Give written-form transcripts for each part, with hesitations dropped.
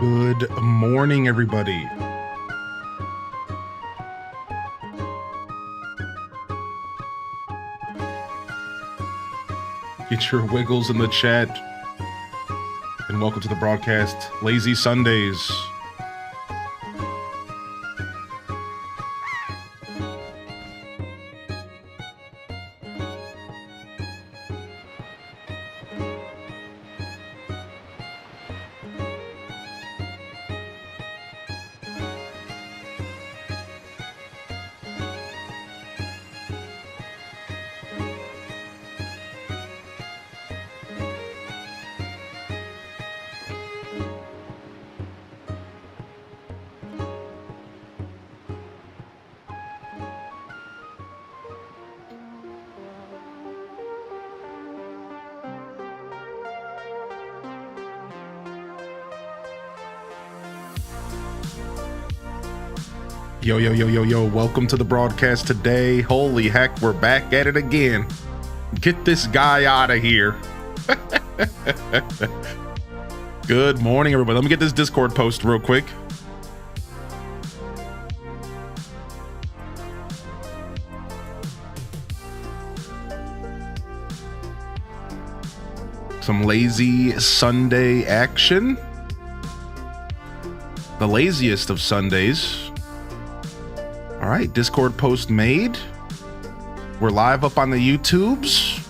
Good morning, everybody. Get your wiggles in the chat. And welcome to the broadcast, Lazy Sundays. Yo, welcome to the broadcast today. Holy heck, we're back at it again. Get this guy out of here. Good morning, everybody. Let me get this Discord post real quick. Some lazy Sunday action. The laziest of Sundays. All right, Discord post made. We're live up on the YouTubes.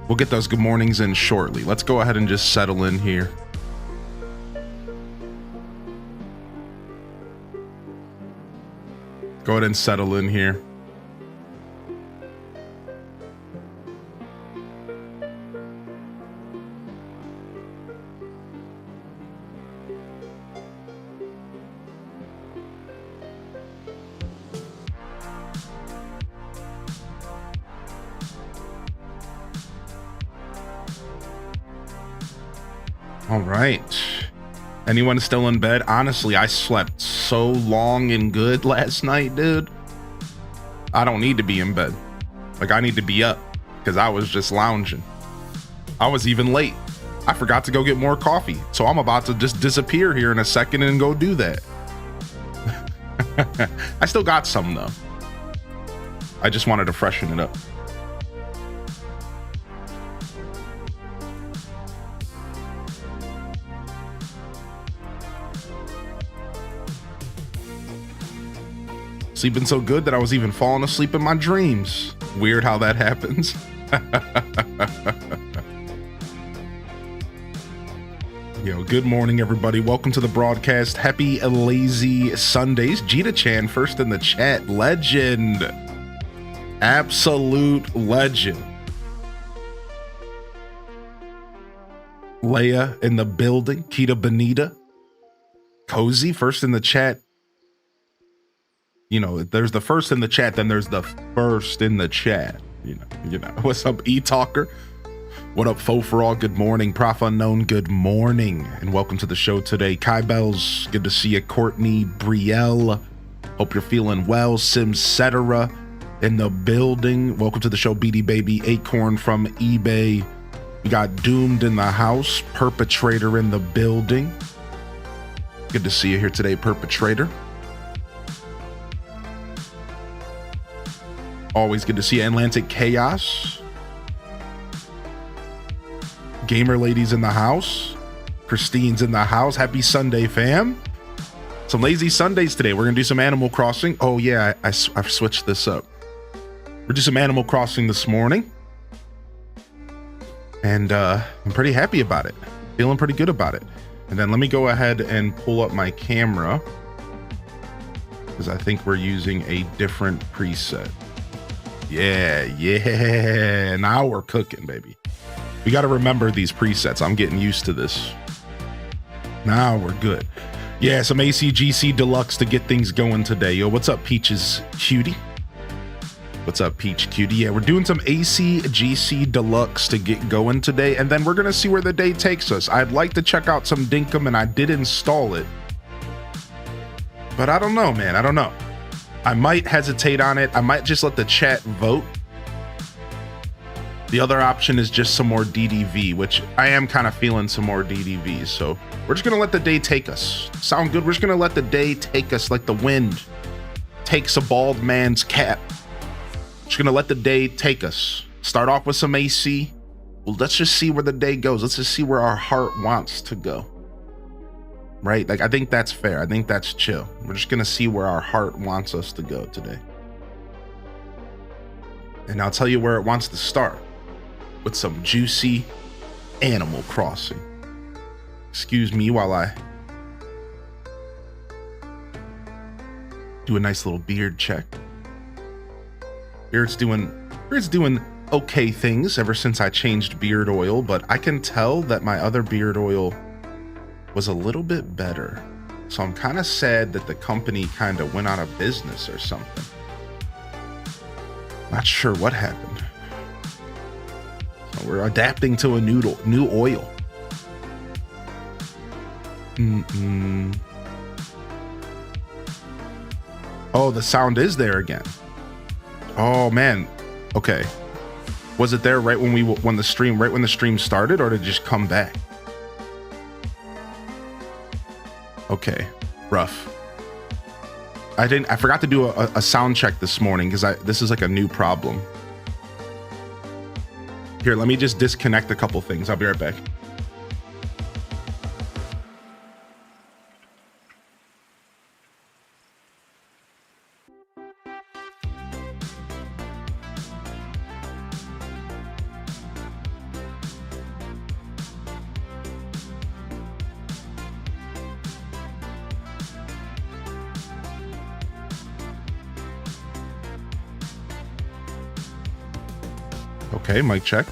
We'll get those good mornings in shortly. Let's go ahead and just settle in here. Go ahead and settle in here. All right. Anyone still in bed? Honestly, I slept so long and good last night, dude. I don't need to be in bed. Like, I need to be up because I was just lounging. I was even late. I forgot to go get more coffee. So I'm about to just disappear here in a second and go do that. I still got some, though. I just wanted to freshen it up. Sleeping so good that I was even falling asleep in my dreams. Weird how that happens. Yo, good morning, everybody. Welcome to the broadcast. Happy lazy Sundays. Jita-chan first in the chat. Legend. Absolute legend. Leia in the building. Kita Benita. Cozy first in the chat. You know, there's the first in the chat, then there's the first in the chat. You know. What's up, E-Talker? What up, Faux for All? Good morning. Prof Unknown, good morning. And welcome to the show today. Kai Bells, good to see you. Courtney, Brielle, hope you're feeling well. Sim Cetera in the building. Welcome to the show, BD Baby. Acorn from eBay. We got Doomed in the house. Perpetrator in the building. Good to see you here today, Perpetrator. Always good to see you. Atlantic Chaos. Gamer Ladies in the house. Christine's in the house. Happy Sunday, fam. Some lazy Sundays today. We're going to do some Animal Crossing. Oh, yeah, I've switched this up. We're doing some Animal Crossing this morning. And I'm pretty happy about it. Feeling pretty good about it. And then let me go ahead and pull up my camera, because I think we're using a different preset. Yeah. Now we're cooking, baby. We got to remember these presets. I'm getting used to this. Now we're good. Yeah, some ACGC Deluxe to get things going today. Yo, what's up, Peaches Cutie? What's up, Peach Cutie? Yeah, we're doing some ACGC Deluxe to get going today, and then we're going to see where the day takes us. I'd like to check out some Dinkum, and I did install it. But I don't know, man. I don't know. I might hesitate on it. I might just let the chat vote, The other option is just some more DDV, which I am kind of feeling some more DDV. So we're just going to let the day take us. Sound good? We're just going to let the day take us like the wind takes a bald man's cap. Just going to let the day take us. Start off with some AC. Well, let's just see where the day goes. Let's just see where our heart wants to go. Right? Like, I think that's fair. I think that's chill. We're just going to see where our heart wants us to go today. And I'll tell you where it wants to start. With some juicy Animal Crossing. Excuse me while I do a nice little beard check. Beard's doing okay things ever since I changed beard oil, but I can tell that my other beard oil was a little bit better. So I'm kind of sad that the company kind of went out of business or something. Not sure what happened. So we're adapting to a new oil. Oh, the sound is there again. Oh man. Okay. Was it there right when the stream started, or did it just come back? Okay. Rough. I forgot to do a sound check this morning because this is like a new problem. Here, let me just disconnect a couple things. I'll be right back. Okay, mic check.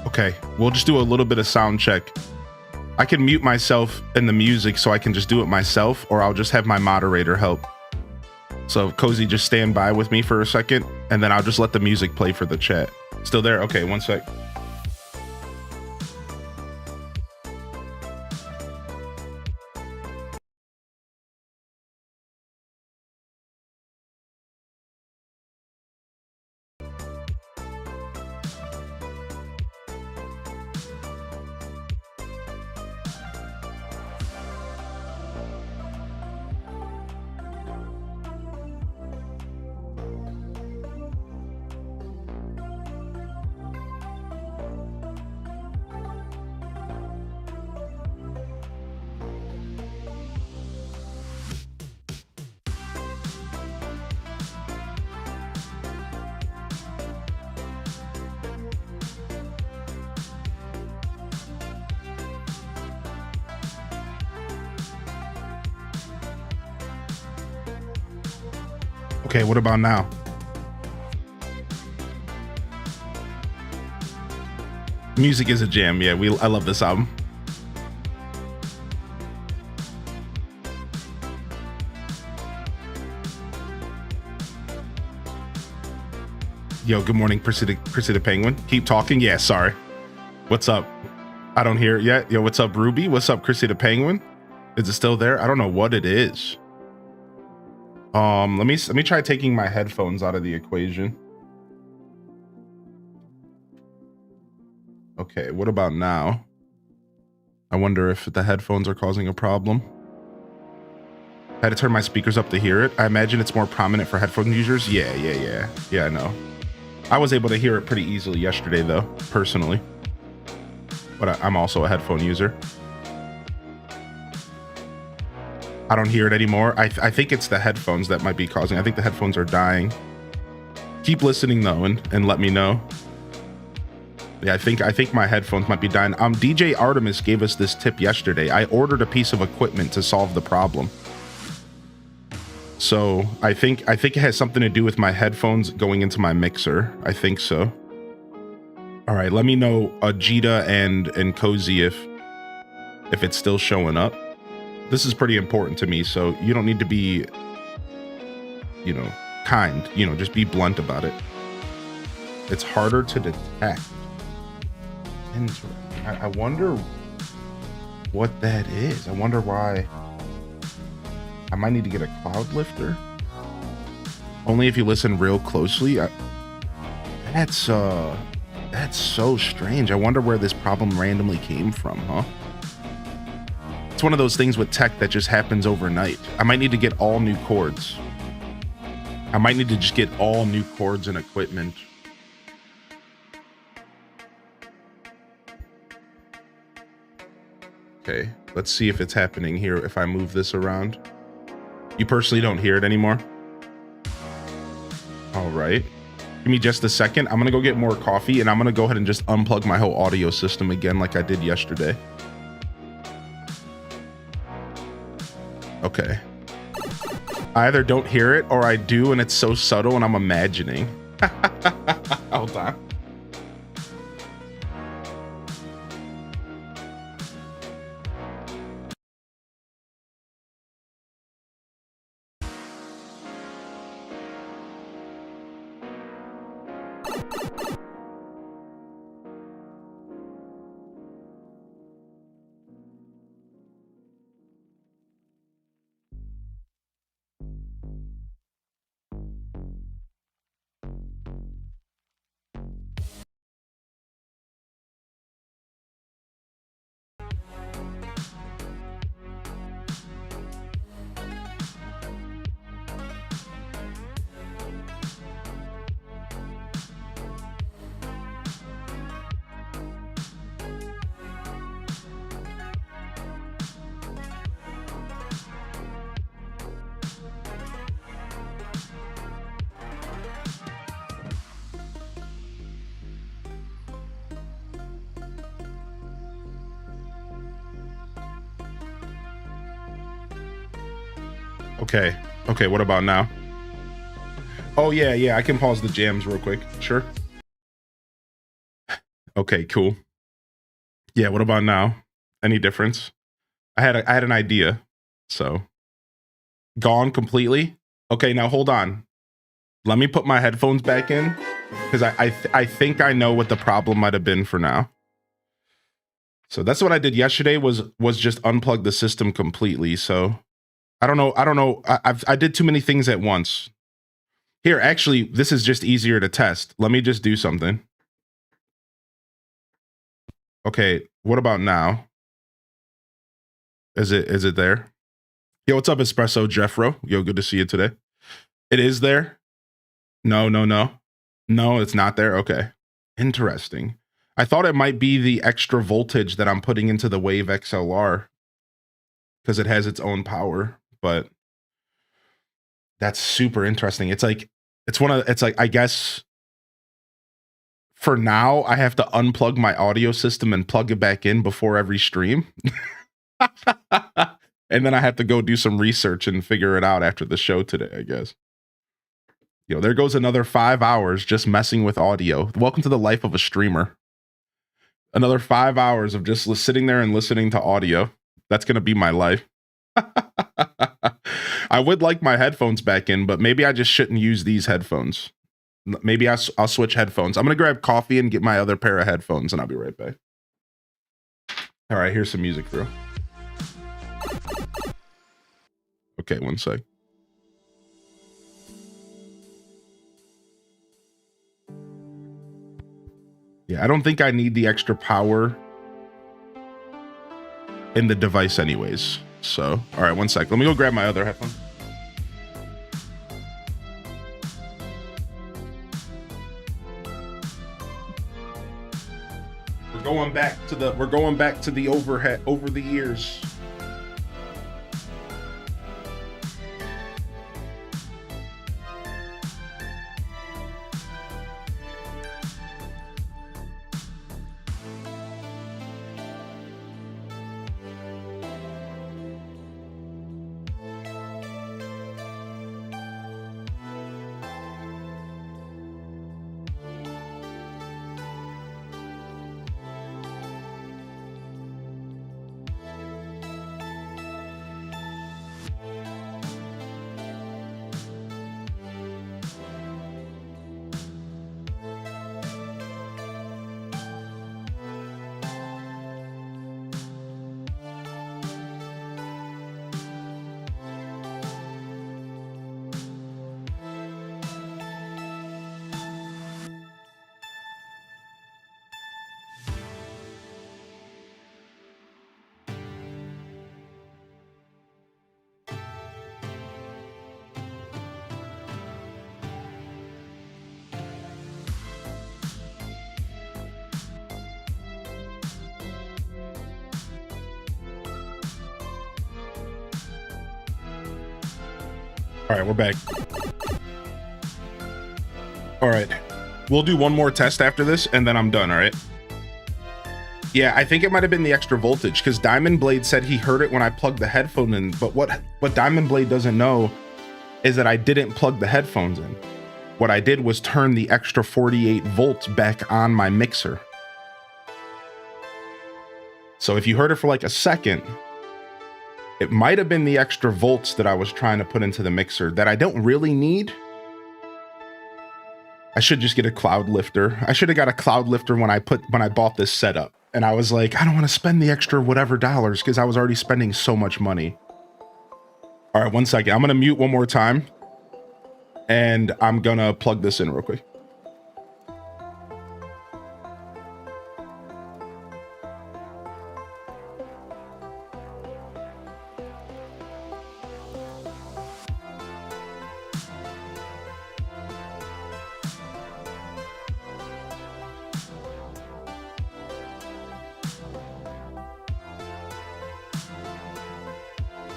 Okay, we'll just do a little bit of sound check. I can mute myself in the music so I can just do it myself, or I'll just have my moderator help. So Cozy, just stand by with me for a second, and then I'll just let the music play for the chat. Still there? Okay, one sec. Okay, what about now? Music is a jam. Yeah, I love this album. Yo, good morning, Persida Penguin. Keep talking. Yeah, sorry. What's up? I don't hear it yet. Yo, what's up, Ruby? What's up, Persida Penguin? Is it still there? I don't know what it is. Let me try taking my headphones out of the equation. Okay, what about now? I wonder if the headphones are causing a problem. I had to turn my speakers up to hear it. I imagine it's more prominent for headphone users. Yeah, I know. I was able to hear it pretty easily yesterday though, personally. But I'm also a headphone user. I don't hear it anymore. I think it's the headphones that might be causing. I think the headphones are dying. Keep listening though, and let me know. Yeah, I think my headphones might be dying. DJ Artemis gave us this tip yesterday. I ordered a piece of equipment to solve the problem. So I think it has something to do with my headphones going into my mixer. I think so. All right, let me know, Ajita and Cozy, if it's still showing up. This is pretty important to me, so you don't need to be, kind. Just be blunt about it. It's harder to detect. Interesting. I wonder what that is. I wonder why. I might need to get a cloud lifter. Only if you listen real closely. That's so strange. I wonder where this problem randomly came from, huh? It's one of those things with tech that just happens overnight. I might need to get all new cords. I might need to just get all new cords and equipment. Okay, let's see if it's happening here if I move this around. You personally don't hear it anymore? All right. Give me just a second. I'm gonna go get more coffee and I'm gonna go ahead and just unplug my whole audio system again like I did yesterday. Okay. I either don't hear it or I do and it's so subtle and I'm imagining. Hold on. Okay. Okay, what about now? Oh, yeah, I can pause the jams real quick. Sure. Okay, cool. Yeah, what about now? Any difference? I had an idea. So, gone completely? Okay, now hold on. Let me put my headphones back in because I think I know what the problem might have been for now. So that's what I did yesterday was just unplug the system completely. So I don't know. I did too many things at once. Here, actually, this is just easier to test. Let me just do something. Okay, what about now? Is it there? Yo, what's up, Espresso Jeffro? Yo, good to see you today. It is there? No. No, it's not there. Okay. Interesting. I thought it might be the extra voltage that I'm putting into the Wave XLR because it has its own power, but that's super interesting. It's like I guess for now I have to unplug my audio system and plug it back in before every stream. And then I have to go do some research and figure it out after the show today, I guess. Yo, there goes another 5 hours just messing with audio. Welcome to the life of a streamer. Another 5 hours of just sitting there and listening to audio. That's going to be my life. I would like my headphones back in, but maybe I just shouldn't use these headphones. Maybe I'll switch headphones. I'm going to grab coffee and get my other pair of headphones, and I'll be right back. All right, here's some music through. Okay, one sec. Yeah, I don't think I need the extra power in the device anyways. So, all right, one sec. Let me go grab my other headphone. We're going back to the overhead over the years. All right, we're back. All right, we'll do one more test after this, and then I'm done, all right? Yeah, I think it might have been the extra voltage, because Diamond Blade said he heard it when I plugged the headphone in, but what Diamond Blade doesn't know is that I didn't plug the headphones in. What I did was turn the extra 48 volts back on my mixer. So if you heard it for like a second, it might have been the extra volts that I was trying to put into the mixer that I don't really need. I should just get a cloud lifter. I should have got a cloud lifter when I bought this setup. And I was like, I don't want to spend the extra whatever dollars because I was already spending so much money. All right, 1 second. I'm going to mute one more time. And I'm going to plug this in real quick.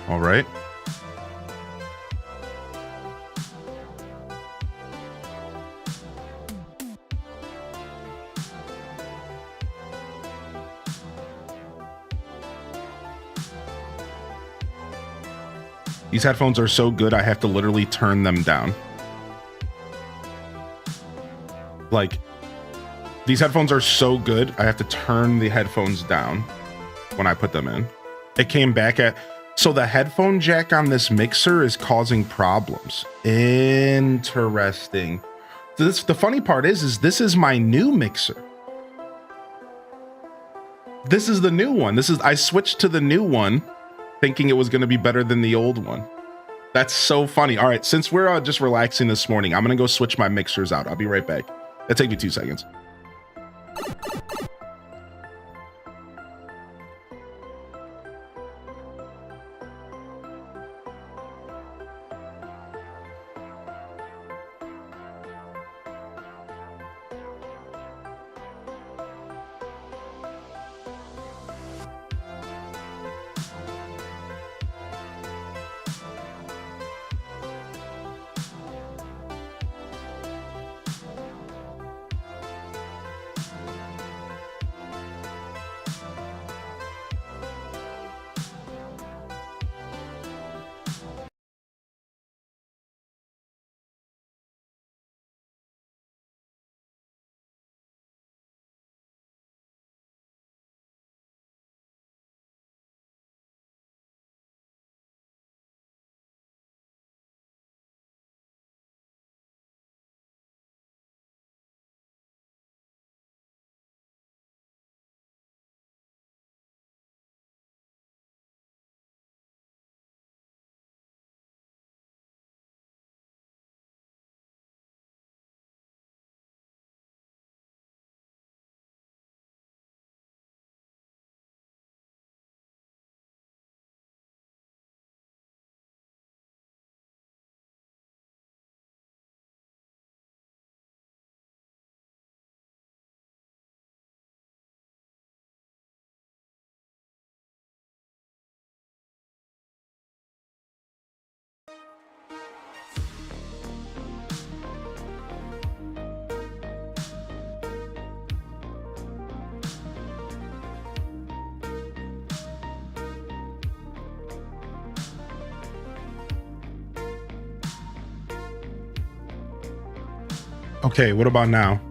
All right. These headphones are so good, I have to literally turn them down. Like, these headphones are so good, I have to turn the headphones down when I put them in. It came back at... So the headphone jack on this mixer is causing problems. Interesting. The funny part is this is my new mixer. This is the new one. I switched to the new one thinking it was going to be better than the old one. That's so funny. All right, since we're just relaxing this morning, I'm going to go switch my mixers out. I'll be right back. It'll take me 2 seconds. Okay, what about now?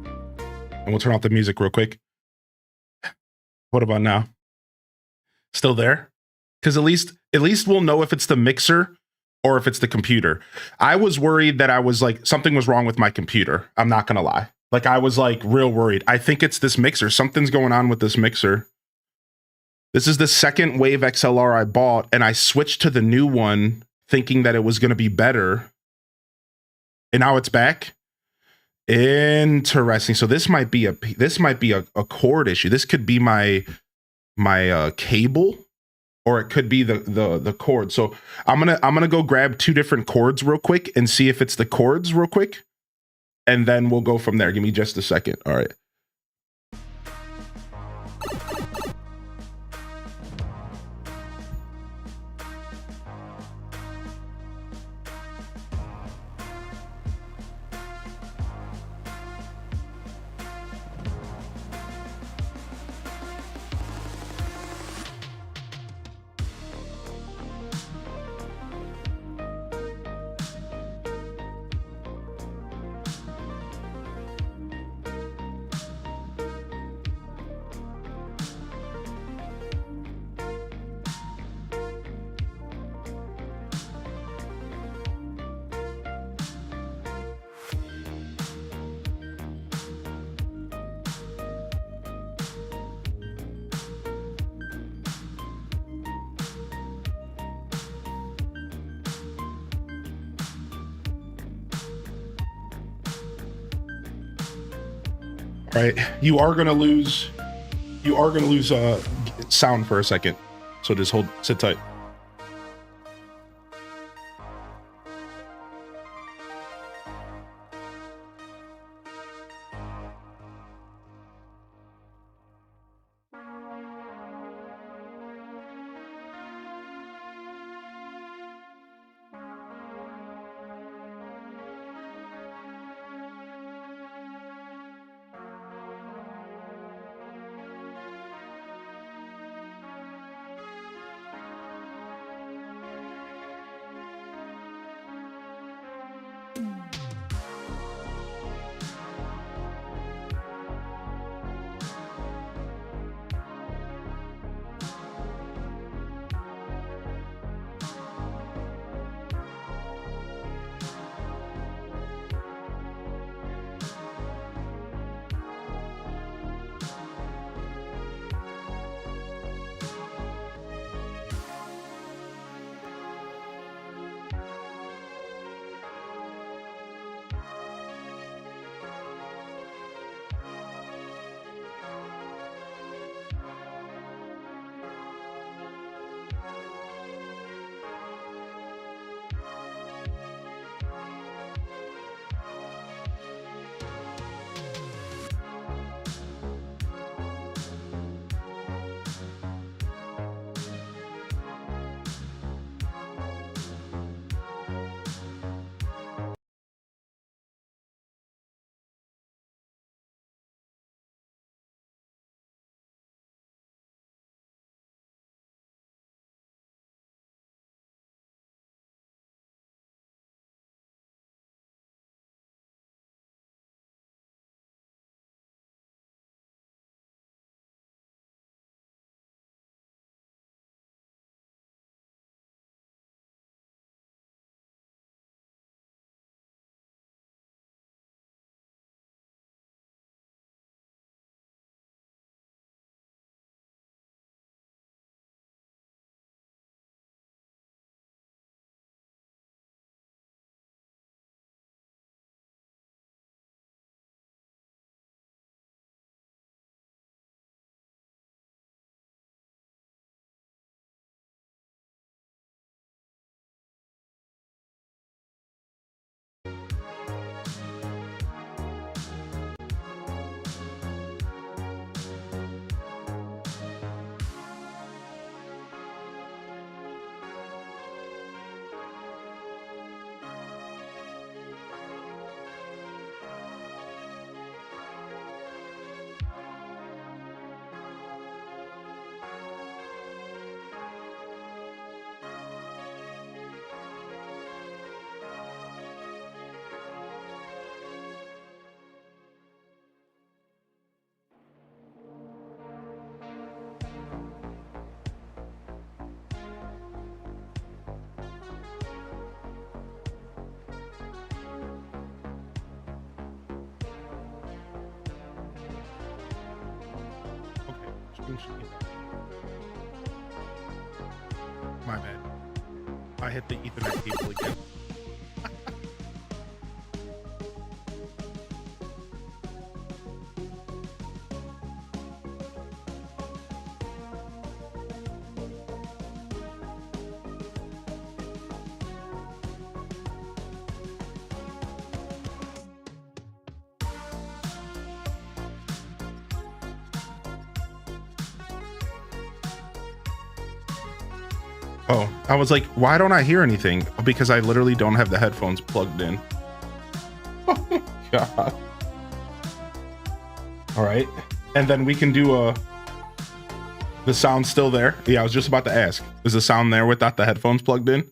And we'll turn off the music real quick. What about now? Still there? Because at least we'll know if it's the mixer or if it's the computer. I was worried that I was like, something was wrong with my computer. I'm not gonna lie. Like, I was like real worried. I think it's this mixer. Something's going on with this mixer. This is the second Wave XLR I bought, and I switched to the new one thinking that it was gonna be better. And now it's back. Interesting. So this might be a cord issue. This could be my cable, or it could be the cord. So I'm gonna go grab 2 different cords real quick and see if it's the cords real quick, and then we'll go from there. Give me just a second. All right. right? You are gonna lose sound for a second. So just sit tight. My bad. I hit the Ethernet cable again. Oh, I was like, why don't I hear anything? Because I literally don't have the headphones plugged in. Oh, God. All right. And then we can do the sound still there? Yeah, I was just about to ask. Is the sound there without the headphones plugged in?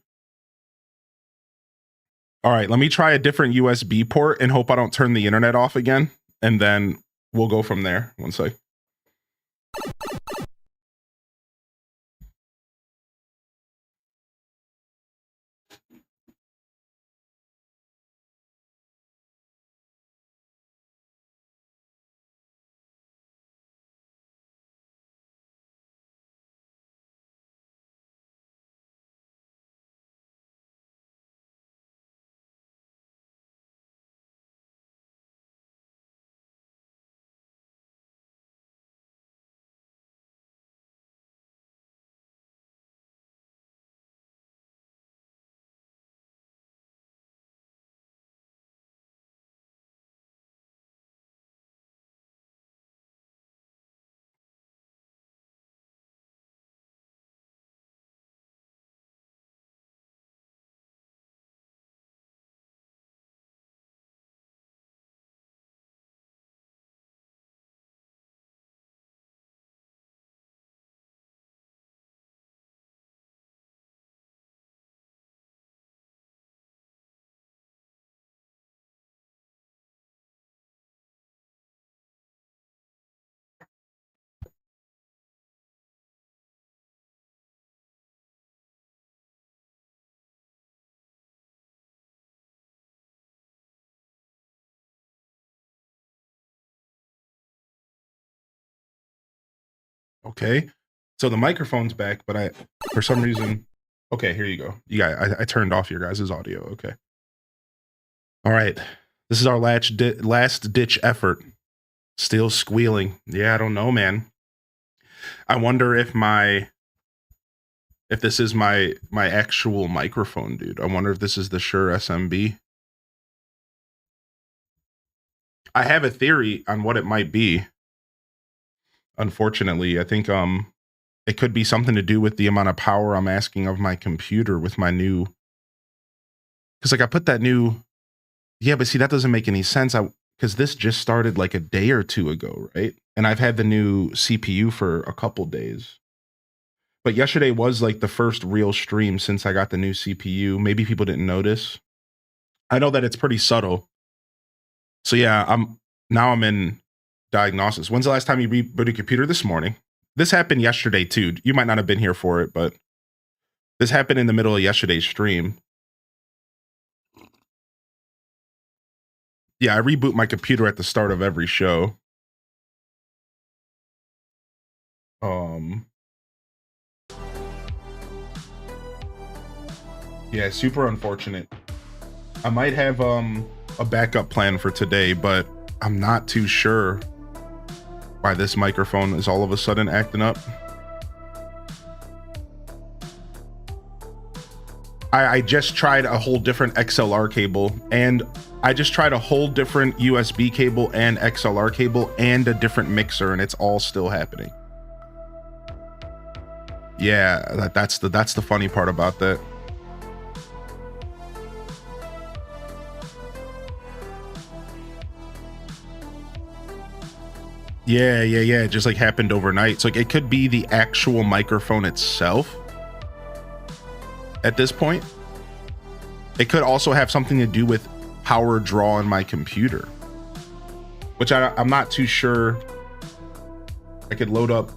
All right, let me try a different USB port and hope I don't turn the internet off again. And then we'll go from there. One sec. Okay. So the microphone's back, but for some reason, okay, here you go. I turned off your guys' audio. Okay. All right. This is our last ditch effort. Still squealing. Yeah, I don't know, man. I wonder if this is my actual microphone, dude. I wonder if this is the Shure SMB. I have a theory on what it might be. Unfortunately, I think it could be something to do with the amount of power I'm asking of my computer with my new, because like I put that new, yeah, but see, that doesn't make any sense. Because this just started like a day or two ago, right? And I've had the new CPU for a couple days. But yesterday was like the first real stream since I got the new CPU. Maybe people didn't notice. I know that it's pretty subtle. So yeah, I'm in diagnosis. When's the last time you rebooted your computer? This morning. This happened yesterday too. You might not have been here for it, but this happened in the middle of yesterday's stream. Yeah, I reboot my computer at the start of every show. Yeah, super unfortunate. I might have a backup plan for today, but I'm not too sure why this microphone is all of a sudden acting up. I just tried a whole different XLR cable, and I just tried a whole different USB cable and XLR cable and a different mixer, and it's all still happening. Yeah, that's the funny part about that. Yeah, it just like happened overnight. So like it could be the actual microphone itself at this point. It could also have something to do with power draw in my computer, which I'm not too sure. I could load up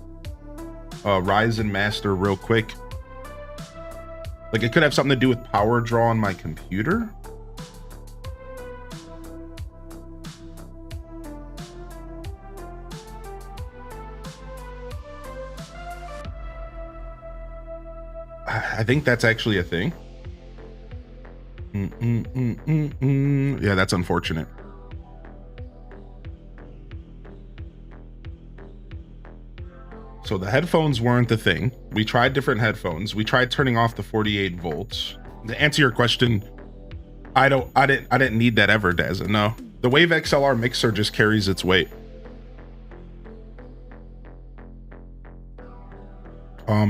Ryzen Master real quick. Like it could have something to do with power draw on my computer. I think that's actually a thing. Yeah, that's unfortunate. So the headphones weren't the thing. We tried different headphones. We tried turning off the 48 volts. To answer your question, I didn't need that ever, Dazza. No. The Wave XLR mixer just carries its weight.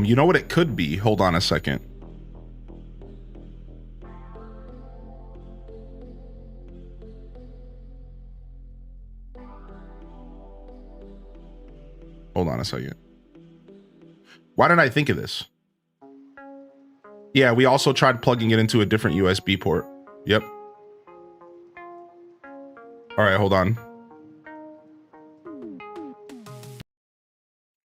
You know what it could be? Hold on a second. Hold on a second. Why didn't I think of this? Yeah, we also tried plugging it into a different USB port. Yep. All right, hold on.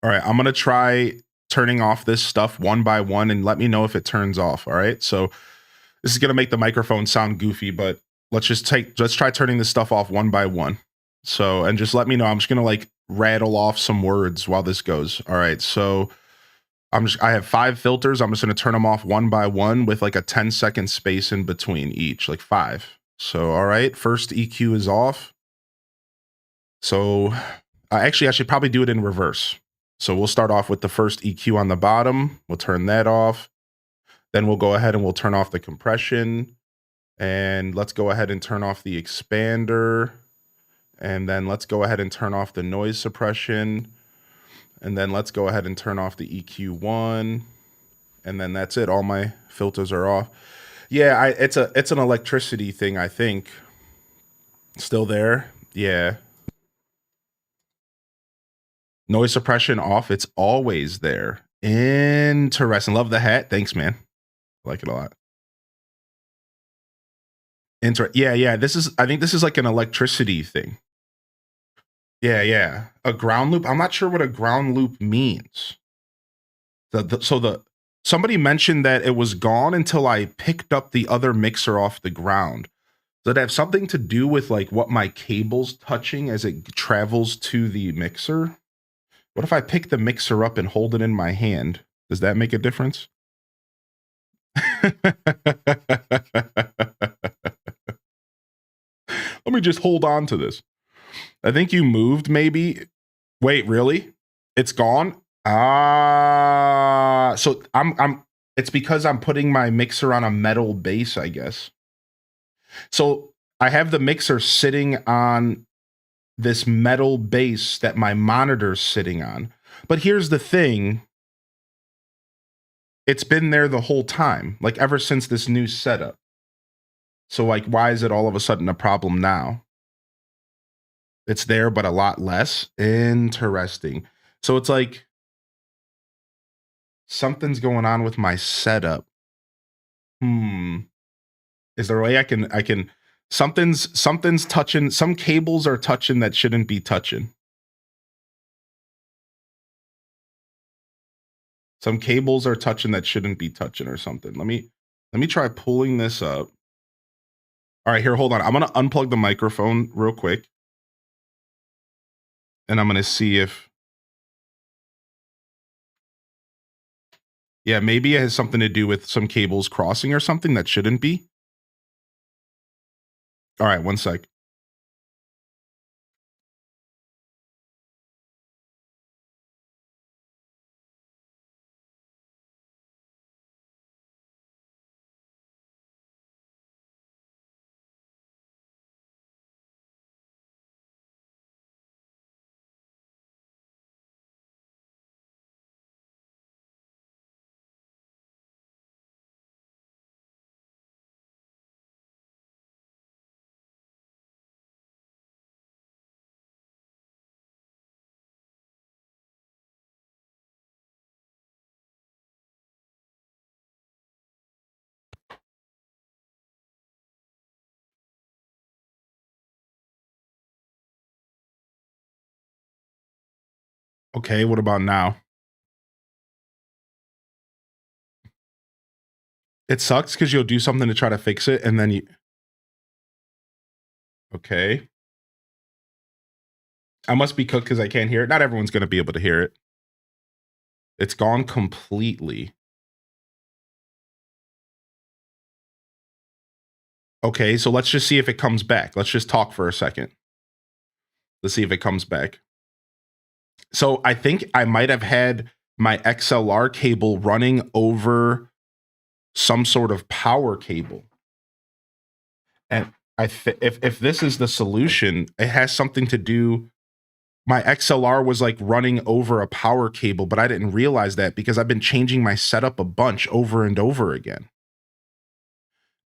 All right, I'm going to try turning off this stuff one by one and let me know if it turns off. All right, so this is going to make the microphone sound goofy, but let's try turning this stuff off one by one. So, and just let me know. I'm just going to like rattle off some words while this goes. All right, so I have 5 filters. I'm just going to turn them off one by one with like a 10-second space in between each, like 5. So, all right, first EQ is off. So actually, I should probably do it in reverse. So we'll start off with the first EQ on the bottom. We'll turn that off. Then we'll go ahead and we'll turn off the compression. And let's go ahead and turn off the expander. And then let's go ahead and turn off the noise suppression. And then let's go ahead and turn off the EQ1. And then that's it. All my filters are off. Yeah, it's an electricity thing, I think. Still there? Yeah. Noise suppression off. It's always there. Interesting. Love the hat. Thanks, man. I like it a lot. Yeah. I think this is like an electricity thing. Yeah. A ground loop. I'm not sure what a ground loop means. Somebody mentioned that it was gone until I picked up the other mixer off the ground. Does it have something to do with like what my cable's touching as it travels to the mixer? What if I pick the mixer up and hold it in my hand? Does that make a difference? Let me just hold on to this. I think you moved, maybe. Wait, really? It's gone? Ah, so it's because I'm putting my mixer on a metal base, I guess. So I have the mixer sitting on this metal base that my monitor's sitting on. But here's the thing. It's been there the whole time, like ever since this new setup. So like, why is it all of a sudden a problem now? It's there, but a lot less. Interesting. So it's like something's going on with my setup. Is there a way I can something's touching, some cables are touching that shouldn't be touching. Some cables are touching that shouldn't be touching or something. Let me try pulling this up. All right, here, hold on. I'm going to unplug the microphone real quick. And I'm going to see if, yeah, maybe it has something to do with some cables crossing or something that shouldn't be. All right, one sec. Okay, what about now? It sucks because you'll do something to try to fix it and then you... Okay. I must be cooked because I can't hear it. Not everyone's going to be able to hear it. It's gone completely. Okay, so let's just see if it comes back. Let's just talk for a second. Let's see if it comes back. So I think I might have had my XLR cable running over some sort of power cable. And if this is the solution, it has something to do. My XLR was like running over a power cable, but I didn't realize that because I've been changing my setup a bunch over and over again.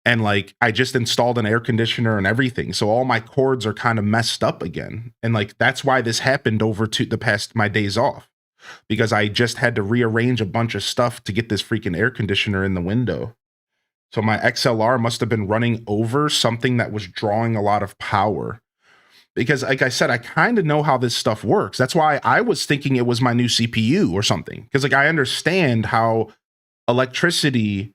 And like, I just installed an air conditioner and everything. So all my cords are kind of messed up again. And like, that's why this happened over to the past, my days off, because I just had to rearrange a bunch of stuff to get this freaking air conditioner in the window. So my XLR must have been running over something that was drawing a lot of power. Because like I said, I kind of know how this stuff works. That's why I was thinking it was my new CPU or something. Because like I understand how electricity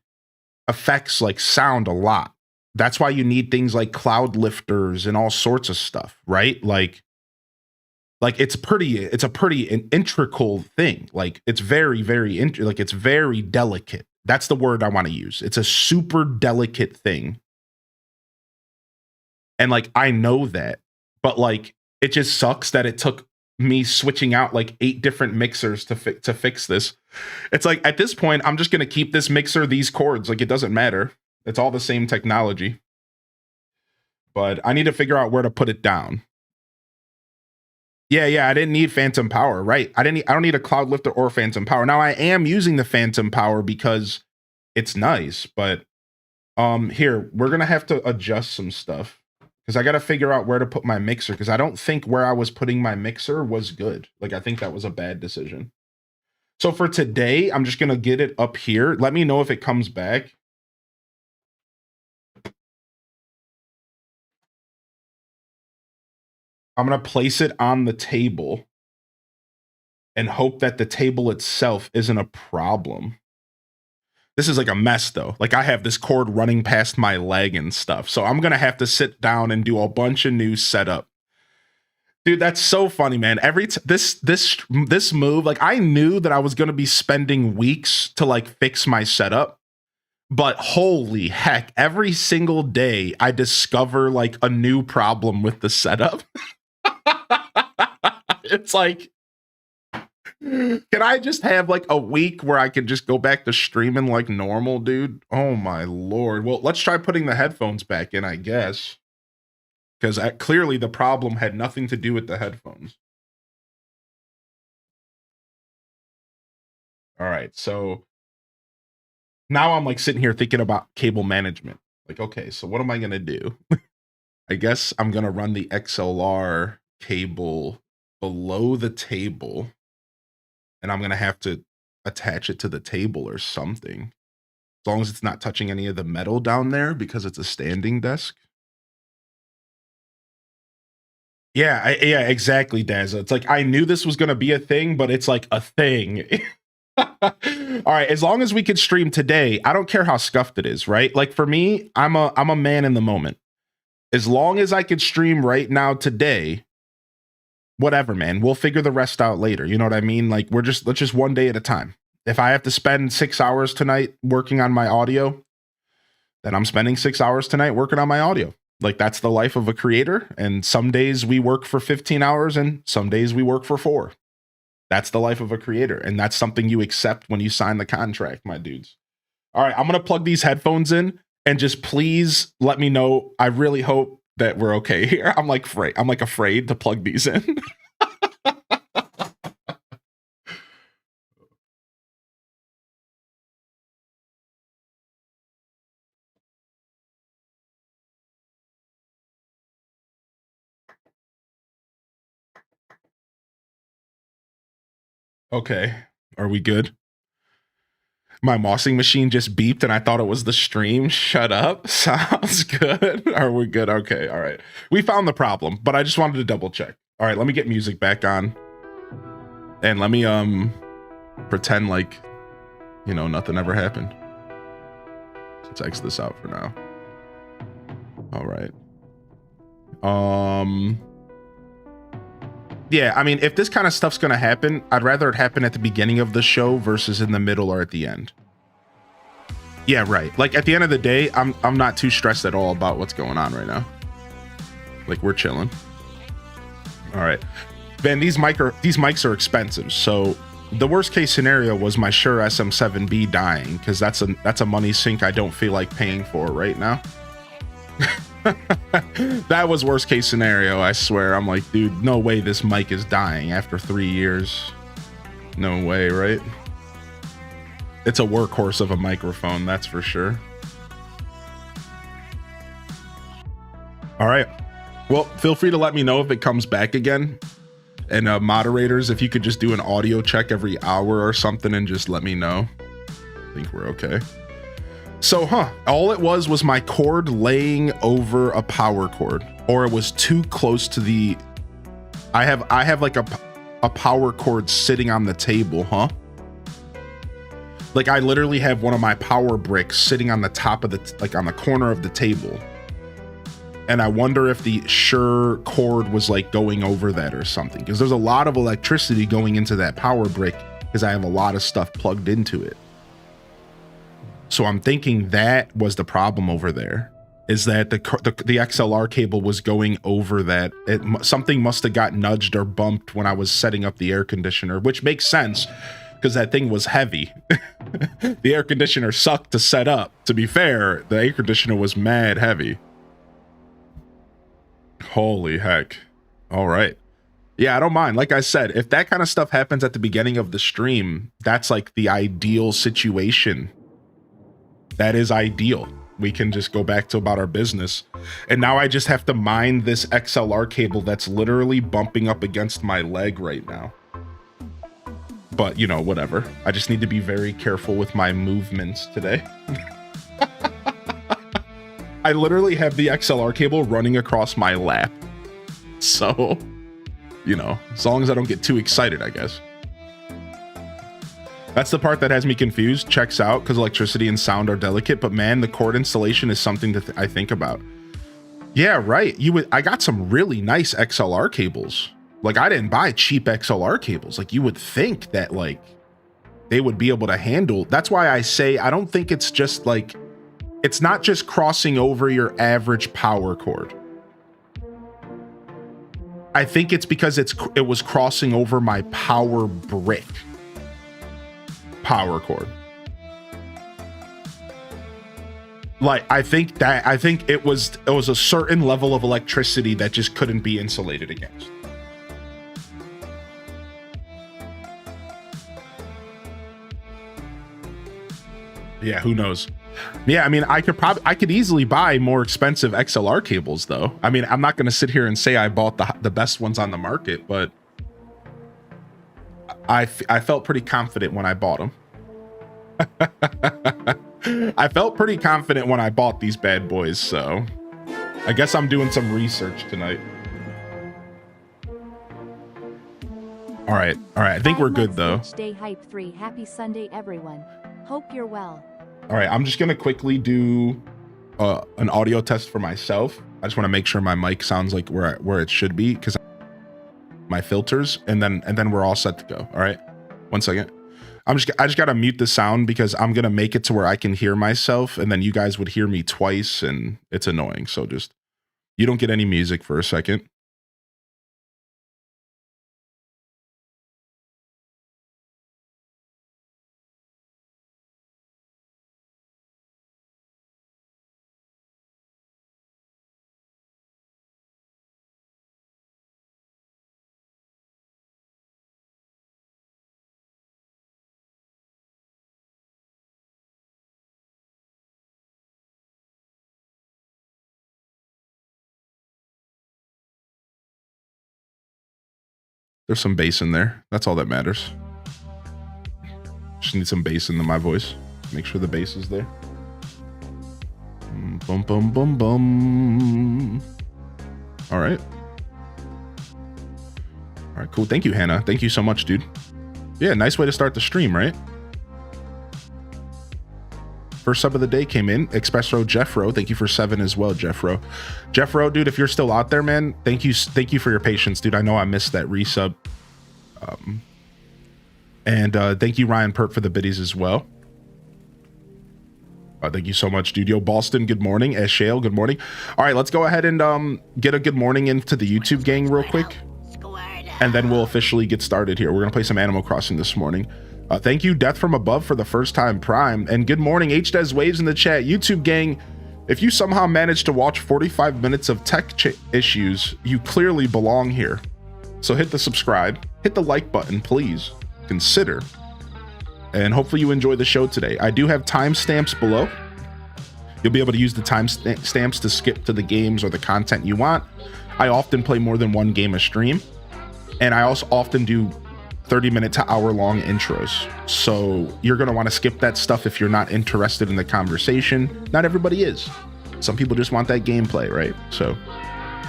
affects like sound a lot. That's why you need things like cloud lifters and all sorts of stuff, right? Like it's a pretty integral thing. Like it's very, like it's very delicate. That's the word I want to use. It's a super delicate thing. And like, I know that, but like, it just sucks that it took me switching out like 8 different mixers to fix this. It's like, at this point, I'm just going to keep this mixer, these cords. Like, it doesn't matter. It's all the same technology. But I need to figure out where to put it down. Yeah, I didn't need phantom power, right? I don't need a cloud lifter or phantom power. Now I am using the phantom power because it's nice, but here, we're going to have to adjust some stuff because I got to figure out where to put my mixer because I don't think where I was putting my mixer was good. Like, I think that was a bad decision. So for today, I'm just going to get it up here. Let me know if it comes back. I'm going to place it on the table and hope that the table itself isn't a problem. This is like a mess though. Like I have this cord running past my leg and stuff. So I'm going to have to sit down and do a bunch of new setup. Dude, that's so funny, man. This move, like I knew that I was going to be spending weeks to like fix my setup, but holy heck, every single day I discover like a new problem with the setup. It's like, can I just have like a week where I can just go back to streaming like normal, dude? Oh my Lord. Well, let's try putting the headphones back in, I guess. Because clearly the problem had nothing to do with the headphones. All right, so now I'm like sitting here thinking about cable management. Like, okay, so what am I gonna do? I guess I'm gonna run the XLR cable below the table, and I'm gonna have to attach it to the table or something. As long as it's not touching any of the metal down there because it's a standing desk. Yeah, yeah, exactly, Daz. It's like I knew this was going to be a thing, but it's like a thing. All right, as long as we could stream today, I don't care how scuffed it is, right? Like for me, I'm a man in the moment. As long as I could stream right now today, whatever, man. We'll figure the rest out later. You know what I mean? Like let's just one day at a time. If I have to spend 6 hours tonight working on my audio, then I'm spending 6 hours tonight working on my audio. Like that's the life of a creator. And some days we work for 15 hours and some days we work for 4. That's the life of a creator. And that's something you accept when you sign the contract, my dudes. All right, I'm going to plug these headphones in and just please let me know. I really hope that we're okay here. I'm like afraid to plug these in. Okay, are we good? My mossing machine just beeped and I thought it was the stream. Shut up. Sounds good. Are we good? Okay, all right. We found the problem, but I just wanted to double check. All right, let me get music back on. And let me pretend like, you know, nothing ever happened. Let's X this out for now. All right. Yeah, I mean, if this kind of stuff's gonna happen, I'd rather it happen at the beginning of the show versus in the middle or at the end. Yeah, right. Like at the end of the day, I'm not too stressed at all about what's going on right now. Like we're chilling. All right, Ben. These mics are expensive, so the worst case scenario was my Shure SM7B dying because that's a money sink I don't feel like paying for right now. That was worst case scenario, I swear. I'm like, dude, no way this mic is dying after 3 years. No way, right? It's a workhorse of a microphone, that's for sure. All right. Well, feel free to let me know if it comes back again. And moderators, if you could just do an audio check every hour or something and just let me know. I think we're okay. So, all it was my cord laying over a power cord, or it was too close to the, I have like a power cord sitting on the table, Like I literally have one of my power bricks sitting on the top of the, like on the corner of the table. And I wonder if the Shure cord was like going over that or something, because there's a lot of electricity going into that power brick because I have a lot of stuff plugged into it. So I'm thinking that was the problem over there, is that the XLR cable was going over that. Something must have got nudged or bumped when I was setting up the air conditioner, which makes sense because that thing was heavy. The air conditioner sucked to set up. To be fair, the air conditioner was mad heavy. Holy heck. All right. Yeah, I don't mind. Like I said, if that kind of stuff happens at the beginning of the stream, that's like the ideal situation. That is ideal. We can just go back to about our business. And now I just have to mind this XLR cable that's literally bumping up against my leg right now. But, you know, whatever. I just need to be very careful with my movements today. I literally have the XLR cable running across my lap. So, you know, as long as I don't get too excited, I guess. That's the part that has me confused. Checks out because electricity and sound are delicate, but man, the cord installation is something that I think about. Yeah, right. I got some really nice XLR cables. Like, I didn't buy cheap XLR cables. Like, you would think that like they would be able to handle. That's why I say I don't think it's just like, it's not just crossing over your average power cord. I think it's because it was crossing over my power brick power cord. Like, I think it was a certain level of electricity that just couldn't be insulated against. Yeah, who knows? Yeah, I mean, I could easily buy more expensive XLR cables though. I mean, I'm not going to sit here and say I bought the best ones on the market, but I felt pretty confident when I bought them. I felt pretty confident when I bought these bad boys, so I guess I'm doing some research tonight. All right. I think we're good though. Day Hype 3. Happy Sunday, everyone. Hope you're well. All right, I'm just gonna quickly do an audio test for myself. I just want to make sure my mic sounds like where it should be, because my filters, and then we're all set to go. All right, 1 second. I just gotta mute the sound because I'm gonna make it to where I can hear myself, and then you guys would hear me twice, and it's annoying. So just, you don't get any music for a second. There's some bass in there. That's all that matters. Just need some bass into my voice. Make sure the bass is there. Bum, bum, bum, bum. All right. All right, cool. Thank you, Hannah. Thank you so much, dude. Yeah, nice way to start the stream, right? First sub of the day came in. Expresso Jeffro. Thank you for 7 as well, Jeffro. Jeffro, dude, if you're still out there, man, thank you for your patience, dude. I know I missed that resub. And thank you, Ryan Pert, for the biddies as well. Thank you so much, dude. Yo, Boston, good morning. Shale, good morning. All right, let's go ahead and get a good morning into the YouTube gang real quick. And then we'll officially get started here. We're going to play some Animal Crossing this morning. Thank you, Death from Above, for the first time Prime. And good morning, HDES Waves in the chat. YouTube gang, if you somehow managed to watch 45 minutes of tech issues, you clearly belong here. So hit the subscribe, hit the like button, please. Consider. And hopefully you enjoy the show today. I do have timestamps below. You'll be able to use the timestamps to skip to the games or the content you want. I often play more than one game a stream. And I also often do 30-minute to hour-long intros. So you're going to want to skip that stuff if you're not interested in the conversation. Not everybody is. Some people just want that gameplay, right? So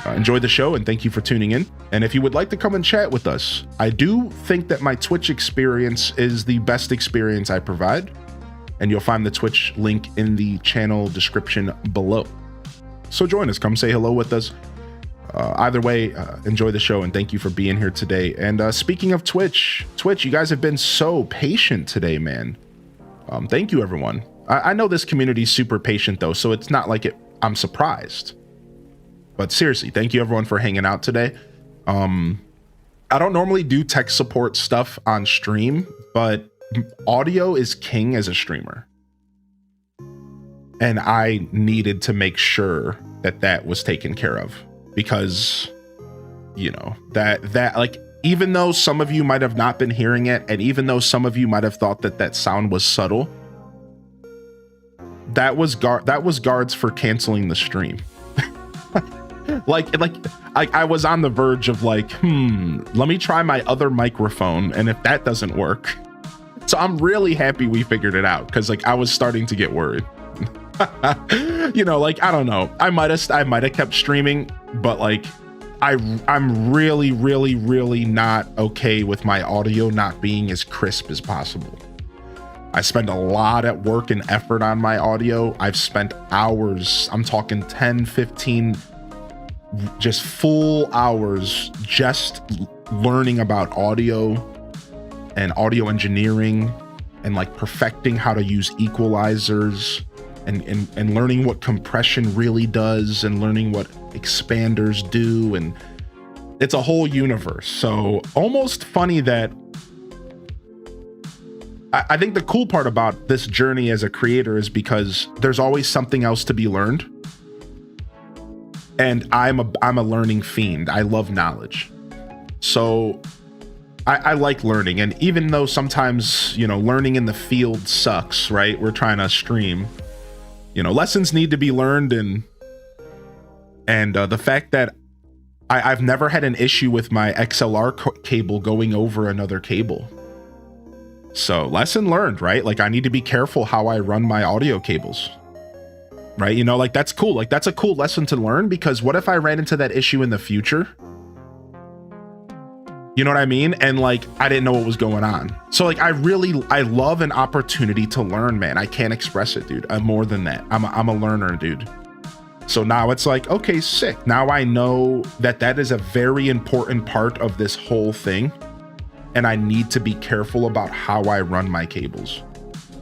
enjoy the show, and thank you for tuning in. And if you would like to come and chat with us, I do think that my Twitch experience is the best experience I provide. And you'll find the Twitch link in the channel description below. So join us. Come say hello with us. Either way, enjoy the show, and thank you for being here today. And speaking of Twitch, you guys have been so patient today, man. Thank you, everyone. I know this community is super patient, though, so it's not like I'm surprised. But seriously, thank you, everyone, for hanging out today. I don't normally do tech support stuff on stream, but audio is king as a streamer. And I needed to make sure that was taken care of. Because, you know, that like, even though some of you might have not been hearing it, and even though some of you might have thought that sound was subtle, that was guards for canceling the stream. like I was on the verge of like, let me try my other microphone, and if that doesn't work. So I'm really happy we figured it out, because like I was starting to get worried. You know, like, I don't know, I might have kept streaming, but like I'm really not okay with my audio not being as crisp as possible. I spend a lot of work and effort on my audio. I've spent hours, I'm talking 10, 15 just full hours, just learning about audio and audio engineering and like perfecting how to use equalizers and learning what compression really does and learning what expanders do. And it's a whole universe. So almost funny that I think the cool part about this journey as a creator is because there's always something else to be learned. And I'm a learning fiend. I love knowledge. So I like learning. And even though sometimes, you know, learning in the field sucks, right? We're trying to stream, you know, lessons need to be learned. And the fact that I've never had an issue with my XLR cable going over another cable. So lesson learned, right? Like I need to be careful how I run my audio cables, right? You know, like that's cool. Like that's a cool lesson to learn, because what if I ran into that issue in the future? You know what I mean? And like, I didn't know what was going on. So like, I love an opportunity to learn, man. I can't express it, dude. I'm more than that. I'm a learner, dude. So now it's like, okay, sick. Now I know that that is a very important part of this whole thing. And I need to be careful about how I run my cables.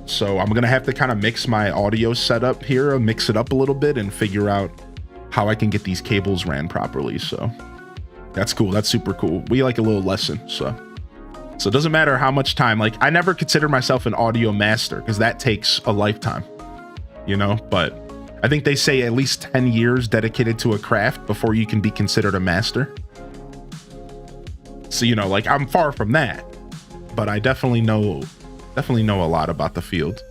So I'm gonna have to kind of mix my audio setup here, mix it up a little bit and figure out how I can get these cables ran properly. So that's cool. That's super cool. We like a little lesson. So it doesn't matter how much time, like I never consider myself an audio master because that takes a lifetime, you know, but I think they say at least 10 years dedicated to a craft before you can be considered a master. So, you know, like I'm far from that, but I definitely know a lot about the field.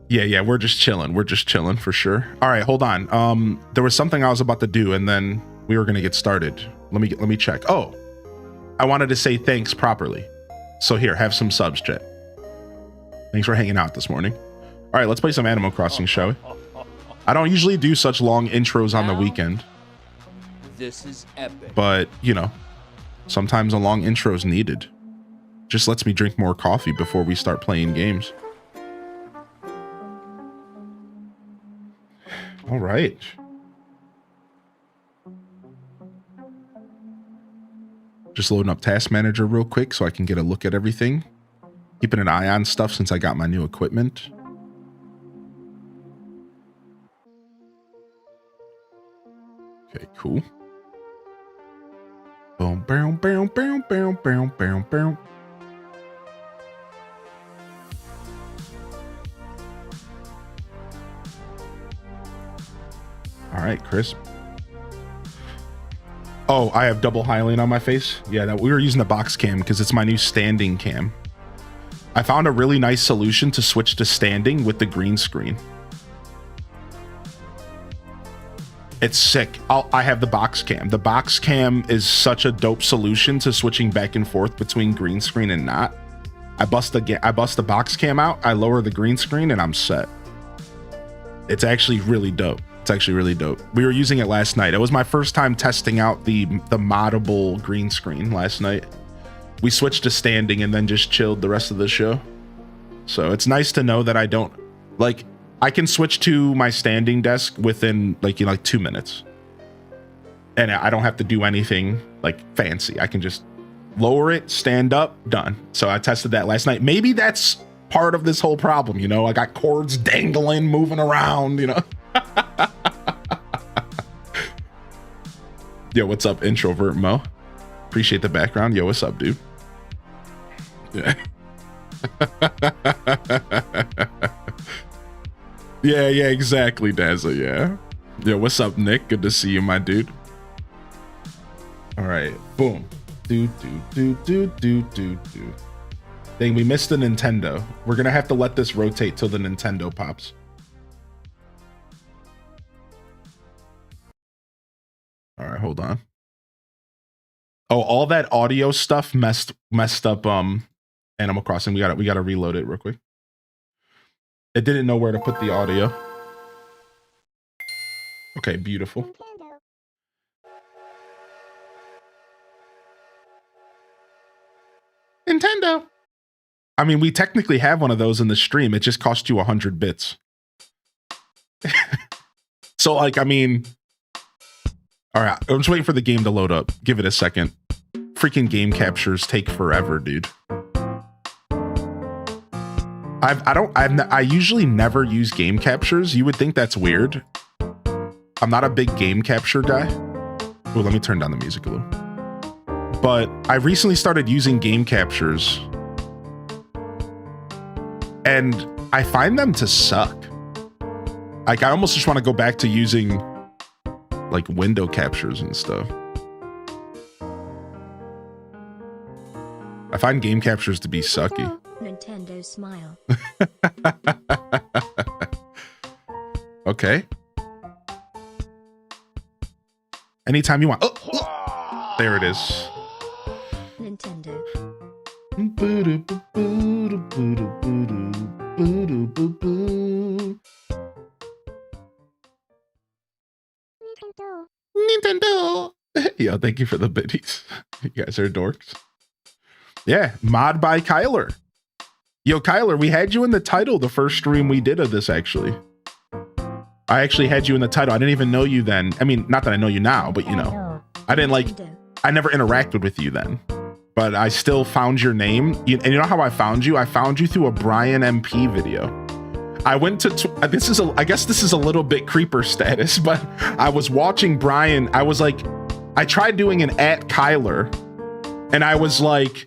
Yeah, we're just chilling. We're just chilling for sure. All right, hold on. There was something I was about to do and then we were going to get started. Let me check. Oh, I wanted to say thanks properly. So here, have some subs, chat. Thanks for hanging out this morning. All right, let's play some Animal Crossing, shall we? I don't usually do such long intros on the weekend. This is epic. But, you know, sometimes a long intro is needed. Just lets me drink more coffee before we start playing games. All right. Just loading up Task Manager real quick so I can get a look at everything. Keeping an eye on stuff since I got my new equipment. Okay, cool. Boom, boom, boom, boom, boom, boom, boom, boom. All right, crisp. Oh, I have double Hylian on my face. Yeah, we were using the box cam because it's my new standing cam. I found a really nice solution to switch to standing with the green screen. It's sick. I have the box cam. The box cam is such a dope solution to switching back and forth between green screen and not. I bust the box cam out, I lower the green screen, and I'm set. It's actually really dope. It's actually really dope. We were using it last night. It was my first time testing out the moddable green screen last night. We switched to standing and then just chilled the rest of the show. So it's nice to know that I don't like. I can switch to my standing desk within like 2 minutes. And I don't have to do anything like fancy. I can just lower it, stand up, done. So I tested that last night. Maybe that's part of this whole problem, you know? I got cords dangling, moving around, you know? Yo, what's up, Introvert Mo? Appreciate the background. Yo, what's up, dude? Yeah. Yeah, exactly, Dazza, yeah. Yo, what's up, Nick? Good to see you, my dude. All right, boom. Do. Dang, we missed the Nintendo. We're gonna have to let this rotate till the Nintendo pops. All right, hold on. Oh, all that audio stuff messed up Animal Crossing. We gotta reload it real quick. It didn't know where to put the audio. Okay, beautiful. Nintendo. I mean, we technically have one of those in the stream. It just cost you 100 bits. So like, I mean, All right, I'm just waiting for the game to load up. Give it a second. Freaking game captures take forever, dude. I usually never use game captures. You would think that's weird. I'm not a big game capture guy. Oh, let me turn down the music a little. But I recently started using game captures, and I find them to suck. Like, I almost just want to go back to using like window captures and stuff. I find game captures to be sucky. Nintendo smile. Okay. Anytime you want. Oh, there it is. Nintendo. Nintendo. Yo, thank you for the biddies. You guys are dorks. Yeah, mod by Kyler. Yo, Kyler, we had you in the title the first stream we did of this, actually. I actually had you in the title. I didn't even know you then. I mean, not that I know you now, but you know, I didn't like, I never interacted with you then, but I still found your name. And you know how I found you? I found you through a Brian MP video. I went to, I guess this is a little bit creeper status, but I was watching Brian. I was like, I tried doing an @Kyler, and I was like,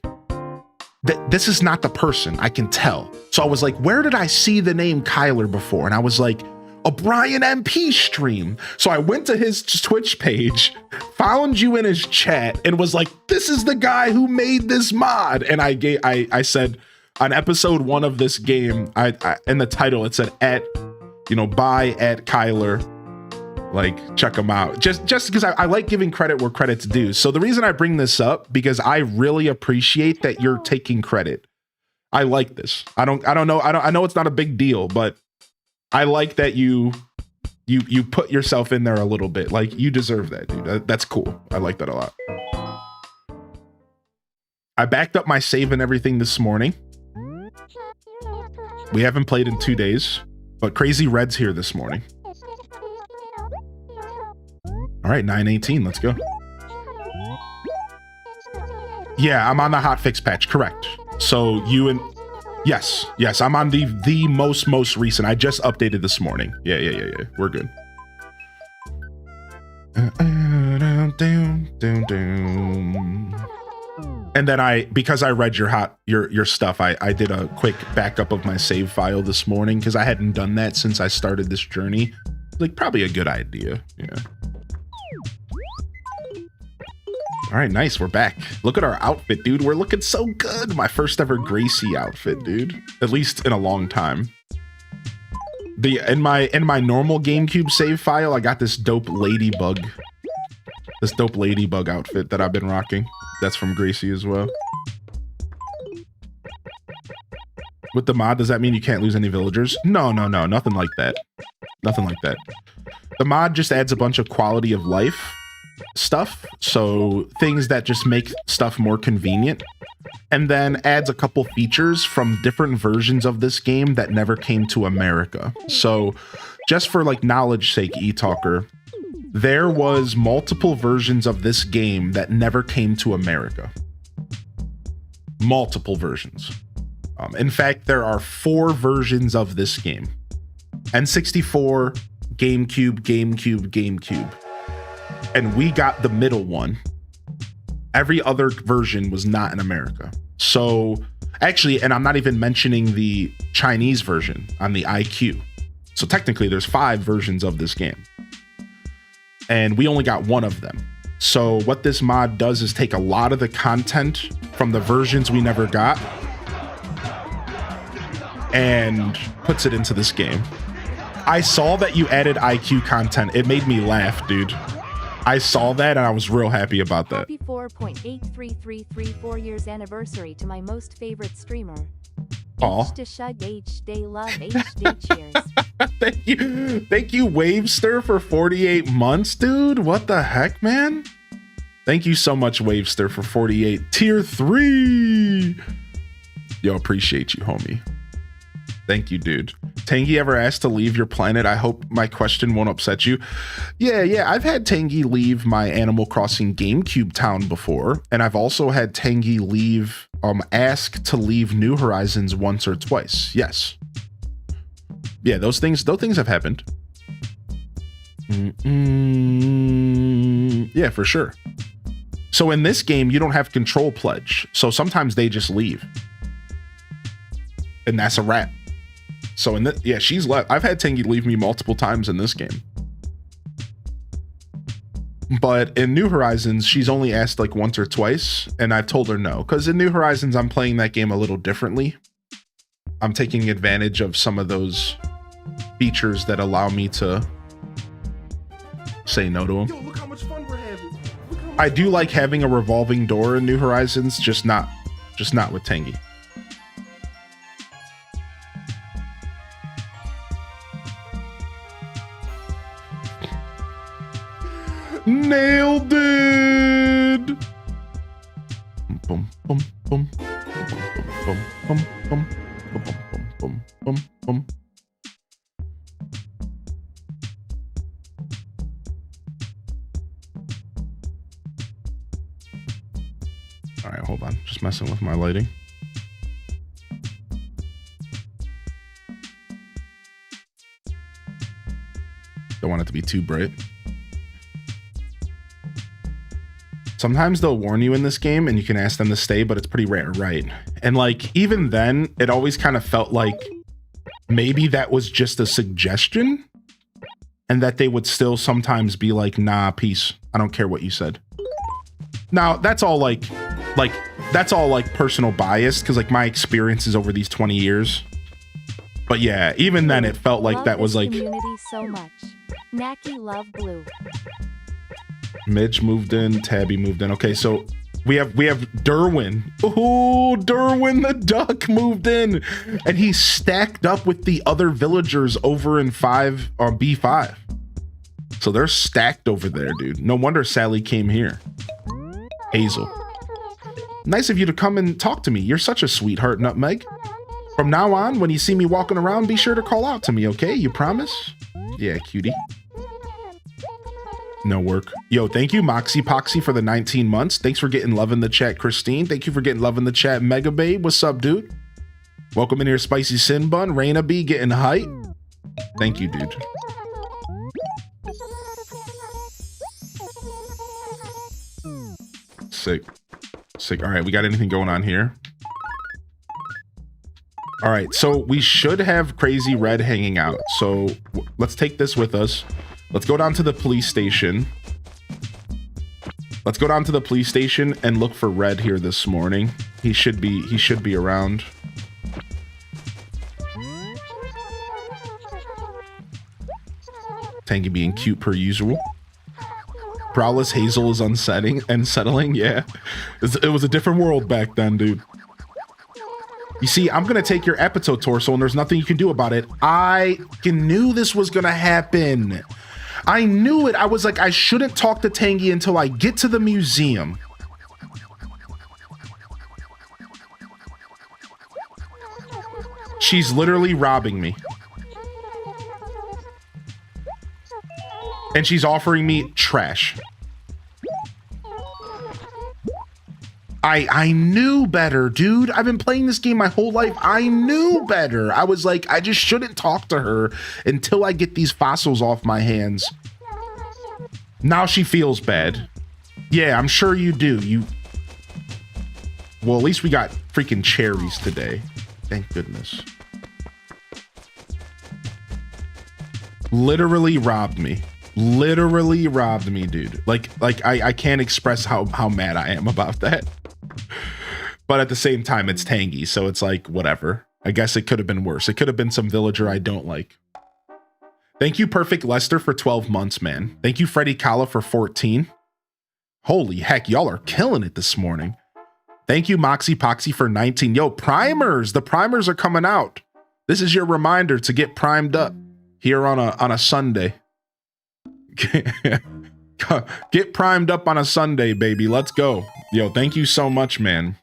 this is not the person, I can tell. So I was like, where did I see the name Kyler before? And I was like, a Brian MP stream. So I went to his Twitch page, found you in his chat, and was like, this is the guy who made this mod. And I said, on episode 1 of this game, I in the title, it said by @Kyler. Like, check them out. Just because I like giving credit where credit's due. So the reason I bring this up, because I really appreciate that you're taking credit. I like this. I know it's not a big deal, but I like that you put yourself in there a little bit. Like, you deserve that, dude. That's cool. I like that a lot. I backed up my save and everything this morning. We haven't played in 2 days, but Crazy Red's here this morning. All right, 9:18, let's go. Yeah, I'm on the hotfix patch, correct. So you and yes, I'm on the most recent. I just updated this morning. Yeah. We're good. And then because I read your stuff, I did a quick backup of my save file this morning because I hadn't done that since I started this journey. Like, probably a good idea. Yeah. All right, nice. We're back. Look at our outfit, dude. We're looking so good. My first ever Gracie outfit, dude. At least in a long time. In my normal GameCube save file, I got this dope ladybug. This dope ladybug outfit that I've been rocking. That's from Gracie as well. With the mod, does that mean you can't lose any villagers? No, nothing like that. Nothing like that. The mod just adds a bunch of quality of life stuff, so things that just make stuff more convenient, and then adds a couple features from different versions of this game that never came to America. So just for like knowledge sake, eTalker, there was multiple versions of this game that never came to America. Multiple versions. In fact, there are 4 versions of this game. N64, GameCube. And we got the middle one. Every other version was not in America. So actually, and I'm not even mentioning the Chinese version on the IQ. So technically there's 5 versions of this game. And we only got one of them. So what this mod does is take a lot of the content from the versions we never got and puts it into this game. I saw that you added IQ content. It made me laugh, dude. I saw that and I was real happy about that. Happy 4.83334 years anniversary to my most favorite streamer. Aw. H to shug, H day love, H day cheers. Thank you, Wavester, for 48 months, dude. What the heck, man? Thank you so much, Wavester, for 48. Tier 3. Yo, appreciate you, homie. Thank you, dude. Tangy ever asked to leave your planet? I hope my question won't upset you. Yeah. I've had Tangy leave my Animal Crossing GameCube town before, and I've also had Tangy leave, ask to leave New Horizons once or twice. Yes. Yeah, those things have happened. Yeah, for sure. So in this game, you don't have control pledge. So sometimes they just leave. And that's a wrap. So yeah, she's left. I've had Tangy leave me multiple times in this game. But in New Horizons, she's only asked like once or twice, and I've told her no. Because in New Horizons, I'm playing that game a little differently. I'm taking advantage of some of those features that allow me to say no to him. Yo, look how much fun we're having. I do like having a revolving door in New Horizons, just not with Tangy. Nailed it! Bum, bum, bum, bum, bum, bum, bum, bum, bum. All right, hold on. Just messing with my lighting. Don't want it to be too bright. Sometimes they'll warn you in this game and you can ask them to stay, but it's pretty rare, right? And like, even then, it always kind of felt like maybe that was just a suggestion and that they would still sometimes be like, nah, peace. I don't care what you said. Now, that's all like personal bias because like my experiences over these 20 years. But yeah, even then it felt like Love that was this like community so much. Nacky love blue. Mitch moved in, Tabby moved in. Okay, so we have Derwin. Oh, Derwin the duck moved in, and he's stacked up with the other villagers over in B5. So they're stacked over there, dude. No wonder Sally came here. Hazel, nice of you to come and talk to me. You're such a sweetheart, Nutmeg. From now on, when you see me walking around, be sure to call out to me, okay? You promise? Yeah, cutie. No work. Yo, thank you, Moxie Poxy, for the 19 months. Thanks for getting love in the chat, Christine. Thank you for getting love in the chat, Mega Babe. What's up, dude? Welcome in here, Spicy Sin Bun. Raina B getting hype. Thank you, dude. Sick. Sick. All right, we got anything going on here? All right, so we should have Crazy Red hanging out. So let's take this with us. Let's go down to the police station. Let's go down to the police station and look for Red here this morning. He should be around. Tangy being cute per usual. Browless Hazel is unsettling. Yeah, it was a different world back then, dude. You see, I'm gonna take your Epito torso, and there's nothing you can do about it. I knew this was gonna happen. I knew it. I was like, I shouldn't talk to Tangy until I get to the museum. She's literally robbing me. And she's offering me trash. I knew better, dude. I've been playing this game my whole life. I knew better. I was like, I just shouldn't talk to her until I get these fossils off my hands. Now she feels bad. Yeah, I'm sure you do. Well, at least we got freaking cherries today. Thank goodness. Literally robbed me. Literally robbed me, dude. Like I can't express how mad I am about that. But at the same time, it's Tangy, so it's like, whatever. I guess it could have been worse. It could have been some villager I don't like. Thank you, Perfect Lester, for 12 months, man. Thank you, Freddy Kala, for 14. Holy heck, y'all are killing it this morning. Thank you, Moxie Poxy, for 19. Yo, primers! The primers are coming out. This is your reminder to get primed up here on a Sunday. Get primed up on a Sunday, baby. Let's go. Yo, thank you so much, man.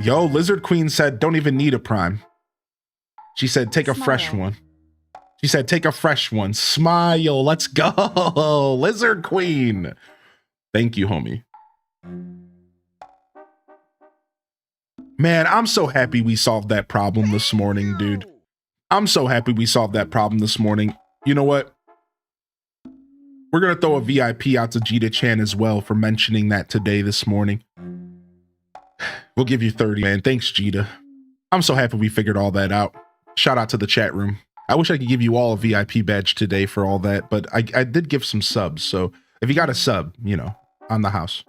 Yo, Lizard Queen said, don't even need a prime. She said, take a fresh one. She said, take a fresh one. Smile. Let's go. Lizard Queen. Thank you, homie. Man, I'm so happy we solved that problem this morning, dude. I'm so happy we solved that problem this morning. You know what? We're going to throw a VIP out to Jita Chan as well for mentioning that today, this morning. We'll give you 30, man. Thanks, Jita. I'm so happy we figured all that out. Shout out to the chat room. I wish I could give you all a VIP badge today for all that, but I did give some subs. So if you got a sub, you know, on the house,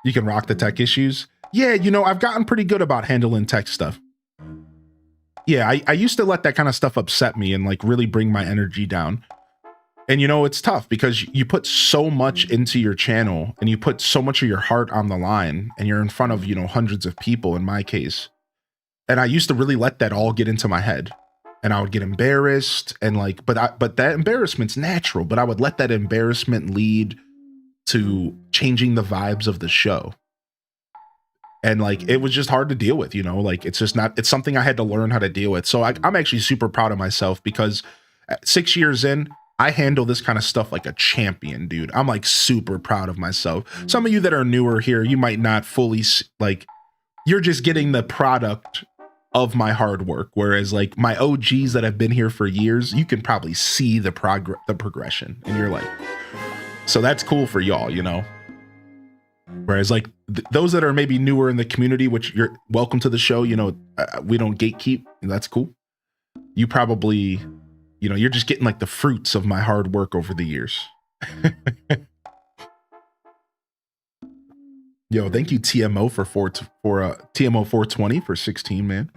you can rock the tech issues. Yeah, you know, I've gotten pretty good about handling tech stuff. Yeah, I used to let that kind of stuff upset me and like really bring my energy down. And you know, it's tough because you put so much into your channel and you put so much of your heart on the line and you're in front of, you know, hundreds of people in my case. And I used to really let that all get into my head and I would get embarrassed and like, but that embarrassment's natural, but I would let that embarrassment lead to changing the vibes of the show. And like, it was just hard to deal with, you know, like, it's just not, it's something I had to learn how to deal with. So I'm actually super proud of myself because 6 years in, I handle this kind of stuff like a champion, dude. I'm like super proud of myself. Some of you that are newer here, you might not fully like, you're just getting the product of my hard work. Whereas like my OGs that have been here for years, you can probably see the progression and you're like, so that's cool for y'all, you know? Whereas like those that are maybe newer in the community, which you're welcome to the show, you know, we don't gatekeep, and that's cool. You probably, you know, you're just getting like the fruits of my hard work over the years. Yo, thank you TMO for TMO 420 for 16, man.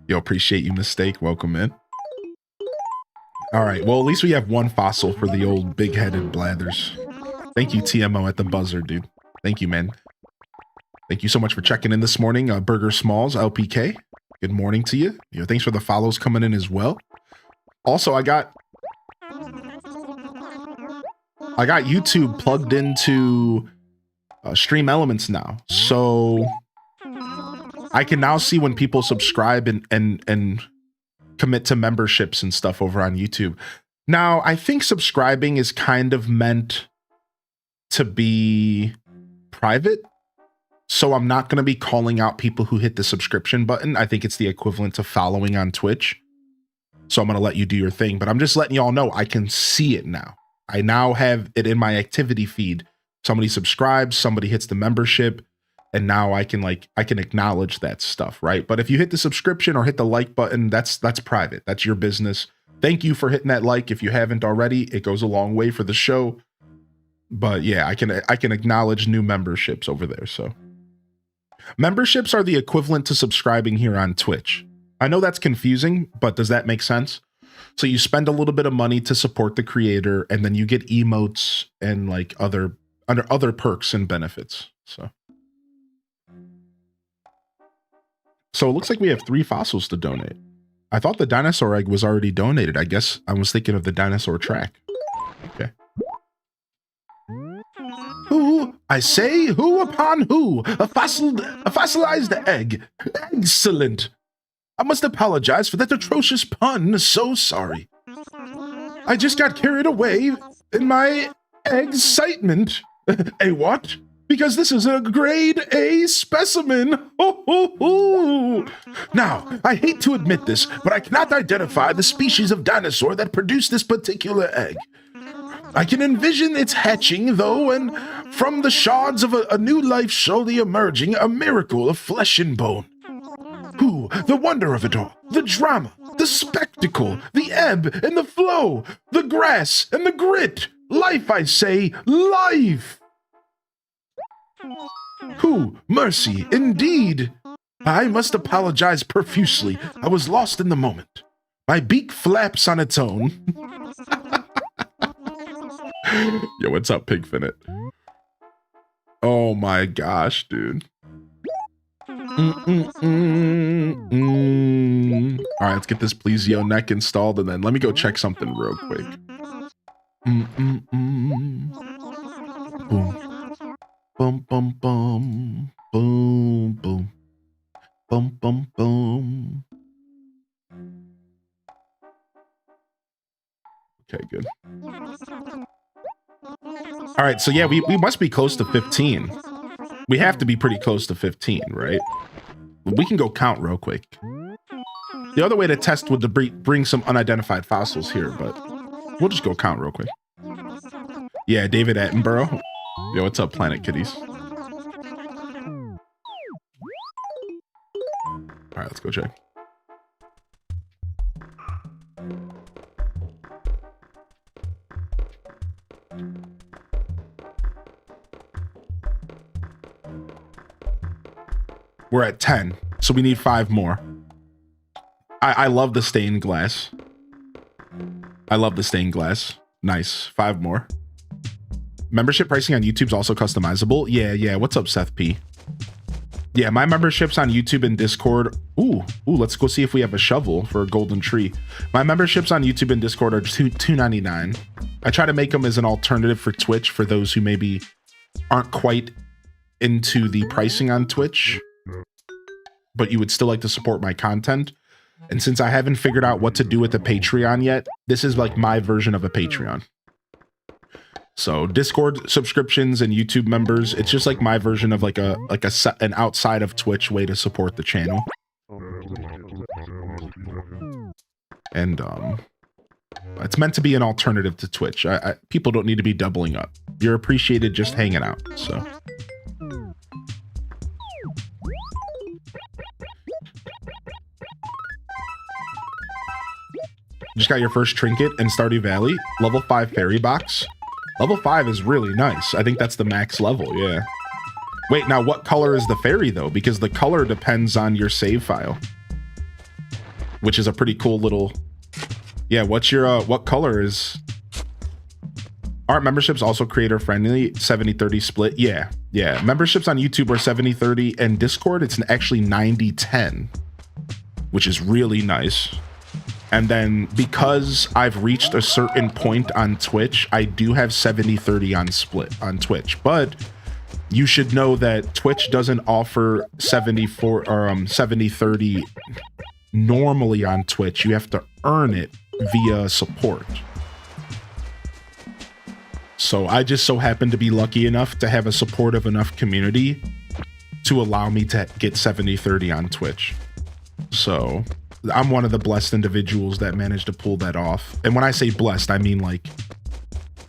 Yo, appreciate you, Mistake. Welcome in. All right, well, at least we have one fossil for the old big-headed blathers. Thank you, TMO at the buzzer, dude. Thank you, man. Thank you so much for checking in this morning. Burger Smalls, LPK. Good morning to you. You know, thanks for the follows coming in as well. Also, I got YouTube plugged into Stream Elements now, so I can now see when people subscribe and commit to memberships and stuff over on YouTube. Now, I think subscribing is kind of meant to be private. So I'm not going to be calling out people who hit the subscription button. I think it's the equivalent to following on Twitch. So I'm going to let you do your thing, but I'm just letting y'all know I can see it now. I now have it in my activity feed. Somebody subscribes, somebody hits the membership, and now I can acknowledge that stuff, right? But if you hit the subscription or hit the like button, that's private. That's your business. Thank you for hitting that like. If you haven't already, it goes a long way for the show. But yeah, I can acknowledge new memberships over there. So memberships are the equivalent to subscribing here on Twitch. I know that's confusing, but does that make sense? So you spend a little bit of money to support the creator, and then you get emotes and like other perks and benefits. So it looks like we have 3 fossils to donate. I thought the dinosaur egg was already donated. I guess I was thinking of the dinosaur track. Okay. Who? I say, who upon who? A fossilized egg. Excellent. I must apologize for that atrocious pun. So sorry. I just got carried away in my excitement. A what? Because this is a grade A specimen. Ho, ho, ho. Now, I hate to admit this, but I cannot identify the species of dinosaur that produced this particular egg. I can envision its hatching, though, and from the shards of a new life surely emerging, a miracle of flesh and bone. Who? The wonder of it all, the drama, the spectacle, the ebb and the flow, the grass and the grit. Life, I say, life. Who? Mercy, indeed. I must apologize profusely. I was lost in the moment. My beak flaps on its own. Yo, what's up, Pigfinite? Oh my gosh, dude. All right, let's get this Plesio neck installed, and then let me go check something real quick. Boom. Boom, boom, boom. Boom, boom. Boom, boom, boom. Okay, good. All right, so yeah, we must be close to 15. We have to be pretty close to 15, right? We can go count real quick. The other way to test would to bring some unidentified fossils here, but we'll just go count real quick. Yeah, David Attenborough. Yo, what's up, Planet Kitties? All right, let's go check. We're at 10, so we need 5 more. I love the stained glass. I love the stained glass. Nice. 5 more. Membership pricing on YouTube's also customizable. Yeah. What's up, Seth P? Yeah, my memberships on YouTube and Discord. Ooh, let's go see if we have a shovel for a golden tree. My memberships on YouTube and Discord are $2.99. I try to make them as an alternative for Twitch for those who maybe aren't quite into the pricing on Twitch, but you would still like to support my content. And since I haven't figured out what to do with the Patreon yet, this is like my version of a Patreon. So Discord subscriptions and YouTube members, it's just like my version of an outside of Twitch way to support the channel. And it's meant to be an alternative to Twitch. People don't need to be doubling up. You're appreciated just hanging out. So just got your first trinket in Stardew Valley. Level 5 fairy box. Level 5 is really nice. I think that's the max level, yeah. Wait, now what color is the fairy though? Because the color depends on your save file. Which is a pretty cool little... Yeah, what's your, what color is... Aren't memberships also creator friendly? 70-30 split? Yeah. Memberships on YouTube are 70-30 and Discord, it's actually 90-10. Which is really nice. And then because I've reached a certain point on Twitch, I do have 70-30 on split on Twitch. But you should know that Twitch doesn't offer 70-30 normally on Twitch. You have to earn it via support. So I just so happen to be lucky enough to have a supportive enough community to allow me to get 70-30 on Twitch. So I'm one of the blessed individuals that managed to pull that off. And when I say blessed, I mean like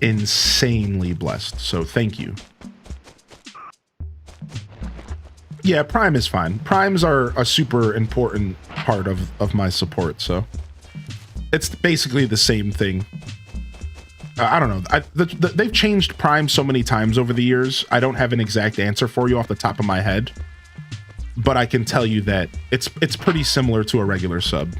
insanely blessed. So thank you. Yeah, Prime is fine. Primes are a super important part of my support. So it's basically the same thing. I don't know. They've changed Prime so many times over the years. I don't have an exact answer for you off the top of my head. But I can tell you that it's pretty similar to a regular sub.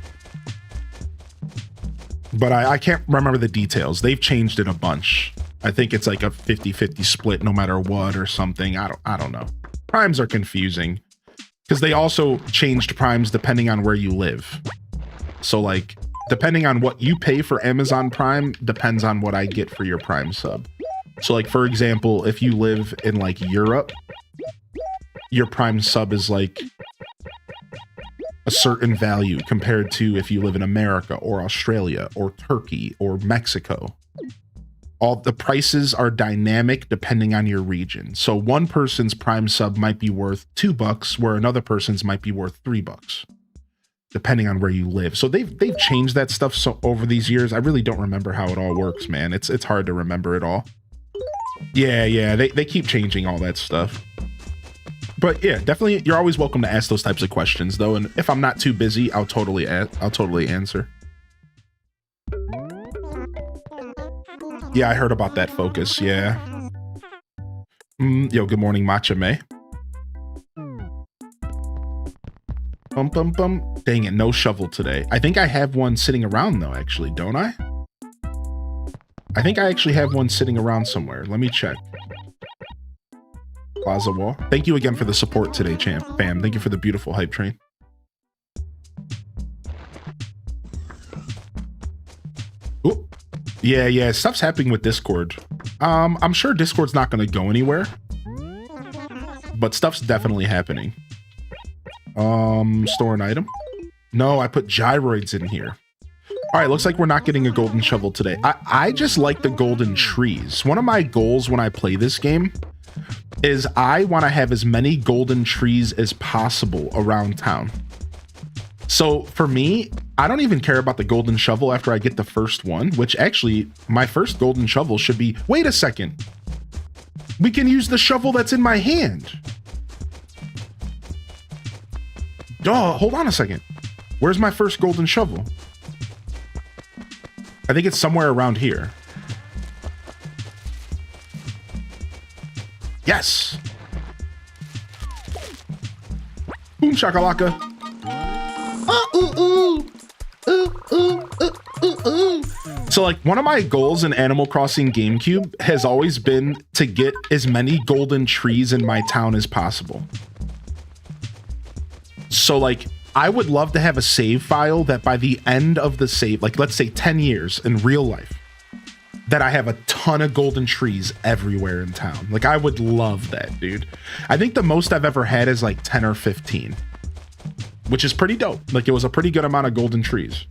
But I can't remember the details. They've changed it a bunch. I think it's like a 50-50 split no matter what or something. I don't know. Primes are confusing because they also changed primes depending on where you live. So like depending on what you pay for Amazon Prime depends on what I get for your Prime sub. So like for example, if you live in like Europe, your Prime sub is like a certain value compared to if you live in America or Australia or Turkey or Mexico. All the prices are dynamic depending on your region. So one person's Prime sub might be worth $2 where another person's might be worth $3 depending on where you live. So they've changed that stuff so over these years. I really don't remember how it all works, man. It's hard to remember it all. Yeah, they keep changing all that stuff. But yeah, definitely, you're always welcome to ask those types of questions, though. And if I'm not too busy, I'll totally answer. Yeah, I heard about that focus. Yeah. Yo, good morning, Matcha May. Dang it, no shovel today. I think I have one sitting around though. Actually, don't I? I think I actually have one sitting around somewhere. Let me check. Plaza Wall. Thank you again for the support today, champ. Fam, thank you for the beautiful hype train. Ooh. Yeah, stuff's happening with Discord. I'm sure Discord's not going to go anywhere, but stuff's definitely happening. Store an item. No, I put gyroids in here. All right, looks like we're not getting a golden shovel today. I just like the golden trees. One of my goals when I play this game is I want to have as many golden trees as possible around town. So for me, I don't even care about the golden shovel after I get the first one, which actually my first golden shovel should be, wait a second. We can use the shovel that's in my hand. Duh, hold on a second. Where's my first golden shovel? I think it's somewhere around here. Yes. Boom shakalaka. So like one of my goals in Animal Crossing GameCube has always been to get as many golden trees in my town as possible. So like I would love to have a save file that by the end of the save, like let's say 10 years in real life, that I have a ton of golden trees everywhere in town. Like I would love that, dude. I think the most I've ever had is like 10 or 15, which is pretty dope. Like it was a pretty good amount of golden trees.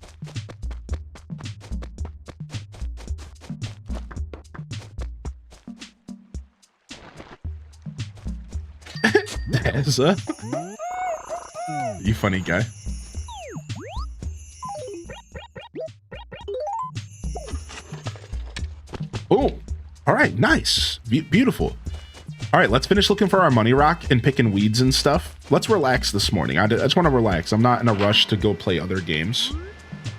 That's you funny guy. Oh, all right, nice, beautiful. All right, let's finish looking for our money rock and picking weeds and stuff. Let's relax this morning. I just want to relax. I'm not in a rush to go play other games.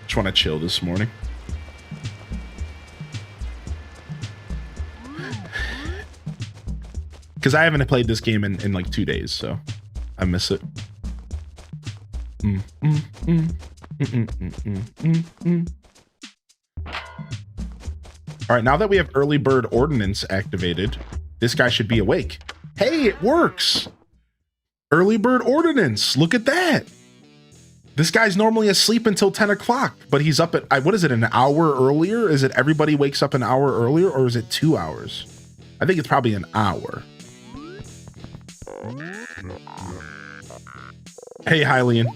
Just want to chill this morning. Because I haven't played this game in like 2 days, so I miss it. All right, now that we have early bird ordinance activated, this guy should be awake. Hey, it works. Early bird ordinance. Look at that. This guy's normally asleep until 10 o'clock, but he's up at, what is it, an hour earlier? Is it everybody wakes up an hour earlier, or is it 2 hours? I think it's probably an hour. Hey, Hylian.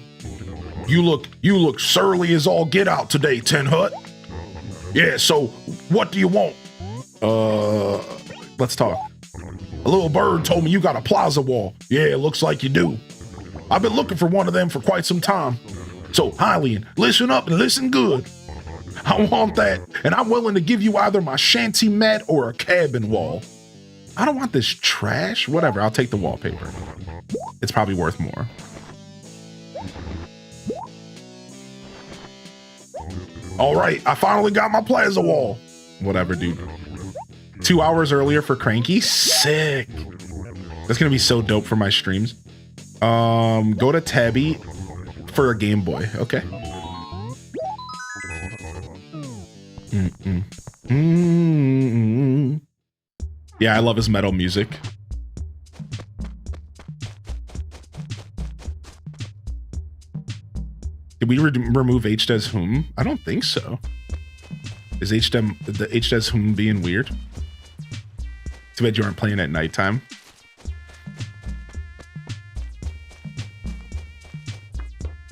You look surly as all get out today, Tin Hut. Yeah, so what do you want? Let's talk. A little bird told me you got a plaza wall. Yeah, it looks like you do. I've been looking for one of them for quite some time. So, Hylian, listen up and listen good. I want that, and I'm willing to give you either my shanty mat or a cabin wall. I don't want this trash. Whatever, I'll take the wallpaper. It's probably worth more. All right, I finally got my plaza wall. Whatever, dude. 2 hours earlier for Cranky? Sick. That's gonna be so dope for my streams. Go to Tabby for a Game Boy. Okay. Yeah, I love his metal music. Did we remove HDes whom? I don't think so. Is the HDes whom being weird? Too bad you aren't playing at nighttime.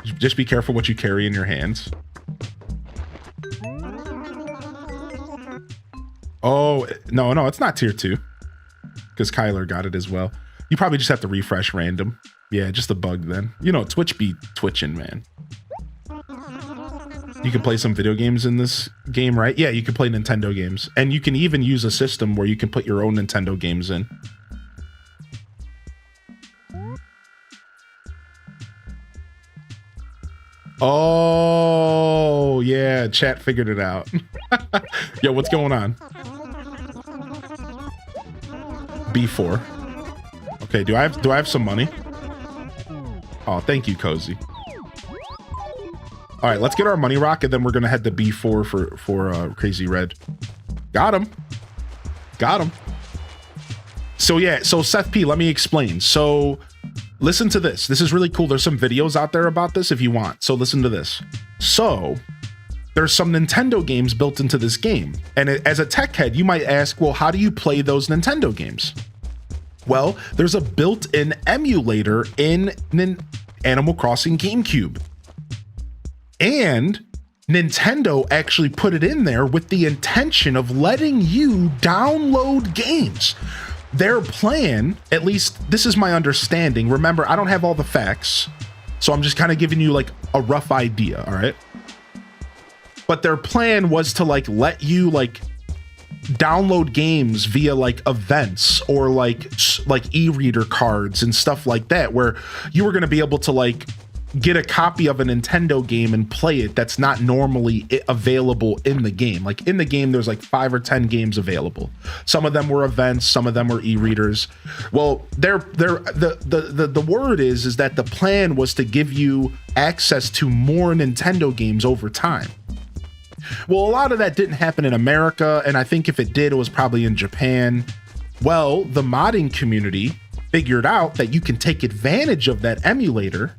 Just be careful what you carry in your hands. Oh, no, it's not tier 2. Because Kyler got it as well. You probably just have to refresh random. Yeah, just a bug then. You know, Twitch be twitching, man. You can play some video games in this game, right? Yeah, you can play Nintendo games. And you can even use a system where you can put your own Nintendo games in. Oh, yeah, chat figured it out. Yo, what's going on? B4. Okay, do I have some money? Oh, thank you, Cozy. All right, let's get our money rock, and then we're gonna head to B4 for Crazy Red. Got him. So yeah, so Seth P, let me explain. So listen to this. This is really cool. There's some videos out there about this if you want. So listen to this. So there's some Nintendo games built into this game. And as a tech head, you might ask, well, how do you play those Nintendo games? Well, there's a built-in emulator in Animal Crossing GameCube. And Nintendo actually put it in there with the intention of letting you download games. Their plan, at least this is my understanding. Remember, I don't have all the facts, so I'm just kind of giving you like a rough idea, all right? But their plan was to like let you like download games via like events or like e-reader cards and stuff like that, where you were going to be able to like get a copy of a Nintendo game and play it that's not normally available in the game. Like in the game, there's like 5 or 10 games available. Some of them were events, some of them were e-readers. Well, the word is that the plan was to give you access to more Nintendo games over time. Well, a lot of that didn't happen in America, and I think if it did, it was probably in Japan. Well, the modding community figured out that you can take advantage of that emulator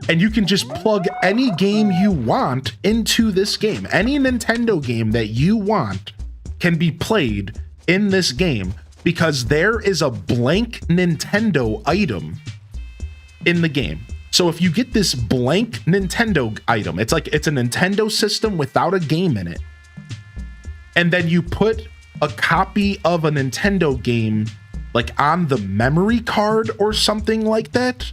and you can just plug any game you want into this game. Any Nintendo game that you want can be played in this game because there is a blank Nintendo item in the game. So if you get this blank Nintendo item, it's a Nintendo system without a game in it, and then you put a copy of a Nintendo game like on the memory card or something like that,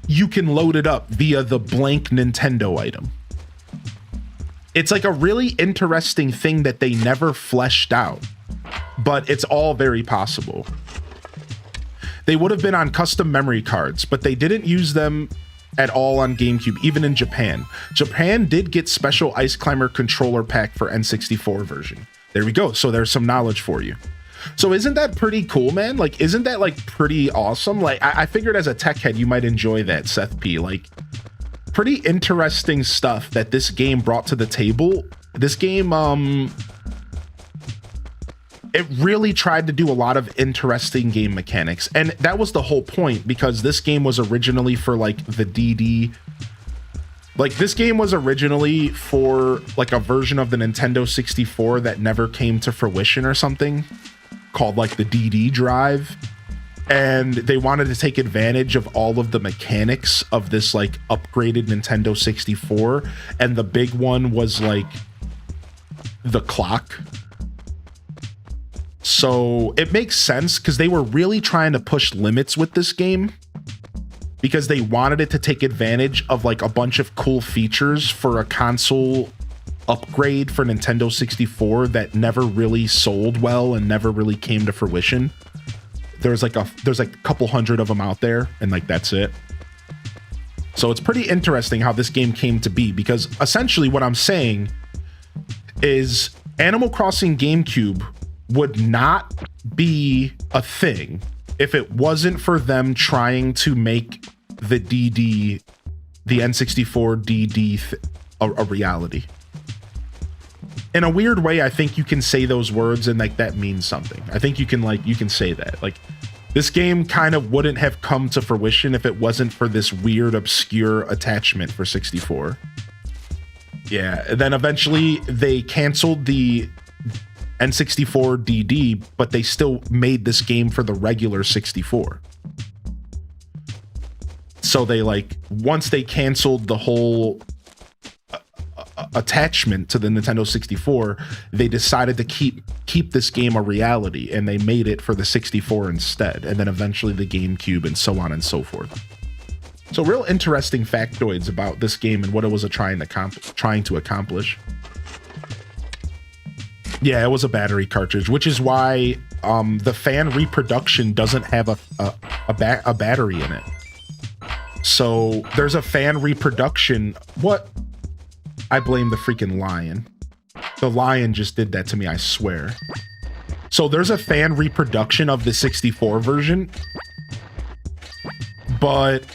you can load it up via the blank Nintendo item. It's like a really interesting thing that they never fleshed out, but it's all very possible. They would have been on custom memory cards, but they didn't use them at all on GameCube, even in Japan. Japan did get special Ice Climber controller pack for N64 version. There we go. So there's some knowledge for you. So isn't that pretty cool, man? Like, isn't that like pretty awesome? Like, I figured as a tech head, you might enjoy that, Seth P. Like, pretty interesting stuff that this game brought to the table. This game, it really tried to do a lot of interesting game mechanics, and that was the whole point, because this game was originally for like the DD. Like, this game was originally for like a version of the Nintendo 64 that never came to fruition or something, called like the DD drive. And they wanted to take advantage of all of the mechanics of this like upgraded Nintendo 64. And the big one was like the clock. So it makes sense because they were really trying to push limits with this game, because they wanted it to take advantage of like a bunch of cool features for a console upgrade for Nintendo 64 that never really sold well and never really came to fruition. There's like a couple hundred of them out there, and like that's it. So it's pretty interesting how this game came to be, because essentially what I'm saying is Animal Crossing GameCube would not be a thing if it wasn't for them trying to make the DD, the N64 DD a reality. In a weird way, I think you can say those words and like that means something. I think you can say that. Like, this game kind of wouldn't have come to fruition if it wasn't for this weird, obscure attachment for 64. Yeah, and then eventually they canceled the N64 DD, but they still made this game for the regular 64. So they like, once they canceled the whole attachment to the Nintendo 64, they decided to keep this game a reality, and they made it for the 64 instead, and then eventually the GameCube, and so on and so forth. So real interesting factoids about this game and what it was trying to accomplish. Yeah, it was a battery cartridge, which is why the fan reproduction doesn't have a battery in it. So there's a fan reproduction. What? I blame the freaking lion. The lion just did that to me, I swear. So there's a fan reproduction of the 64 version, but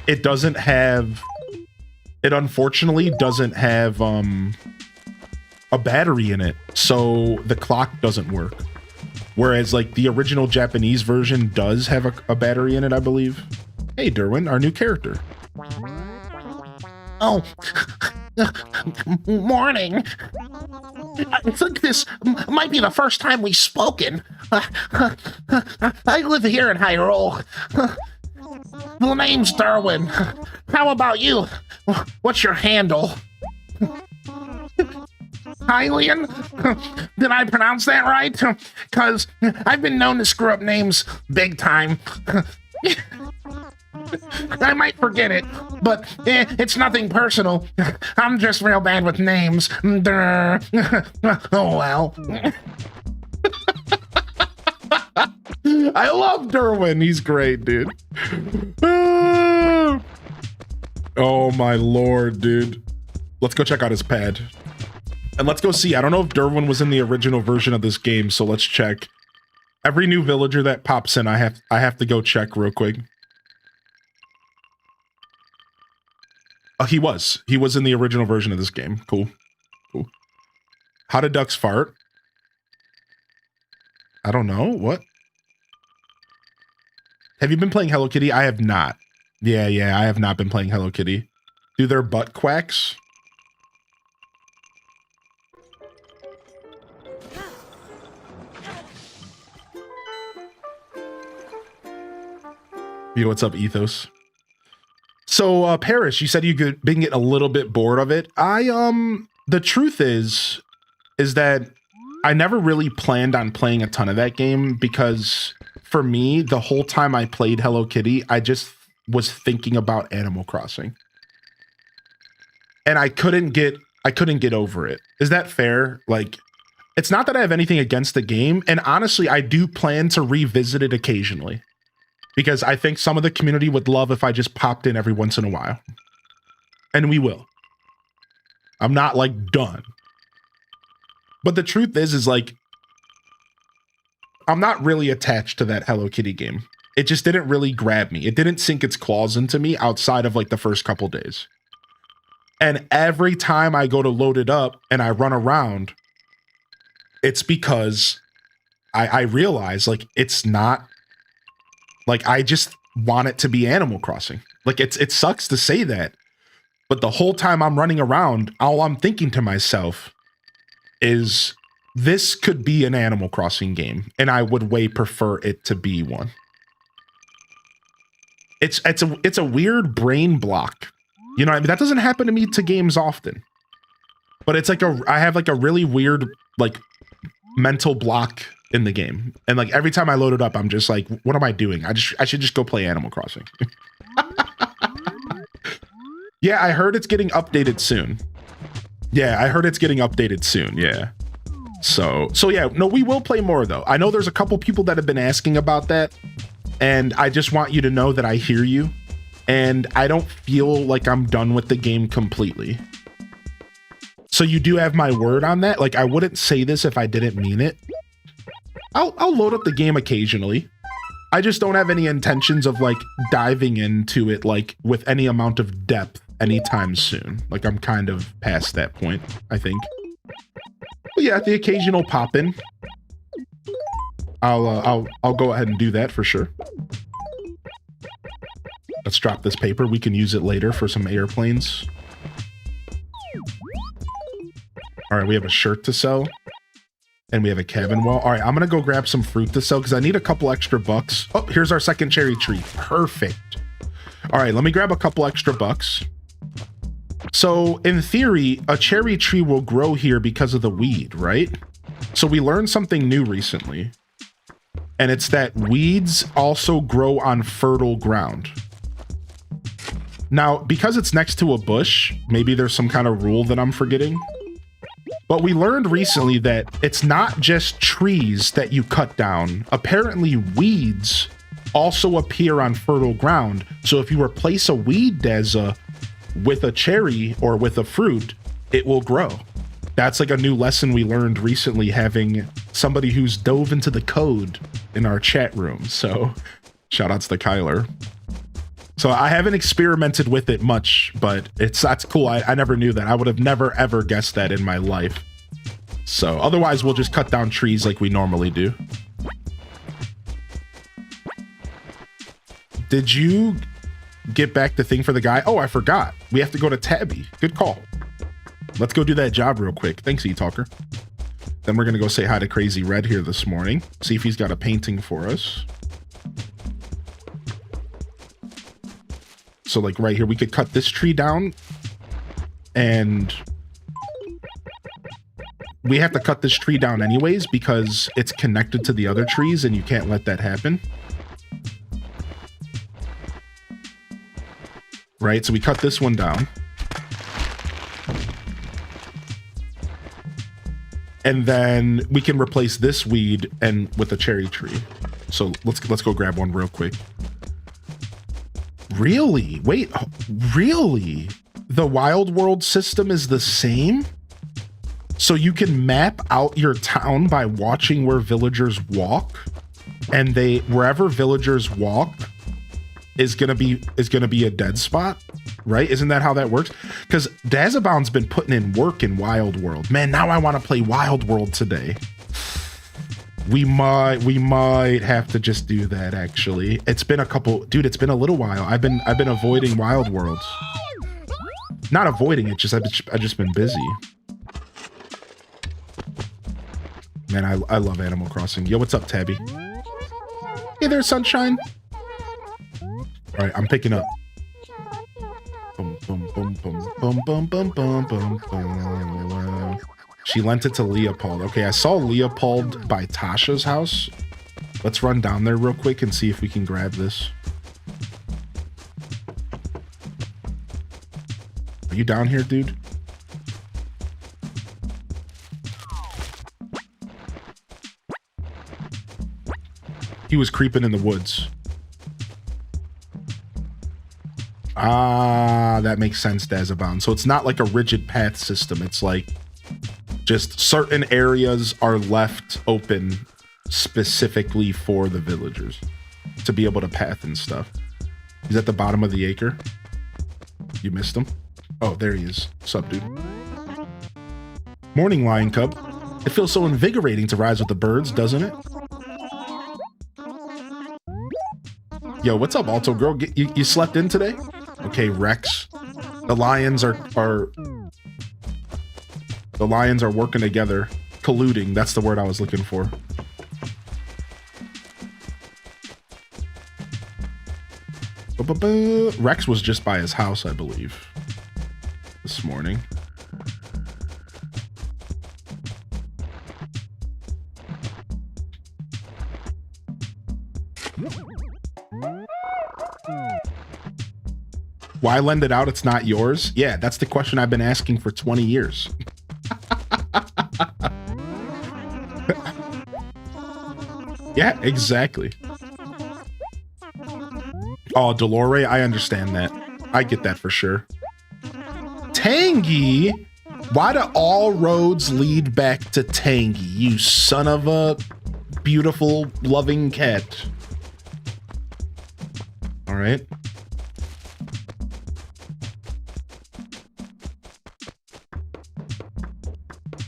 it doesn't have, it unfortunately doesn't have a battery in it, so the clock doesn't work. Whereas like the original Japanese version does have a battery in it, I believe. Hey Derwin, our new character. Oh, Morning. I think this might be the first time we've spoken. I live here in Hyrule. The name's Derwin. How about you? What's your handle? Hylian? Did I pronounce that right? Because I've been known to screw up names big time. I might forget it, but it's nothing personal. I'm just real bad with names. Durr. Oh well. I love Derwin. He's great, dude. Oh my lord, dude. Let's go check out his pad. And let's go see. I don't know if Derwin was in the original version of this game, so let's check. Every new villager that pops in, I have to go check real quick. Oh, he was. He was in the original version of this game. Cool. Cool. How did ducks fart? I don't know. What? Have you been playing Hello Kitty? I have not. Yeah, I have not been playing Hello Kitty. Do their butt quacks? Yo, what's up, Ethos? So, Paris, you said you could been getting a little bit bored of it. The truth is that I never really planned on playing a ton of that game because for me, the whole time I played Hello Kitty, I just was thinking about Animal Crossing. And I couldn't get over it. Is that fair? Like, it's not that I have anything against the game, and honestly, I do plan to revisit it occasionally. Because I think some of the community would love if I just popped in every once in a while. And we will. I'm not, like, done. But the truth is like, I'm not really attached to that Hello Kitty game. It just didn't really grab me. It didn't sink its claws into me outside of, like, the first couple days. And every time I go to load it up and I run around, it's because I realize, like, it's not... Like, I just want it to be Animal Crossing. Like, it sucks to say that. But the whole time I'm running around, all I'm thinking to myself is, this could be an Animal Crossing game. And I would way prefer it to be one. It's a weird brain block. You know what I mean? That doesn't happen to me to games often. But it's like I have like a really weird, like, mental block in the game, and like every time I load it up, I'm just like, what am I doing? I should just go play Animal Crossing. Yeah, I heard it's getting updated soon. Yeah. So yeah, no, we will play more though. I know there's a couple people that have been asking about that, and I just want you to know that I hear you, and I don't feel like I'm done with the game completely. So you do have my word on that. Like, I wouldn't say this if I didn't mean it. I'll load up the game occasionally. I just don't have any intentions of like diving into it like with any amount of depth anytime soon. Like, I'm kind of past that point, I think. But yeah, the occasional pop in. I'll go ahead and do that for sure. Let's drop this paper. We can use it later for some airplanes. All right, we have a shirt to sell. And we have a cabin wall. All right, I'm gonna go grab some fruit to sell because I need a couple extra bucks. Oh, here's our second cherry tree. Perfect. All right, let me grab a couple extra bucks. So in theory, a cherry tree will grow here because of the weed, right? So we learned something new recently. And it's that weeds also grow on fertile ground. Now, because it's next to a bush, maybe there's some kind of rule that I'm forgetting. But we learned recently that it's not just trees that you cut down. Apparently, weeds also appear on fertile ground. So if you replace a weed, Deza, with a cherry or with a fruit, it will grow. That's like a new lesson we learned recently, having somebody who's dove into the code in our chat room. So shout outs to Kyler. So I haven't experimented with it much, but that's cool. I never knew that. I would have never ever guessed that in my life. So otherwise we'll just cut down trees like we normally do. Did you get back the thing for the guy? Oh, I forgot. We have to go to Tabby. Good call. let's go do that job real quick. Thanks, E-Talker. Then we're gonna go say hi to Crazy Red here this morning. See if he's got a painting for us. So like right here, we could cut this tree down and we have to cut this tree down anyways because it's connected to the other trees and you can't let that happen. Right, so we cut this one down. And then we can replace this weed and with a cherry tree. So let's go grab one real quick. Really? Wait, really? The Wild World system is the same? So you can map out your town by watching where villagers walk, and wherever villagers walk is gonna be a dead spot, right? Isn't that how that works? Because Dazabound's been putting in work in Wild World. Man, now I want to play Wild World today. We might have to just do that. Actually, it's been it's been a little while. I've been avoiding Wild World. Not avoiding it, I've just been busy. Man, I love Animal Crossing. Yo, what's up, Tabby? Hey there, Sunshine. All right, I'm picking up. Boom, boom, boom, boom, boom, boom, boom, boom, boom, boom. She lent it to Leopold. Okay, I saw Leopold by Tasha's house. Let's run down there real quick and see if we can grab this. Are you down here, dude? He was creeping in the woods. Ah, that makes sense, Dazabound. So it's not like a rigid path system. It's like just certain areas are left open specifically for the villagers to be able to path and stuff. He's at the bottom of the acre. You missed him? Oh, there he is. Sup, dude? Morning, Lion Cub. It feels so invigorating to rise with the birds, doesn't it? Yo, what's up, Alto Girl? You slept in today? Okay, Rex. The lions are working together, colluding. That's the word I was looking for. Rex was just by his house, I believe, this morning. Why lend it out? It's not yours. Yeah, that's the question I've been asking for 20 years. Yeah, exactly. Oh, Delore, I understand that. I get that for sure. Tangy? Why do all roads lead back to Tangy, you son of a beautiful, loving cat? All right.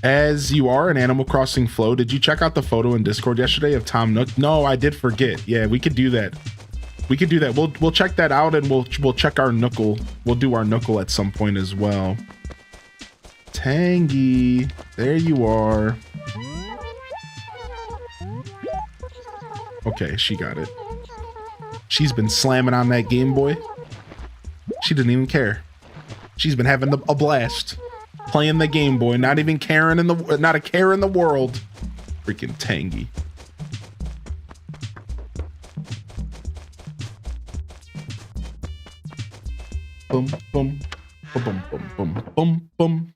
As you are in Animal Crossing Flow, did you check out the photo in Discord yesterday of Tom Nook? No, I did forget. Yeah, we could do that. We could do that. We'll check that out, and we'll check our Nookle. We'll do our Nookle at some point as well. Tangy, there you are. Okay, she got it. She's been slamming on that Game Boy. She didn't even care. She's been having a blast. Playing the Game Boy, not even caring not a care in the world. Freaking Tangy. Boom, boom, boom, boom, boom, boom, boom.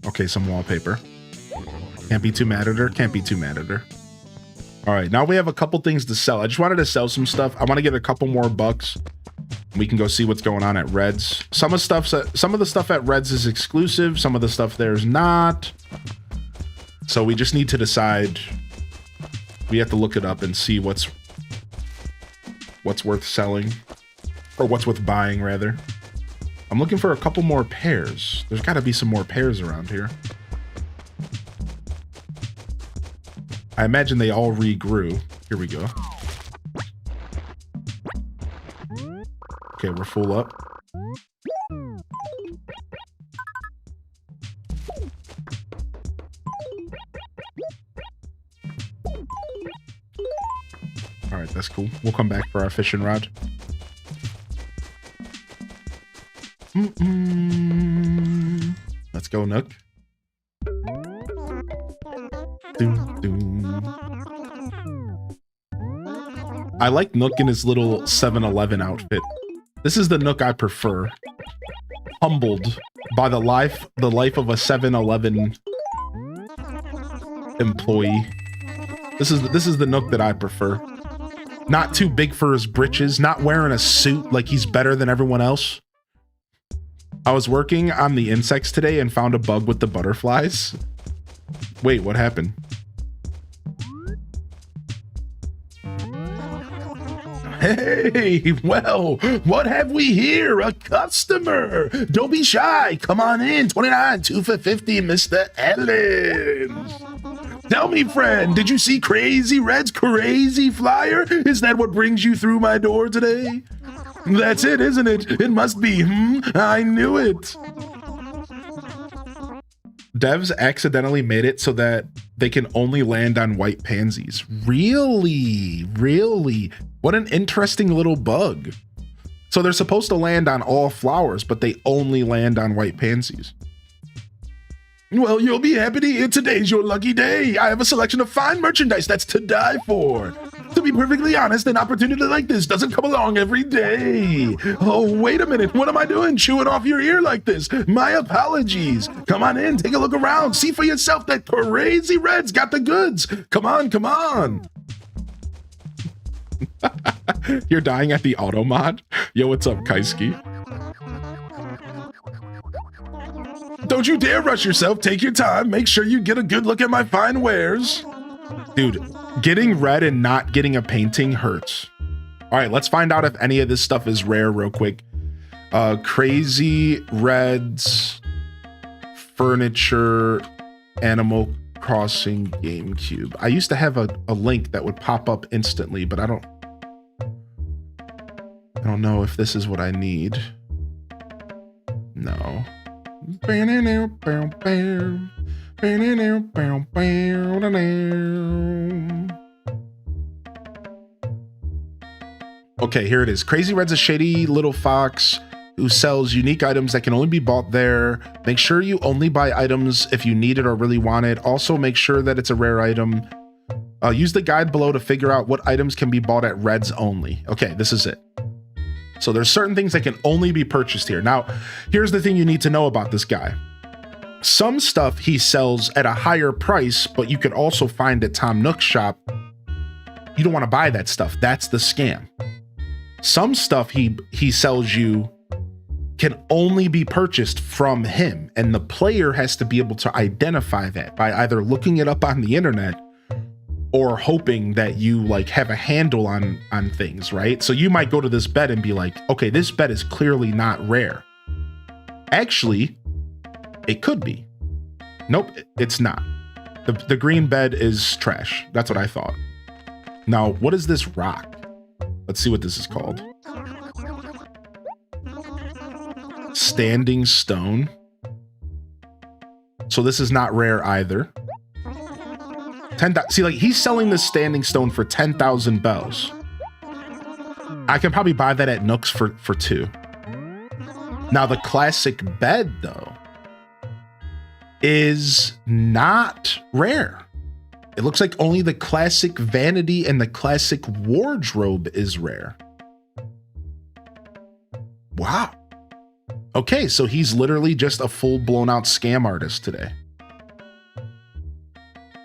Okay, some wallpaper. Can't be too mad at her. Can't be too mad at her. All right, now we have a couple things to sell. I just wanted to sell some stuff. I want to get a couple more bucks. We can go see what's going on at Red's. Some of the stuff at Red's is exclusive. Some of the stuff there's not. So we just need to decide. We have to look it up and see what's worth selling, or what's worth buying rather. I'm looking for a couple more pears. There's got to be some more pears around here. I imagine they all regrew. Here we go. Okay, we're full up. All right, that's cool. We'll come back for our fishing rod. Let's go, Nook. Doom, doom. I like Nook in his little 7-Eleven outfit. This is the Nook I prefer. Humbled by the life of a 7-Eleven employee. This is the Nook that I prefer. Not too big for his britches, not wearing a suit like he's better than everyone else. I was working on the insects today and found a bug with the butterflies. Wait, what happened? Hey, well, what have we here? A customer. Don't be shy. Come on in. 29, 2 for 50, Mr. Ellen. Tell me, friend, did you see Crazy Red's crazy flyer? Is that what brings you through my door today? That's it, isn't it? It must be, I knew it. Devs accidentally made it so that they can only land on white pansies. Really? Really? What an interesting little bug. So they're supposed to land on all flowers, but they only land on white pansies. Well, you'll be happy to hear today's your lucky day. I have a selection of fine merchandise that's to die for. To be perfectly honest, an opportunity like this doesn't come along every day. Oh, wait a minute. What am I doing? Chewing off your ear like this? My apologies. Come on in. Take a look around. See for yourself that Crazy Red's got the goods. Come on, come on. You're dying at the auto mod? Yo, what's up, Kaisuke? Don't you dare rush yourself. Take your time. Make sure you get a good look at my fine wares. Dude, getting red and not getting a painting hurts. All right, let's find out if any of this stuff is rare real quick. Crazy Red's furniture, Animal Crossing GameCube. I used to have a link that would pop up instantly, but I don't know if this is what I need. No. Okay, here it is. Crazy Red's a shady little fox who sells unique items that can only be bought there. Make sure you only buy items if you need it or really want it. Also, make sure that it's a rare item. Use the guide below to figure out what items can be bought at Red's only. Okay, this is it. So there's certain things that can only be purchased here. Now, here's the thing you need to know about this guy. Some stuff he sells at a higher price, but you could also find at Tom Nook's shop. You don't want to buy that stuff. That's the scam. Some stuff he sells you can only be purchased from him, and the player has to be able to identify that by either looking it up on the internet or hoping that you like have a handle on things, right? So you might go to this bed and be like, okay, this bed is clearly not rare. Actually, it could be. Nope, it's not. The green bed is trash. That's what I thought. Now, what is this rock? Let's see what this is called. Standing stone. So this is not rare either. See, like he's selling this standing stone for 10,000 bells. I can probably buy that at Nook's for 2. Now the classic bed though is not rare. It looks like only the classic vanity and the classic wardrobe is rare. Wow. Okay, so he's literally just a full blown out scam artist today.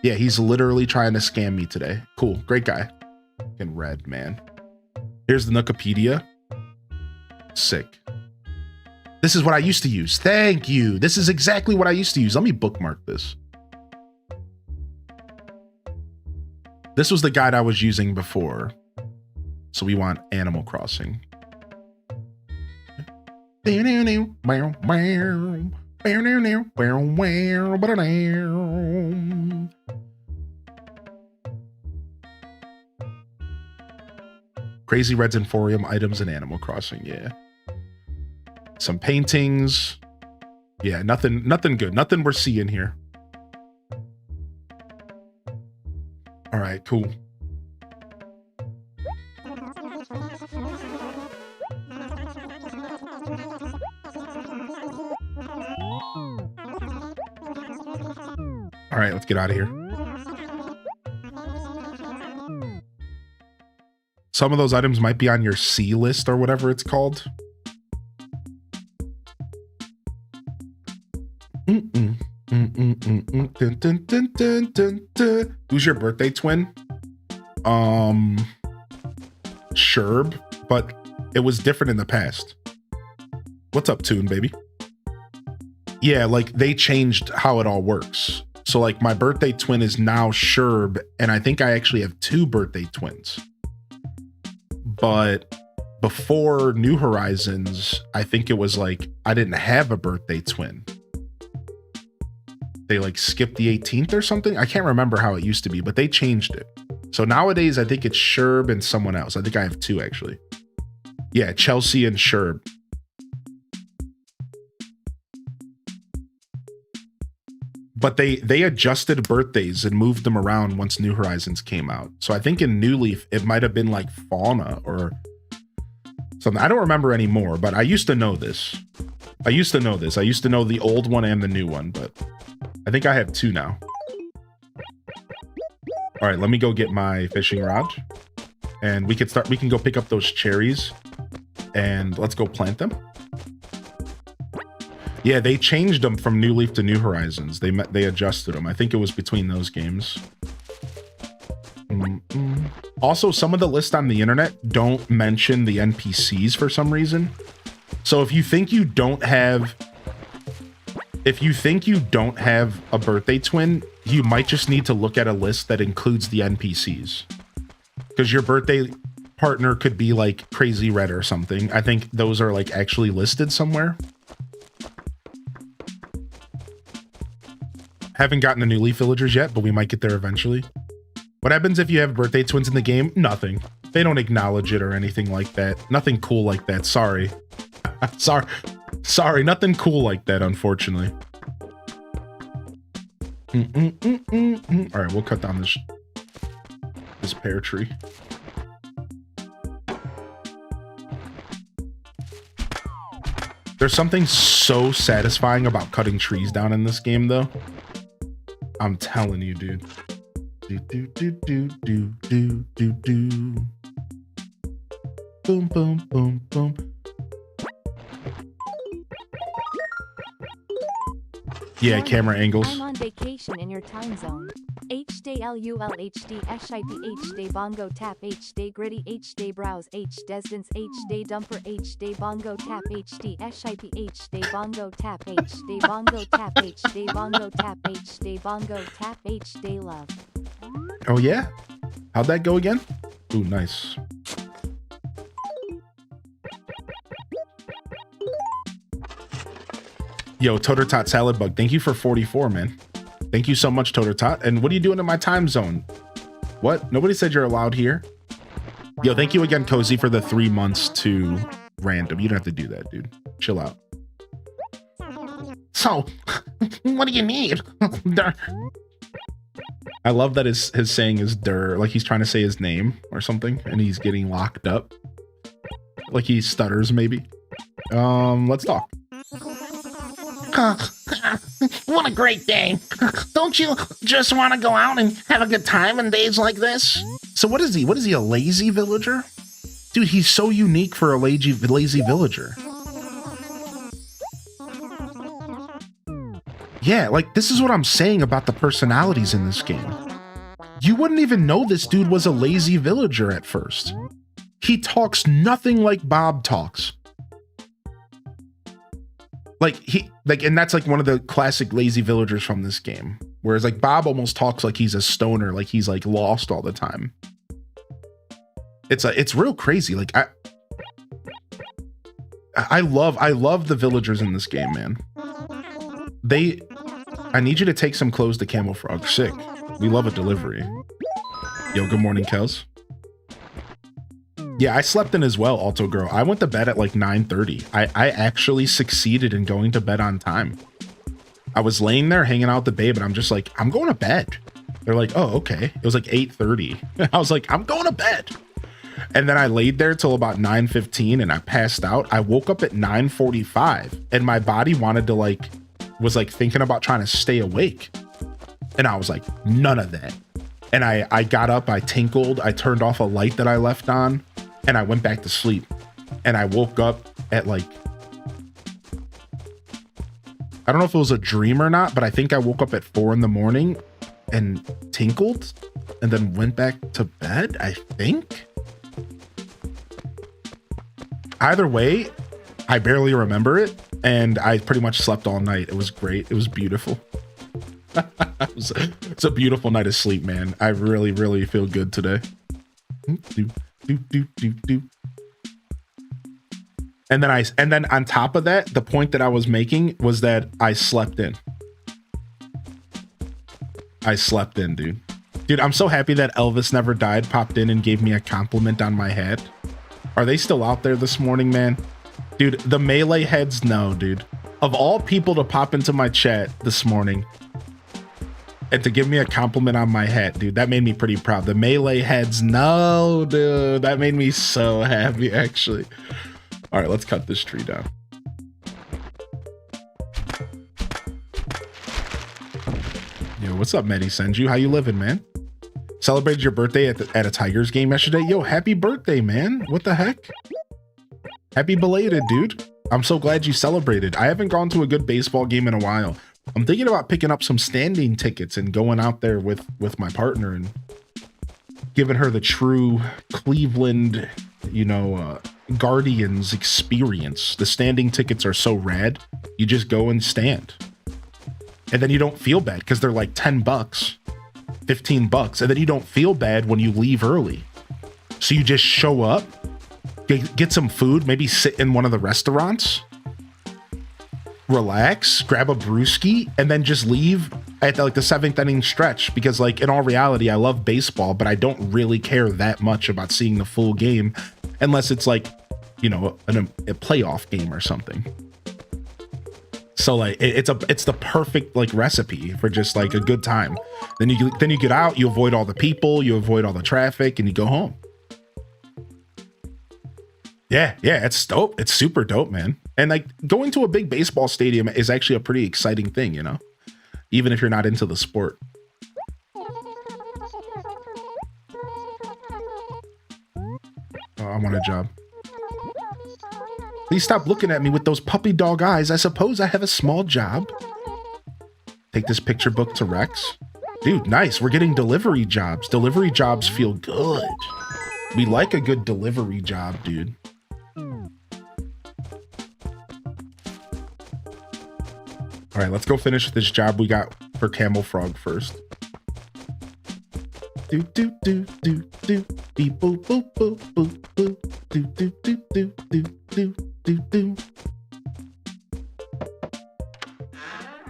Yeah, he's literally trying to scam me today. Cool, great guy. Fucking red, man. Here's the Nookopedia. Sick. This is what I used to use. Thank you. This is exactly what I used to use. Let me bookmark this. This was the guide I was using before. So we want Animal Crossing. Crazy Red's Emporium items in Animal Crossing, yeah. Some paintings. Yeah, nothing good. Nothing we're seeing here. All right, cool. All right, let's get out of here. Some of those items might be on your C list or whatever it's called. Who's your birthday twin? Sherb, but it was different in the past. What's up, Toon, baby? Yeah, like they changed how it all works. So like my birthday twin is now Sherb, and I think I actually have 2 birthday twins. But before New Horizons, I think it was like I didn't have a birthday twin. They like skipped the 18th or something. I can't remember how it used to be, but they changed it. So nowadays, I think it's Sherb and someone else. I think I have 2 actually. Yeah, Chelsea and Sherb. But they adjusted birthdays and moved them around once New Horizons came out. So I think in New Leaf, it might have been like Fauna or something. I don't remember anymore, but I used to know this. I used to know the old one and the new one, but I think I have 2 now. All right, let me go get my fishing rod and we can go pick up those cherries and let's go plant them. Yeah, they changed them from New Leaf to New Horizons. They adjusted them. I think it was between those games. Also, some of the lists on the internet don't mention the NPCs for some reason. So if you think you don't have a birthday twin, you might just need to look at a list that includes the NPCs. Because your birthday partner could be like Crazy Red or something. I think those are like actually listed somewhere. Haven't gotten the New Leaf villagers yet, but we might get there eventually. What happens if you have birthday twins in the game? Nothing. They don't acknowledge it or anything like that. Nothing cool like that. Sorry. Sorry, nothing cool like that, unfortunately. All right, we'll cut down this pear tree. There's something so satisfying about cutting trees down in this game, though. I'm telling you, dude. Do. Boom, boom, boom, boom. Yeah, camera angles. I'm on vacation in your time zone. HD LUL HD SHIP HD bongo tap HD gritty HD browse HD distance HD dumper HD bongo tap HD SHIP HD bongo tap HD bongo tap HD bongo tap HD bongo tap HD love. Oh yeah? How'd that go again? Ooh, nice. Yo, Toter Tot Salad Bug, thank you for 44, man. Thank you so much, Toter Tot. And what are you doing in my time zone? What? Nobody said you're allowed here. Yo, thank you again, Cozy, for the 3 months to random. You don't have to do that, dude. Chill out. So, what do you need? I love that his saying is der, like he's trying to say his name or something, and he's getting locked up. Like he stutters, maybe. Let's talk. What a great day. Don't you just want to go out and have a good time on days like this? So what is he? What is he, a lazy villager? Dude, he's so unique for a lazy villager. Yeah, like this is what I'm saying about the personalities in this game. You wouldn't even know this dude was a lazy villager at first. He talks nothing like Bob talks. And that's like one of the classic lazy villagers from this game. Whereas like Bob almost talks like he's a stoner, like he's like lost all the time. It's real crazy. Like I love the villagers in this game, man. I need you to take some clothes to Camel Frog. Sick. We love a delivery. Yo, good morning, Kels. Yeah, I slept in as well, Alto Girl. I went to bed at like 9:30. I actually succeeded in going to bed on time. I was laying there hanging out with the babe, and I'm just like, I'm going to bed. They're like, oh, okay. It was like 8:30. I was like, I'm going to bed. And then I laid there till about 9:15 and I passed out. I woke up at 9:45 and my body wanted to was thinking about trying to stay awake. And I was like, none of that. And I got up, I tinkled, I turned off a light that I left on, and I went back to sleep. And I woke up at I don't know if it was a dream or not, but I think I woke up at 4 in the morning and tinkled and then went back to bed, I think. Either way, I barely remember it, and I pretty much slept all night. It was great. It was beautiful. It's a beautiful night of sleep, man. I really, really feel good today. And then on top of that, the point that I was making was that I slept in. I slept in, dude. Dude, I'm so happy that Elvis Never Died popped in and gave me a compliment on my hat. Are they still out there this morning, man? Dude, the melee heads, no, dude. Of all people to pop into my chat this morning and to give me a compliment on my hat, dude, that made me pretty proud. The melee heads, no, dude. That made me so happy, actually. All right, let's cut this tree down. Yo, what's up, Medi Senju? How you living, man? Celebrated your birthday at a Tigers game yesterday. Yo, happy birthday, man. What the heck? Happy belated, dude. I'm so glad you celebrated. I haven't gone to a good baseball game in a while. I'm thinking about picking up some standing tickets and going out there with my partner and giving her the true Cleveland, Guardians experience. The standing tickets are so rad. You just go and stand. And then you don't feel bad because they're like $10, $15. And then you don't feel bad when you leave early. So you just show up, get some food, maybe sit in one of the restaurants, relax, grab a brewski, and then just leave at the 7th inning stretch. Because in all reality, I love baseball, but I don't really care that much about seeing the full game unless it's a playoff game or something. So it's the perfect recipe for just a good time. Then you get out, you avoid all the people, you avoid all the traffic, and you go home. Yeah, it's dope. It's super dope, man. And going to a big baseball stadium is actually a pretty exciting thing, even if you're not into the sport. Oh, I want a job. Please stop looking at me with those puppy dog eyes. I suppose I have a small job. Take this picture book to Rex. Dude, nice. We're getting delivery jobs. Delivery jobs feel good. We like a good delivery job, dude. All right, let's go finish this job we got for Camel Frog first. Do do do do do beep boop boop boop boop boop do do do do do do do do.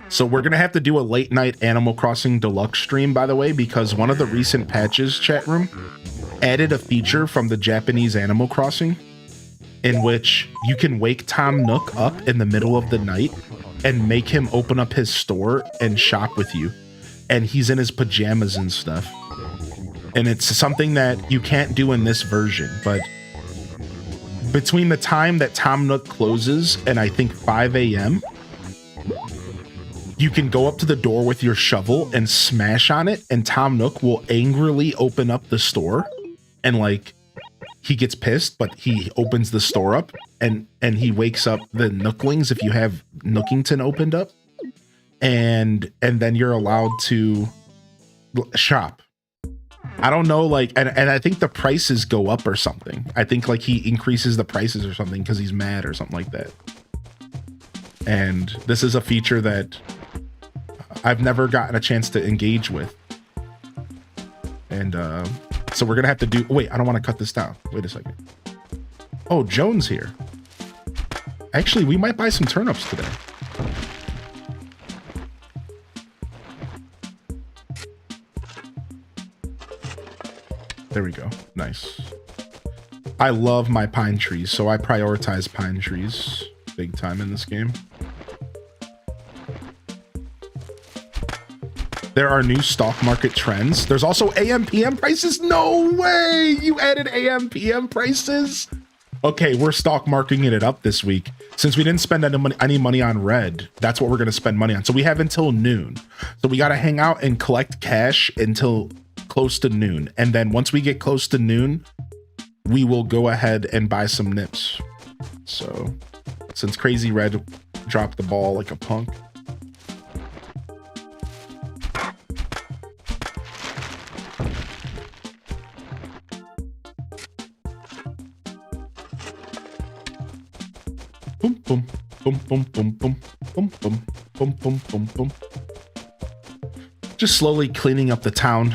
So we're gonna have to do a late night Animal Crossing Deluxe stream, by the way, because one of the recent patches, chat room, added a feature from the Japanese Animal Crossing in which you can wake Tom Nook up in the middle of the night and make him open up his store and shop with you. And he's in his pajamas and stuff. And it's something that you can't do in this version, but between the time that Tom Nook closes and I think 5 a.m., you can go up to the door with your shovel and smash on it, and Tom Nook will angrily open up the store, and he gets pissed, but he opens the store up and he wakes up the Nooklings if you have Nookington opened up, and then you're allowed to shop. I don't know, and I think the prices go up or something. I think he increases the prices or something because he's mad or something like that. And this is a feature that I've never gotten a chance to engage with. And so we're gonna have to do, wait, I don't want to cut this down. Wait a second. Oh, Joan's here. Actually, we might buy some turnips today. There we go. Nice. I love my pine trees, so I prioritize pine trees big time in this game. There are new stock market trends. There's also AM PM prices. No way! You added AM PM prices? Okay, we're stock marketing it up this week. Since we didn't spend any money on red, that's what we're going to spend money on. So we have until noon. So we got to hang out and collect cash until close to noon. And then once we get close to noon, we will go ahead and buy some nips. So since Crazy Red dropped the ball like a punk. Boom, boom, boom, boom, boom, boom, boom, boom, boom, boom, boom, boom. Just slowly cleaning up the town.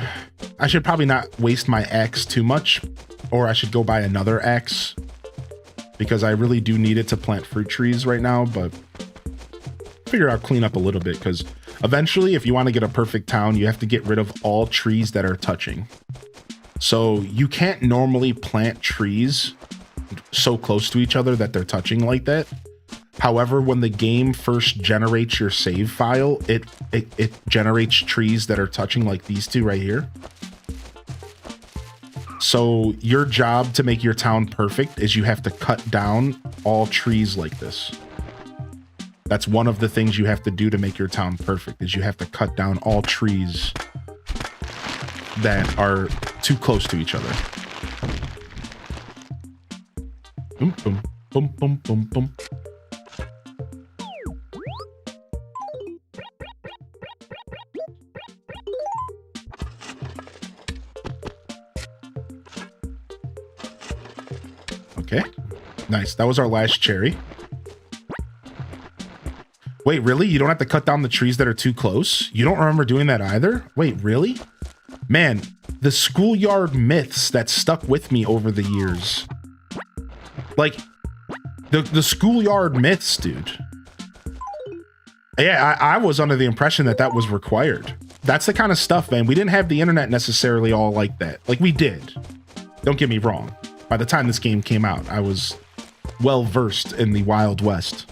I should probably not waste my axe too much, or I should go buy another axe because I really do need it to plant fruit trees right now, but figure I'll clean up a little bit because eventually if you want to get a perfect town, you have to get rid of all trees that are touching. So you can't normally plant trees so close to each other that they're touching like that. However, when the game first generates your save file, it generates trees that are touching like these two right here. So your job to make your town perfect is you have to cut down all trees like this. That's one of the things you have to do to make your town perfect, is you have to cut down all trees that are too close to each other. Boom, boom, boom, boom, boom, boom. Okay, nice. That was our last cherry. Wait, really? You don't have to cut down the trees that are too close? You don't remember doing that either? Wait, really? Man, the schoolyard myths that stuck with me over the years. Like, the schoolyard myths, dude. Yeah, I was under the impression that that was required. That's the kind of stuff, man. We didn't have the internet necessarily all like that. Like, we did. Don't get me wrong. By the time this game came out, I was well versed in the Wild West.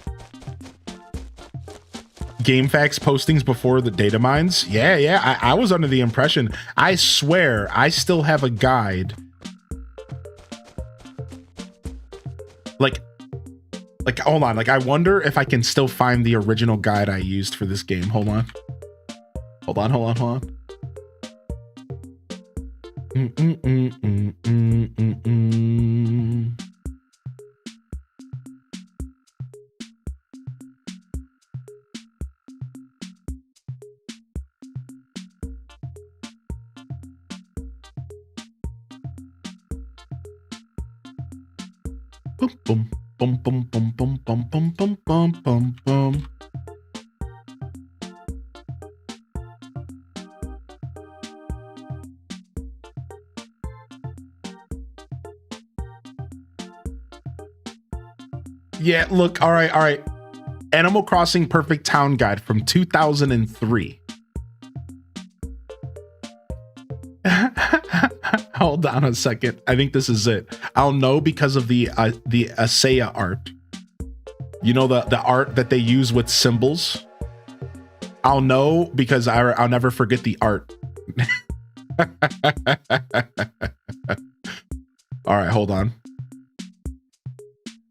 GameFAQs postings before the data mines. Yeah, I was under the impression. I swear, I still have a guide. Like, hold on. Like, I wonder if I can still find the original guide I used for this game. Hold on. Hold on. Boom, boom, boom, boom, boom, boom, boom, boom, boom, boom, boom. Yeah, look, all right. Animal Crossing Perfect Town Guide from 2003. Hold on a second. I think this is it. I'll know because of the Asaya art. You know, the art that they use with symbols. I'll know because I'll never forget the art. All right, hold on.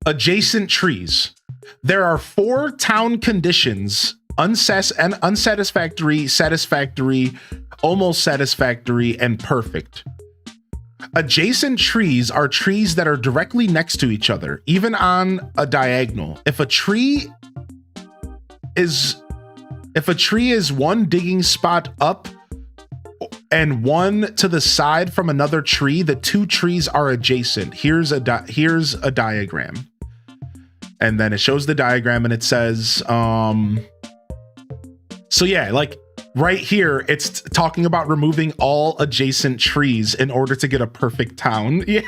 Adjacent trees. There are 4 town conditions: unsatisfactory, satisfactory, almost satisfactory, and perfect. Adjacent trees are trees that are directly next to each other, even on a diagonal. If a tree is one digging spot up and one to the side from another tree, the 2 trees are adjacent. Here's a diagram. And then it shows the diagram and it says, so yeah, like right here, it's talking about removing all adjacent trees in order to get a perfect town. Yeah.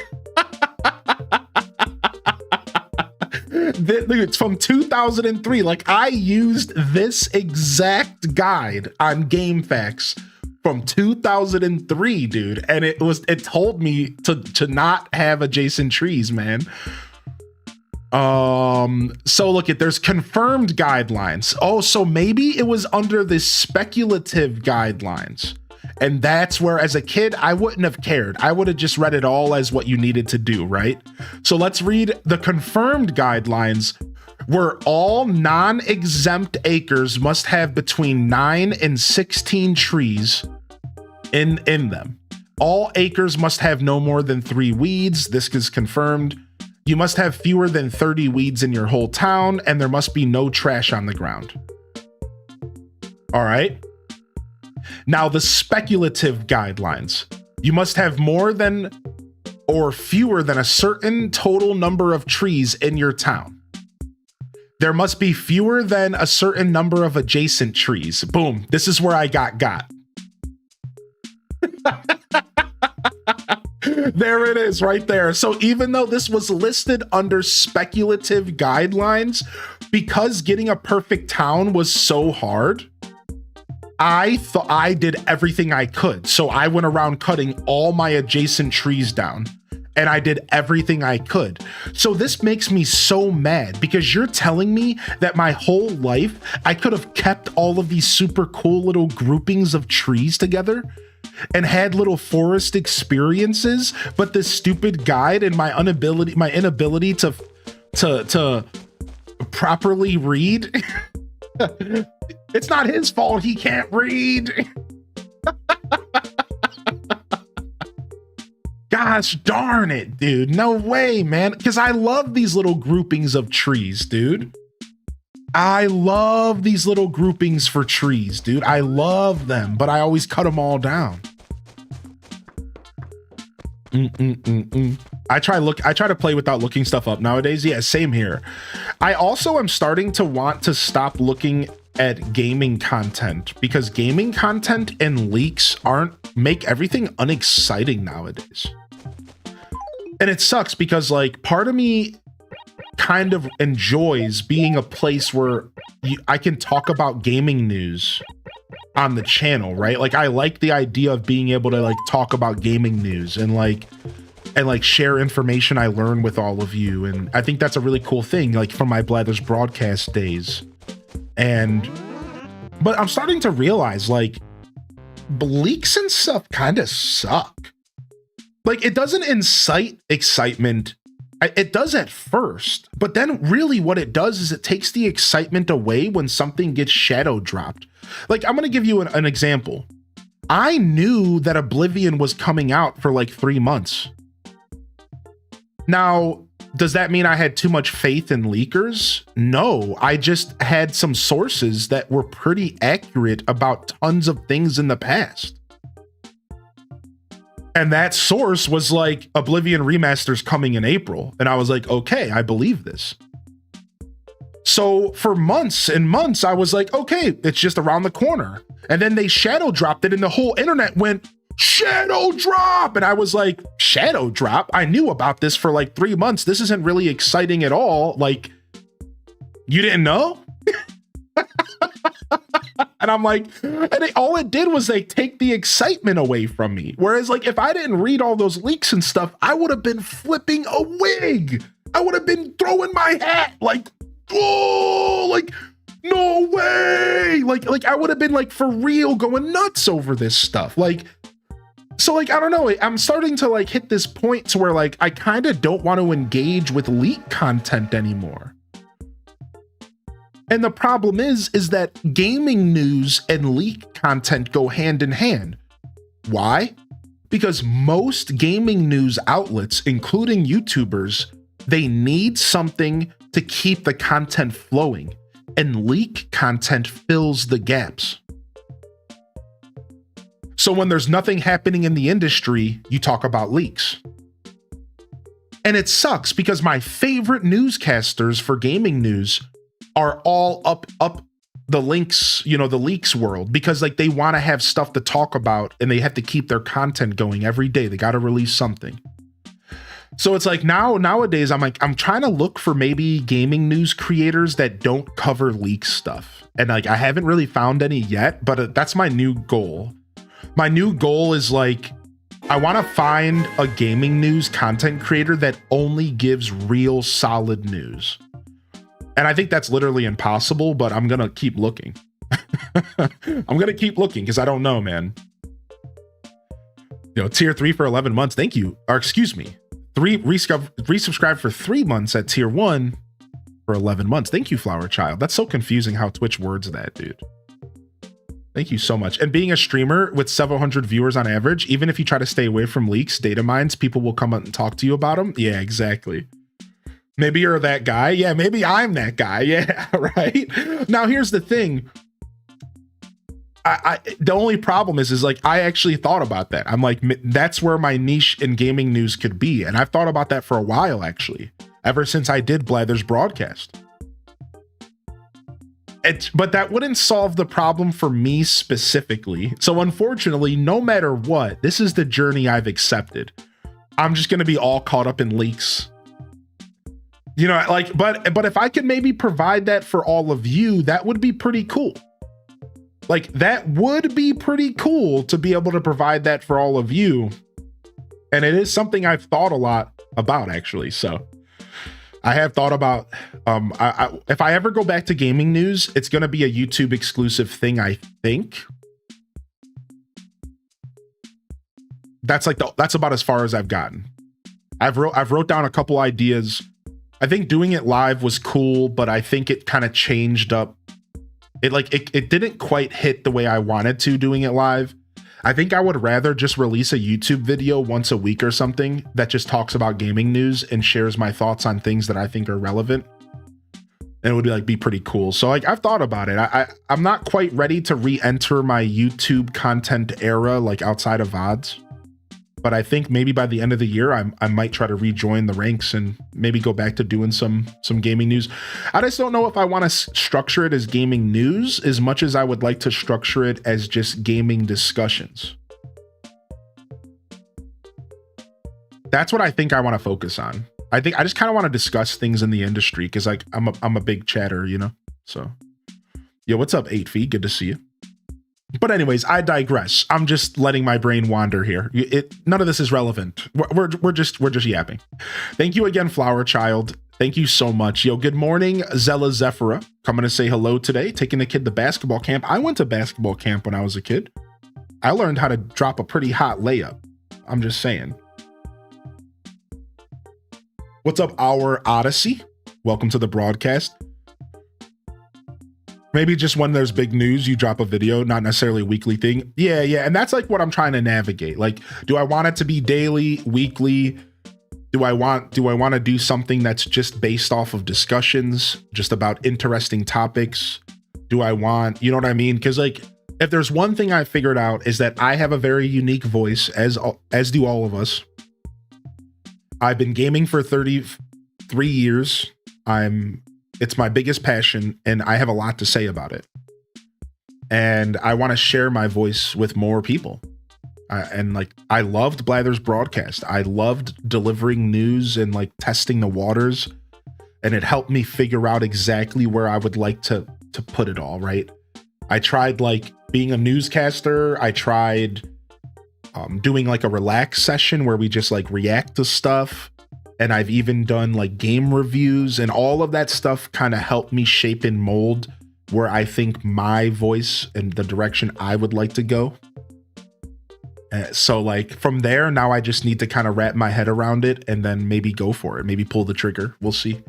Look, it's from 2003. Like, I used this exact guide on GameFAQs from 2003, dude, and it told me to not have adjacent trees, man. So look, there's confirmed guidelines. Oh, so maybe it was under the speculative guidelines. And that's where, as a kid, I wouldn't have cared. I would have just read it all as what you needed to do, right? So let's read the confirmed guidelines, where all non-exempt acres must have between 9 and 16 trees in them. All acres must have no more than 3 weeds. This is confirmed. You must have fewer than 30 weeds in your whole town, and there must be no trash on the ground. All right. Now, the speculative guidelines. You must have more than or fewer than a certain total number of trees in your town. There must be fewer than a certain number of adjacent trees. Boom. This is where I got. There it is right there. So even though this was listed under speculative guidelines, because getting a perfect town was so hard, I thought I did everything I could. So I went around cutting all my adjacent trees down, and I did everything I could. So this makes me so mad, because you're telling me that my whole life I could have kept all of these super cool little groupings of trees together and had little forest experiences, but this stupid guide and my inability to properly read. It's not his fault he can't read. Gosh darn it, dude. No way, man. Because I love these little groupings of trees, dude. I love these little groupings for trees, dude. I love them, but I always cut them all down. I try to play without looking stuff up nowadays. Yeah, same here. I also am starting to want to stop looking at gaming content, because gaming content and leaks make everything unexciting nowadays. And it sucks, because like part of me kind of enjoys being a place where I can talk about gaming news on the channel, right? Like I like the idea of being able to like talk about gaming news and share information I learn with all of you. And I think that's a really cool thing, like from my Blathers broadcast days. But I'm starting to realize like leaks and stuff kind of suck. Like it doesn't incite excitement. It does at first, but then really what it does is it takes the excitement away when something gets shadow dropped. Like I'm going to give you an example. I knew that Oblivion was coming out for like 3 months. Now, does that mean I had too much faith in leakers? No, I just had some sources that were pretty accurate about tons of things in the past. And that source was like, Oblivion Remaster's coming in April. And I was like, okay, I believe this. So for months and months, I was like, okay, it's just around the corner. And then they shadow dropped it and the whole internet went, shadow drop. And I was like, shadow drop? I knew about this for like 3 months. This isn't really exciting at all. Like, you didn't know? And I'm like, all it did was like take the excitement away from me. Whereas like, if I didn't read all those leaks and stuff, I would have been flipping a wig. I would have been throwing my hat like, oh, like, no way. Like I would have been like for real going nuts over this stuff. Like, so like, I don't know. I'm starting to like hit this point to where like, I kind of don't want to engage with leak content anymore. And the problem is that gaming news and leak content go hand in hand. Why? Because most gaming news outlets, including YouTubers, they need something to keep the content flowing, and leak content fills the gaps. So when there's nothing happening in the industry, you talk about leaks. And it sucks because my favorite newscasters for gaming news are all up the links, you know, the leaks world, because like they want to have stuff to talk about and they have to keep their content going every day. They got to release something. So it's like nowadays I'm trying to look for maybe gaming news creators that don't cover leak stuff. And like I haven't really found any yet, but that's my new goal. My new goal is like I want to find a gaming news content creator that only gives real solid news. And I think that's literally impossible, but I'm going to keep looking. I'm going to keep looking because I don't know, man. You know, tier 3 for 11 months. Thank you. Or excuse me. Resubscribe for 3 months at tier 1 for 11 months. Thank you, Flower Child. That's so confusing how Twitch words that, dude. Thank you so much. And being a streamer with several hundred viewers on average, even if you try to stay away from leaks, data mines, people will come up and talk to you about them. Yeah, exactly. Maybe you're that guy. Yeah, maybe I'm that guy. Yeah, right. Now, here's the thing. The only problem is like I actually thought about that. I'm like, that's where my niche in gaming news could be. And I've thought about that for a while, actually, ever since I did Blather's broadcast. But that wouldn't solve the problem for me specifically. So unfortunately, no matter what, this is the journey I've accepted. I'm just going to be all caught up in leaks. You know, like, but if I could maybe provide that for all of you, that would be pretty cool. Like, that would be pretty cool to be able to provide that for all of you. And it is something I've thought a lot about, actually. So I have thought about, if I ever go back to gaming news, it's going to be a YouTube exclusive thing, I think. That's about as far as I've gotten. I've wrote down a couple ideas. I think doing it live was cool, but I think it kind of changed up. It didn't quite hit the way I wanted to doing it live. I think I would rather just release a YouTube video once a week or something that just talks about gaming news and shares my thoughts on things that I think are relevant. And it would be pretty cool. So like I've thought about it. I'm not quite ready to re-enter my YouTube content era like outside of VODs. But I think maybe by the end of the year, I might try to rejoin the ranks and maybe go back to doing some gaming news. I just don't know if I want to structure it as gaming news as much as I would like to structure it as just gaming discussions. That's what I think I want to focus on. I think I just kind of want to discuss things in the industry because like I'm a big chatter, you know. So, yo, what's up, 8 feet? Good to see you. But anyways, I digress. I'm just letting my brain wander here. None of this is relevant. We're just yapping. Thank you again, Flower Child. Thank you so much. Yo, good morning, Zella Zephira. Coming to say hello today. Taking the kid to basketball camp. I went to basketball camp when I was a kid. I learned how to drop a pretty hot layup. I'm just saying. What's up, Our Odyssey? Welcome to the broadcast. Maybe just when there's big news, you drop a video, not necessarily a weekly thing. Yeah. And that's like what I'm trying to navigate. Like, do I want it to be daily, weekly? Do I want to do something that's just based off of discussions, just about interesting topics? Do I want, you know what I mean? Because like, if there's one thing I figured out is that I have a very unique voice, as do all of us. I've been gaming for 33 years. It's my biggest passion, and I have a lot to say about it. And I want to share my voice with more people. And like, I loved Blather's broadcast. I loved delivering news and like testing the waters. And it helped me figure out exactly where I would like to put it all, right? I tried like being a newscaster. I tried doing like a relax session where we just like react to stuff. And I've even done like game reviews, and all of that stuff kind of helped me shape and mold where I think my voice and the direction I would like to go. So like from there, now I just need to kind of wrap my head around it and then maybe go for it. Maybe pull the trigger. We'll see.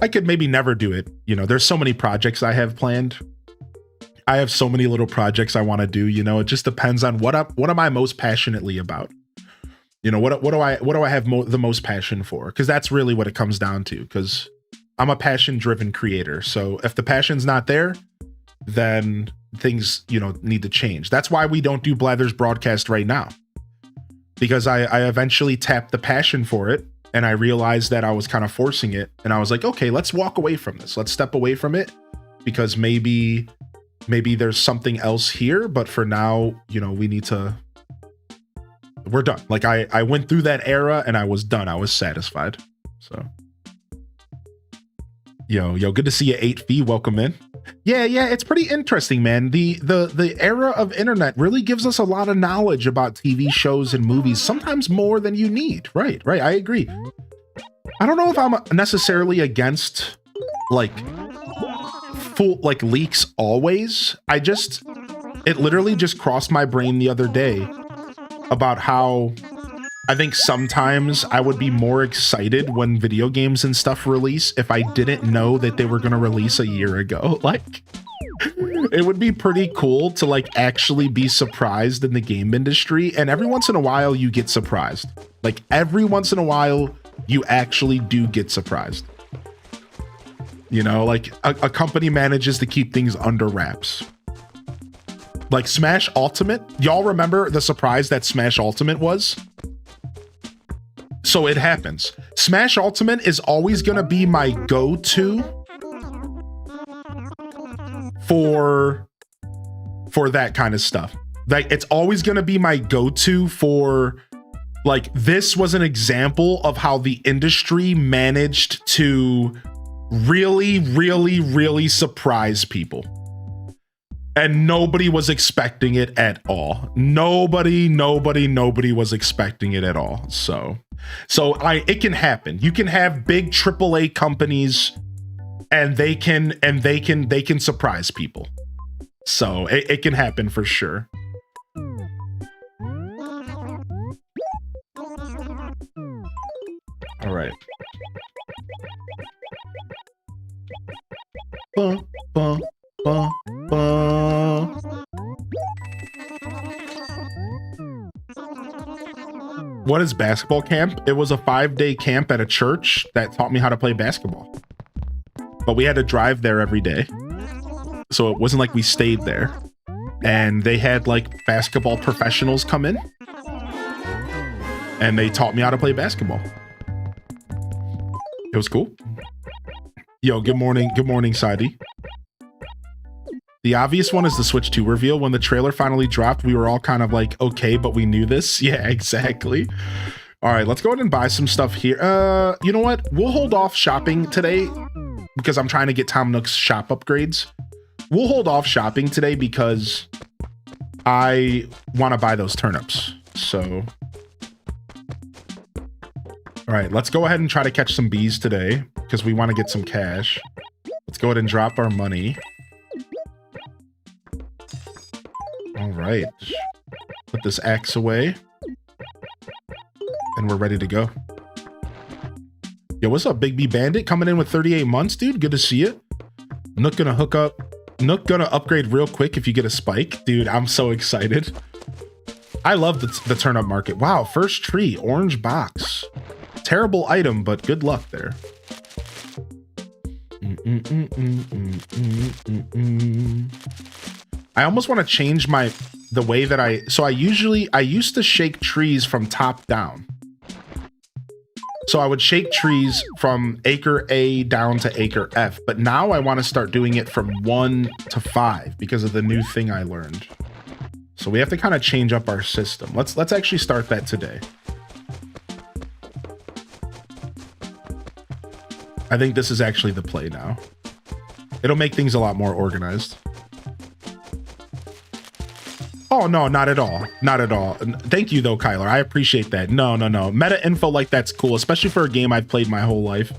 I could maybe never do it. You know, there's so many projects I have planned. I have so many little projects I want to do. You know, it just depends on what am I most passionately about. You know, what do I have the most passion for? Because that's really what it comes down to. Because I'm a passion-driven creator. So if the passion's not there, then things, you know, need to change. That's why we don't do Blather's broadcast right now. Because I eventually tapped the passion for it, and I realized that I was kind of forcing it. And I was like, okay, let's walk away from this. Let's step away from it, because maybe there's something else here. But for now, you know, we need to we're done. Like I went through that era and I was done. I was satisfied. So yo, good to see you, 8 welcome in. Yeah, it's pretty interesting, man. The era of internet really gives us a lot of knowledge about TV shows and movies, sometimes more than you need. Right, I agree. I don't know if I'm necessarily against like full like leaks always. It literally just crossed my brain the other day about how I think sometimes I would be more excited when video games and stuff release if I didn't know that they were going to release a year ago. Like, it would be pretty cool to like actually be surprised in the game industry. And every once in a while you get surprised. Like every once in a while you actually do get surprised. You know, like a company manages to keep things under wraps. Like Smash Ultimate. Y'all remember the surprise that Smash Ultimate was? So it happens. Smash Ultimate is always going to be my go-to for that kind of stuff. Like it's always going to be my go-to for like, this was an example of how the industry managed to really surprise people. And nobody was expecting it at all. Nobody was expecting it at all. So it can happen. You can have big AAA companies and they can surprise people. So it can happen for sure. All right. What is basketball camp? It was a 5-day camp at a church that taught me how to play basketball. But we had to drive there every day. So it wasn't like we stayed there. And they had like basketball professionals come in. And they taught me how to play basketball. It was cool. Yo, good morning. Good morning, Saidi. The obvious one is the Switch 2 reveal. When the trailer finally dropped, we were all kind of like, okay, but we knew this. Yeah, exactly. All right, let's go ahead and buy some stuff here. You know what? We'll hold off shopping today because I'm trying to get Tom Nook's shop upgrades. We'll hold off shopping today because I want to buy those turnips. So, all right, let's go ahead and try to catch some bees today because we want to get some cash. Let's go ahead and drop our money. All right, put this axe away and we're ready to go. Yo, what's up, Big B Bandit? Coming in with 38 months, dude. Good to see you. Nook gonna hook up. Nook gonna upgrade real quick if you get a spike. Dude, I'm so excited. I love the turnip market. Wow, first tree, orange box. Terrible item, but good luck there. I almost want to change the way that I used to shake trees from top down. So I would shake trees from acre A down to acre F, but now I want to start doing it from 1 to 5 because of the new thing I learned. So we have to kind of change up our system. Let's actually start that today. I think this is actually the play now. It'll make things a lot more organized. Oh, no, not at all. Not at all. Thank you, though, Kyler. I appreciate that. No. Meta info like that's cool, especially for a game I've played my whole life.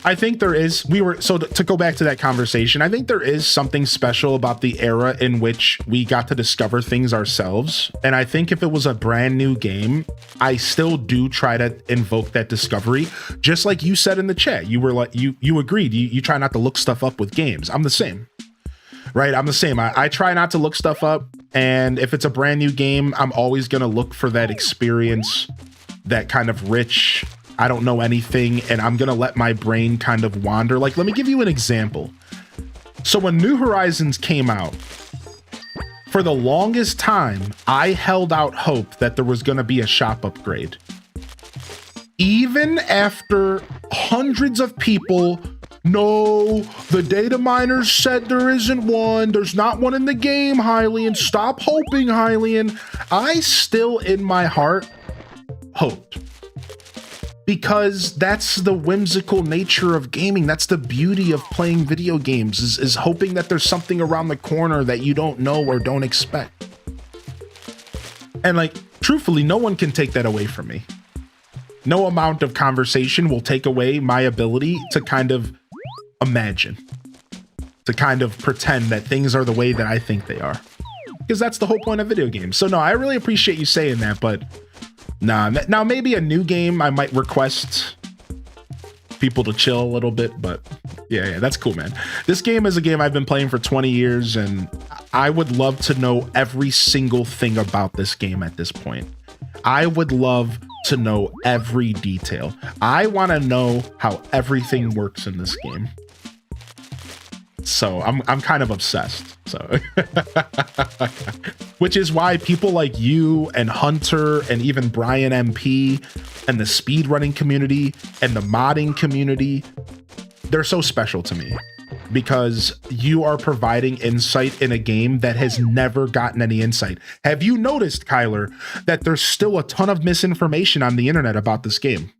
I think there is. So to go back to that conversation, I think there is something special about the era in which we got to discover things ourselves. And I think if it was a brand new game, I still do try to invoke that discovery. Just like you said in the chat, you were like, you agreed. You try not to look stuff up with games. I'm the same. Right, I'm the same. I try not to look stuff up, and if it's a brand new game, I'm always gonna look for that experience, that kind of rich, I don't know anything, and I'm gonna let my brain kind of wander. Like, let me give you an example. So when New Horizons came out, for the longest time, I held out hope that there was gonna be a shop upgrade. Even after hundreds of people no, the data miners said there isn't one. There's not one in the game, Hylian. Stop hoping, Hylian. I still, in my heart, hoped. Because that's the whimsical nature of gaming. That's the beauty of playing video games, is hoping that there's something around the corner that you don't know or don't expect. And like, truthfully, no one can take that away from me. No amount of conversation will take away my ability to kind of imagine, to kind of pretend that things are the way that I think they are. Because that's the whole point of video games. So no, I really appreciate you saying that, but nah, now maybe a new game I might request people to chill a little bit, but yeah, that's cool, man. This game is a game I've been playing for 20 years, and I would love to know every single thing about this game at this point. I would love to know every detail. I want to know how everything works in this game. So I'm kind of obsessed. So which is why people like you and Hunter and even Brian MP and the speedrunning community and the modding community, they're so special to me, because you are providing insight in a game that has never gotten any insight. Have you noticed, Kyler, that there's still a ton of misinformation on the internet about this game?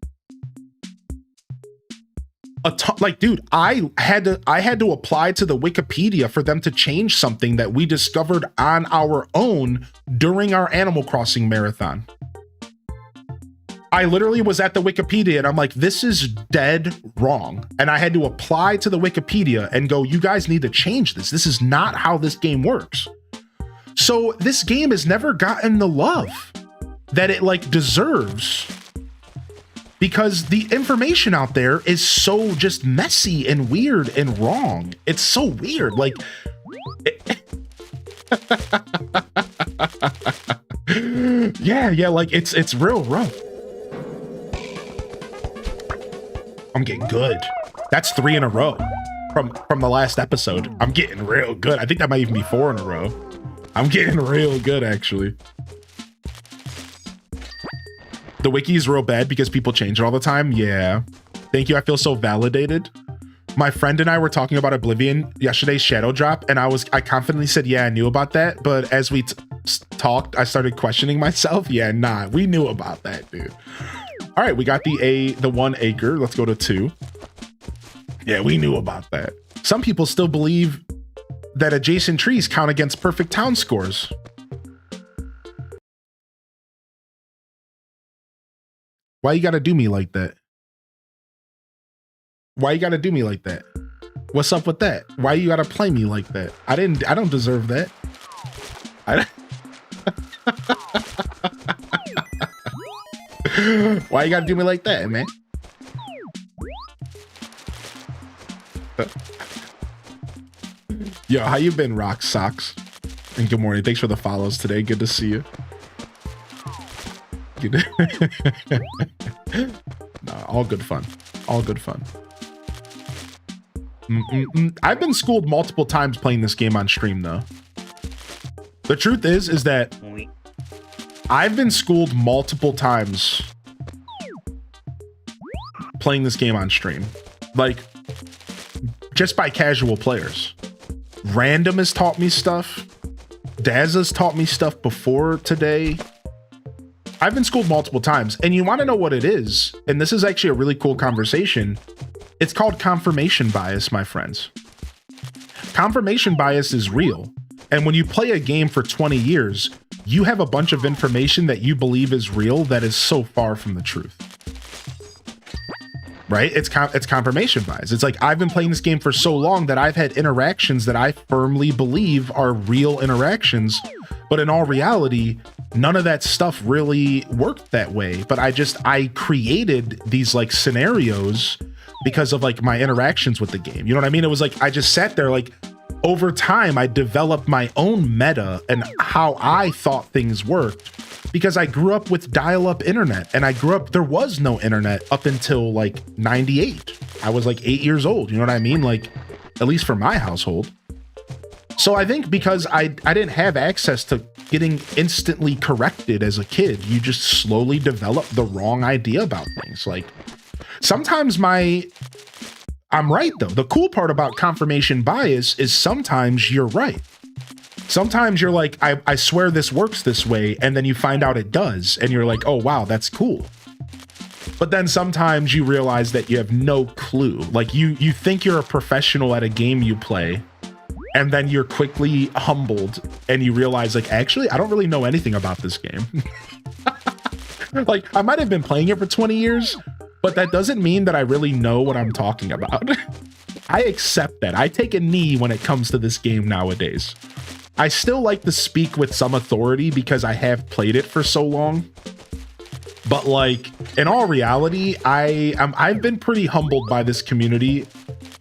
Like, dude, I had to apply to the Wikipedia for them to change something that we discovered on our own during our Animal Crossing marathon. I literally was at the Wikipedia and I'm like, this is dead wrong. And I had to apply to the Wikipedia and go, you guys need to change this. This is not how this game works. So this game has never gotten the love that it like deserves, because the information out there is so just messy and weird and wrong. It's so weird. Like, yeah, like it's real rough. I'm getting good. That's 3 in a row from the last episode. I'm getting real good. I think that might even be 4 in a row. I'm getting real good, actually. The wiki is real bad because people change it all the time. Yeah. Thank you. I feel so validated. My friend and I were talking about Oblivion yesterday's shadow drop, and I confidently said, yeah, I knew about that. But as we talked, I started questioning myself. Yeah, nah, we knew about that, dude. All right, we got the 1 acre. Let's go to 2. Yeah, we knew about that. Some people still believe that adjacent trees count against perfect town scores. Why you gotta do me like that? Why you gotta do me like that? What's up with that? Why you gotta play me like that? I don't deserve that. Why you gotta do me like that, man? Yo, how you been, Rock Socks? And good morning. Thanks for the follows today. Good to see you. No, all good fun. All good fun. I've been schooled multiple times playing this game on stream, though. The truth is that I've been schooled multiple times playing this game on stream. Like, just by casual players. Random has taught me stuff. Daz has taught me stuff before today. I've been schooled multiple times, and you want to know what it is, and this is actually a really cool conversation. It's called confirmation bias, my friends. Confirmation bias is real, and when you play a game for 20 years, you have a bunch of information that you believe is real that is so far from the truth. Right? It's confirmation bias. It's like, I've been playing this game for so long that I've had interactions that I firmly believe are real interactions, but in all reality, none of that stuff really worked that way. But I created these like scenarios because of like my interactions with the game. You know what I mean? It was like, I just sat there, like, over time, I developed my own meta and how I thought things worked, because I grew up with dial-up internet, and there was no internet up until like 98. I was like 8 years old. You know what I mean? Like, at least for my household. So I think because I didn't have access to getting instantly corrected as a kid, you just slowly develop the wrong idea about things. Like, sometimes I'm right though. The cool part about confirmation bias is sometimes you're right. Sometimes you're like, I swear this works this way, and then you find out it does, and you're like, oh wow, that's cool. But then sometimes you realize that you have no clue. Like you think you're a professional at a game you play, and then you're quickly humbled and you realize like, actually, I don't really know anything about this game. Like I might have been playing it for 20 years, but that doesn't mean that I really know what I'm talking about. I accept that. I take a knee when it comes to this game nowadays. I still like to speak with some authority because I have played it for so long. But like in all reality, I've been pretty humbled by this community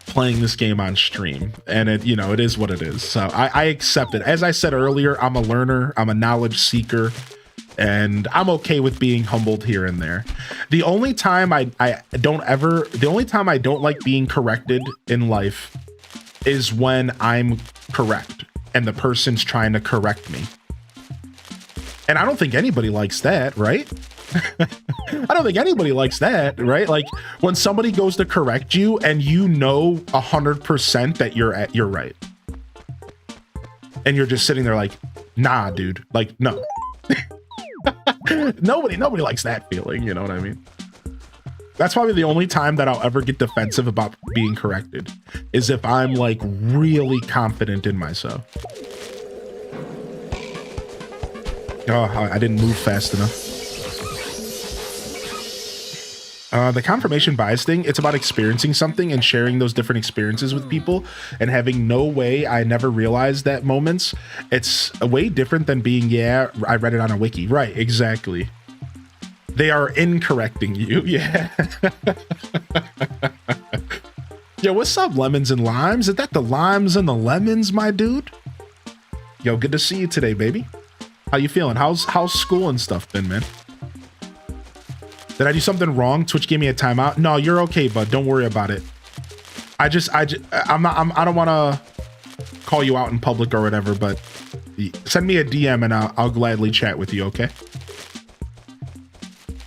playing this game on stream, and it, you know, it is what it is. So I accept it. As I said earlier, I'm a learner, I'm a knowledge seeker, and I'm okay with being humbled here and there. The only time I don't like being corrected in life is when I'm correct and the person's trying to correct me. And I don't think anybody likes that, right? I don't think anybody likes that, right? Like when somebody goes to correct you and you know 100% that you're right. And you're just sitting there like, nah, dude, like, no. Nobody likes that feeling, you know what I mean? That's probably the only time that I'll ever get defensive about being corrected, is if I'm like really confident in myself. Oh, I didn't move fast enough. The confirmation bias thing, it's about experiencing something and sharing those different experiences with people and having no way I never realized that moments. It's a way different than being, yeah, I read it on a wiki. Right, exactly. They are incorrecting you, yeah. Yo, what's up, lemons and limes? Is that the limes and the lemons, my dude? Yo, good to see you today, baby. How you feeling? How's school and stuff been, man? Did I do something wrong? Twitch gave me a timeout. No, you're okay, bud. Don't worry about it. I don't want to call you out in public or whatever, but send me a DM and I'll gladly chat with you. Okay.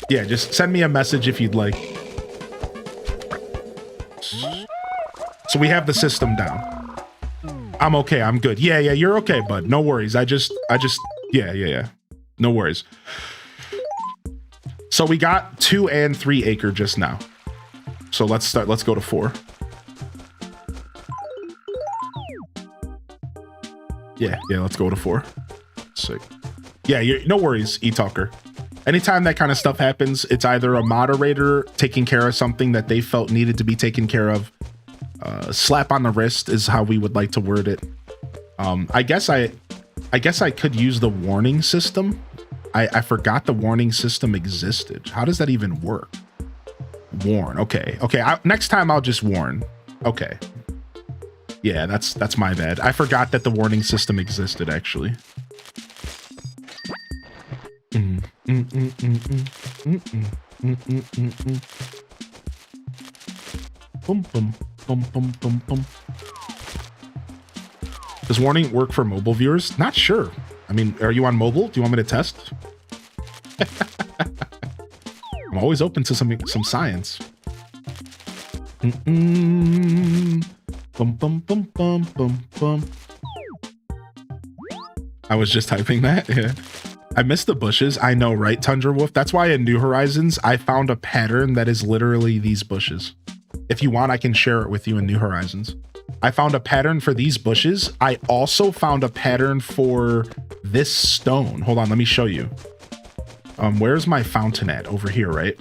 Yeah. Just send me a message if you'd like. So we have the system down. I'm okay. I'm good. Yeah. You're okay, bud. No worries. Yeah. No worries. So we got 2 and 3 acre just now. So let's go to 4. Yeah, let's go to 4. Sick. Yeah, no worries, eTalker. Anytime that kind of stuff happens, it's either a moderator taking care of something that they felt needed to be taken care of. Slap on the wrist is how we would like to word it. I guess I could use the warning system. I forgot the warning system existed. How does that even work? Warn. Okay. Next time I'll just warn. Okay. Yeah, that's my bad. I forgot that the warning system existed, actually. Does warning work for mobile viewers? Not sure. I mean, are you on mobile? Do you want me to test? I'm always open to some science. I was just typing that. Yeah. I missed the bushes. I know, right, Tundra Wolf? That's why in New Horizons, I found a pattern that is literally these bushes. If you want, I can share it with you in New Horizons. I found a pattern for these bushes. I also found a pattern for this stone. Hold on, let me show you. Where's my fountain at? Over here, right?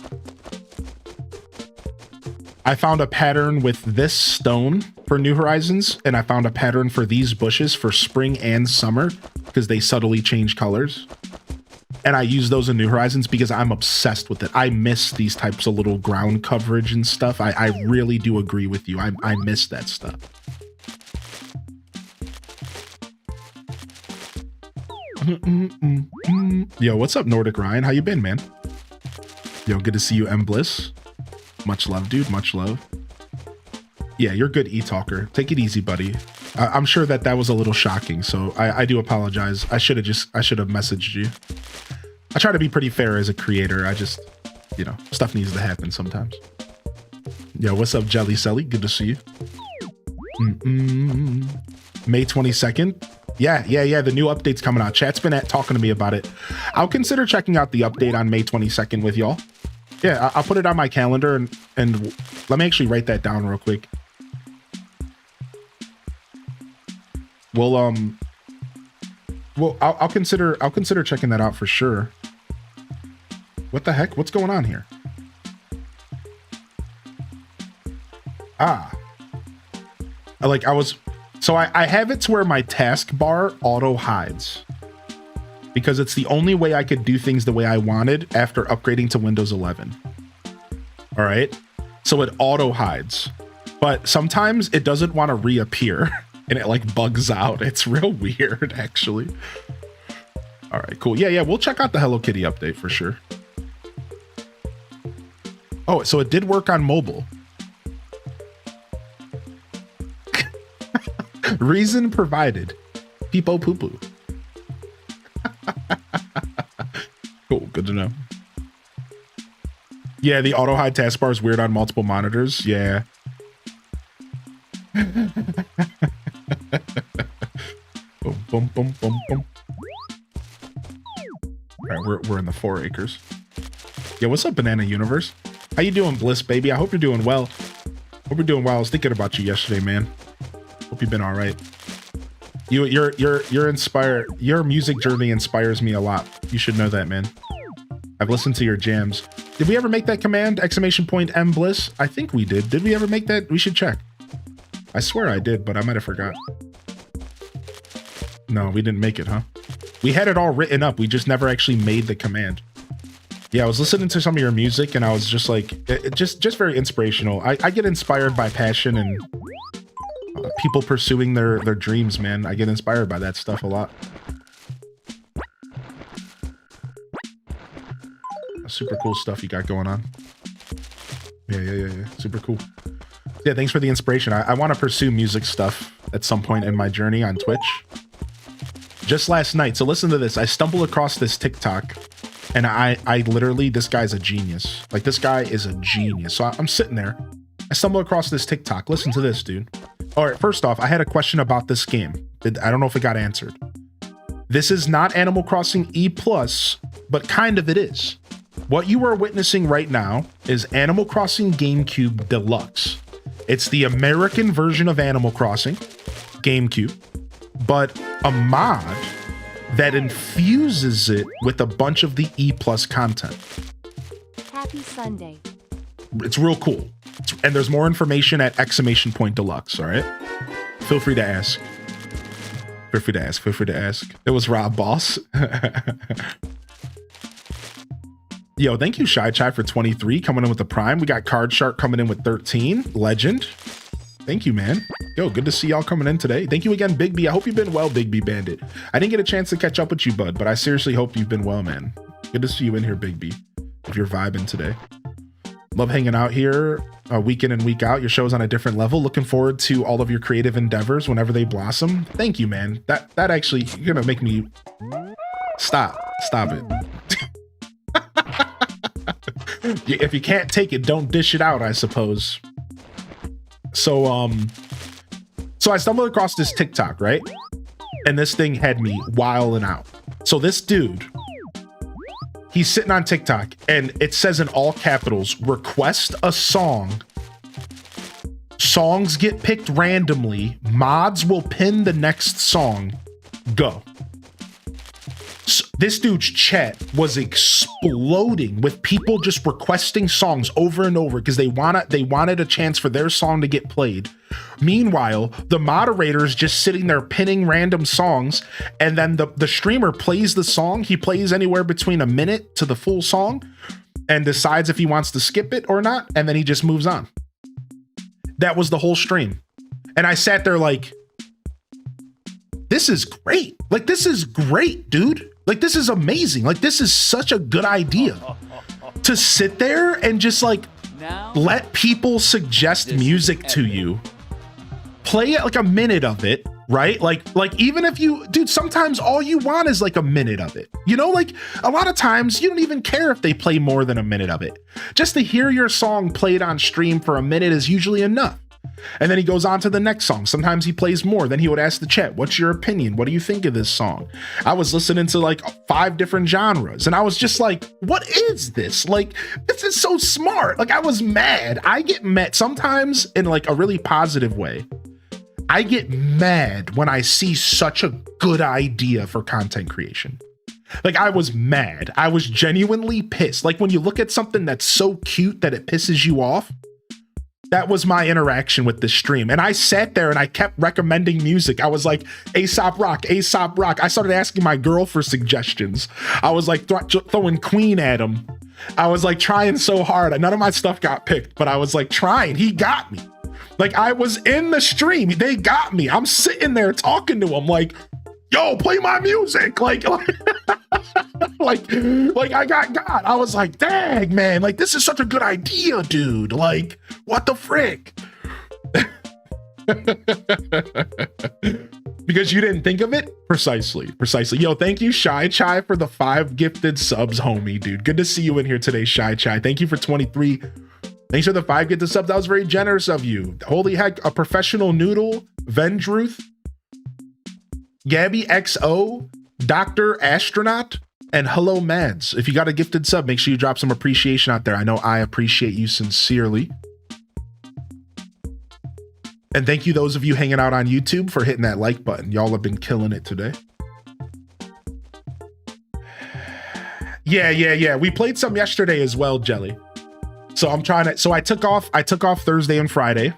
I found a pattern with this stone for New Horizons, and I found a pattern for these bushes for spring and summer because they subtly change colors. And I use those in New Horizons because I'm obsessed with it. I miss these types of little ground coverage and stuff. I really do agree with you. I miss that stuff. Yo, what's up, Nordic Ryan? How you been, man? Yo, good to see you, M Bliss. Much love, dude. Much love. Yeah, you're good, eTalker. Take it easy, buddy. I'm sure that was a little shocking, so I do apologize. I should have messaged you. I try to be pretty fair as a creator. I just, you know, stuff needs to happen sometimes. Yeah, what's up, Jelly Selly? Good to see you. May 22nd. Yeah. The new update's coming out. Chat's been talking to me about it. I'll consider checking out the update on May 22nd with y'all. Yeah, I'll put it on my calendar and let me actually write that down real quick. Well, I'll consider checking that out for sure. What the heck? What's going on here? So I have it to where my taskbar auto hides because it's the only way I could do things the way I wanted after upgrading to Windows 11. All right. So it auto hides, but sometimes it doesn't want to reappear and it like bugs out. It's real weird, actually. All right, cool. Yeah. We'll check out the Hello Kitty update for sure. Oh, so it did work on mobile. Reason provided. Peepo poo poo. Cool, good to know. Yeah, the auto hide taskbar is weird on multiple monitors. Yeah. Boom, boom, boom, boom, boom. All right, we're in the 4 acres. Yeah, what's up, Banana Universe? How you doing, Bliss baby? I hope you're doing well. Hope you're doing well. I was thinking about you yesterday, man. Hope you've been all right. You're inspired. Your music journey inspires me a lot. You should know that, man. I've listened to your jams. Did we ever make that command? !M Bliss? I think we did. Did we ever make that? We should check. I swear I did, but I might have forgot. No, we didn't make it, huh? We had it all written up. We just never actually made the command. Yeah, I was listening to some of your music and I was just like, just very inspirational. I get inspired by passion and people pursuing their dreams, man. I get inspired by that stuff a lot. Super cool stuff you got going on. Yeah. Super cool. Yeah, thanks for the inspiration. I want to pursue music stuff at some point in my journey on Twitch. Just last night, so listen to this. I stumbled across this TikTok and I literally, this guy's a genius. Like, this guy is a genius. So I'm sitting there. I stumbled across this TikTok. Listen to this, dude. All right, first off, I had a question about this game. I don't know if it got answered. This is not Animal Crossing E+, but kind of it is. What you are witnessing right now is Animal Crossing GameCube Deluxe. It's the American version of Animal Crossing GameCube, but a mod that infuses it with a bunch of the E+ content. Happy Sunday. It's real cool. And there's more information at !Deluxe, all right? Feel free to ask. Feel free to ask. It was Rob Boss. Yo, thank you, Shy Chai, for 23 coming in with the Prime. We got Card Shark coming in with 13. Legend. Thank you, man. Yo, good to see y'all coming in today. Thank you again, Big B. I hope you've been well, Big B Bandit. I didn't get a chance to catch up with you, bud, but I seriously hope you've been well, man. Good to see you in here, Big B. If you're vibing today. Love hanging out here week in and week out. Your show's on a different level. Looking forward to all of your creative endeavors whenever they blossom. Thank you, man. That actually, you're gonna make me stop it. If you can't take it, don't dish it out, I suppose. So I stumbled across this TikTok, right? And this thing had me wilding out. So this dude, he's sitting on TikTok and it says in all capitals, request a song. Songs get picked randomly. Mods will pin the next song. Go. So this dude's chat was exploding with people just requesting songs over and over because they wanted a chance for their song to get played. Meanwhile, the moderator's just sitting there pinning random songs, and then the streamer plays the song. He plays anywhere between a minute to the full song and decides if he wants to skip it or not, and then he just moves on. That was the whole stream. And I sat there like, this is great. Like, this is great, dude. Like, this is amazing. Like, this is such a good idea to sit there and just like let people suggest music to you, play it like a minute of it, right? Like even if you, dude, sometimes all you want is like a minute of it. You know, like a lot of times you don't even care if they play more than a minute of it. Just to hear your song played on stream for a minute is usually enough. And then he goes on to the next song. Sometimes he plays more. Then he would ask the chat, what's your opinion? What do you think of this song? I was listening to like 5 different genres and I was just like, what is this? Like, this is so smart. Like, I was mad. I get mad sometimes in like a really positive way. I get mad when I see such a good idea for content creation. Like, I was mad. I was genuinely pissed. Like when you look at something that's so cute that it pisses you off. That was my interaction with this stream. And I sat there and I kept recommending music. I was like, Aesop Rock, Aesop Rock. I started asking my girl for suggestions. I was like throwing Queen at him. I was like trying so hard. None of my stuff got picked, but I was like trying. He got me. Like I was in the stream. They got me. I'm sitting there talking to him like, yo, play my music. Like I got God. I was like, dang, man, like this is such a good idea, dude. Like, what the frick? Because you didn't think of it? Precisely. Yo, thank you, Shy Chai, for the 5 gifted subs, homie, dude. Good to see you in here today, Shy Chai. Thank you for 23. Thanks for the 5 gifted subs. That was very generous of you. Holy heck, a professional noodle, Vendruth, Gabby XO, Dr. Astronaut, and Hello Mads. If you got a gifted sub, make sure you drop some appreciation out there. I know I appreciate you sincerely. And thank you those of you hanging out on YouTube for hitting that like button. Y'all have been killing it today. Yeah. We played some yesterday as well, Jelly. So I took off Thursday and Friday.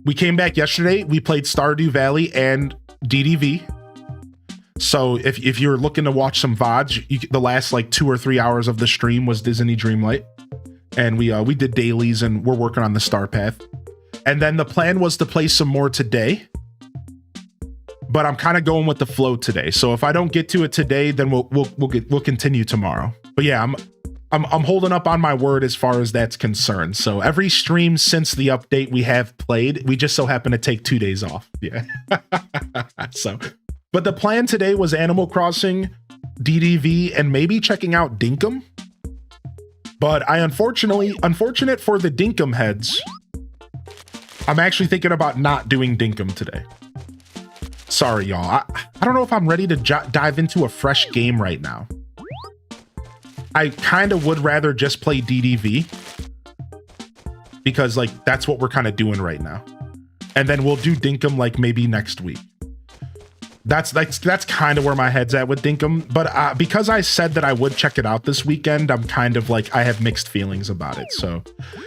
We came back yesterday. We played Stardew Valley and DDV. So if you're looking to watch some VODs, the last like 2 or 3 hours of the stream was Disney Dreamlight. And we did dailies and we're working on the Star Path. And then the plan was to play some more today. But I'm kind of going with the flow today. So if I don't get to it today, then we'll continue tomorrow. But yeah, I'm holding up on my word as far as that's concerned. So every stream since the update we have played, we just so happen to take 2 days off. Yeah. But the plan today was Animal Crossing, DDV, and maybe checking out Dinkum. But unfortunate for the Dinkum heads, I'm actually thinking about not doing Dinkum today. Sorry, y'all. I don't know if I'm ready to dive into a fresh game right now. I kind of would rather just play DDV because like that's what we're kind of doing right now. And then we'll do Dinkum like maybe next week. That's kind of where my head's at with Dinkum. But because I said that I would check it out this weekend, I'm kind of like, I have mixed feelings about it. So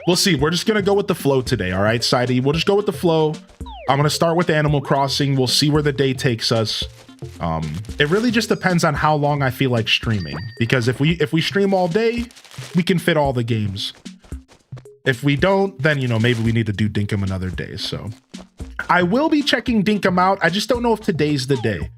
we'll see. We're just going to go with the flow today. All right, Sidey, we'll just go with the flow. I'm going to start with Animal Crossing. We'll see where the day takes us. It really just depends on how long I feel like streaming, because if we stream all day, we can fit all the games. If we don't, then, you know, maybe we need to do Dinkum another day. So I will be checking Dinkum out. I just don't know if today's the day.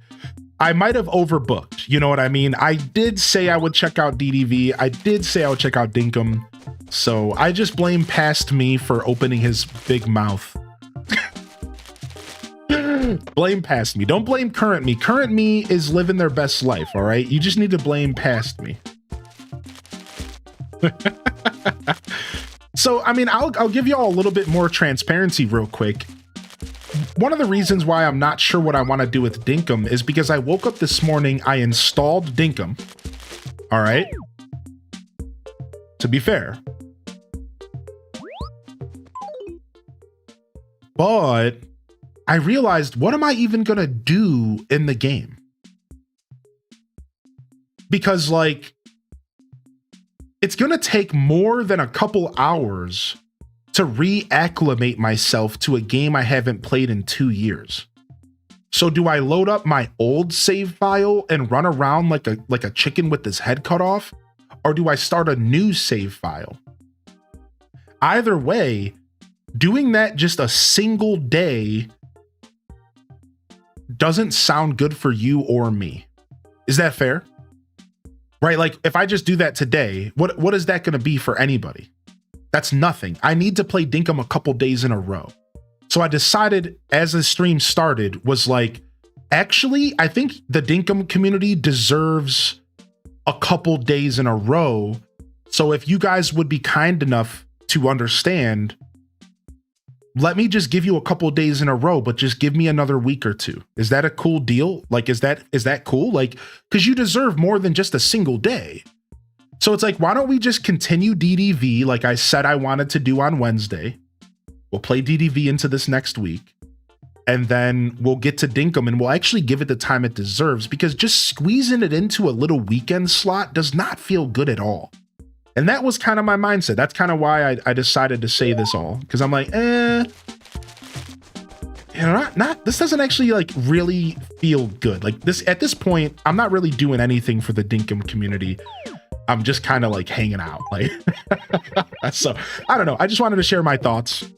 I might have overbooked. You know what I mean? I did say I would check out DDV. I did say I would check out Dinkum. So I just blame past me for opening his big mouth. Blame past me. Don't blame current me. Current me is living their best life, all right? You just need to blame past me. So, I mean, I'll give y'all a little bit more transparency real quick. One of the reasons why I'm not sure what I want to do with Dinkum is because I woke up this morning, I installed Dinkum. All right? To be fair. But I realized, what am I even gonna do in the game? Because like, it's gonna take more than a couple hours to reacclimate myself to a game I haven't played in 2 years. So do I load up my old save file and run around like a chicken with his head cut off? Or do I start a new save file? Either way, doing that just a single day doesn't sound good for you or me. Is that fair? Right? Like if I just do that today, what is that going to be for anybody? That's nothing. I need to play Dinkum a couple days in a row. So I decided as the stream started was like, actually, I think the Dinkum community deserves a couple days in a row. So if you guys would be kind enough to understand, let me just give you a couple days in a row, but just give me another week or two. Is that a cool deal? Like, is that cool? Like, because you deserve more than just a single day. So it's like, why don't we just continue DDV like I said I wanted to do on Wednesday? We'll play DDV into this next week. And then we'll get to Dinkum and we'll actually give it the time it deserves, because just squeezing it into a little weekend slot does not feel good at all. And that was kind of my mindset. That's kind of why I decided to say this all, because I'm like, you know, this doesn't actually like really feel good. Like this, at this point, I'm not really doing anything for the Dinkum community. I'm just kind of like hanging out. Like, so I don't know. I just wanted to share my thoughts.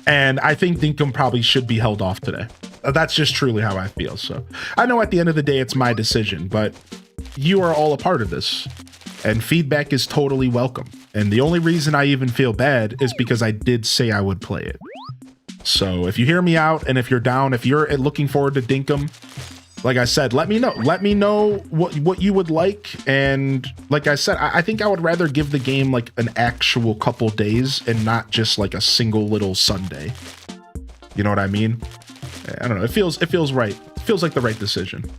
And I think Dinkum probably should be held off today. That's just truly how I feel. So I know at the end of the day, it's my decision, but you are all a part of this and feedback is totally welcome. And the only reason I even feel bad is because I did say I would play it. So if you hear me out and if you're down, if you're looking forward to Dinkum, like I said, let me know. Let me know what you would like. And like I said, I think I would rather give the game like an actual couple days and not just like a single little Sunday. You know what I mean? I don't know. It feels right. It feels like the right decision.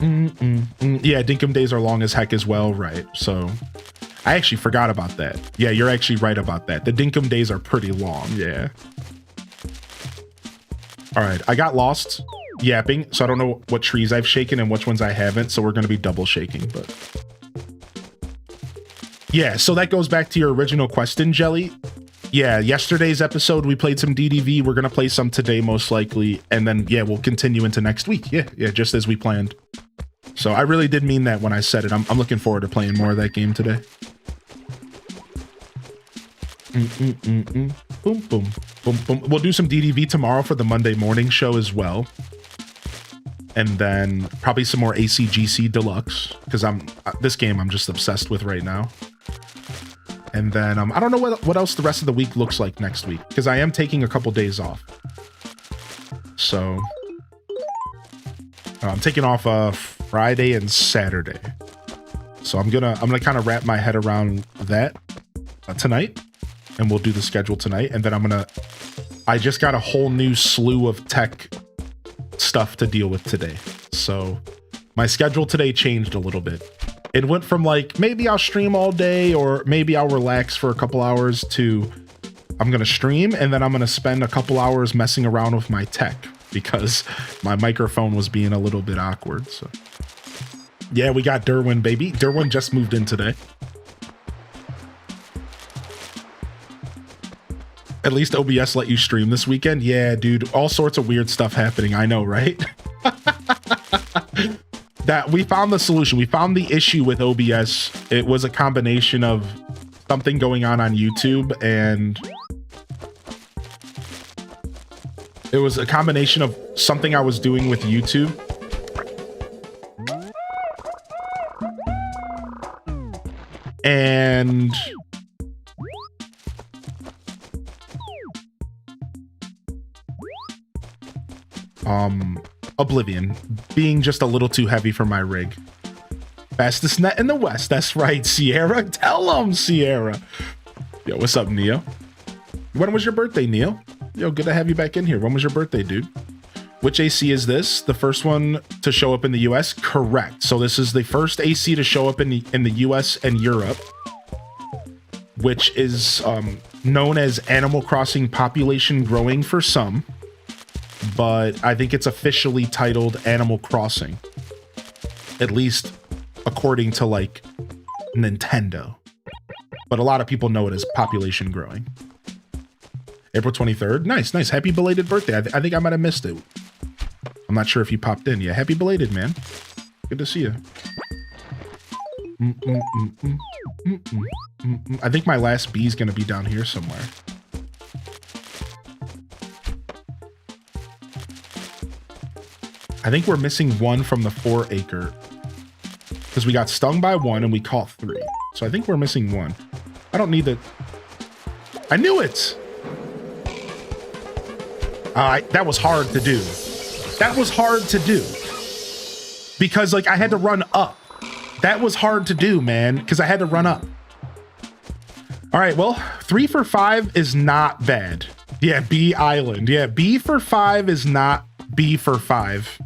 Yeah, Dinkum days are long as heck as well, right? So I actually forgot about that. Yeah, you're actually right about that. The Dinkum days are pretty long. Yeah. All right, I got lost yapping, so I don't know what trees I've shaken and which ones I haven't, so we're going to be double shaking. But yeah, so that goes back to your original question, Jelly. Yeah, yesterday's episode we played some DDV. We're going to play some today most likely, and then yeah, we'll continue into next week. Yeah, just as we planned. So I really did mean that when I said it. I'm looking forward to playing more of that game today. Boom, boom, boom, boom. We'll do some DDV tomorrow for the Monday morning show as well. And then probably some more ACGC Deluxe, because this game I'm just obsessed with right now. And then I don't know what else the rest of the week looks like next week, because I am taking a couple days off. So I'm taking off Friday and Saturday. So I'm gonna kind of wrap my head around that tonight, and we'll do the schedule tonight. And then I just got a whole new slew of tech stuff to deal with today. So my schedule today changed a little bit. It went from like, maybe I'll stream all day or maybe I'll relax for a couple hours to I'm going to stream and then I'm going to spend a couple hours messing around with my tech because my microphone was being a little bit awkward. So yeah, we got Derwin, baby. Derwin just moved in today. At least OBS let you stream this weekend. Yeah, dude, all sorts of weird stuff happening. I know, right? That we found the solution. We found the issue with OBS. It was a combination of something going on YouTube, and it was a combination of something I was doing with YouTube. And Oblivion being just a little too heavy for my rig. Fastest net in the West. That's right, Sierra. Tell them, Sierra. Yo, what's up, Neo? When was your birthday, Neo? Yo, good to have you back in here. When was your birthday, dude? Which AC is this? The first one to show up in the US? Correct. So this is the first AC to show up in the US and Europe, which is known as Animal Crossing Population Growing for some. But I think it's officially titled Animal Crossing, at least according to like Nintendo. But a lot of people know it as Population Growing. April 23rd. Nice, nice. Happy belated birthday. I think I might have missed it. I'm not sure if you popped in. Yeah, happy belated, man. Good to see you. I think my last bee is going to be down here somewhere. I think we're missing one from the 4 acre because we got stung by one and we caught 3. So I think we're missing one. I don't need the... I knew it! That was hard to do. That was hard to do. Because, like, I had to run up. That was hard to do, man, because I had to run up. All right, well, 3 for 5 is not bad. Yeah, B Island. Yeah, B for 5 is not B for 5.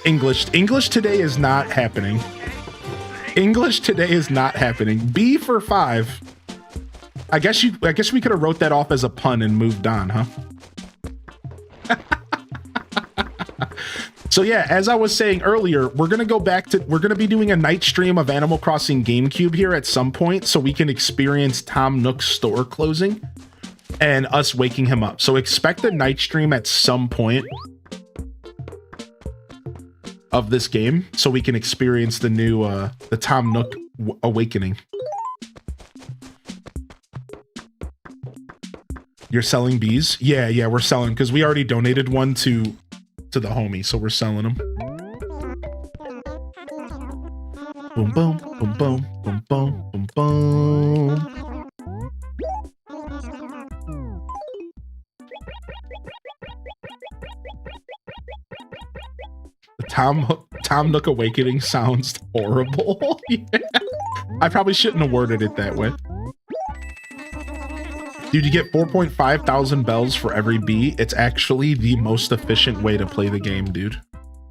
English today is not happening. English today is not happening. B for 5. I guess we could have wrote that off as a pun and moved on, huh? So yeah, as I was saying earlier, we're gonna be doing a night stream of Animal Crossing GameCube here at some point, so we can experience Tom Nook's store closing and us waking him up. So expect a night stream at some point of this game, so we can experience the new the Tom Nook awakening. You're selling bees? Yeah, we're selling because we already donated one to the homie, so we're selling them. Boom, boom, boom, boom, boom, boom, boom, boom. The Tom Nook awakening sounds horrible. Yeah. I probably shouldn't have worded it that way. Dude, you get 4.5 thousand bells for every bee. It's actually the most efficient way to play the game, dude.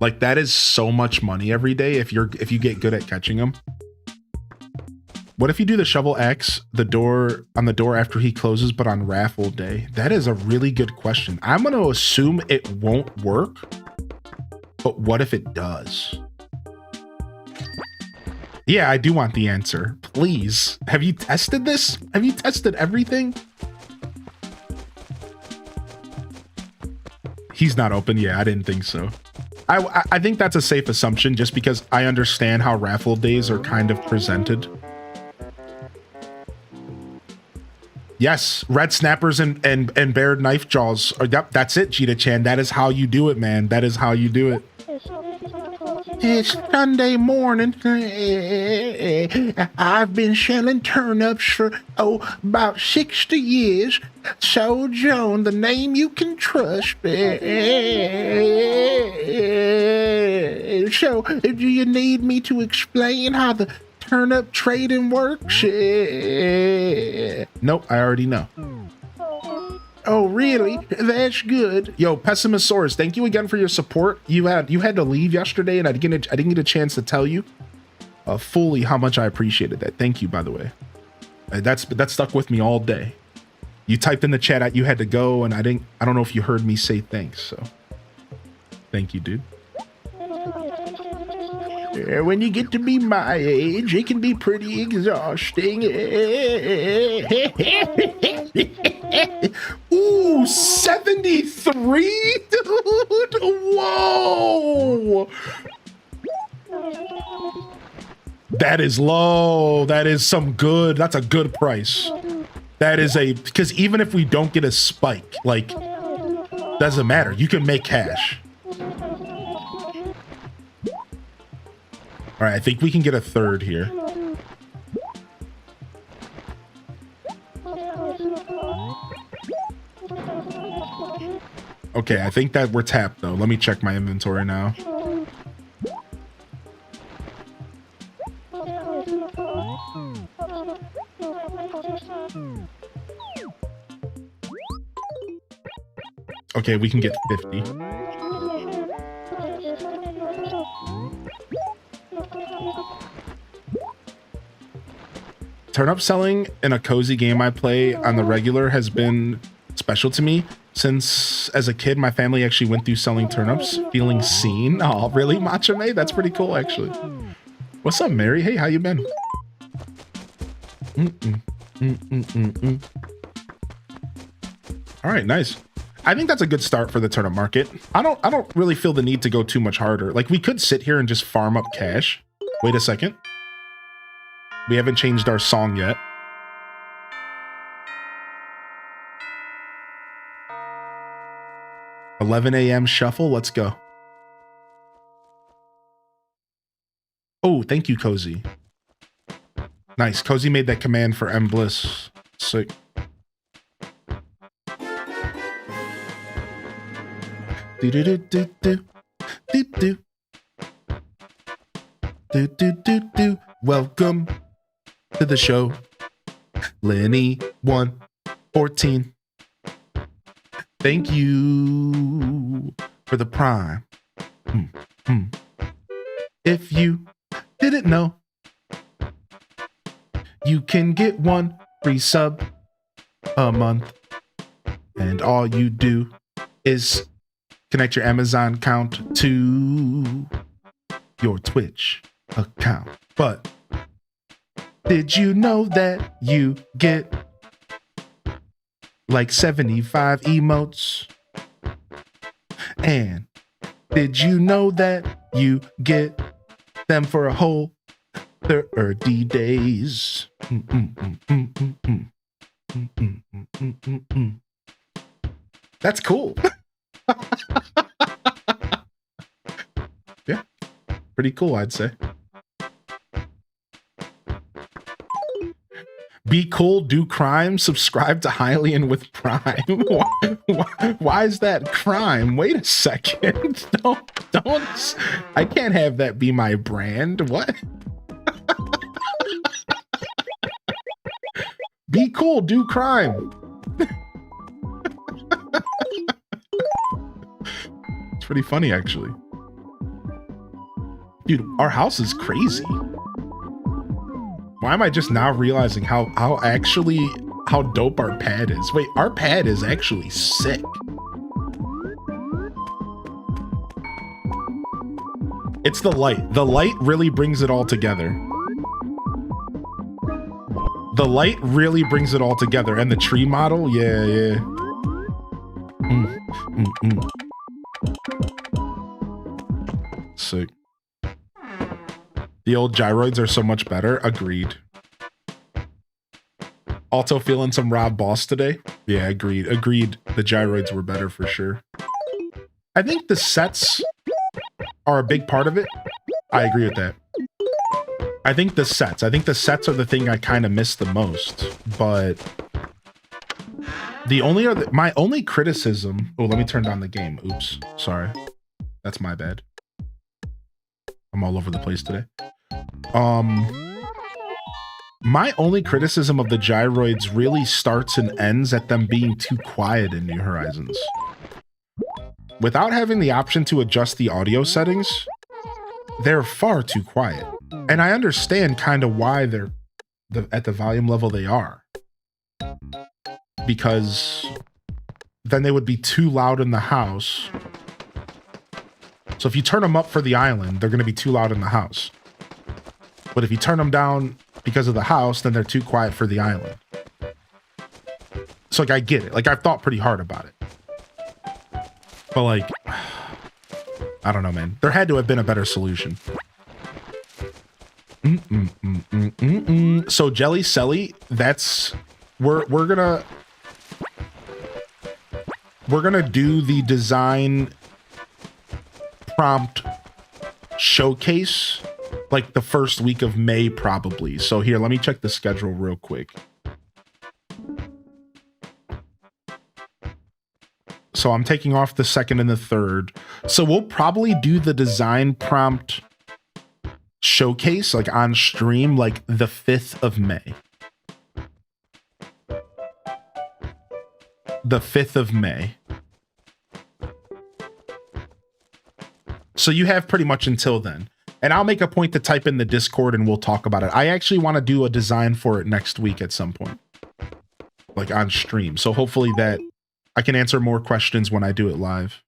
Like, that is so much money every day if you get good at catching them. What if you do the shovel X, on the door after he closes, but on raffle day? That is a really good question. I'm going to assume it won't work, but what if it does? Yeah, I do want the answer. Please. Have you tested this? Have you tested everything? He's not open. Yeah, I didn't think so. I think that's a safe assumption just because I understand how raffle days are kind of presented. Yes, red snappers and bared knife jaws. Yep, that's it, Cheetah Chan. That is how you do it, man. That is how you do it. It's Sunday morning. I've been shelling turnips for, about 60 years. So, Joan, the name you can trust. So, do you need me to explain how the turnip trading works? Nope, I already know. Oh, really? That's good. Yo, Pessimisaurus, thank you again for your support. You had to leave yesterday, and I didn't get a chance to tell you fully how much I appreciated that. Thank you, by the way. That stuck with me all day. You typed in the chat you had to go, and I don't know if you heard me say thanks. So, thank you, dude. When you get to be my age, it can be pretty exhausting. Ooh, 73, dude! Whoa! That is low. That is some good. That's a good price. That is because even if we don't get a spike, like, doesn't matter. You can make cash. All right, I think we can get a third here. Okay, I think that we're tapped though. Let me check my inventory now. Okay, we can get 50. Turnip selling in a cozy game I play on the regular has been special to me. Since as a kid, my family actually went through selling turnips, feeling seen. Oh, really, Machame? That's pretty cool, actually. What's up, Mary? Hey, how you been? All right, nice. I think that's a good start for the turnip market. I don't really feel the need to go too much harder. Like, we could sit here and just farm up cash. Wait a second. We haven't changed our song yet. $11 a.m. shuffle. Let's go. Oh, thank you, Cozy. Nice. Cozy made that command for M Bliss. Sick. Do do do do do do do do do do do. Welcome to the show, Lenny 114. Thank you for the prime. If you didn't know, you can get 1 free sub a month, and all you do is connect your Amazon account to your Twitch account. But did you know that you get like 75 emotes? And did you know that you get them for a whole 30 days? That's cool. Yeah, pretty cool, I'd say. Be cool, do crime, subscribe to Hylian with Prime. Why is that crime? Wait a second. Don't. I can't have that be my brand. What? Be cool, do crime. It's pretty funny, actually. Dude, our house is crazy. Why am I just now realizing how dope our pad is? Wait, our pad is actually sick. It's the light. The light really brings it all together. The light really brings it all together. And the tree model, yeah. Sick. The old gyroids are so much better. Agreed. Also feeling some Rob Boss today. Yeah, agreed. The gyroids were better for sure. I think the sets are a big part of it. I agree with that. I think the sets are the thing I kind of miss the most. But my only criticism. Oh, let me turn down the game. Oops, sorry. That's my bad. I'm all over the place today. My only criticism of the gyroids really starts and ends at them being too quiet in New Horizons. Without having the option to adjust the audio settings, they're far too quiet. And I understand kind of why they're at the volume level they are. Because then they would be too loud in the house. So if you turn them up for the island, they're going to be too loud in the house. But if you turn them down because of the house, then they're too quiet for the island. So like, I get it. Like, I've thought pretty hard about it. But like, I don't know, man. There had to have been a better solution. So Jelly Selly, that's we're gonna do the design prompt showcase like the first week of May probably. So here, let me check the schedule real quick. So I'm taking off the 2nd and the 3rd. So we'll probably do the design prompt showcase like on stream like the 5th of May. The 5th of May. So you have pretty much until then. And I'll make a point to type in the Discord and we'll talk about it. I actually want to do a design for it next week at some point. Like on stream. So hopefully that I can answer more questions when I do it live.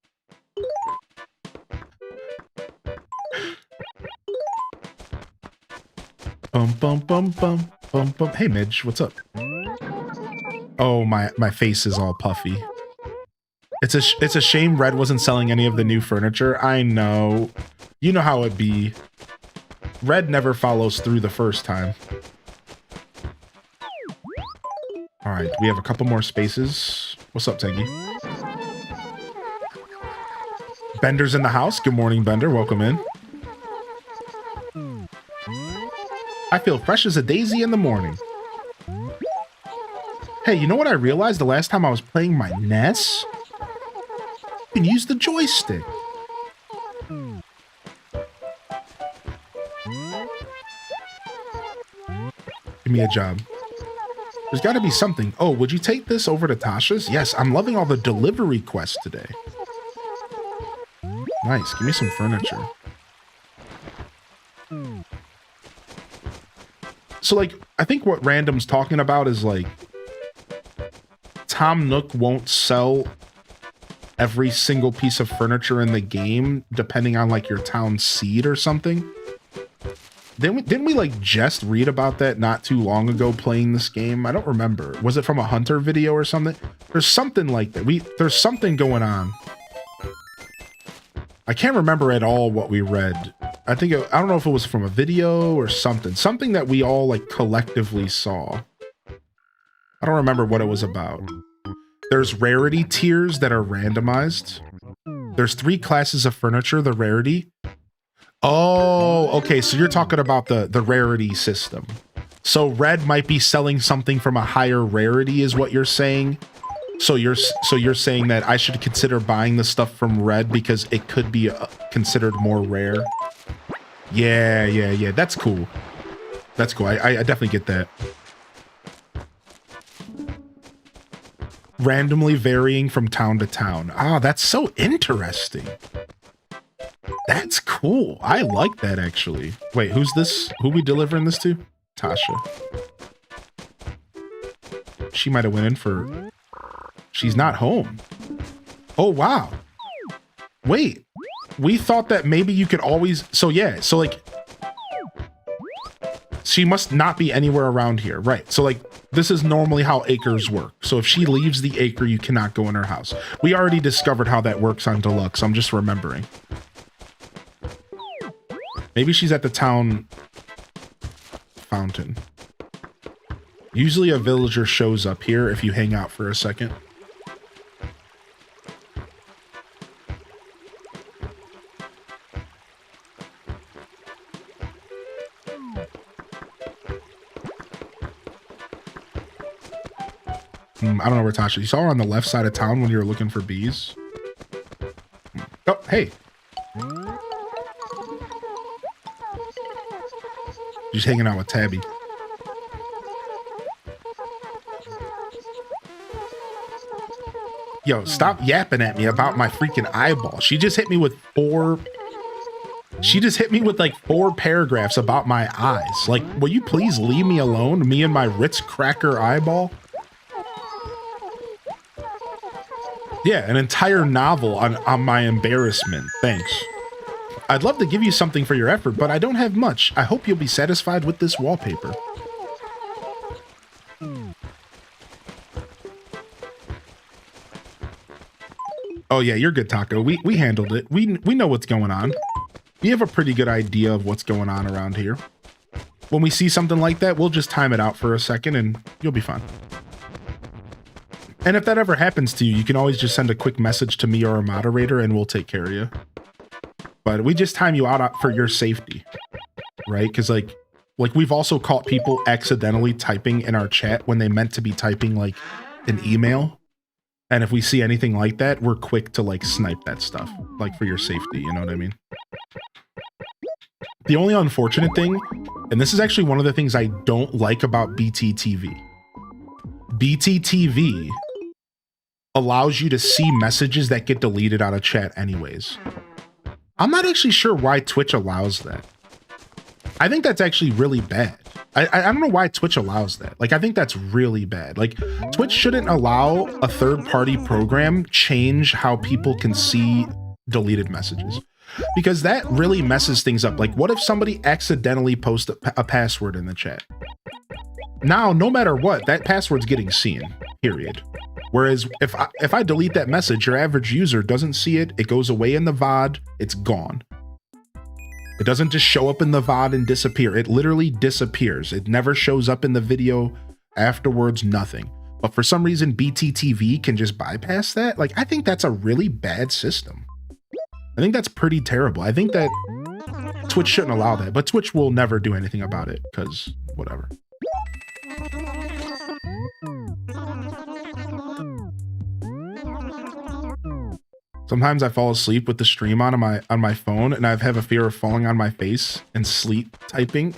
Hey Midge, what's up? Oh, my face is all puffy. It's a shame Red wasn't selling any of the new furniture. I know. You know how it be. Red never follows through the first time. All right, we have a couple more spaces. What's up, Teggy? Bender's in the house. Good morning, Bender. Welcome in. I feel fresh as a daisy in the morning. Hey, you know what I realized the last time I was playing my NES? You can use the joystick. Give me a job. There's got to be something. Oh, would you take this over to Tasha's? Yes, I'm loving all the delivery quests today. Nice. Give me some furniture. So, like, I think what Random's talking about is, like, Tom Nook won't sell every single piece of furniture in the game, depending on, like, your town seed or something. Didn't we like just read about that not too long ago playing this game? I don't remember. Was it from a Hunter video or something? There's something like that. There's something going on. I can't remember at all what we read. I don't know if it was from a video or something. Something that we all like collectively saw. I don't remember what it was about. There's rarity tiers that are randomized. There's 3 classes of furniture, the rarity. Oh, okay. So you're talking about the rarity system. So red might be selling something from a higher rarity is what you're saying. So you're saying that I should consider buying the stuff from red because it could be considered more rare. Yeah. That's cool. That's cool. I definitely get that. Randomly varying from town to town. Ah, that's so interesting. That's cool. I like that, actually. Wait, who's this? Who we delivering this to? Tasha. She might have went in for... She's not home. Oh, wow. Wait. We thought that maybe you could always... So, yeah. So, like... She must not be anywhere around here. Right. So, like, this is normally how acres work. So, if she leaves the acre, you cannot go in her house. We already discovered how that works on Deluxe. I'm just remembering. Maybe she's at the town fountain. Usually a villager shows up here if you hang out for a second. I don't know where Tasha. You saw her on the left side of town when you were looking for bees. Oh, hey. Just hanging out with Tabby. Yo, stop yapping at me about my freaking eyeball. She just hit me with 4... She just hit me with like 4 paragraphs about my eyes. Like, will you please leave me alone? Me and my Ritz cracker eyeball? Yeah, an entire novel on my embarrassment. Thanks. I'd love to give you something for your effort, but I don't have much. I hope you'll be satisfied with this wallpaper. Oh yeah, you're good, Taco. We handled it. We know what's going on. We have a pretty good idea of what's going on around here. When we see something like that, we'll just time it out for a second and you'll be fine. And if that ever happens to you, you can always just send a quick message to me or a moderator and we'll take care of you. But we just time you out for your safety, right? Because like we've also caught people accidentally typing in our chat when they meant to be typing like an email. And if we see anything like that, we're quick to like snipe that stuff, like for your safety, you know what I mean? The only unfortunate thing, and this is actually one of the things I don't like about BTTV. BTTV allows you to see messages that get deleted out of chat anyways. I'm not actually sure why Twitch allows that. I think that's actually really bad. I don't know why Twitch allows that. Like, I think that's really bad. Like, Twitch shouldn't allow a third-party program change how people can see deleted messages. Because that really messes things up. Like, what if somebody accidentally posts a password in the chat? Now, no matter what, that password's getting seen, period. Whereas if I delete that message, your average user doesn't see it, it goes away in the VOD, it's gone. It doesn't just show up in the VOD and disappear. It literally disappears. It never shows up in the video afterwards, nothing. But for some reason, BTTV can just bypass that. Like, I think that's a really bad system. I think that's pretty terrible. I think that Twitch shouldn't allow that, but Twitch will never do anything about it because whatever. Sometimes I fall asleep with the stream on my phone, and I have a fear of falling on my face and sleep typing.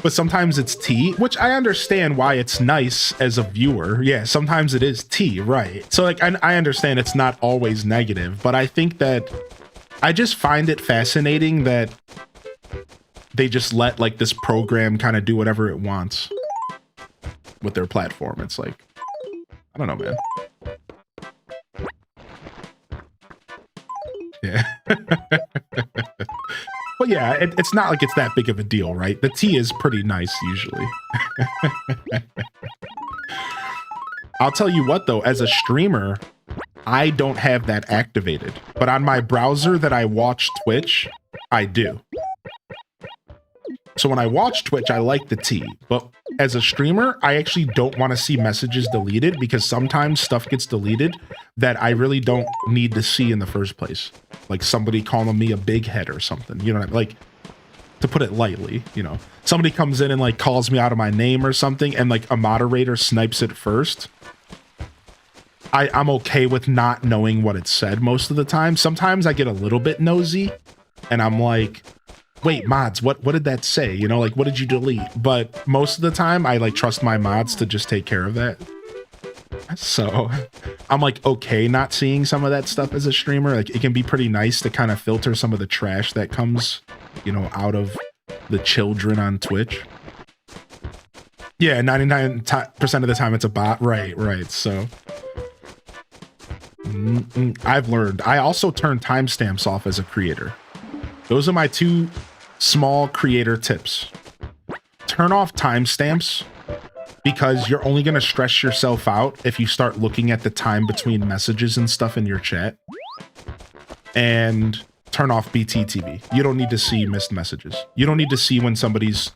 But sometimes it's tea, which I understand why it's nice as a viewer. Yeah, sometimes it is tea, right? So like I understand it's not always negative, but I think that I just find it fascinating that they just let like this program kind of do whatever it wants with their platform. It's like, I don't know, man. Yeah. But yeah, it's not like it's that big of a deal, right? The tea is pretty nice usually. I'll tell you what though, as a streamer, I don't have that activated, but on my browser that I watch Twitch, I do. So when I watch Twitch, I like the tea, but as a streamer, I actually don't want to see messages deleted because sometimes stuff gets deleted that I really don't need to see in the first place. Like somebody calling me a big head or something, you know what I mean? Like, to put it lightly, you know, somebody comes in and like calls me out of my name or something and like a moderator snipes it first. I'm okay with not knowing what it said most of the time. Sometimes I get a little bit nosy and I'm like, wait, mods, what did that say? You know, like, what did you delete? But most of the time I like trust my mods to just take care of that. So I'm like, okay, not seeing some of that stuff as a streamer. Like it can be pretty nice to kind of filter some of the trash that comes, you know, out of the children on Twitch. Yeah, 99% of the time it's a bot. Right. So I've learned. I also turn timestamps off as a creator. Those are my two small creator tips. Turn off timestamps because you're only going to stress yourself out if you start looking at the time between messages and stuff in your chat. And turn off BTTV. You don't need to see missed messages. You don't need to see when somebody's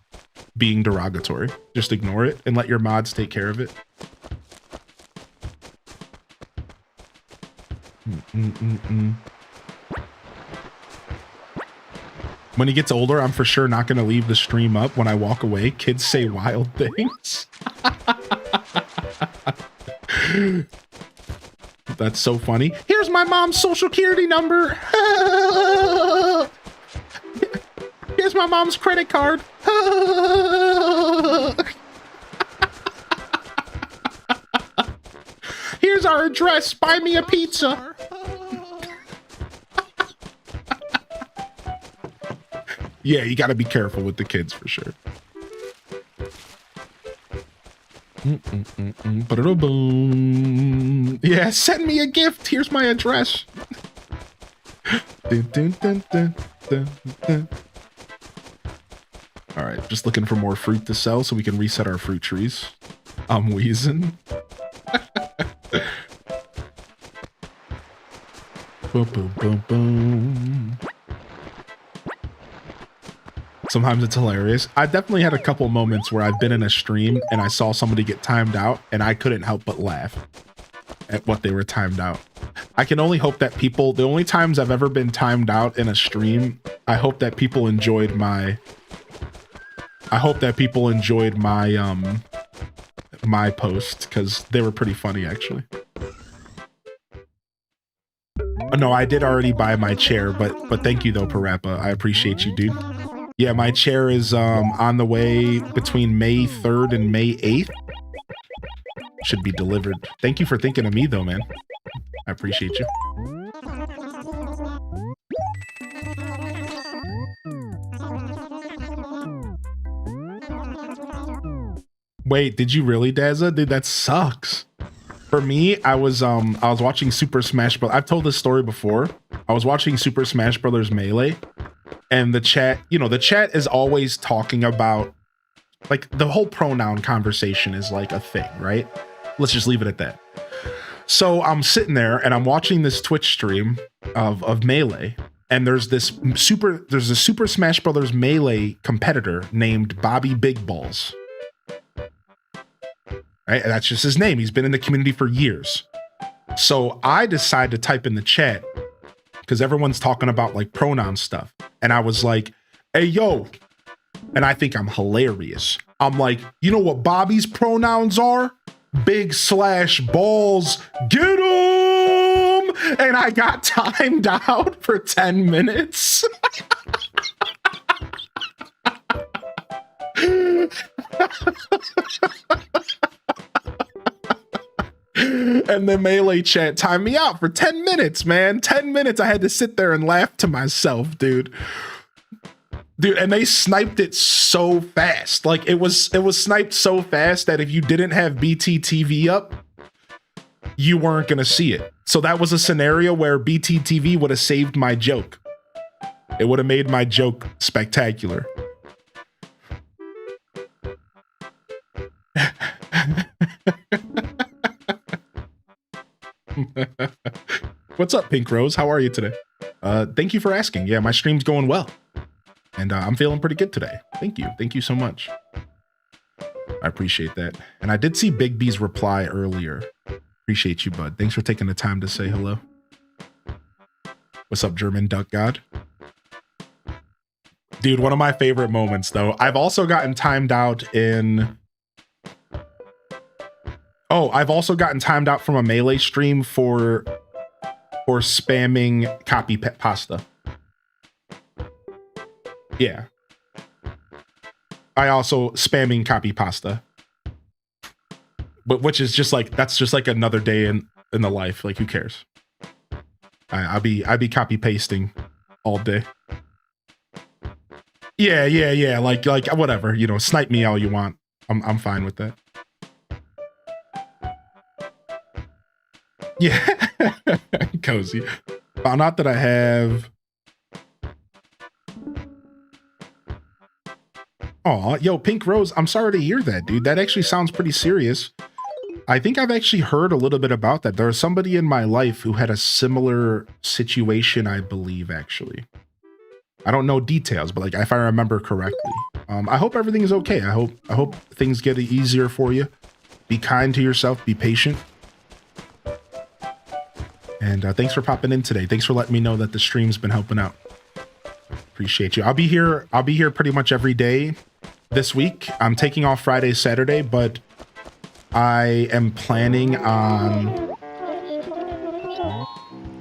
being derogatory. Just ignore it and let your mods take care of it. When he gets older, I'm for sure not going to leave the stream up. When I walk away, kids say wild things. That's so funny. Here's my mom's social security number. Here's my mom's credit card. Here's our address. Buy me a pizza. Yeah, you got to be careful with the kids for sure. Yeah, send me a gift. Here's my address. All right, just looking for more fruit to sell so we can reset our fruit trees. I'm wheezing. Boom, boom, boom, boom. Sometimes it's hilarious. I definitely had a couple moments where I've been in a stream and I saw somebody get timed out and I couldn't help but laugh at what they were timed out. I can only hope that people, the only times I've ever been timed out in a stream, I hope that people enjoyed my, my post because they were pretty funny actually. No, I did already buy my chair, but thank you though, Parappa. I appreciate you, dude. Yeah, my chair is on the way between May 3rd and May 8th. Should be delivered. Thank you for thinking of me though, man. I appreciate you. Wait, did you really, Dazza? Dude, that sucks. For me, I was watching Super Smash Bros. I've told this story before. I was watching Super Smash Bros. Melee. And the chat, you know, the chat is always talking about, like, the whole pronoun conversation is like a thing, right? Let's just leave it at that. So I'm sitting there and I'm watching this Twitch stream of Melee, and there's a Super Smash Bros. Melee competitor named Bobby Big Balls. Right? And that's just his name. He's been in the community for years. So I decide to type in the chat, because everyone's talking about like pronoun stuff. And I was like, hey, yo. And I think I'm hilarious. I'm like, you know what Bobby's pronouns are? Big slash balls. Get 'em! And I got timed out for 10 minutes. And the Melee chat timed me out for 10 minutes, man. 10 minutes. I had to sit there and laugh to myself, dude. Dude, and they sniped it so fast. Like it was sniped so fast that if you didn't have BTTV up, you weren't gonna see it. So that was a scenario where BTTV would have saved my joke. It would have made my joke spectacular. What's up, Pink Rose? How are you today? Thank you for asking. Yeah, my stream's going well. And I'm feeling pretty good today. Thank you. Thank you so much. I appreciate that. And I did see Big B's reply earlier. Appreciate you, bud. Thanks for taking the time to say hello. What's up, German Duck God? Dude, one of my favorite moments, though. I've also gotten timed out in... Oh, I've also gotten timed out from a Melee stream for spamming copy pasta. Yeah. I also spamming copy pasta. But which is just like, that's just like another day in the life. Like, who cares? I'll be copy pasting all day. Yeah. Like whatever, you know, snipe me all you want. I'm fine with that. Yeah. Cozy. Found out that I have... Aw, yo, Pink Rose, I'm sorry to hear that, dude. That actually sounds pretty serious. I think I've actually heard a little bit about that. There was somebody in my life who had a similar situation, I believe, actually. I don't know details, but like if I remember correctly. I hope everything is okay. I hope things get easier for you. Be kind to yourself, be patient. And thanks for popping in today. Thanks for letting me know that the stream's been helping out. Appreciate you. I'll be here pretty much every day this week. I'm taking off Friday, Saturday, but I am planning on...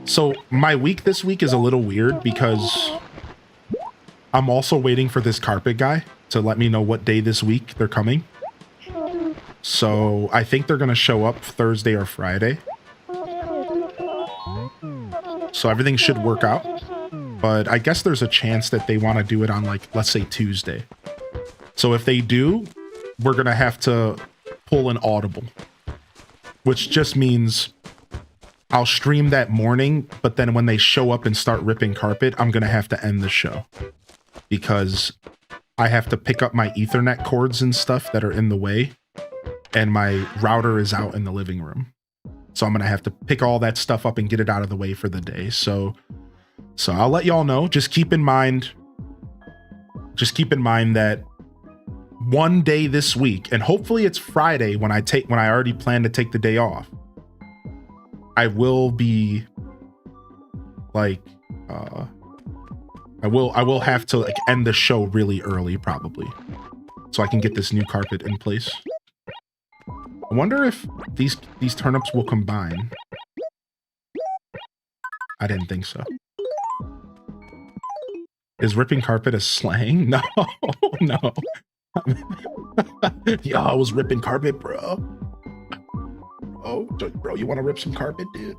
So my week this week is a little weird because I'm also waiting for this carpet guy to let me know what day this week they're coming. So I think they're going to show up Thursday or Friday. So everything should work out. But I guess there's a chance that they want to do it on, like, let's say Tuesday. So if they do, we're going to have to pull an audible, which just means I'll stream that morning, but then when they show up and start ripping carpet, I'm going to have to end the show because I have to pick up my Ethernet cords and stuff that are in the way, and my router is out in the living room. So I'm going to have to pick all that stuff up and get it out of the way for the day. So I'll let y'all know. Just keep in mind that one day this week, and hopefully it's Friday when I already plan to take the day off, I will be like, I will have to like end the show really early probably, so I can get this new carpet in place. I wonder if these turnips will combine. I didn't think so. Is ripping carpet a slang? No, no. Yo, I was ripping carpet, bro. Oh, bro, you want to rip some carpet, dude?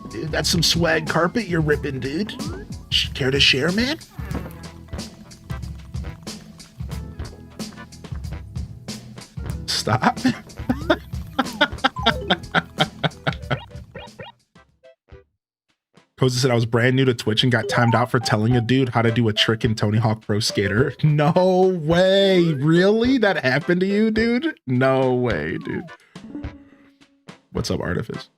Dude, that's some swag carpet you're ripping, dude. Care to share, man? Stop. Cozy said I was brand new to Twitch and got timed out for telling a dude how to do a trick in Tony Hawk Pro Skater. No way. Really? That happened to you, dude? No way, dude. What's up, Artifice?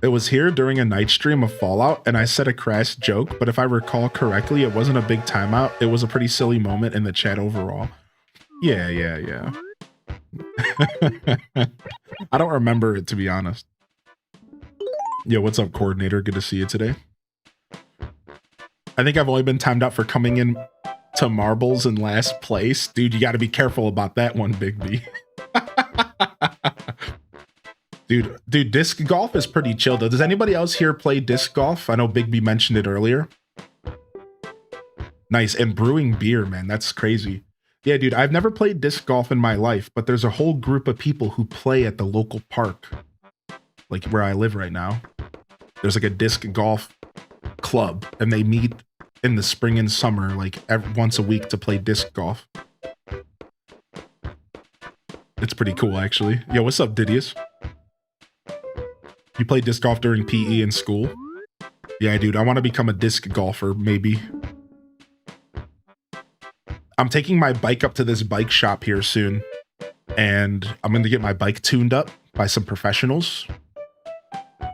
It was here during a night stream of Fallout, and I said a crass joke, but if I recall correctly, it wasn't a big timeout. It was a pretty silly moment in the chat overall. Yeah. I don't remember it, to be honest. Yo, what's up, coordinator? Good to see you today. I think I've only been timed out for coming in to marbles in last place. Dude, you got to be careful about that one, Big B. Dude, disc golf is pretty chill, though. Does anybody else here play disc golf? I know Big B mentioned it earlier. Nice. And brewing beer, man. That's crazy. Yeah, dude, I've never played disc golf in my life, but there's a whole group of people who play at the local park, like where I live right now. There's like a disc golf club, and they meet in the spring and summer, like once a week to play disc golf. It's pretty cool, actually. Yo, what's up, Didius? You play disc golf during PE in school? Yeah, dude, I want to become a disc golfer, maybe. I'm taking my bike up to this bike shop here soon, and I'm going to get my bike tuned up by some professionals,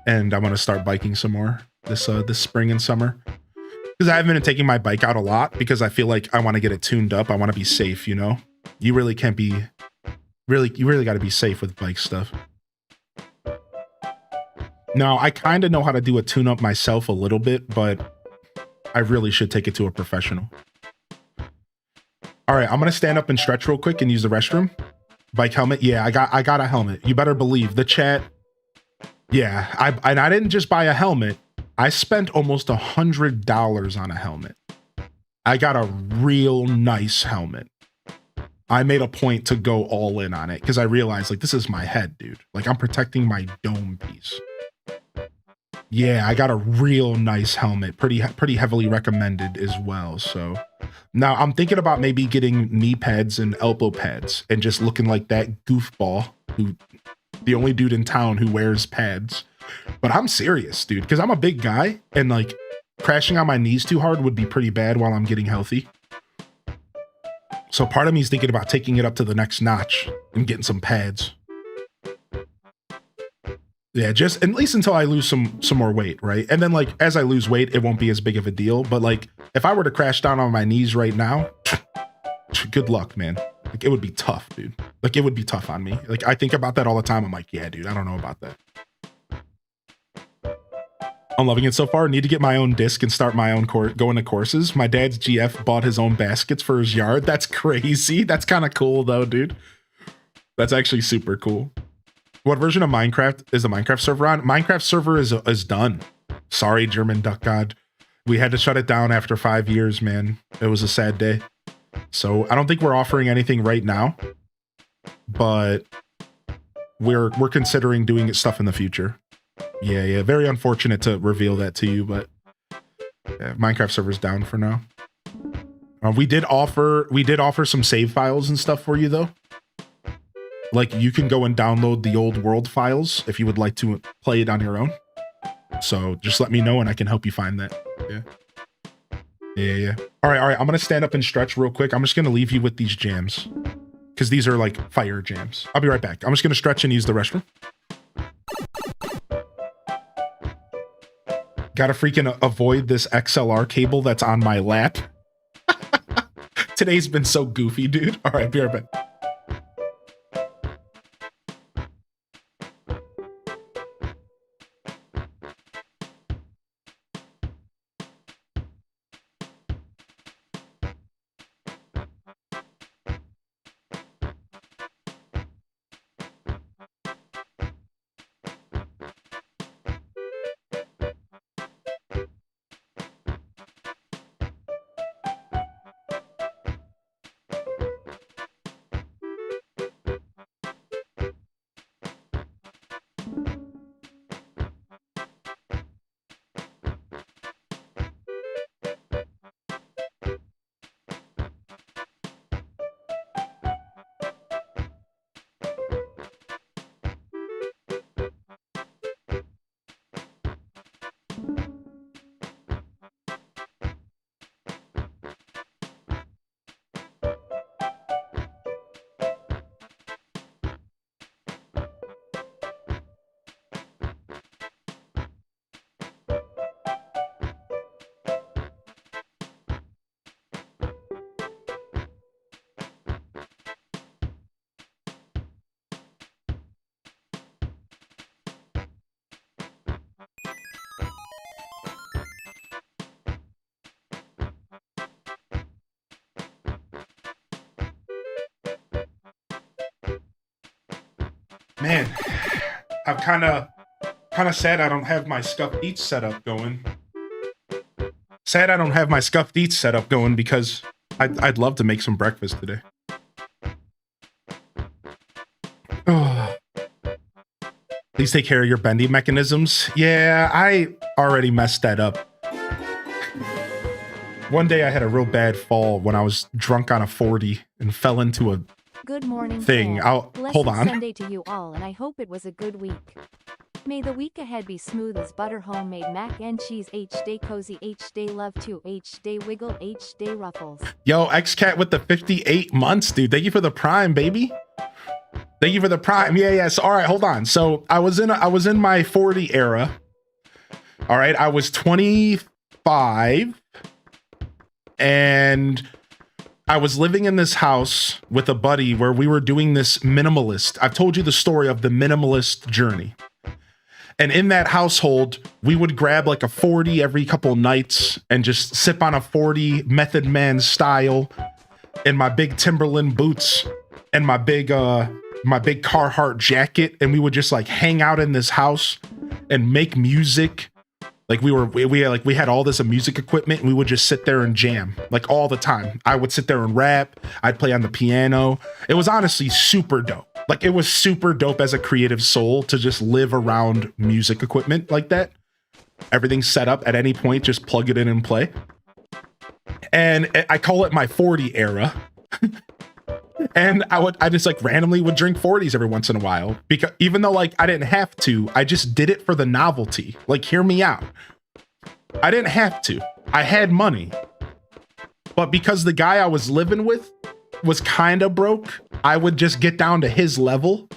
and I'm going to start biking some more this spring and summer. Because I haven't been taking my bike out a lot because I feel like I want to get it tuned up. I want to be safe, you know? You really can't be... you really got to be safe with bike stuff. Now, I kind of know how to do a tune-up myself a little bit, but I really should take it to a professional. All right, I'm going to stand up and stretch real quick and use the restroom. Bike helmet? Yeah, I got a helmet. You better believe the chat. Yeah, I didn't just buy a helmet. I spent almost $100 on a helmet. I got a real nice helmet. I made a point to go all in on it because I realized, like, this is my head, dude. Like, I'm protecting my dome piece. Yeah, I got a real nice helmet. Pretty heavily recommended as well. So now I'm thinking about maybe getting knee pads and elbow pads and just looking like that goofball who, the only dude in town who wears pads. But I'm serious, dude, because I'm a big guy and like crashing on my knees too hard would be pretty bad while I'm getting healthy. So part of me is thinking about taking it up to the next notch and getting some pads. Yeah, just at least until I lose some more weight, right? And then like as I lose weight, it won't be as big of a deal. But like if I were to crash down on my knees right now, good luck, man. Like it would be tough, dude. Like it would be tough on me. Like I think about that all the time. I'm like, yeah, dude, I don't know about that. I'm loving it so far. Need to get my own disc and start my own going to courses. My dad's GF bought his own baskets for his yard. That's crazy. That's kind of cool though, dude. That's actually super cool. What version of Minecraft is the Minecraft server on? Minecraft server is done. Sorry, German Duck God. We had to shut it down after 5 years, man. It was a sad day. So I don't think we're offering anything right now, but we're considering doing stuff in the future. Yeah. Very unfortunate to reveal that to you, but yeah, Minecraft server's down for now. We did offer some save files and stuff for you though. Like you can go and download the old world files if you would like to play it on your own. So just let me know and I can help you find that. Yeah. All right. I'm gonna stand up and stretch real quick. I'm just gonna leave you with these jams because these are like fire jams. I'll be right back. I'm just gonna stretch and use the restroom. Gotta freaking avoid this XLR cable that's on my lap. Today's been so goofy, dude. All right, be right back. Man, I'm kind of sad I don't have my scuffed eats setup going. Sad I don't have my scuffed eats setup going because I'd love to make some breakfast today. Oh. Please take care of your bending mechanisms. Yeah, I already messed that up. One day I had a real bad fall when I was drunk on a 40 and fell into a Good morning, thing. fam. Hold on. Sunday to you all, and I hope it was a good week. May the week ahead be smooth as butter, homemade mac and cheese, H-Day cozy, H-Day love to, H-Day wiggle, H-Day ruffles. Yo, XCat with the 58 months, dude. Thank you for the prime, baby. Thank you for the prime. Yeah. So, all right, hold on. So I was in my 40 era. All right, I was 25 and I was living in this house with a buddy where we were doing this minimalist. I've told you the story of the minimalist journey. And in that household, we would grab like a 40 every couple nights and just sip on a 40 Method Man style in my big Timberland boots and my big Carhartt jacket. And we would just like hang out in this house and make music. Like we had all this music equipment and we would just sit there and jam like all the time. I would sit there and rap. I'd play on the piano. It was honestly super dope. Like it was super dope as a creative soul to just live around music equipment like that. Everything's set up at any point, just plug it in and play. And I call it my 40 era. And I just like randomly would drink 40s every once in a while because even though like I didn't have to, I just did it for the novelty. Like, hear me out. I didn't have to. I had money. But because the guy I was living with was kind of broke, I would just get down to his level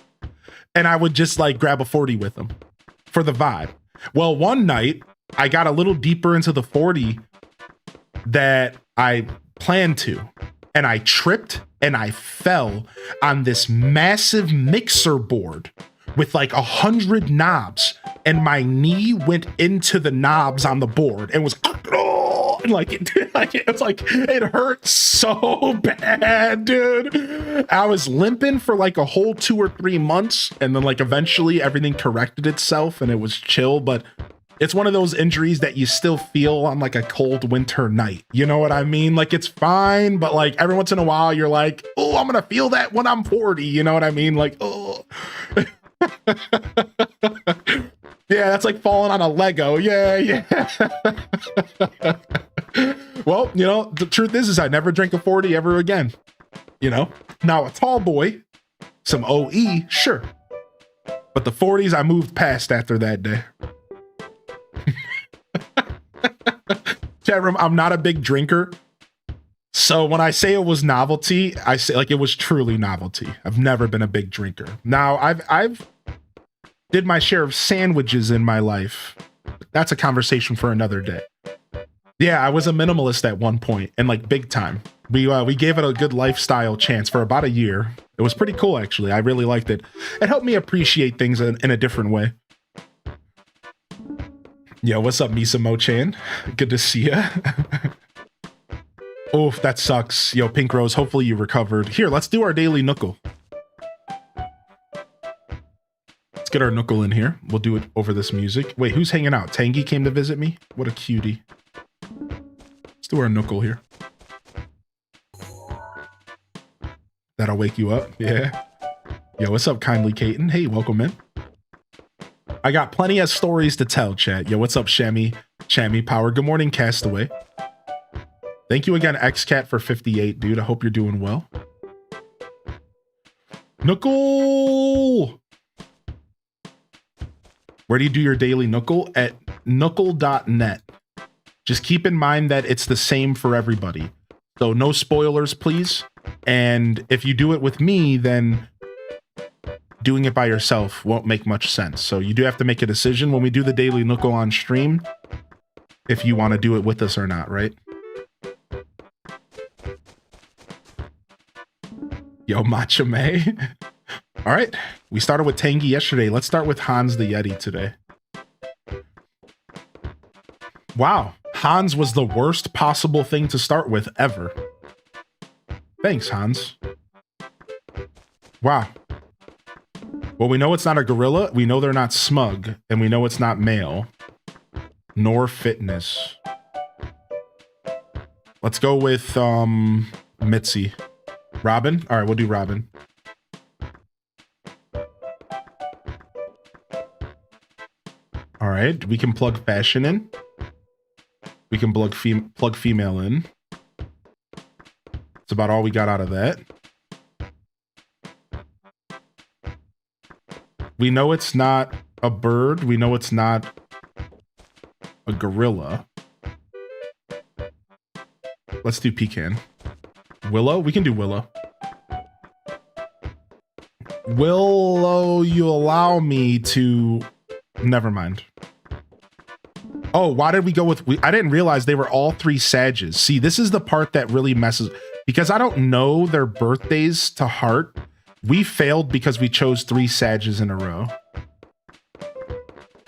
and I would just like grab a 40 with him for the vibe. Well, one night I got a little deeper into the 40 that I planned to, and I tripped and I fell on this massive mixer board with like 100 knobs, and my knee went into the knobs on the board and was it hurt so bad, dude. I was limping for like a whole 2 or 3 months, and then like eventually everything corrected itself and it was chill. But it's one of those injuries that you still feel on like a cold winter night. You know what I mean? Like it's fine, but like every once in a while you're like, oh, I'm gonna feel that when I'm 40. You know what I mean? Like, oh. Yeah, that's like falling on a Lego. Yeah. Well, you know, the truth is I never drank a 40 ever again. You know, now a tall boy, some OE, sure. But the 40s I moved past after that day. Chat room, I'm not a big drinker. So when I say it was novelty, I say like it was truly novelty. I've never been a big drinker. Now I've did my share of sandwiches in my life. That's a conversation for another day. Yeah, I was a minimalist at one point and like big time. We gave it a good lifestyle chance for about a year. It was pretty cool actually. I really liked it. It helped me appreciate things in a different way. Yo, what's up, Misa Mo-chan? Good to see ya. Oof, that sucks. Yo, Pink Rose, hopefully you recovered. Here, let's do our daily Nookle. Let's get our Nookle in here. We'll do it over this music. Wait, who's hanging out? Tangy came to visit me? What a cutie. Let's do our Nookle here. That'll wake you up. Yeah. Yo, what's up, Kindly Kaiten? Hey, welcome in. I got plenty of stories to tell, chat. Yo, what's up, Shammy Power? Good morning, Castaway. Thank you again, XCat, for 58, dude. I hope you're doing well. Nookle! Where do you do your daily Nookle? At nookle.net. Just keep in mind that it's the same for everybody. So no spoilers, please. And if you do it with me, then doing it by yourself won't make much sense. So you do have to make a decision when we do the daily Nookle on stream, if you want to do it with us or not, right? Yo, Matcha May. All right, we started with Tangy yesterday. Let's start with Hans the Yeti today. Wow, Hans was the worst possible thing to start with ever. Thanks, Hans. Wow. Well, we know it's not a gorilla. We know they're not smug. And we know it's not male. Nor fitness. Let's go with Mitzi. Robin? All right, we'll do Robin. All right, we can plug fashion in. We can plug female in. That's about all we got out of that. We know it's not a bird. We know it's not a gorilla. Let's do pecan. Willow? We can do Willow. Willow, you allow me to... Never mind. Oh, why did we go with... I didn't realize they were all 3 Sages. See, this is the part that really messes... Because I don't know their birthdays to heart, we failed because we chose 3 Sages in a row.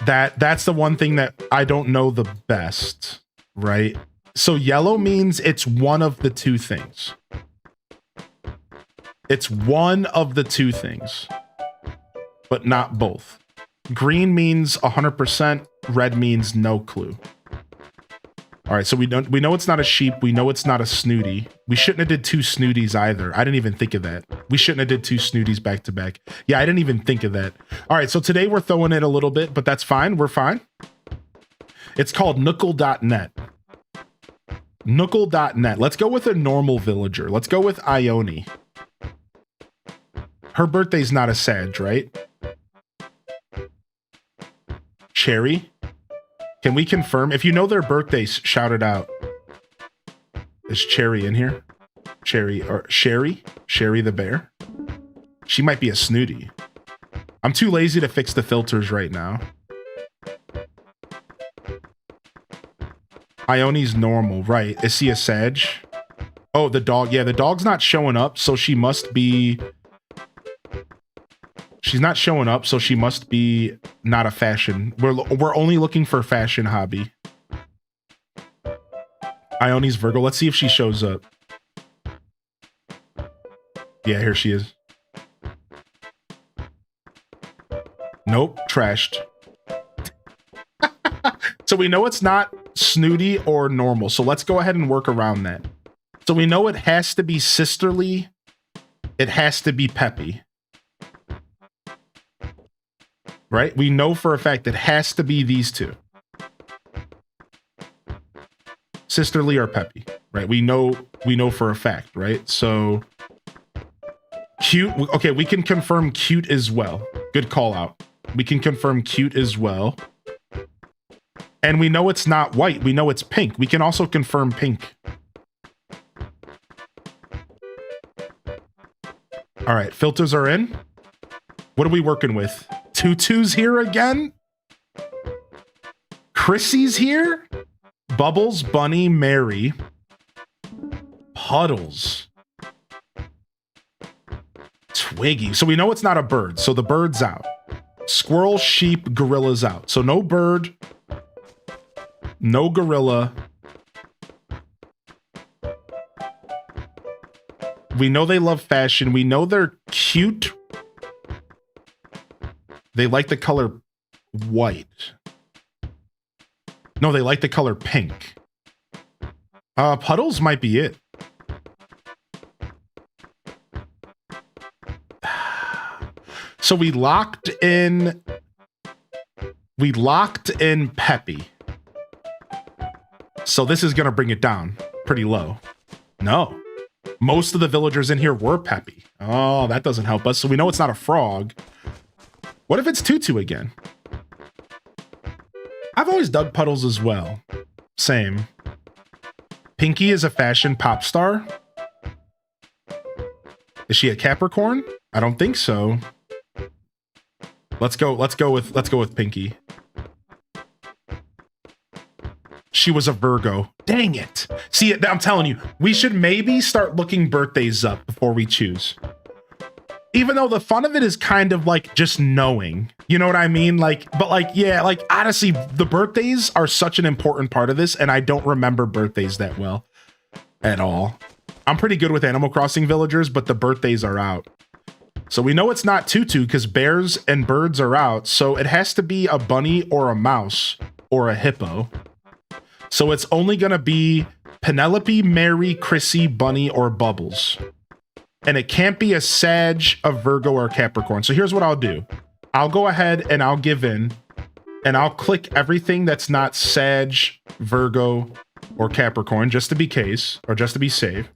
That's the one thing that I don't know the best, right? So yellow means it's one of the 2 things. It's one of the 2 things, but not both. Green means 100%, red means no clue. All right, so we know it's not a sheep. We know it's not a snooty. We shouldn't have did 2 snooties either. I didn't even think of that. We shouldn't have did 2 snooties back to back. Yeah, I didn't even think of that. All right, so today we're throwing it a little bit, but that's fine. We're fine. It's called Nuckle.net. Nuckle.net. Let's go with a normal villager. Let's go with Ione. Her birthday's not a Sag, right? Cherry. Can we confirm? If you know their birthdays, shout it out. Is Cherry in here? Cherry or Sherry? Sherry the bear? She might be a snooty. I'm too lazy to fix the filters right now. Ione's normal, right? Is she a Sag? Oh, the dog. Yeah, the dog's not showing up, so she must be... She's not showing up, so she must be not a fashion. We're only looking for fashion hobby. Ione's Virgo. Let's see if she shows up. Yeah, here she is. Nope, trashed. So we know it's not snooty or normal. So let's go ahead and work around that. So we know it has to be sisterly. It has to be peppy. Right? We know for a fact it has to be these 2. Sisterly or peppy, right? We know for a fact, right? So cute. Okay, we can confirm cute as well. Good call out. We can confirm cute as well. And we know it's not white. We know it's pink. We can also confirm pink. All right, filters are in. What are we working with? Tutu's here again? Chrissy's here? Bubbles, Bunny, Mary. Puddles. Twiggy. So we know it's not a bird. So the bird's out. Squirrel, sheep, gorilla's out. So no bird. No gorilla. We know they love fashion. We know they're cute. They like the color white. No, they like the color pink. Puddles might be it. So we locked in peppy. So this is going to bring it down pretty low. No. Most of the villagers in here were peppy. Oh, that doesn't help us. So we know it's not a frog. What if it's Tutu again? I've always dug Puddles as well. Same. Pinky is a fashion pop star. Is she a Capricorn? I don't think so. Let's go with Pinky. She was a Virgo. Dang it. See, I'm telling you, we should maybe start looking birthdays up before we choose. Even though the fun of it is kind of like just knowing, you know what I mean? Like, but like, yeah, like honestly, the birthdays are such an important part of this, and I don't remember birthdays that well at all. I'm pretty good with Animal Crossing villagers, but the birthdays are out. So we know it's not tutu because bears and birds are out. So it has to be a bunny or a mouse or a hippo. So it's only going to be Penelope, Mary, Chrissy, Bunny, or Bubbles. And it can't be a Sag, a Virgo, or a Capricorn. So here's what I'll do. I'll go ahead and I'll give in and I'll click everything that's not Sag, Virgo, or Capricorn just to be case or just to be safe.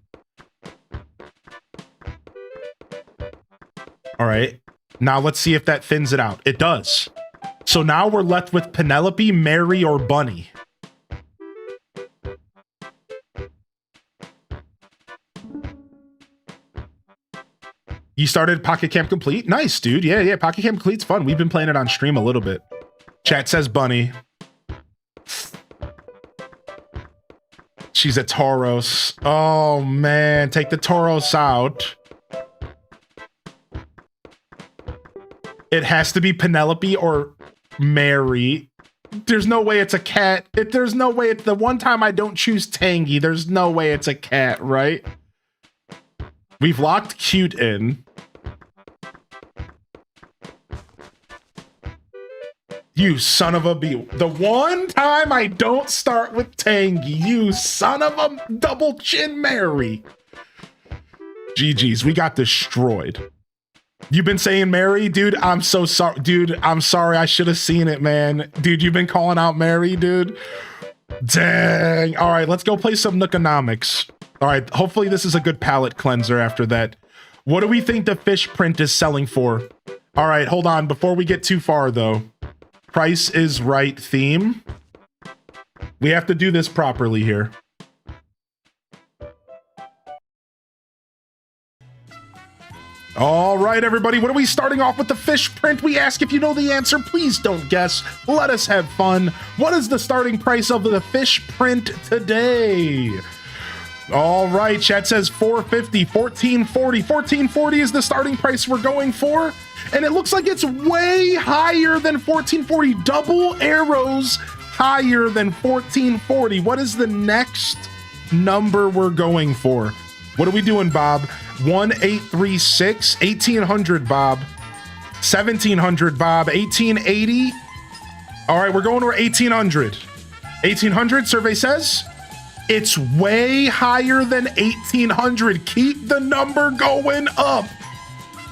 All right. Now let's see if that thins it out. It does. So now we're left with Penelope, Mary, or Bunny. You started Pocket Camp Complete? Nice, dude. Yeah. Pocket Camp Complete's fun. We've been playing it on stream a little bit. Chat says Bunny. She's a Tauros. Oh, man. Take the Tauros out. It has to be Penelope or Mary. There's no way it's a cat. There's no way it's the one time I don't choose Tangy. There's no way it's a cat, right? We've locked cute in. You son of a bee. The one time I don't start with Tangy, you son of a double chin Mary. GG's, we got destroyed. You've been saying Mary? Dude, I'm so sorry. Dude, I'm sorry. I should have seen it, man. Dude, you've been calling out Mary, dude. Dang. All right, let's go play some Nookonomics. All right, hopefully this is a good palate cleanser after that. What do we think the fish print is selling for? All right, hold on. Before we get too far, though. Price is Right theme. We have to do this properly here. All right, everybody, what are we starting off with the fish print? We ask if you know the answer, please don't guess. Let us have fun. What is the starting price of the fish print today? All right, chat says 450, 1440. 1440 is the starting price we're going for. And it looks like it's way higher than 1440. Double arrows higher than 1440. What is the next number we're going for? What are we doing, Bob? 1836, 1800, Bob. 1700, Bob. 1880. All right, we're going to 1800. 1800, survey says it's way higher than 1800. Keep the number going up.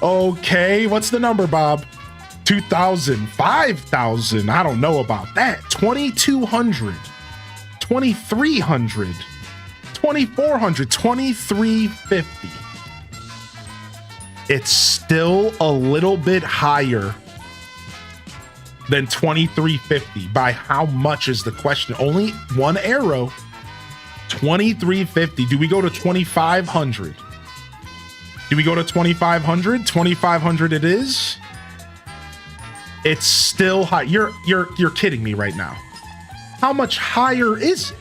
Okay, what's the number, Bob? 2000, 5000. I don't know about that. 2200, 2300. 2400, 2350. It's still a little bit higher than 2350. By how much is the question? Only one arrow. 2350. Do we go to 2500? Do we go to 2500? 2500 it is. It's still high. You're kidding me right now. How much higher is it?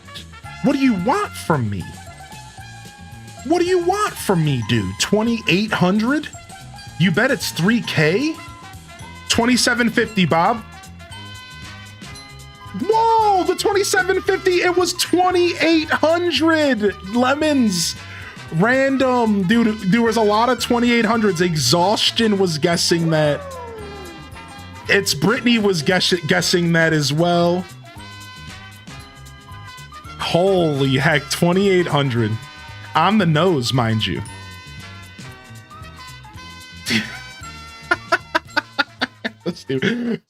What do you want from me? What do you want from me, dude? 2800? You bet it's 3K? 2750, Bob. Whoa, the 2750, it was 2800. Lemons. Random. Dude, there was a lot of 2800s. Exhaustion was guessing that. It's Brittany was guessing that as well. Holy heck, 2800 on the nose, mind you.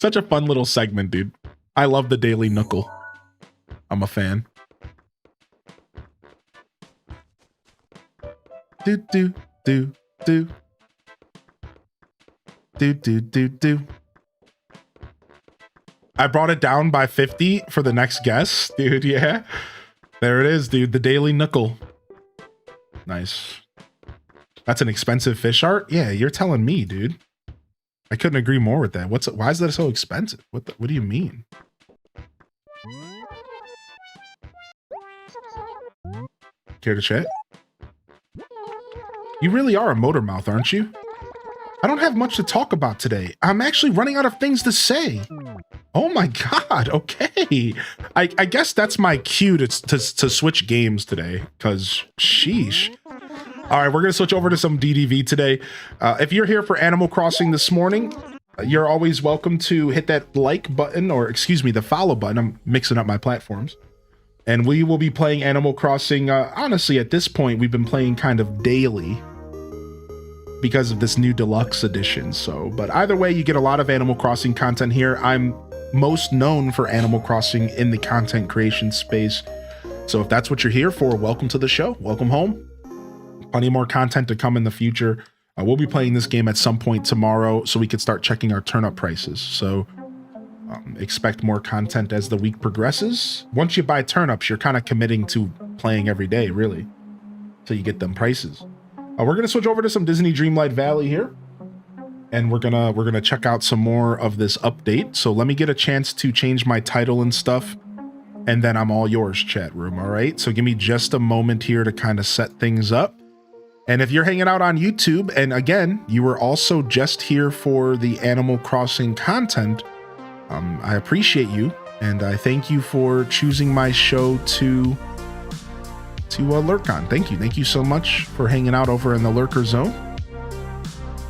Such a fun little segment, dude. I love the Daily Nookle. I'm a fan. Do do do do do do do do. I brought it down by 50 for the next guess, dude. Yeah. There it is, dude. The Daily Nookle. Nice. That's an expensive fish art? Yeah, you're telling me, dude. I couldn't agree more with that. Why is that so expensive? What do you mean? Care to chat? You really are a motor mouth, aren't you? I don't have much to talk about today. I'm actually running out of things to say. Oh my god, okay. I guess that's my cue to switch games today, because sheesh. All right, we're going to switch over to some DDV today. If you're here for Animal Crossing this morning, you're always welcome to hit that like button, or excuse me, the follow button. I'm mixing up my platforms. And we will be playing Animal Crossing. Honestly, at this point, we've been playing kind of daily because of this new deluxe edition. So, but either way, you get a lot of Animal Crossing content here. I'm most known for Animal Crossing in the content creation space. So if that's what you're here for, welcome to the show. Welcome home. Plenty more content to come in the future. We'll be playing this game at some point tomorrow so we could start checking our turnip prices. So expect more content as the week progresses. Once you buy turnips, you're kind of committing to playing every day, really, till you get them prices. We're gonna switch over to some Disney Dreamlight Valley here, and we're gonna check out some more of this update. So let me get a chance to change my title and stuff, and then I'm all yours, chat room. All right. So give me just a moment here to kind of set things up. And if you're hanging out on YouTube, and again, you were also just here for the Animal Crossing content, I appreciate you, and I thank you for choosing my show to lurk on. Thank you so much for hanging out over in the lurker zone,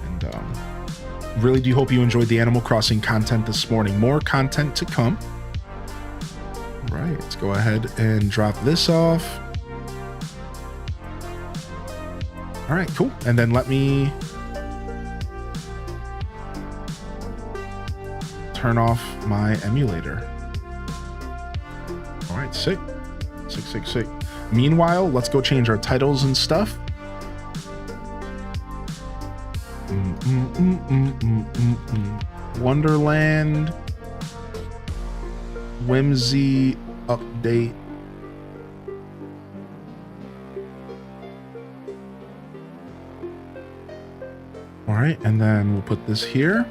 and really do hope you enjoyed the Animal Crossing content this morning. More content to come. All right, let's go ahead and drop this off. All right, cool. And then let me turn off my emulator. All right, sick. Meanwhile, let's go change our titles and stuff. Wonderland, Whimsy update. All right, and then we'll put this here.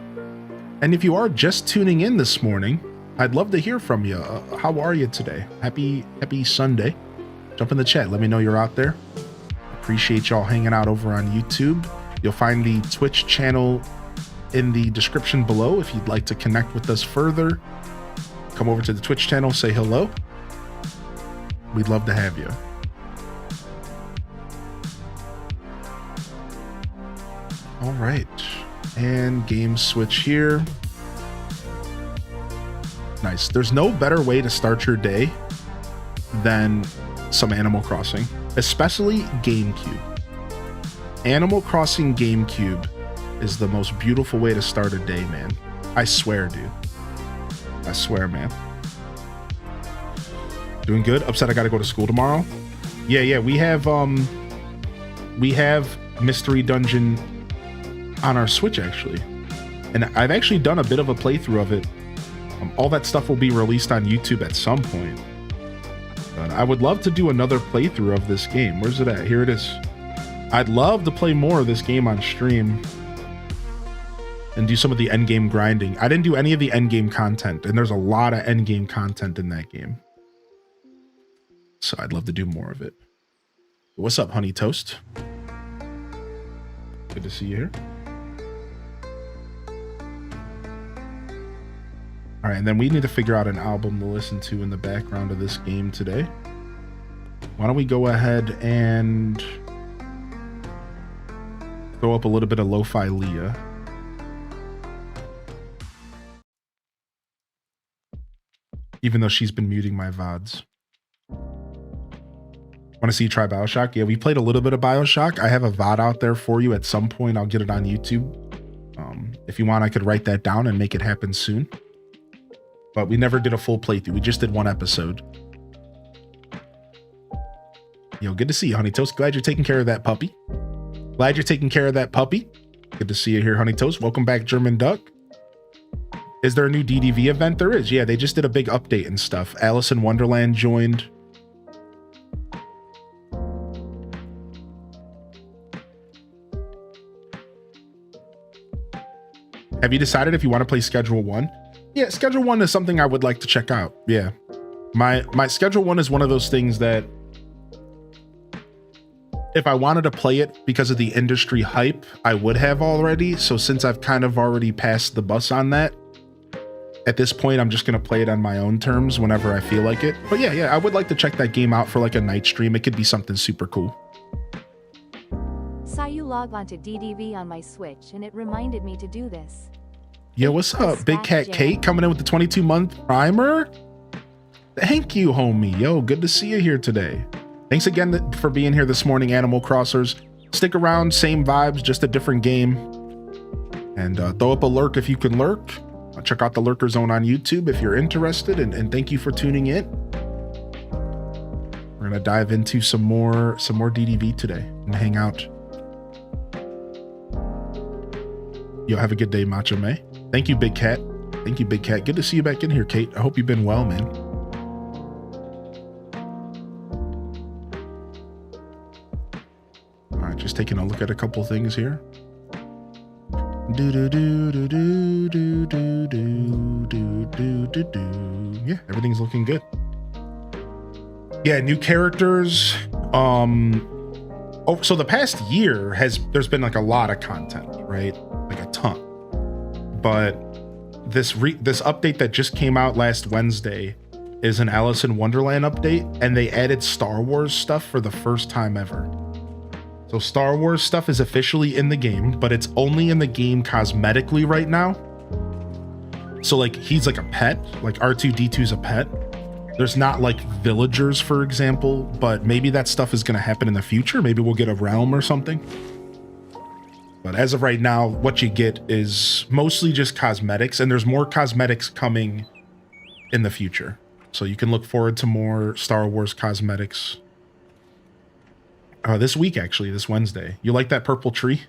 And if you are just tuning in this morning, I'd love to hear from you. How are you today? Happy Sunday. Jump in the chat. Let me know you're out there. Appreciate y'all hanging out over on YouTube. You'll find the Twitch channel in the description below if you'd like to connect with us further. Come over to the Twitch channel, say hello. We'd love to have you. All right, and game switch here. Nice. There's no better way to start your day than some Animal Crossing, especially GameCube. Animal Crossing GameCube is the most beautiful way to start a day, man. I swear, dude. I swear, man. Doing good. Upset I gotta go to school tomorrow. Yeah, we have Mystery Dungeon on our Switch, actually, and I've actually done a bit of a playthrough of it. All that stuff will be released on YouTube at some point, but I would love to do another playthrough of this game. Where's it at? Here it is. I'd love to play more of this game on stream and do some of the endgame grinding. I didn't do any of the endgame content, and there's a lot of endgame content in that game, so I'd love to do more of it. What's up, Honey Toast? Good to see you here. All right, and then we need to figure out an album to listen to in the background of this game today. Why don't we go ahead and throw up a little bit of Lo-Fi Leah. Even though she's been muting my VODs. Want to see you try BioShock? Yeah, we played a little bit of BioShock. I have a VOD out there for you at some point. I'll get it on YouTube. If you want, I could write that down and make it happen soon. But we never did a full playthrough. We just did one episode. Yo, good to see you, Honey Toast. Glad you're taking care of that puppy. Glad you're taking care of that puppy. Good to see you here, Honey Toast. Welcome back, German Duck. Is there a new DDV event? There is. Yeah, they just did a big update and stuff. Alice in Wonderland joined. Have you decided if you want to play Schedule 1? Yeah, Schedule 1 is something I would like to check out. Yeah. My Schedule 1 is one of those things that if I wanted to play it because of the industry hype, I would have already. So since I've kind of already passed the bus on that, at this point, I'm just going to play it on my own terms whenever I feel like it. But yeah, I would like to check that game out for like a night stream. It could be something super cool. log onto DDV on my Switch and it reminded me to do this. Yo, what's up? Big Cat Kate coming in with the 22-month primer. Thank you, homie. Yo, good to see you here today. Thanks again for being here this morning, Animal Crossers. Stick around, same vibes, just a different game. And throw up a lurk if you can lurk. Check out the Lurker Zone on YouTube if you're interested, and thank you for tuning in. We're gonna dive into some more DDV today and hang out. Yo, have a good day, Macho May. Thank you, Big Cat. Thank you, Big Cat. Good to see you back in here, Kate. I hope you've been well, man. All right, just taking a look at a couple things here. Yeah, everything's looking good. Yeah, new characters. So the past year there's been like a lot of content, right? Like a ton. But this update that just came out last Wednesday is an Alice in Wonderland update, and they added Star Wars stuff for the first time ever. So Star Wars stuff is officially in the game, but it's only in the game cosmetically right now. So like he's like a pet, like R2-D2's a pet. There's not like villagers, for example, but maybe that stuff is going to happen in the future. Maybe we'll get a realm or something. But as of right now, what you get is mostly just cosmetics, and there's more cosmetics coming in the future. So you can look forward to more Star Wars cosmetics. This week, actually, this Wednesday. You like that purple tree?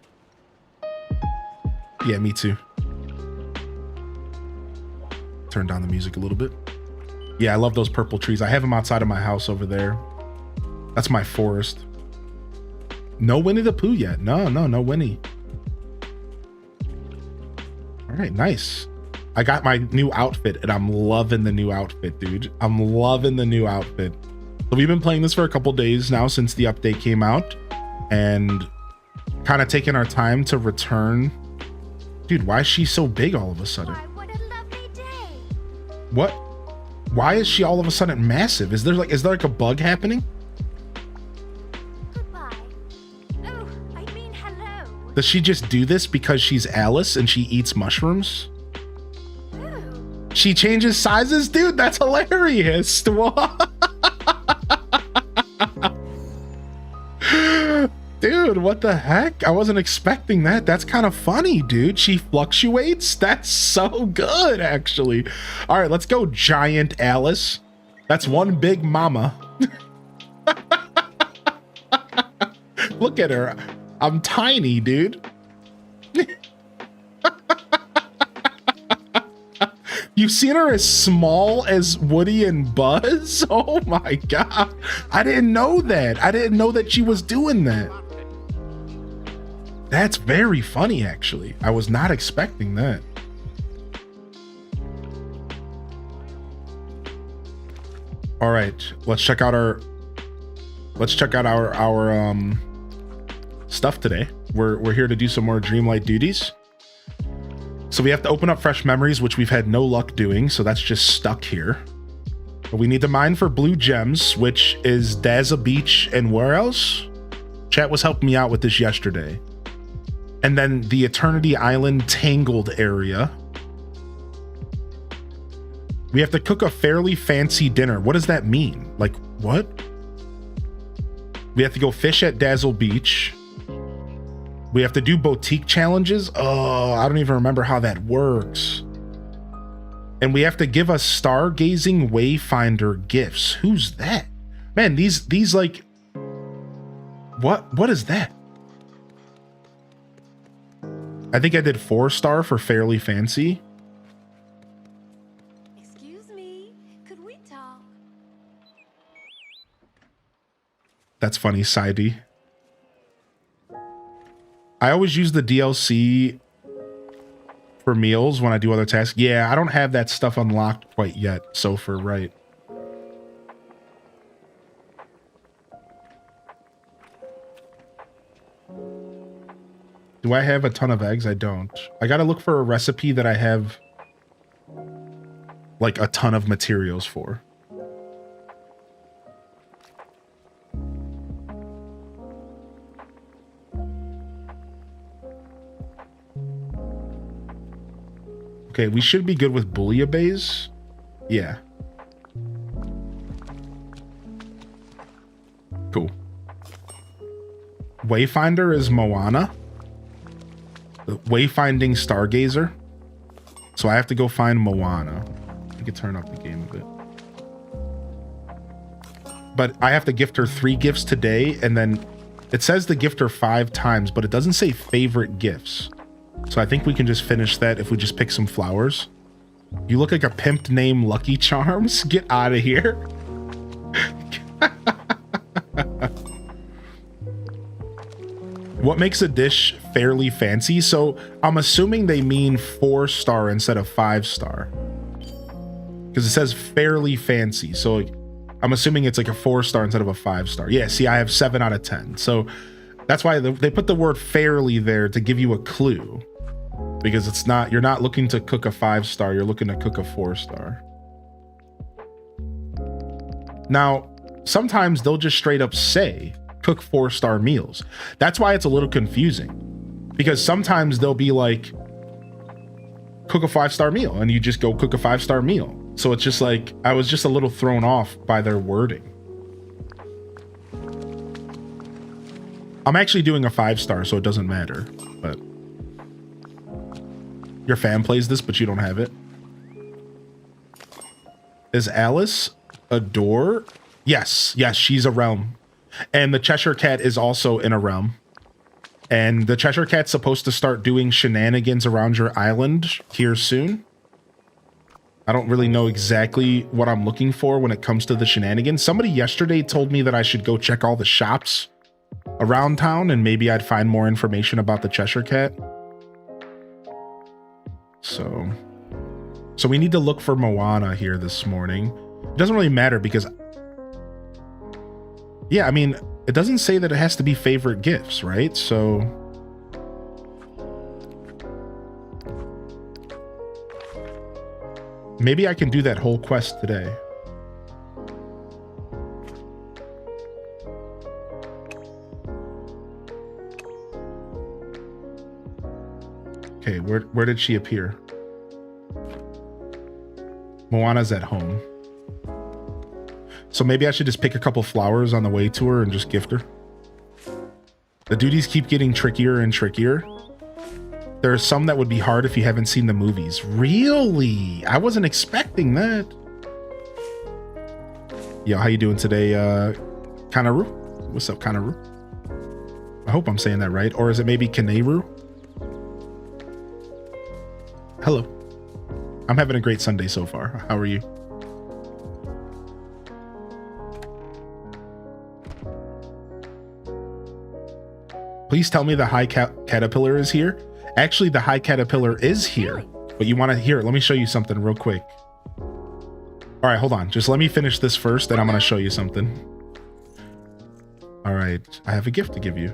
Yeah, me too. Turn down the music a little bit. Yeah, I love those purple trees. I have them outside of my house over there. That's my forest. No Winnie the Pooh yet. No Winnie. All right, nice. I got my new outfit, and I'm loving the new outfit, dude. I'm loving the new outfit. So we've been playing this for a couple days now since the update came out, and kind of taking our time to return. Dude, why is she so big all of a sudden? What a lovely day. What? Why is she all of a sudden massive? Is there like a bug happening? Goodbye. Oh, I mean hello. Does she just do this because she's Alice and she eats mushrooms? Oh, She changes sizes? Dude, that's hilarious. What? Dude, what the heck? I wasn't expecting that. That's kind of funny, dude. She fluctuates? That's so good, actually. All right, let's go, Giant Alice. That's one big mama. Look at her. I'm tiny, dude. You've seen her as small as Woody and Buzz? Oh my God. I didn't know that. I didn't know that she was doing that. That's very funny, actually. I was not expecting that. All right, let's check out our stuff today. We're here to do some more Dreamlight duties. So we have to open up fresh memories, which we've had no luck doing, so that's just stuck here. But we need to mine for blue gems, which is Daza Beach and where else? Chat was helping me out with this yesterday. And then the Eternity Island Tangled area. We have to cook a fairly fancy dinner. What does that mean? Like, what? We have to go fish at Dazzle Beach. We have to do boutique challenges. Oh, I don't even remember how that works. And we have to give us stargazing wayfinder gifts. Who's that? Man, these like, what is that? I think I did 4-star for fairly fancy. excuse me. Could we talk? That's funny, Sidey. I always use the DLC for meals when I do other tasks. Yeah, I don't have that stuff unlocked quite yet. So for right. Do I have a ton of eggs? I don't. I gotta look for a recipe that I have like a ton of materials for. Okay, we should be good with bouillabaisse. Yeah. Cool. Wayfinder is Moana. The Wayfinding Stargazer. So I have to go find Moana. I could turn up the game a bit. But I have to gift her 3 gifts today, and then it says to gift her 5 times, but it doesn't say favorite gifts. So I think we can just finish that if we just pick some flowers. You look like a pimp named Lucky Charms. Get out of here. What makes a dish fairly fancy? So I'm assuming they mean 4-star instead of 5-star. Because it says fairly fancy. So like, I'm assuming it's like a 4-star instead of a 5-star. Yeah, see, I have 7 out of 10. So that's why they put the word fairly there to give you a clue. Because it's not, you're not looking to cook a 5-star, you're looking to cook a 4-star. Now, sometimes they'll just straight up say, cook 4-star meals. That's why it's a little confusing. Because sometimes they'll be like, cook a 5-star meal, and you just go cook a 5-star meal. So it's just like, I was just a little thrown off by their wording. I'm actually doing a 5-star, so it doesn't matter, but your fan plays this, but you don't have it. Is Alice a door? Yes, she's a realm. And the Cheshire Cat is also in a realm. And the Cheshire Cat's supposed to start doing shenanigans around your island here soon. I don't really know exactly what I'm looking for when it comes to the shenanigans. Somebody yesterday told me that I should go check all the shops around town and maybe I'd find more information about the Cheshire Cat. So we need to look for Moana here this morning. It doesn't really matter because, yeah, I mean, it doesn't say that it has to be favorite gifts, right? So maybe I can do that whole quest today. Okay, where did she appear? Moana's at home. So maybe I should just pick a couple flowers on the way to her and just gift her. The duties keep getting trickier and trickier. There are some that would be hard if you haven't seen the movies. Really? I wasn't expecting that. Yo, how you doing today, Kanaru? What's up, Kanaru? I hope I'm saying that right. Or is it maybe Kaneru? Hello. I'm having a great Sunday so far. How are you? Please tell me the high caterpillar is here. Actually, the high caterpillar is here, but you want to hear it. Let me show you something real quick. All right, hold on. Just let me finish this first, and I'm going to show you something. All right, I have a gift to give you.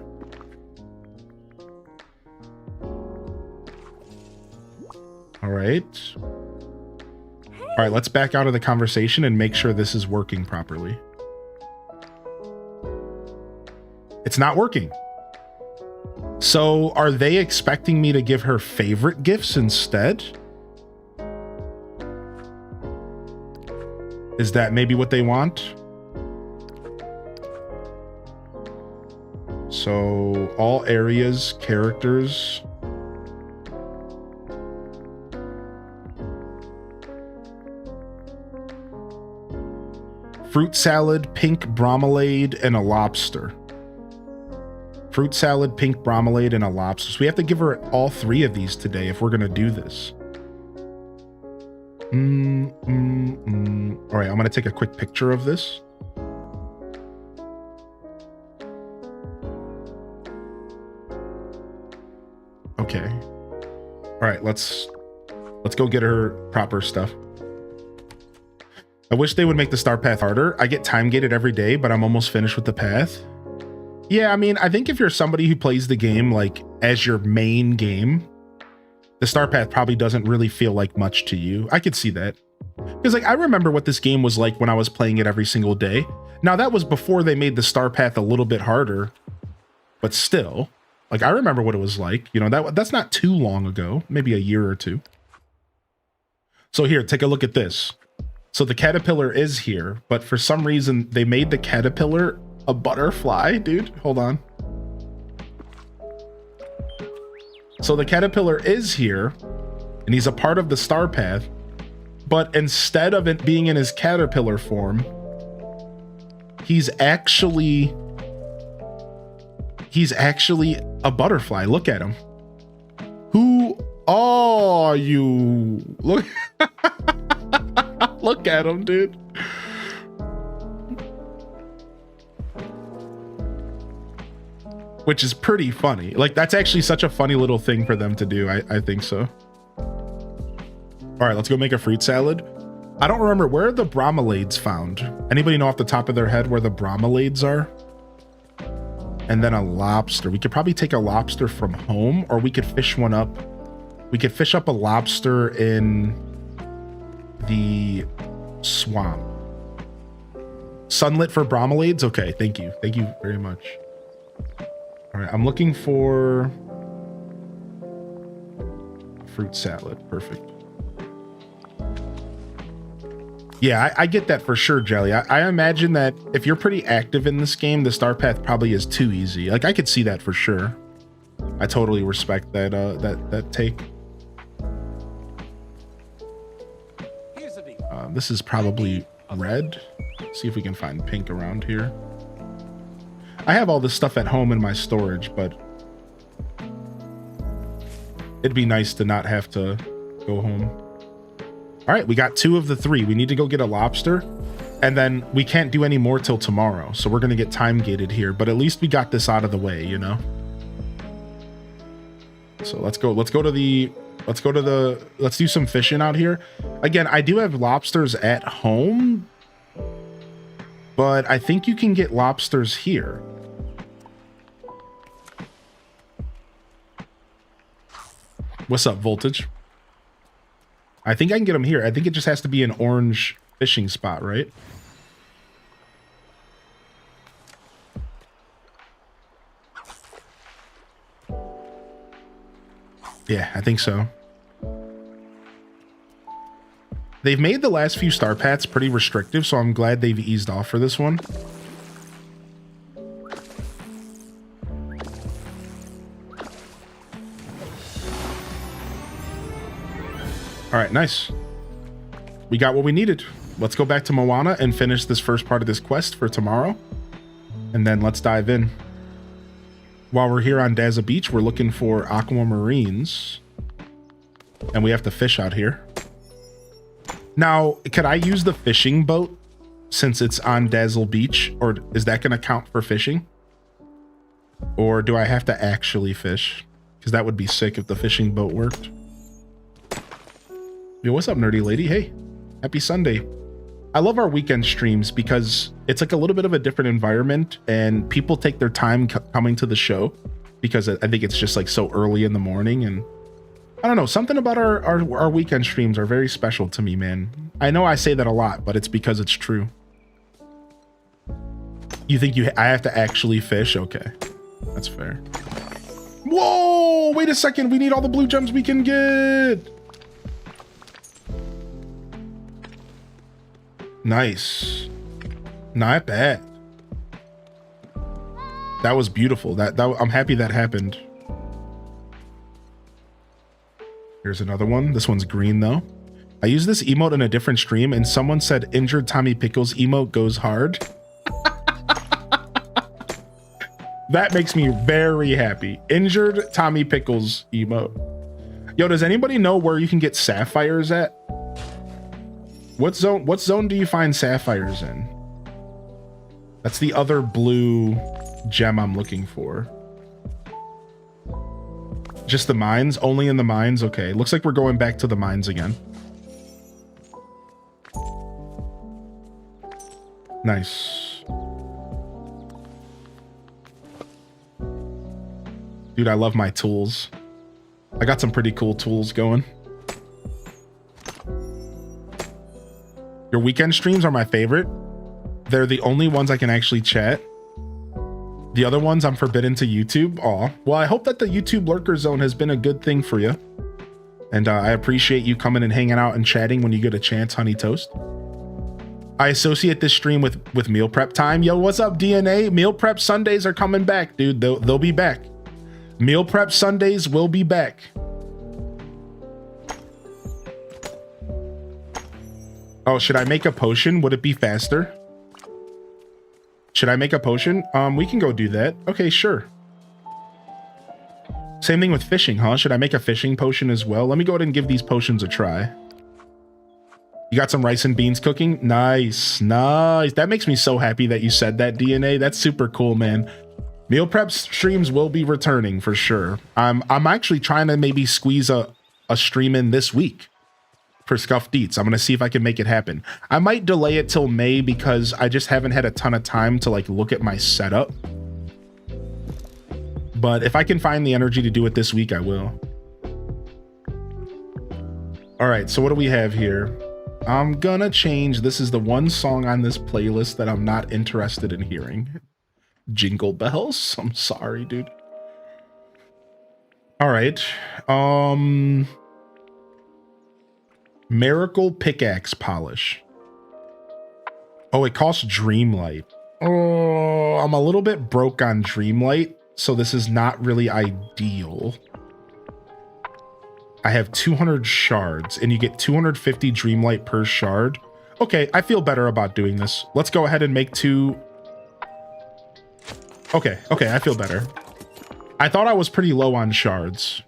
All right. All right, let's back out of the conversation and make sure this is working properly. It's not working. So are they expecting me to give her favorite gifts instead? Is that maybe what they want? So all areas, characters. Fruit salad, pink bromelade, and a lobster. Fruit salad, pink bromelade, and a lobster. So we have to give her all 3 of these today if we're going to do this. All right, I'm going to take a quick picture of this. Okay. All right, let's go get her proper stuff. I wish they would make the star path harder. I get time gated every day, but I'm almost finished with the path. Yeah, I mean, I think if you're somebody who plays the game like as your main game, the star path probably doesn't really feel like much to you. I could see that. Because like I remember what this game was like when I was playing it every single day. Now that was before they made the star path a little bit harder, but still, like I remember what it was like. You know, that's not too long ago, maybe a year or 2. So here, take a look at this. So the caterpillar is here, but for some reason they made the caterpillar a butterfly, dude. Hold on. So the caterpillar is here and he's a part of the star path, but instead of it being in his caterpillar form, he's actually a butterfly. Look at him. Who are you? Look. Look at him, dude. Which is pretty funny. Like, that's actually such a funny little thing for them to do. I think so. All right, let's go make a fruit salad. I don't remember, where are the bromeliads found? Anybody know off the top of their head where the bromeliads are? And then a lobster. We could probably take a lobster from home, or we could fish one up. We could fish up a lobster in the swamp. Sunlit for bromeliads? Okay, thank you. Thank you very much. All right, I'm looking for fruit salad. Perfect. Yeah, I get that for sure, Jelly. I imagine that if you're pretty active in this game, the star path probably is too easy. Like, I could see that for sure. I totally respect that that take. This is probably red. See if we can find pink around here. I have all this stuff at home in my storage, but it'd be nice to not have to go home. All right, we got 2 of the 3. We need to go get a lobster, and then we can't do any more till tomorrow. So we're gonna get time gated here, but at least we got this out of the way, you know? So let's do some fishing out here. Again, I do have lobsters at home, but I think you can get lobsters here. What's up, Voltage? I think I can get them here. I think it just has to be an orange fishing spot, right? Yeah, I think so. They've made the last few star paths pretty restrictive, so I'm glad they've eased off for this one. All right, nice. We got what we needed. Let's go back to Moana and finish this first part of this quest for tomorrow. And then let's dive in. While we're here on Daza Beach, we're looking for aquamarines. And we have to fish out here. Now, could I use the fishing boat since it's on Dazzle Beach? Or is that going to count for fishing? Or do I have to actually fish? Because that would be sick if the fishing boat worked. Yo, what's up, nerdy lady? Hey, happy Sunday. I love our weekend streams because it's like a little bit of a different environment and people take their time coming to the show because I think it's just like so early in the morning. And I don't know, something about our weekend streams are very special to me, man. I know I say that a lot, but it's because it's true. You think I have to actually fish? Okay, that's fair. Whoa, wait a second. We need all the blue gems we can get. Nice. Not bad. That was beautiful. That I'm happy that happened. Here's another one. This one's green though. I used this emote in a different stream and someone said injured Tommy Pickles emote goes hard. That makes me very happy. Injured Tommy Pickles emote. Yo, does anybody know where you can get sapphires at? What zone do you find sapphires in? That's the other blue gem I'm looking for. Just the mines? Only in the mines? Okay, looks like we're going back to the mines again. Nice. Dude, I love my tools. I got some pretty cool tools going. Your weekend streams are my favorite. They're the only ones I can actually chat. The other ones I'm forbidden to YouTube. Aw. Well, I hope that the YouTube lurker zone has been a good thing for you. And I appreciate you coming and hanging out and chatting when you get a chance, Honey Toast. I associate this stream with meal prep time. Yo, what's up, DNA? Meal prep Sundays are coming back, dude. They'll be back. Meal prep Sundays will be back. Oh, should I make a potion? Would it be faster? Should I make a potion? We can go do that. Okay, sure. Same thing with fishing, huh? Should I make a fishing potion as well? Let me go ahead and give these potions a try. You got some rice and beans cooking? Nice, nice. That makes me so happy that you said that, DNA. That's super cool, man. Meal prep streams will be returning for sure. I'm actually trying to maybe squeeze a stream in this week for Scuffed Eats. I'm gonna see if I can make it happen. I might delay it till May because I just haven't had a ton of time to like look at my setup. But if I can find the energy to do it this week, I will. All right, so what do we have here? I'm gonna change. This is the one song on this playlist that I'm not interested in hearing. Jingle Bells. I'm sorry, dude. All right. Miracle Pickaxe Polish. Oh, it costs Dreamlight. Oh, I'm a little bit broke on Dreamlight, so this is not really ideal. I have 200 shards, and you get 250 Dreamlight per shard. Okay, I feel better about doing this. Let's go ahead and make 2. Okay, I feel better. I thought I was pretty low on shards.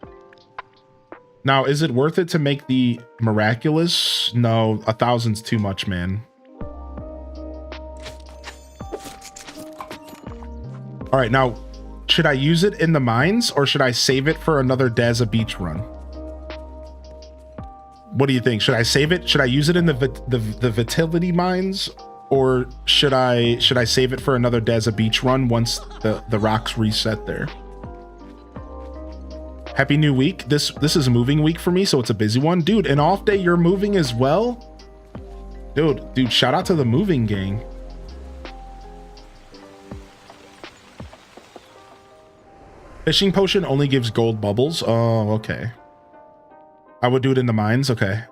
Now, is it worth it to make the miraculous? No, 1,000's too much, man. All right, now, should I use it in the mines or should I save it for another Daza Beach run? What do you think? Should I save it? Should I use it in the Vitality mines, or should I save it for another Daza Beach run once the rocks reset there? Happy new week. This is a moving week for me, so it's a busy one. Dude, an off day, you're moving as well? Dude, shout out to the moving gang. Fishing potion only gives gold bubbles. Oh, okay. I would do it in the mines. Okay.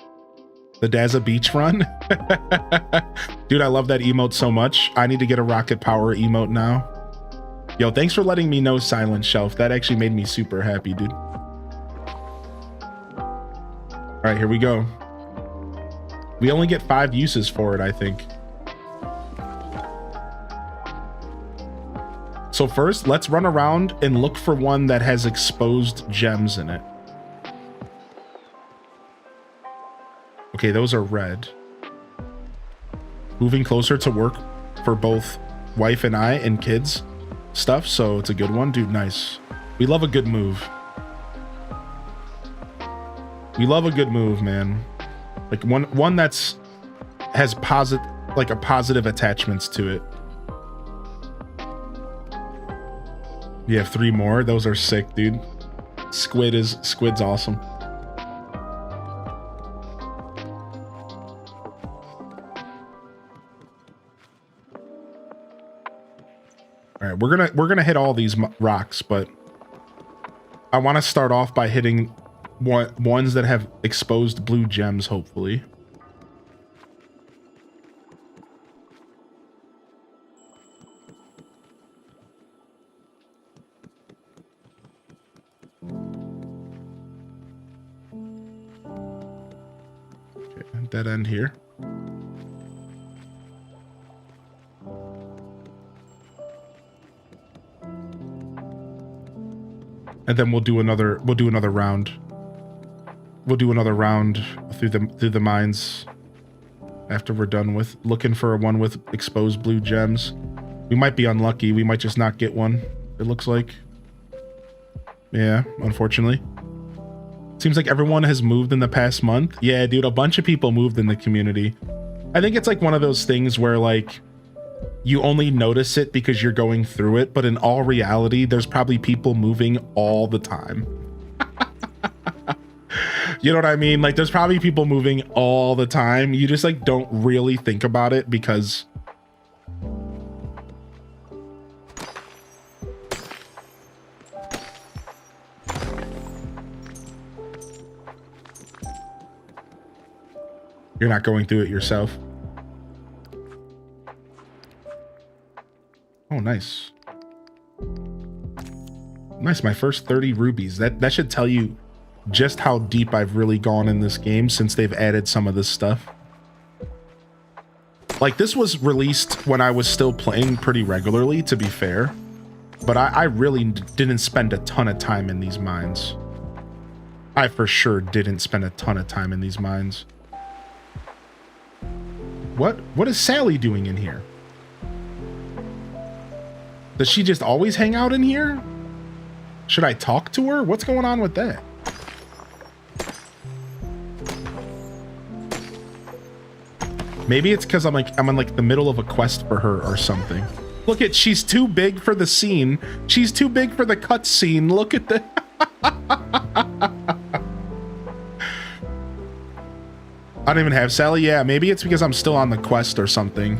The Daza Beach run. Dude, I love that emote so much. I need to get a rocket power emote now. Yo, thanks for letting me know, Silent Shelf. That actually made me super happy, dude. All right, here we go. We only get 5 uses for it, I think. So first, let's run around and look for one that has exposed gems in it. Okay, those are red. Moving closer to work for both wife and I and kids stuff, so it's a good one. Dude, nice. We love a good move. We love a good move, man. Like one that's has positive attachments to it. You have 3 more. Those are sick, dude. Squid's awesome. All right, we're gonna hit all these rocks, but I want to start off by hitting ones that have exposed blue gems, hopefully. Okay, dead end here. And then we'll do another round. We'll do another round through the mines after we're done with looking for one with exposed blue gems. We might be unlucky. We might just not get one, it looks like. Yeah, unfortunately. Seems like everyone has moved in the past month. Yeah, dude, a bunch of people moved in the community. I think it's like one of those things where like you only notice it because you're going through it, but in all reality, there's probably people moving all the time. You know what I mean? Like there's probably people moving all the time. You just like don't really think about it because You're not going through it yourself. Oh, nice. Nice, my first 30 rubies. That should tell you just how deep I've really gone in this game since they've added some of this stuff. Like, this was released when I was still playing pretty regularly, to be fair. But I really didn't spend a ton of time in these mines. I for sure didn't spend a ton of time in these mines. What is Sally doing in here? Does she just always hang out in here? Should I talk to her? What's going on with that? Maybe it's because I'm in like the middle of a quest for her or something. Look at, she's too big for the scene. She's too big for the cutscene. Look at the. I don't even have Sally. Yeah, maybe it's because I'm still on the quest or something.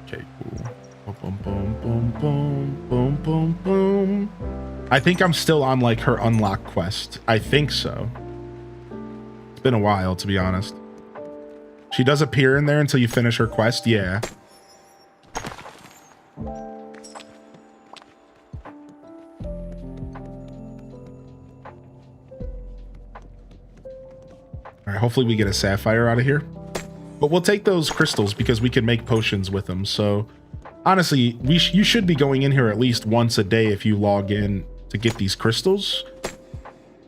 Okay, cool. Boom, boom, boom, boom, boom, boom, boom. I think I'm still on like her unlock quest. I think so. It's been a while, to be honest. She does appear in there until you finish her quest. Yeah. All right, hopefully we get a sapphire out of here. But we'll take those crystals because we can make potions with them. So honestly, you should be going in here at least once a day if you log in to get these crystals.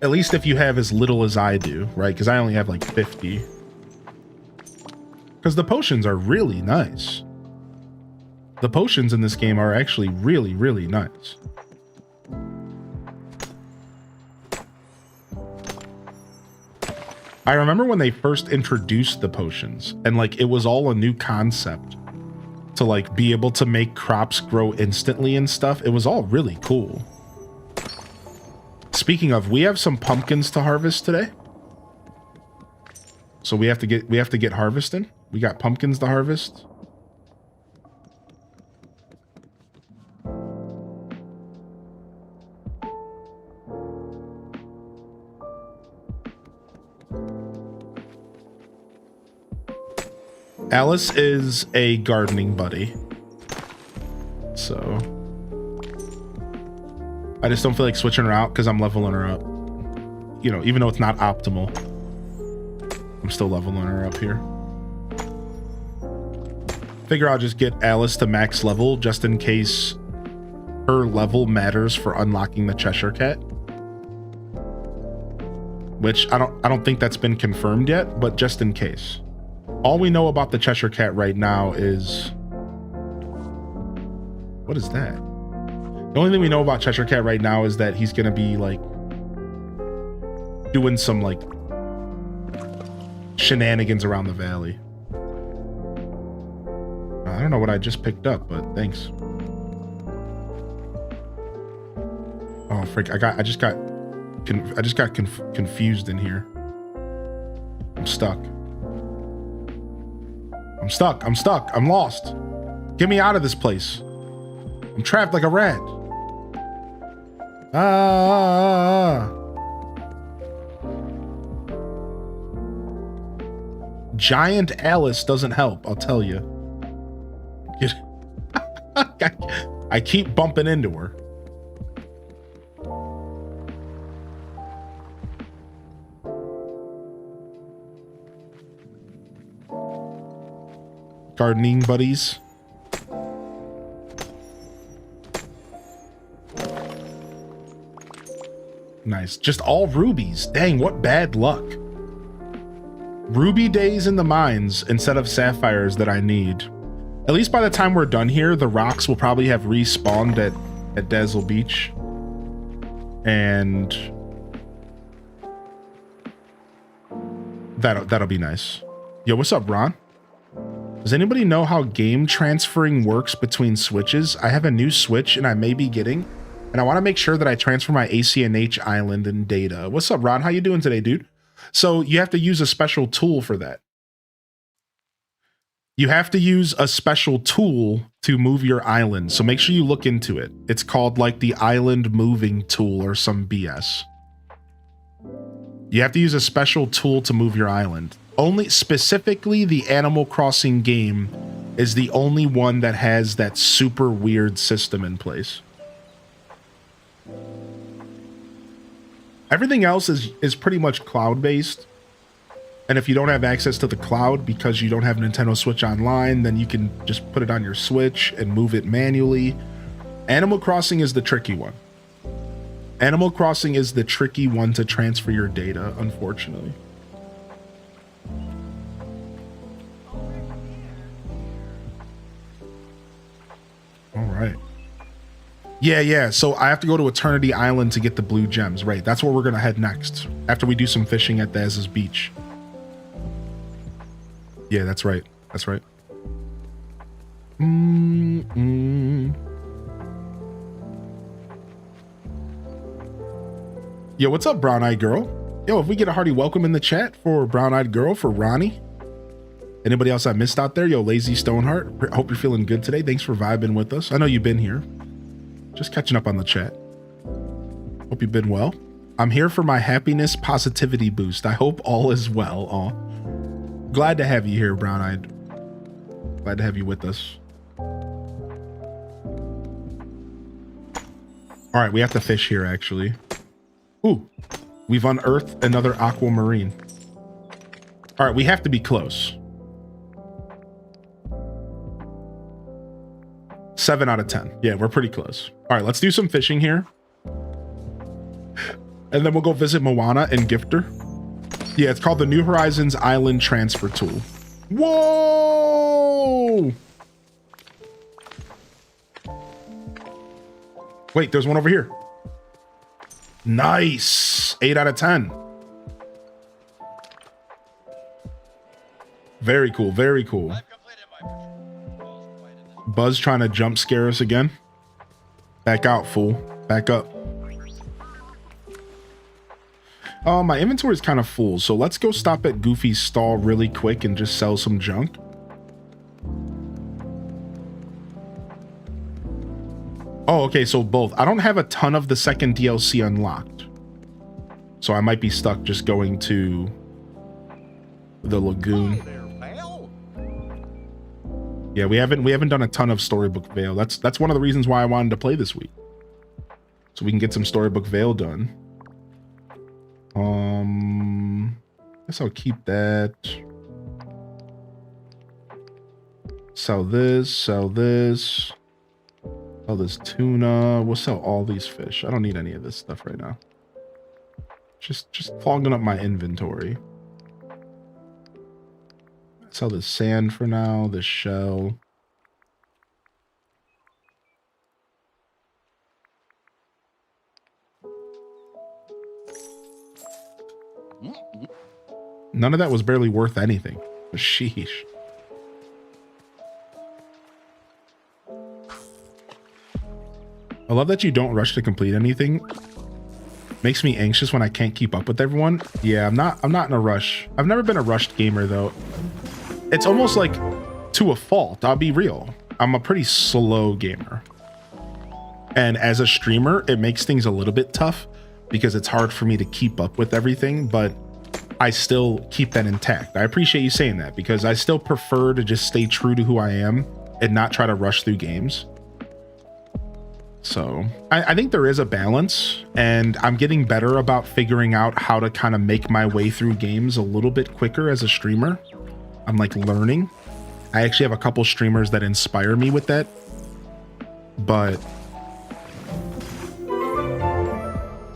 At least if you have as little as I do, right? Because I only have like 50. Because the potions are really nice. The potions in this game are actually really, really nice. I remember when they first introduced the potions and like it was all a new concept to like be able to make crops grow instantly and stuff. It was all really cool. Speaking of, we have some pumpkins to harvest today. So we have to get harvesting. We got pumpkins to harvest. Alice is a gardening buddy. So I just don't feel like switching her out because I'm leveling her up. You know, even though it's not optimal, I'm still leveling her up here. Figure I'll just get Alice to max level just in case her level matters for unlocking the Cheshire Cat. Which I don't think that's been confirmed yet, but just in case. All we know about the Cheshire Cat right now is... What is that? The only thing we know about Cheshire Cat right now is that he's gonna be like doing some like shenanigans around the valley. I don't know what I just picked up, but thanks. Oh frick! I just got confused in here. I'm stuck. I'm lost. Get me out of this place. I'm trapped like a rat. Giant Alice doesn't help, I'll tell you. I keep bumping into her. Gardening buddies. Nice. Just all rubies. Dang, what bad luck. Ruby days in the mines instead of sapphires that I need. At least by the time we're done here, the rocks will probably have respawned at Dazzle Beach. And that'll be nice. Yo, what's up, Ron? Does anybody know how game transferring works between switches? I have a new switch and I may be getting, and I want to make sure that I transfer my ACNH island and data. What's up, Ron? How you doing today, dude? So you have to use a special tool for that. You have to use a special tool to move your island. So make sure you look into it. It's called like the island moving tool or some BS. You have to use a special tool to move your island. Only specifically the Animal Crossing game is the only one that has that super weird system in place. Everything else is pretty much cloud-based. And if you don't have access to the cloud because you don't have Nintendo Switch Online, then you can just put it on your Switch and move it manually. Animal Crossing is the tricky one. Animal Crossing is the tricky one to transfer your data, unfortunately. All right. Yeah. So I have to go to Eternity Island to get the blue gems. Right. That's where we're going to head next after we do some fishing at Daz's beach. Yeah, that's right. That's right. Yo, what's up, Brown-Eyed Girl? Yo, if we get a hearty welcome in the chat for Brown-Eyed Girl, for Ronnie. Anybody else I missed out there? Yo, Lazy Stoneheart, hope you're feeling good today. Thanks for vibing with us. I know you've been here. Just catching up on the chat. Hope you've been well. I'm here for my happiness positivity boost. I hope all is well. Aw. Glad to have you here, Brown-Eyed. Glad to have you with us. All right, we have to fish here, actually. Ooh, we've unearthed another aquamarine. All right, we have to be close. 7 out of 10. Yeah, we're pretty close. All right, let's do some fishing here. And then we'll go visit Moana and gift her. Yeah, it's called the New Horizons Island Transfer Tool. Whoa! Wait, there's one over here. Nice. 8 out of 10. Very cool. Very cool. Buzz trying to jump scare us again. Back out, fool. Back up. Oh, my inventory is kind of full, so let's go stop at Goofy's stall really quick and just sell some junk. Oh, okay, so both. I don't have a ton of the second DLC unlocked, so I might be stuck just going to the lagoon. Yeah, we haven't done a ton of Storybook Vale. That's one of the reasons why I wanted to play this week, so we can get some Storybook Vale done. Guess I'll keep that. Sell this, sell this. Sell this tuna. We'll sell all these fish. I don't need any of this stuff right now. Just clogging up my inventory. Sell this sand for now, this shell. None of that was barely worth anything. Sheesh. I love that you don't rush to complete anything. Makes me anxious when I can't keep up with everyone. Yeah, I'm not in a rush. I've never been a rushed gamer though. It's almost like to a fault. I'll be real. I'm a pretty slow gamer. And as a streamer, it makes things a little bit tough because it's hard for me to keep up with everything, but I still keep that intact. I appreciate you saying that because I still prefer to just stay true to who I am and not try to rush through games. So I think there is a balance, and I'm getting better about figuring out how to kind of make my way through games a little bit quicker as a streamer. I'm like learning. I actually have a couple streamers that inspire me with that, but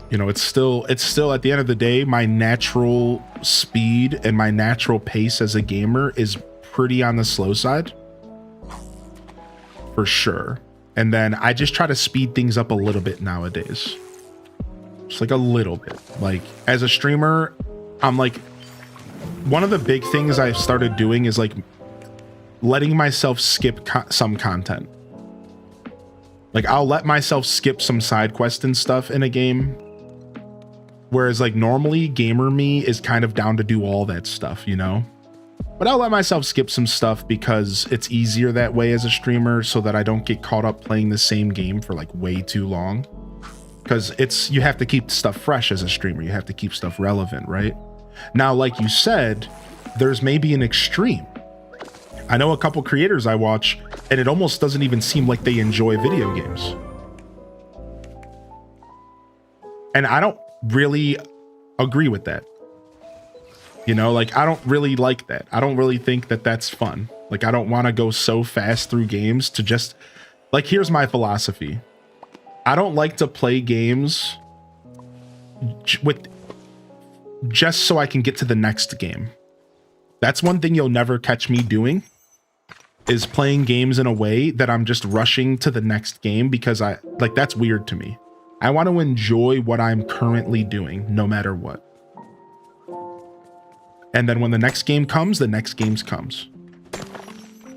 you know, it's still at the end of the day, my natural speed and my natural pace as a gamer is pretty on the slow side for sure. And then I just try to speed things up a little bit nowadays. Just like a little bit. Like as a streamer, I'm like, one of the big things I've started doing is like letting myself skip some content. Like I'll let myself skip some side quests and stuff in a game. Whereas like normally gamer me is kind of down to do all that stuff, you know? But I'll let myself skip some stuff because it's easier that way as a streamer so that I don't get caught up playing the same game for like way too long. because you have to keep stuff fresh as a streamer. You have to keep stuff relevant, right? Now, like you said, there's maybe an extreme. I know a couple creators I watch, and it almost doesn't even seem like they enjoy video games. And I don't really agree with that. You know, like, I don't really like that. I don't really think that that's fun. Like, I don't want to go so fast through games to just, like, here's my philosophy. I don't like to play games with just so I can get to the next game. That's one thing you'll never catch me doing, is playing games in a way that I'm just rushing to the next game, because that's weird to me. I want to enjoy what I'm currently doing, no matter what. And then when the next game comes, the next game comes.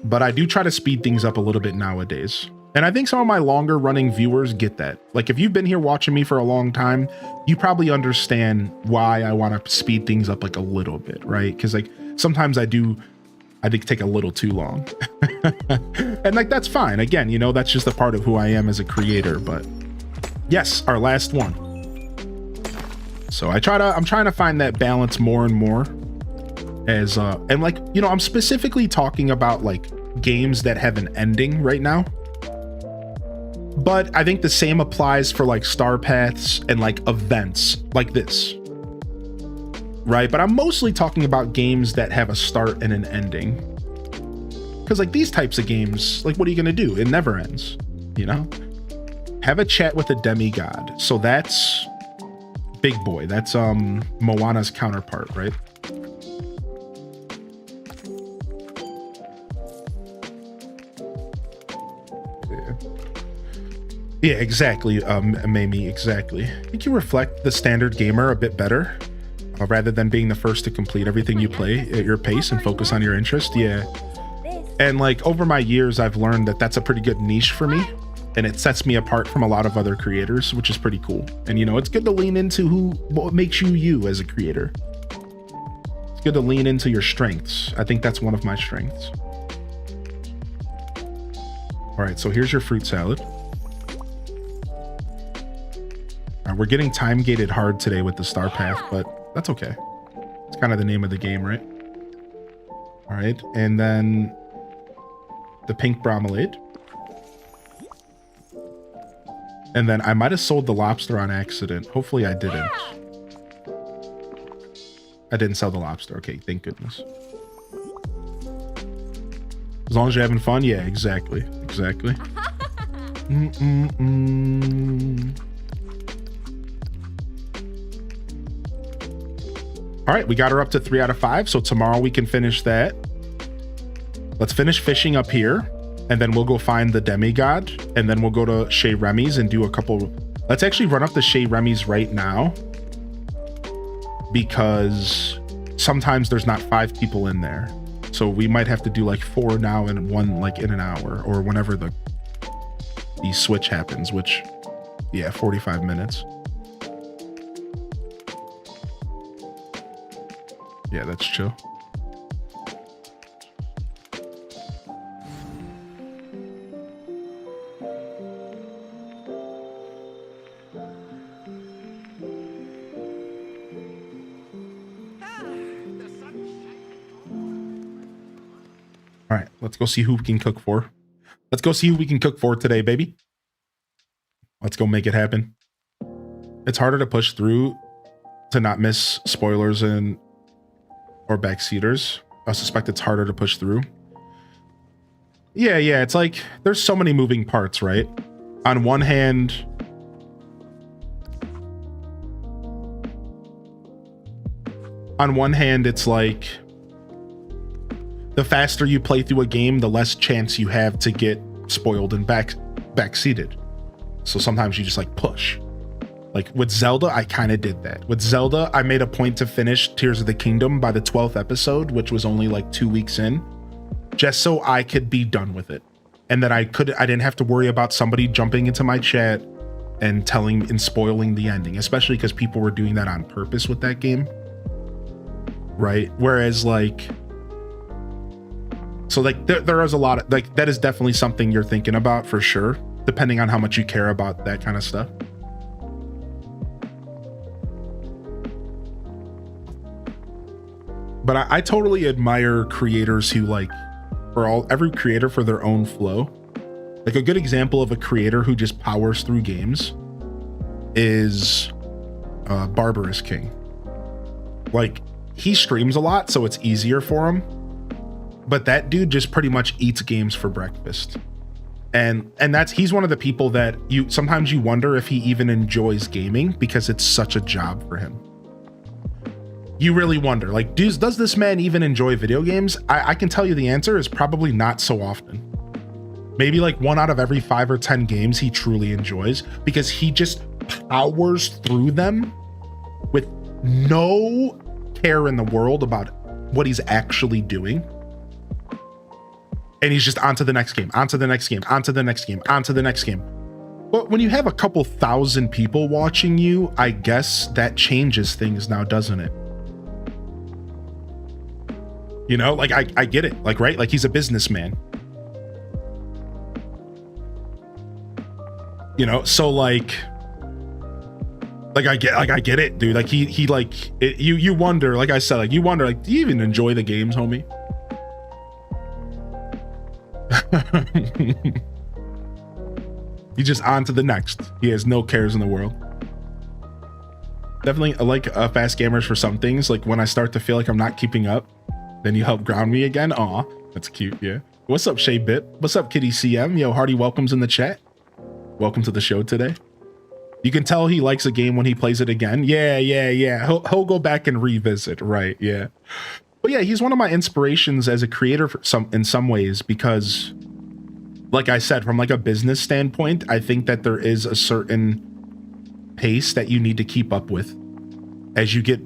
But I do try to speed things up a little bit nowadays. And I think some of my longer running viewers get that. Like, if you've been here watching me for a long time, you probably understand why I want to speed things up like a little bit, right? Because like sometimes I think take a little too long. And like, that's fine. Again, you know, that's just a part of who I am as a creator. But yes, our last one. So I'm trying to find that balance more and more, as and like, you know, I'm specifically talking about like games that have an ending right now. But I think the same applies for like star paths and like events like this, right? But I'm mostly talking about games that have a start and an ending, because like these types of games, like, what are you gonna do? It never ends, you know? Have a chat with a demigod. So that's Big Boy. That's Moana's counterpart, right? Yeah, exactly, Mamie, exactly. I think you reflect the standard gamer a bit better, rather than being the first to complete everything you play at your pace and focus on your interest. Yeah. And like, over my years, I've learned that that's a pretty good niche for me, and it sets me apart from a lot of other creators, which is pretty cool. And you know, it's good to lean into what makes you as a creator. It's good to lean into your strengths. I think that's one of my strengths. All right, so here's your fruit salad. We're getting time gated hard today with the star path, but that's okay. It's kind of the name of the game, right? All right, and then the pink bromelade. And then I might have sold the lobster on accident. Hopefully I didn't. I didn't sell the lobster. Okay, thank goodness. As long as you're having fun. Yeah, exactly. Exactly. All right, we got her up to 3 out of 5. So tomorrow we can finish that. Let's finish fishing up here, and then we'll go find the demigod, and then we'll go to Chez Remy's and do a couple. Let's actually run up to Chez Remy's right now, because sometimes there's not 5 people in there. So we might have to do like 4 now and 1 like in an hour, or whenever the switch happens, which, yeah, 45 minutes. Yeah, that's chill. All right, let's go see who we can cook for. Let's go see who we can cook for today, baby. Let's go make it happen. It's harder to push through to not miss spoilers or backseaters. I suspect it's harder to push through. Yeah, it's like there's so many moving parts, right? On one hand, it's like the faster you play through a game, the less chance you have to get spoiled and backseated. So sometimes you just like push. Like with Zelda, I kind of did that. With Zelda, I made a point to finish Tears of the Kingdom by the 12th episode, which was only like 2 weeks in, just so I could be done with it. And that I didn't have to worry about somebody jumping into my chat and telling and spoiling the ending, especially because people were doing that on purpose with that game. Right? Whereas like, so like there is a lot of like, that is definitely something you're thinking about for sure, depending on how much you care about that kind of stuff. But I totally admire creators who like, every creator for their own flow. Like a good example of a creator who just powers through games is Barbarous King. Like he streams a lot, so it's easier for him. But that dude just pretty much eats games for breakfast. And he's one of the people that sometimes you wonder if he even enjoys gaming because it's such a job for him. You really wonder, like, does this man even enjoy video games? I can tell you the answer is probably not so often. Maybe like 1 out of every 5 or 10 games he truly enjoys because he just powers through them with no care in the world about what he's actually doing. And he's just onto the next game, onto the next game, onto the next game, onto the next game. But when you have a couple thousand people watching you, I guess that changes things now, doesn't it? You know, like I get it, like, right? Like he's a businessman. You know, so like I get it, dude. Like he like it, you wonder, like I said, like you wonder, like, do you even enjoy the games, homie? He's just on to the next. He has no cares in the world. Definitely like fast gamers for some things. Like when I start to feel like I'm not keeping up, then you help ground me again. Aw, that's cute. Yeah. What's up, Shay Bip? What's up, Kitty CM? Yo, hearty welcomes in the chat. Welcome to the show today. You can tell he likes a game when he plays it again. Yeah. He'll go back and revisit. Right. Yeah. But yeah, he's one of my inspirations as a creator in some ways, because like I said, from like a business standpoint, I think that there is a certain pace that you need to keep up with. As you get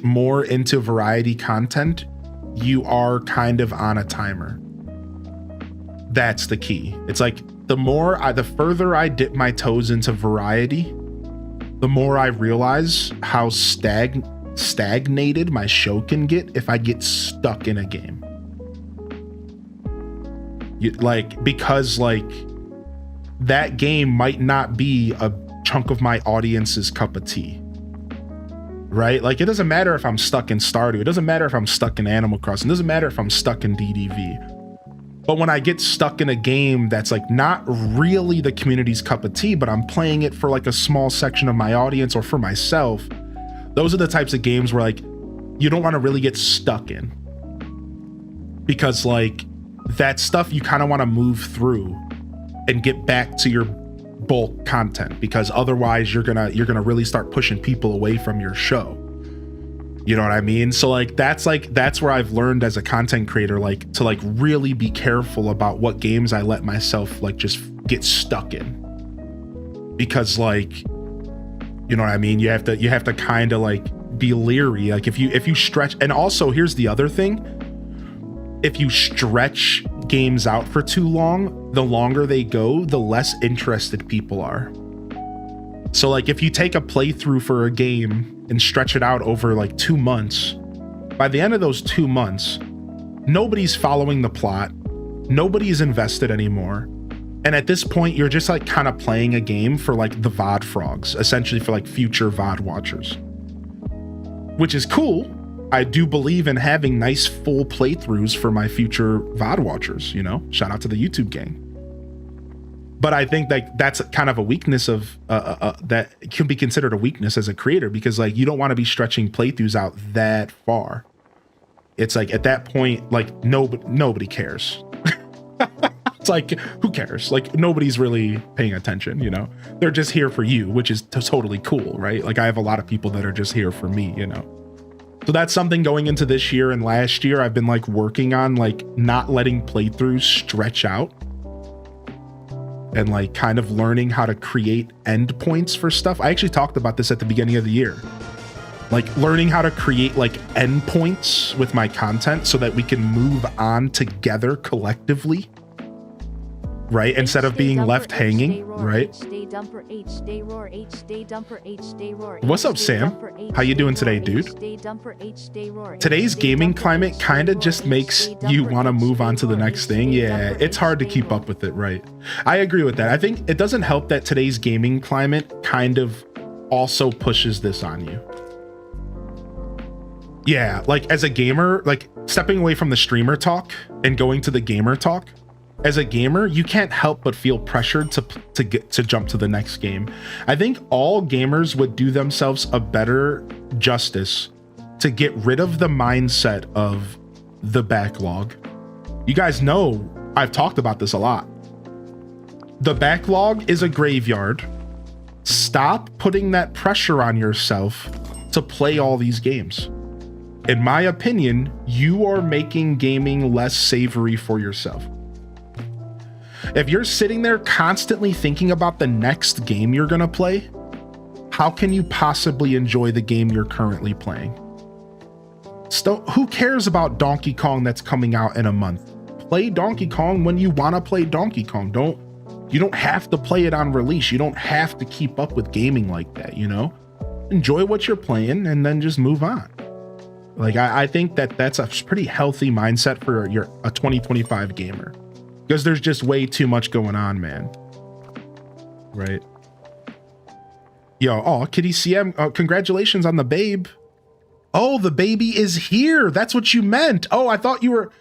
more into variety content, you are kind of on a timer. That's the key. It's like the further I dip my toes into variety, the more I realize how stagnated my show can get if I get stuck in a game. Because that game might not be a chunk of my audience's cup of tea, right? Like it doesn't matter if I'm stuck in Stardew, it doesn't matter if I'm stuck in Animal Crossing, it doesn't matter if I'm stuck in DDV. But when I get stuck in a game that's like not really the community's cup of tea, but I'm playing it for like a small section of my audience or for myself, those are the types of games where like you don't want to really get stuck in, because like that stuff you kind of want to move through and get back to your bulk content, because otherwise you're gonna really start pushing people away from your show. You know what I mean? So like that's where I've learned as a content creator, like to like really be careful about what games I let myself like just get stuck in, because like, you know what I mean? You have to kind of like be leery. Like if you stretch, and also here's the other thing. If you stretch games out for too long, the longer they go, the less interested people are. So like if you take a playthrough for a game and stretch it out over like 2 months, by the end of those 2 months, nobody's following the plot, nobody's invested anymore. And at this point, you're just like kind of playing a game for like the VOD frogs, essentially for like future VOD watchers, which is cool. I do believe in having nice full playthroughs for my future VOD watchers, you know, shout out to the YouTube gang. But I think like that's kind of a weakness of that can be considered a weakness as a creator, because like you don't want to be stretching playthroughs out that far. It's like at that point, like nobody cares. It's like, who cares? Like nobody's really paying attention, you know? They're just here for you, which is totally cool, right? Like I have a lot of people that are just here for me, you know? So that's something going into this year and last year I've been like working on, like not letting playthroughs stretch out, and like kind of learning how to create endpoints for stuff. I actually talked about this at the beginning of the year, like learning how to create like endpoints with my content so that we can move on together collectively, right? Instead of being left hanging, right? What's up, Sam? How you doing today, dude? Today's gaming climate kind of just makes you want to move on to the next thing. Yeah, it's hard to keep up with it, right? I agree with that. I think it doesn't help that today's gaming climate kind of also pushes this on you. Yeah, like as a gamer, like stepping away from the streamer talk and going to the gamer talk, as a gamer, you can't help but feel pressured to jump to the next game. I think all gamers would do themselves a better justice to get rid of the mindset of the backlog. You guys know I've talked about this a lot. The backlog is a graveyard. Stop putting that pressure on yourself to play all these games. In my opinion, you are making gaming less savory for yourself. If you're sitting there constantly thinking about the next game you're gonna play, how can you possibly enjoy the game you're currently playing? Who cares about Donkey Kong that's coming out in a month? Play Donkey Kong when you wanna play Donkey Kong. You don't have to play it on release. You don't have to keep up with gaming like that, you know? Enjoy what you're playing and then just move on. Like, I think that's a pretty healthy mindset for a 2025 gamer, because there's just way too much going on, man. Right? Yo, oh, Kitty CM, congratulations on the babe. Oh, the baby is here. That's what you meant. Oh, I thought you were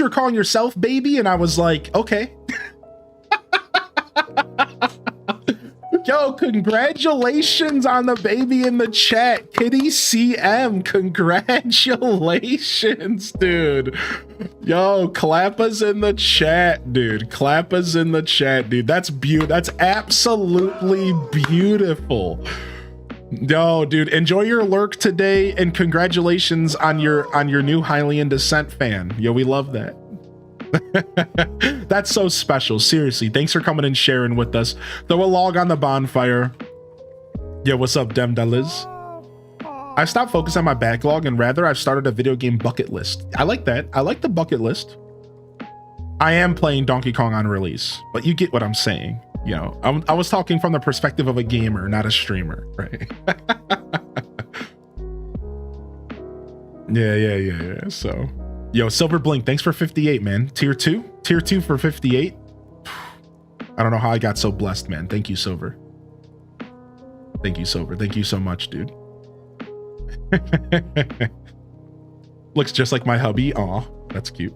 calling yourself baby, and I was like, okay. Yo, congratulations on the baby in the chat. Kitty CM, congratulations, dude. Yo, Clappa's in the chat, dude. Clappa's in the chat, dude. That's beautiful. That's absolutely beautiful. Yo, dude, enjoy your lurk today, and congratulations on your new Hylian Descent fan. Yo, we love that. That's so special. Seriously, thanks for coming and sharing with us. Throw a log on the bonfire. Yo, what's up, Dem Deliz? I stopped focusing on my backlog and rather I've started a video game bucket list. I like that. I like the bucket list. I am playing Donkey Kong on release, but you get what I'm saying. You know, I was talking from the perspective of a gamer, not a streamer, right? Yeah. So, yo, Silver Blink, thanks for 58, man. Tier 2 for 58. I don't know how I got so blessed, man. Thank you, Silver. Thank you, Silver. Thank you so much, dude. Looks just like my hubby. Aw, that's cute.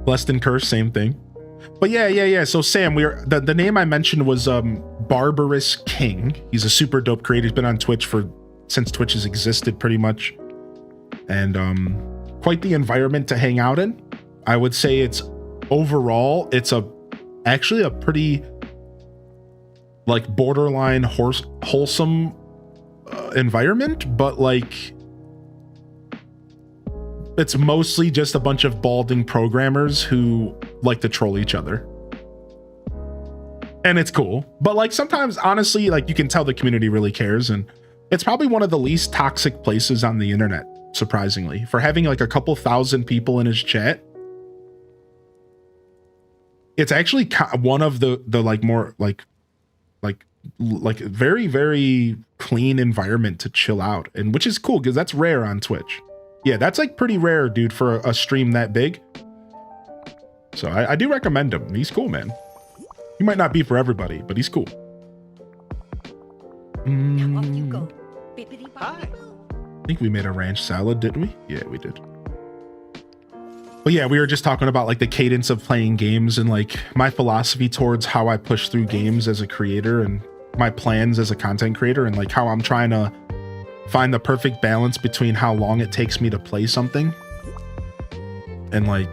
Blessed and cursed, same thing. But yeah. So Sam, the name I mentioned was Barbarous King. He's a super dope creator. He's been on Twitch since Twitch has existed, pretty much. And quite the environment to hang out in. I would say it's actually a pretty like borderline wholesome environment, but like it's mostly just a bunch of balding programmers who like to troll each other. And it's cool. But like sometimes, honestly, like you can tell the community really cares, and it's probably one of the least toxic places on the internet, surprisingly, for having like a couple thousand people in his chat. It's actually one of the like more like very, very clean environment to chill out, and which is cool because that's rare on Twitch. Yeah, that's like pretty rare, dude, for a stream that big. So I do recommend him. He's cool, man. He might not be for everybody, but he's cool. Now off you go. Hi. I think we made a ranch salad, didn't we? Yeah, we did. But yeah, we were just talking about like the cadence of playing games and like my philosophy towards how I push through games as a creator and my plans as a content creator, and like how I'm trying to find the perfect balance between how long it takes me to play something and like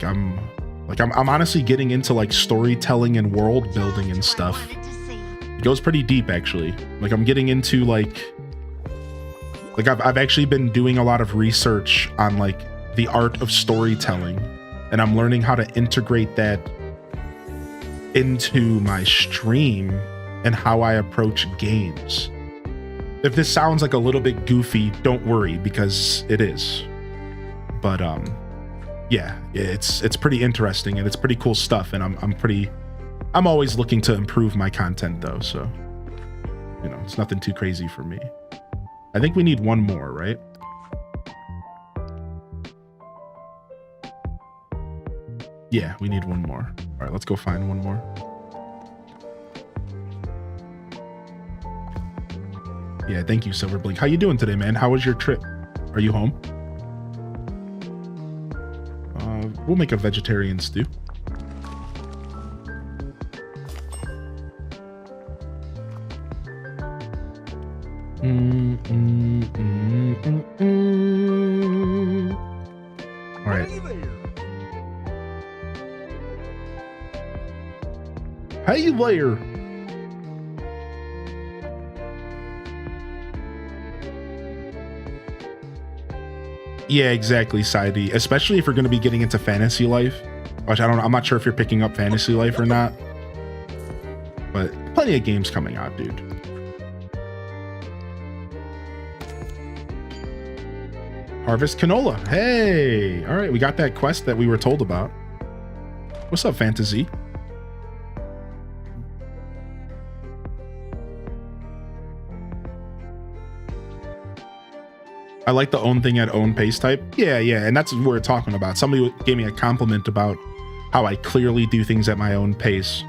I'm honestly getting into like storytelling and world building and stuff. It goes pretty deep, actually. Like I'm getting into like I've actually been doing a lot of research on like the art of storytelling, and I'm learning how to integrate that into my stream and how I approach games. If this sounds like a little bit goofy, don't worry, because it is. But yeah, it's pretty interesting and it's pretty cool stuff, and I'm always looking to improve my content though, so you know, it's nothing too crazy for me. I think we need one more, right? Yeah, we need one more. All right, let's go find one more. Yeah, thank you, Silverblink. How you doing today, man? How was your trip? Are you home? We'll make a vegetarian stew. All right. Hey there. Yeah, exactly, Saidi. Especially if you're going to be getting into Fantasy Life, which I'm not sure if you're picking up Fantasy Life or not, but plenty of games coming out, dude. Harvest canola. Hey, all right, we got that quest that we were told about. What's up, Fantasy? I like the own thing at own pace type. Yeah, and that's what we're talking about. Somebody gave me a compliment about how I clearly do things at my own pace,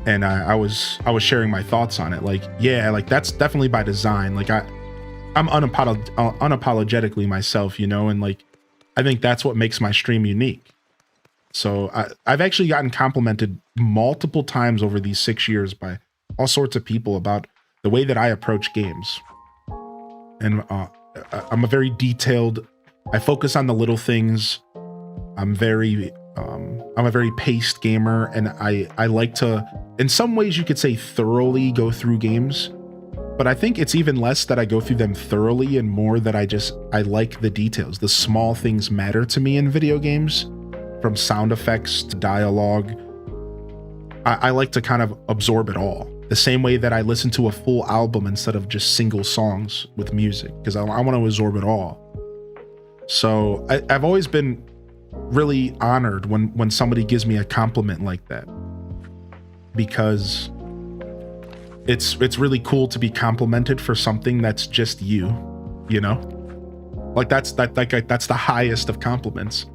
and I was sharing my thoughts on it. Like, yeah, like that's definitely by design. Like I'm unapologetically myself, you know, and like I think that's what makes my stream unique. So I've actually gotten complimented multiple times over these 6 years by all sorts of people about the way that I approach games, and I'm a very detailed, I focus on the little things. I'm a very paced gamer, and I like to, in some ways you could say, thoroughly go through games, but I think it's even less that I go through them thoroughly and more that I like the details. The small things matter to me in video games, from sound effects to dialogue. I like to kind of absorb it all. The same way that I listen to a full album instead of just single songs with music, because I want to absorb it all. So I've always been really honored when somebody gives me a compliment like that, because it's really cool to be complimented for something that's just you know? Like that's the highest of compliments.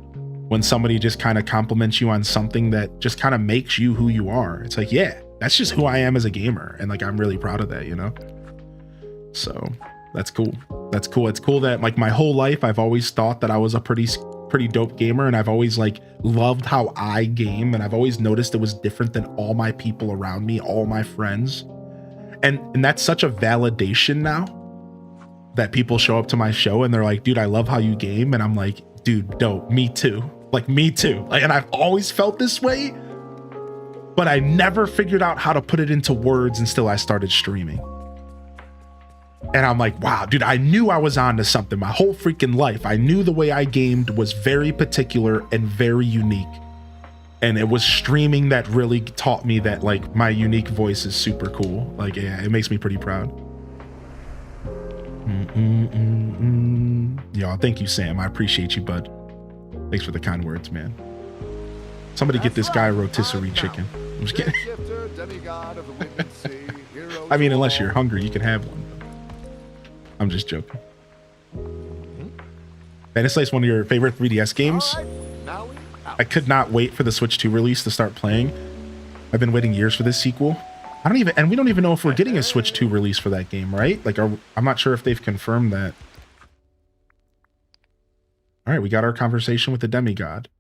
When somebody just kind of compliments you on something that just kind of makes you who you are. It's like, yeah, that's just who I am as a gamer, and like I'm really proud of that, you know. So that's cool. That's cool. It's cool that like my whole life I've always thought that I was a pretty dope gamer, and I've always like loved how I game, and I've always noticed it was different than all my people around me, all my friends, and that's such a validation now that people show up to my show and they're like, dude, I love how you game, and I'm like, dude, dope, me too. Like me too. Like, and I've always felt this way, but I never figured out how to put it into words until I started streaming. And I'm like, wow, dude, I knew I was onto something my whole freaking life. I knew the way I gamed was very particular and very unique. And it was streaming that really taught me that like my unique voice is super cool. Like, yeah, it makes me pretty proud. Yo, thank you, Sam. I appreciate you, bud. Thanks for the kind words, man. Somebody get this guy a rotisserie chicken. I'm just kidding. I mean, unless you're hungry, you can have one. I'm just joking. Fantasy is one of your favorite 3DS games. I could not wait for the Switch 2 release to start playing. I've been waiting years for this sequel. we don't even know if we're getting a Switch 2 release for that game, right? Like, I'm not sure if they've confirmed that. All right, we got our conversation with the demigod.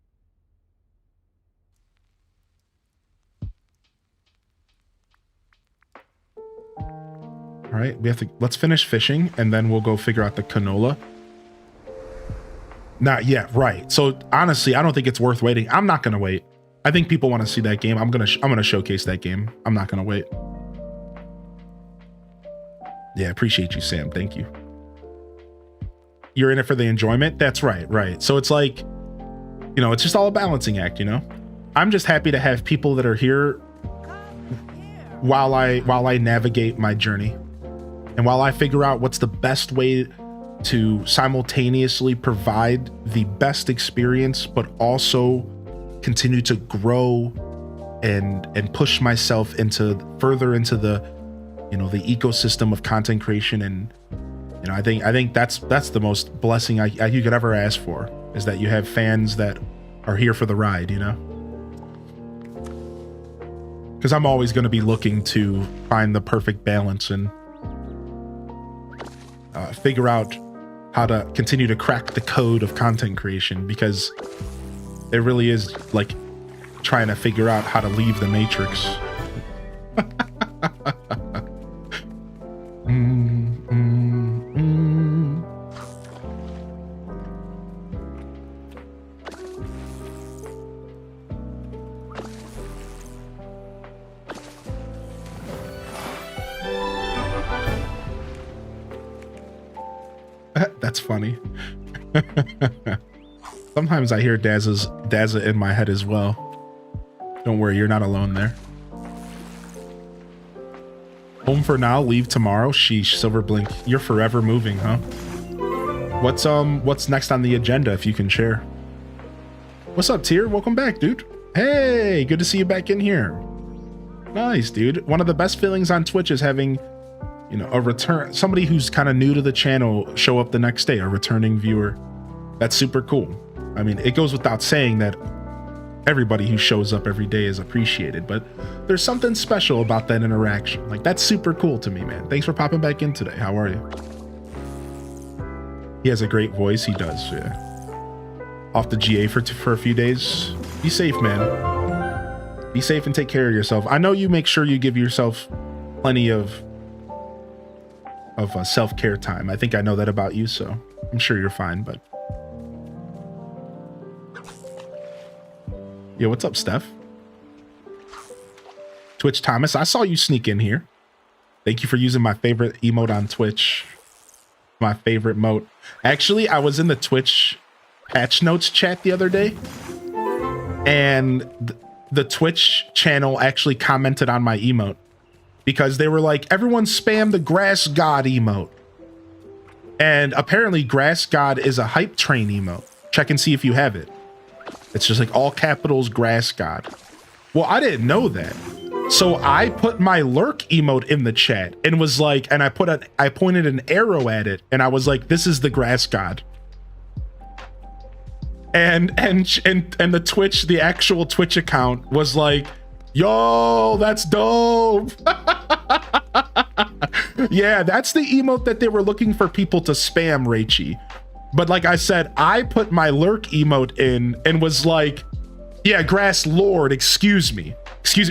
All right, let's finish fishing, and then we'll go figure out the canola. Not yet, right? So honestly, I don't think it's worth waiting. I'm not gonna wait. I think people want to see that game. I'm gonna showcase that game. I'm not gonna wait. Yeah, appreciate you, Sam. Thank you. You're in it for the enjoyment. That's right, right. So it's like, you know, it's just all a balancing act. You know, I'm just happy to have people that are here while I navigate my journey, and while I figure out what's the best way to simultaneously provide the best experience, but also continue to grow and push myself further into the, you know, the ecosystem of content creation. And, you know, I think that's the most blessing you could ever ask for, is that you have fans that are here for the ride, you know? Because I'm always going to be looking to find the perfect balance, and figure out how to continue to crack the code of content creation, because it really is like trying to figure out how to leave the matrix. That's funny. Sometimes I hear Dazza in my head as well. Don't worry, you're not alone there. Home for now, leave tomorrow. Sheesh, Silverblink, you're forever moving, huh? What's next on the agenda, if you can share? What's up, Tier? Welcome back, dude. Hey, good to see you back in here. Nice, dude. One of the best feelings on Twitch is having, you know, a return, somebody who's kind of new to the channel show up the next day, a returning viewer. That's super cool. I mean, it goes without saying that everybody who shows up every day is appreciated, but there's something special about that interaction. Like, that's super cool to me, man. Thanks for popping back in today. How are you? He has a great voice. He does, yeah. Off the GA for a few days. Be safe, man. Be safe and take care of yourself. I know you make sure you give yourself plenty of self-care time. I think I know that about you, so I'm sure you're fine, but yo, what's up, Steph? Twitch Thomas, I saw you sneak in here. Thank you for using my favorite emote on Twitch. My favorite mote. Actually, I was in the Twitch patch notes chat the other day, and the Twitch channel actually commented on my emote because they were like, everyone spam the Grass God emote. And apparently Grass God is a hype train emote. Check and see if you have it. It's just like all capitals Grass God. Well, I didn't know that. So I put my lurk emote in the chat and was like, and I pointed an arrow at it and I was like, this is the Grass God. And the Twitch, the actual Twitch account was like, yo, that's dope. Yeah, that's the emote that they were looking for people to spam, Raichi. But like I said, I put my lurk emote in and was like, yeah, Grass Lord, excuse me.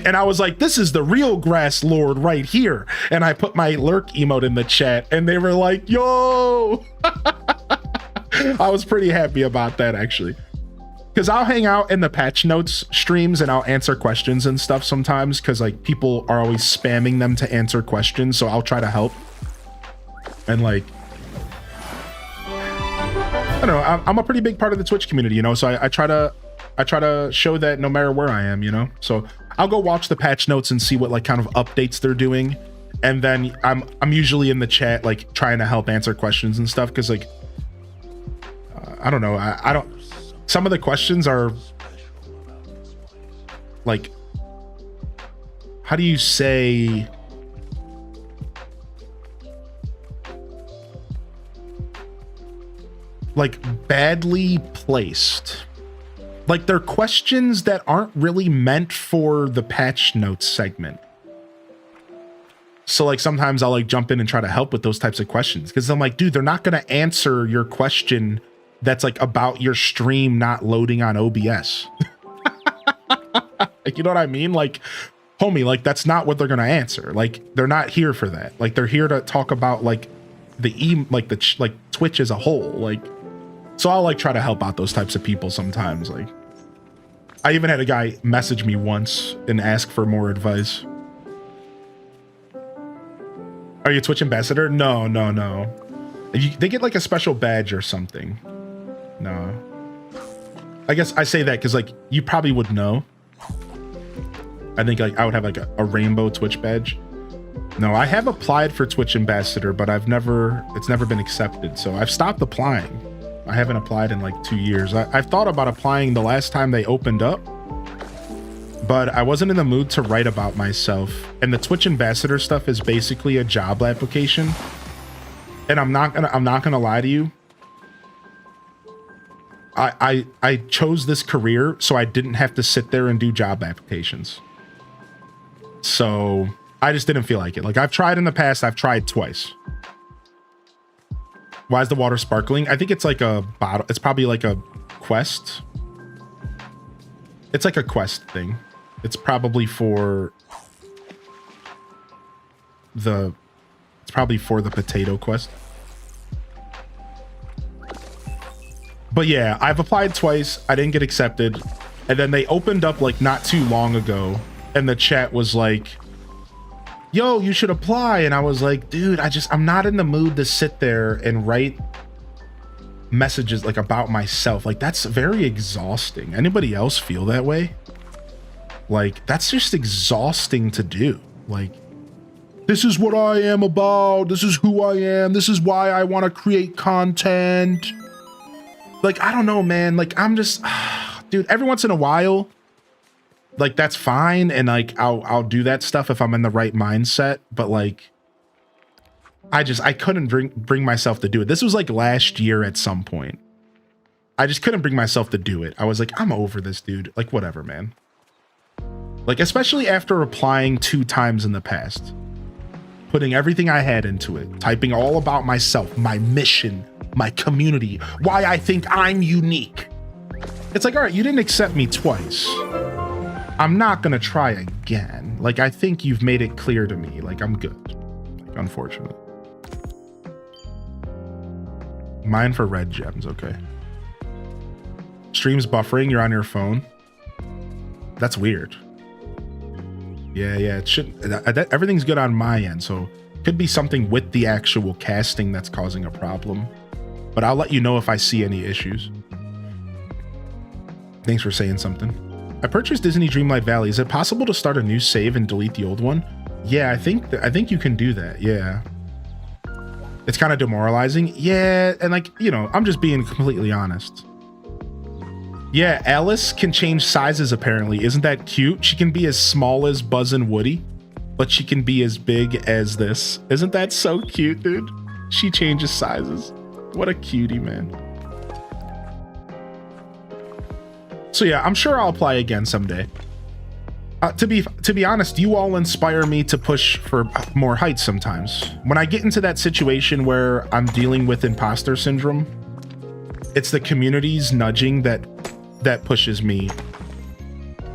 And I was like, this is the real Grass Lord right here. And I put my lurk emote in the chat and they were like, yo. I was pretty happy about that, actually. Because I'll hang out in the patch notes streams and I'll answer questions and stuff sometimes, because like people are always spamming them to answer questions. So I'll try to help. And like, I don't know, I'm a pretty big part of the Twitch community, you know, so I try to show that no matter where I am, you know. So I'll go watch the patch notes and see what like kind of updates they're doing, and then I'm usually in the chat like trying to help answer questions and stuff, because like I don't know, I don't, some of the questions are like, how do you say, like badly placed. Like they're questions that aren't really meant for the patch notes segment. So like sometimes I'll like jump in and try to help with those types of questions, because I'm like, dude, they're not going to answer your question that's like about your stream not loading on OBS. Like, you know what I mean? Like, homie, like that's not what they're going to answer. Like they're not here for that. Like they're here to talk about like like Twitch as a whole. Like, so I'll like try to help out those types of people sometimes. Like I even had a guy message me once and ask for more advice. Are you a Twitch ambassador? No. They get like a special badge or something. No. I guess I say that because like you probably would know. I think like I would have like a rainbow Twitch badge. No, I have applied for Twitch ambassador, but it's never been accepted. So I've stopped applying. I haven't applied in like 2 years. I've thought about applying the last time they opened up, but I wasn't in the mood to write about myself. And the Twitch ambassador stuff is basically a job application. And I'm not gonna lie to you. I chose this career so I didn't have to sit there and do job applications. So I just didn't feel like it. Like I've tried in the past, I've tried twice. Why is the water sparkling? I think it's like a bottle. It's probably like a quest. It's like a quest thing. It's probably for the potato quest. But yeah, I've applied twice. I didn't get accepted. And then they opened up like not too long ago and the chat was like, yo, you should apply. And I was like, dude, I'm not in the mood to sit there and write messages like about myself. Like that's very exhausting. Anybody else feel that way? Like that's just exhausting to do. Like, this is what I am about. This is who I am. This is why I want to create content. Like, I don't know, man. Like, I'm just, dude, every once in a while, like that's fine. And like, I'll do that stuff if I'm in the right mindset. But like, I couldn't bring myself to do it. This was like last year at some point. I just couldn't bring myself to do it. I was like, I'm over this, dude. Like, whatever, man. Like, especially after applying 2 times in the past, putting everything I had into it, typing all about myself, my mission, my community, why I think I'm unique. It's like, all right, you didn't accept me twice. I'm not gonna try again. Like, I think you've made it clear to me. Like, I'm good. Like, unfortunately. Mine for red gems, okay. Stream's buffering, you're on your phone. That's weird. Yeah, it should. Everything's good on my end, so could be something with the actual casting that's causing a problem. But I'll let you know if I see any issues. Thanks for saying something. I purchased Disney Dreamlight Valley. Is it possible to start a new save and delete the old one? Yeah, I think you can do that. Yeah. It's kind of demoralizing. Yeah, and like, you know, I'm just being completely honest. Yeah, Alice can change sizes apparently. Isn't that cute? She can be as small as Buzz and Woody, but she can be as big as this. Isn't that so cute, dude? She changes sizes. What a cutie, man. So yeah, I'm sure I'll apply again someday. To be honest, you all inspire me to push for more heights sometimes. When I get into that situation where I'm dealing with imposter syndrome, it's the community's nudging that pushes me.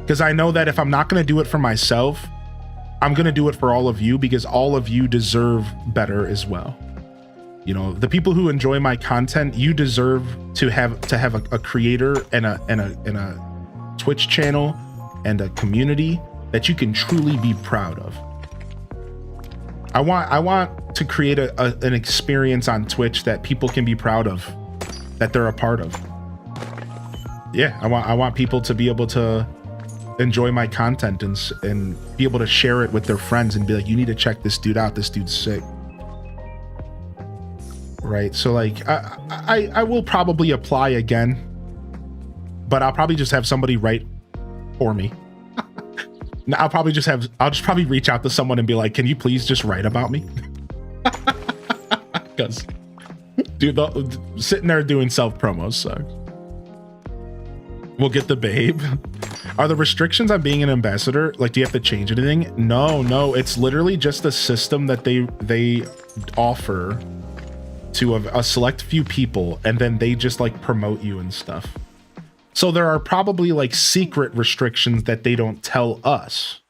Because I know that if I'm not going to do it for myself, I'm going to do it for all of you, because all of you deserve better as well. You know, the people who enjoy my content, you deserve to have a creator and a Twitch channel and a community that you can truly be proud of. I want to create an experience on Twitch that people can be proud of, that they're a part of. Yeah, I want people to be able to enjoy my content and be able to share it with their friends and be like, you need to check this dude out. This dude's sick. Right. So like, I will probably apply again, but I'll probably just have somebody write for me. I'll just probably reach out to someone and be like, can you please just write about me? Because dude, sitting there doing self promos sucks. We'll get the babe. Are the restrictions on being an ambassador, like, do you have to change anything? No, it's literally just a system that they offer to a select few people, and then they just like promote you and stuff. So there are probably like secret restrictions that they don't tell us.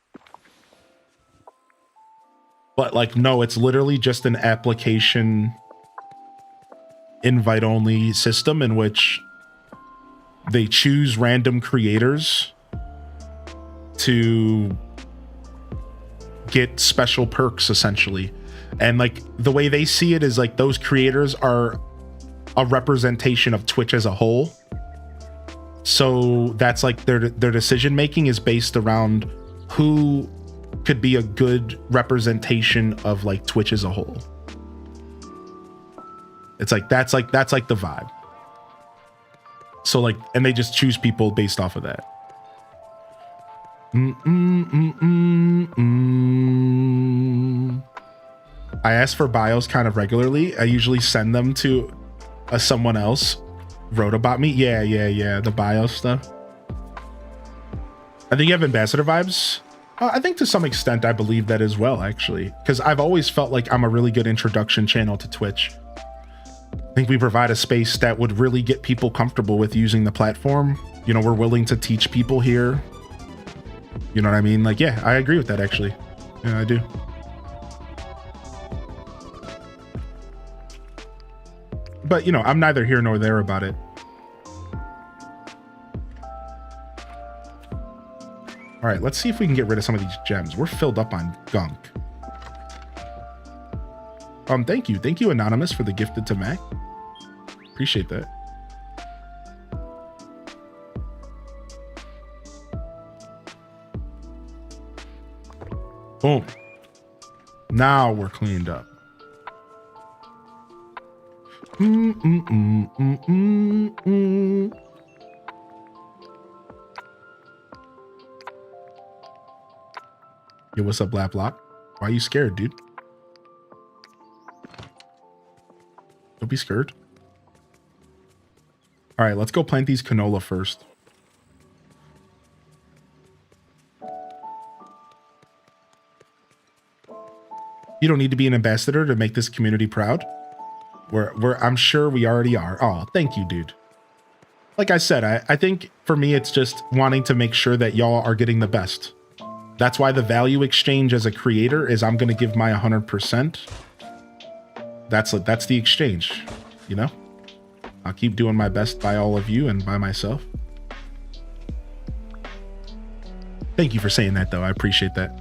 But like, no, it's literally just an application invite only system in which they choose random creators to get special perks essentially. And like the way they see it is like those creators are a representation of Twitch as a whole. So that's like their decision making is based around who could be a good representation of like Twitch as a whole. It's like that's like the vibe. So like, and they just choose people based off of that. I ask for bios kind of regularly. I usually send them to someone else wrote about me. Yeah, the bio stuff. I think you have ambassador vibes. I think to some extent I believe that as well, actually, because I've always felt like I'm a really good introduction channel to Twitch. I think we provide a space that would really get people comfortable with using the platform. You know, we're willing to teach people here. You know what I mean? Like, yeah, I agree with that actually. Yeah, I do. But, you know, I'm neither here nor there about it. All right, let's see if we can get rid of some of these gems. We're filled up on gunk. Thank you. Thank you, Anonymous, for the gifted to Mac. Appreciate that. Boom. Now we're cleaned up. Yo, what's up, Blap Block? Why are you scared, dude? Don't be scared. All right, let's go plant these canola first. You don't need to be an ambassador to make this community proud. I'm sure we already are. Oh, thank you, dude. Like I said, I think for me, it's just wanting to make sure that y'all are getting the best. That's why the value exchange as a creator is I'm going to give my 100%. That's the exchange, you know? I'll keep doing my best by all of you and by myself. Thank you for saying that, though. I appreciate that.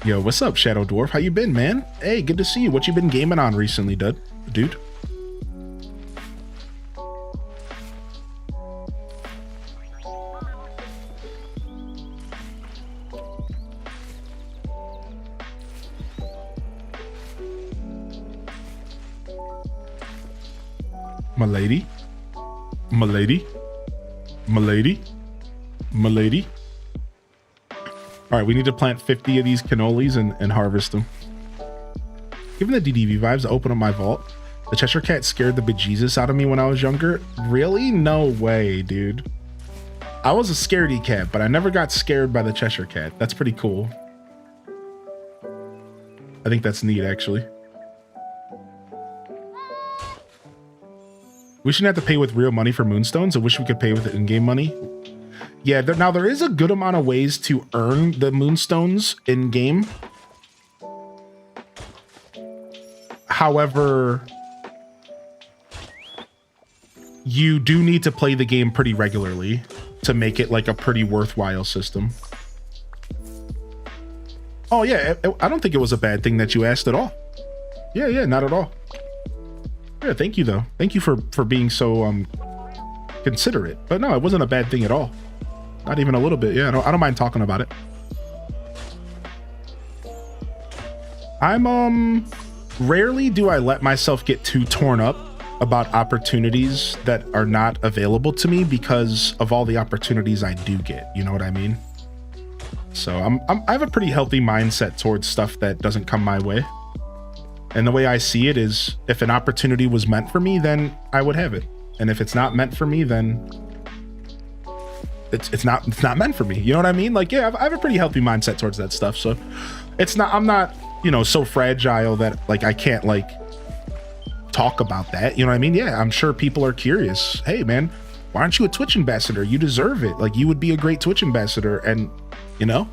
Yo, what's up, Shadow Dwarf? How you been, man? Hey, good to see you. What you been gaming on recently, dude? My lady. All right, we need to plant 50 of these cannolis and harvest them. Given the DDV vibes, I open up my vault. The Cheshire Cat scared the bejesus out of me when I was younger. Really? No way, dude. I was a scaredy cat, but I never got scared by the Cheshire Cat. That's pretty cool. I think that's neat, actually. We shouldn't have to pay with real money for moonstones. I wish we could pay with in-game money. Yeah, now there is a good amount of ways to earn the moonstones in-game. However, you do need to play the game pretty regularly to make it like a pretty worthwhile system. Oh yeah, I don't think it was a bad thing that you asked at all. Yeah, not at all. Yeah, thank you though. Thank you for being so considerate. But no, it wasn't a bad thing at all. Not even a little bit. Yeah, I don't mind talking about it. Rarely do I let myself get too torn up about opportunities that are not available to me because of all the opportunities I do get. You know what I mean? So I have a pretty healthy mindset towards stuff that doesn't come my way. And the way I see it is, if an opportunity was meant for me, then I would have it. And if it's not meant for me, then it's not meant for me. You know what I mean? Like, yeah, I have a pretty healthy mindset towards that stuff. So I'm not, you know, so fragile that like I can't like talk about that. You know what I mean? Yeah, I'm sure people are curious. Hey man, why aren't you a Twitch ambassador? You deserve it. Like, you would be a great Twitch ambassador. And, you know,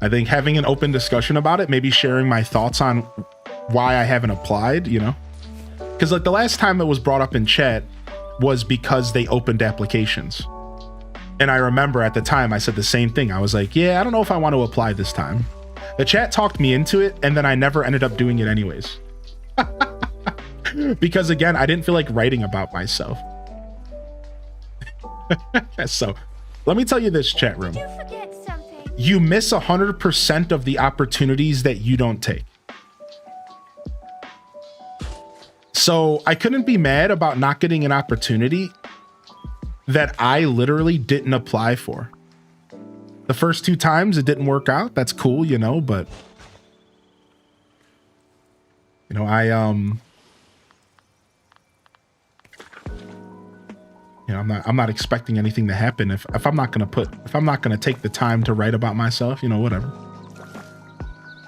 I think having an open discussion about it, maybe sharing my thoughts on why I haven't applied, you know, because like the last time it was brought up in chat was because they opened applications. And I remember at the time I said the same thing. I was like, yeah, I don't know if I want to apply this time. The chat talked me into it, and then I never ended up doing it anyways. Because again, I didn't feel like writing about myself. So let me tell you this, chat room. Did you forget something? You miss 100% of the opportunities that you don't take. So I couldn't be mad about not getting an opportunity that I literally didn't apply for. The first 2 times it didn't work out. That's cool, you know, but you know, you know, I'm not expecting anything to happen if I'm not going to take the time to write about myself, you know, whatever.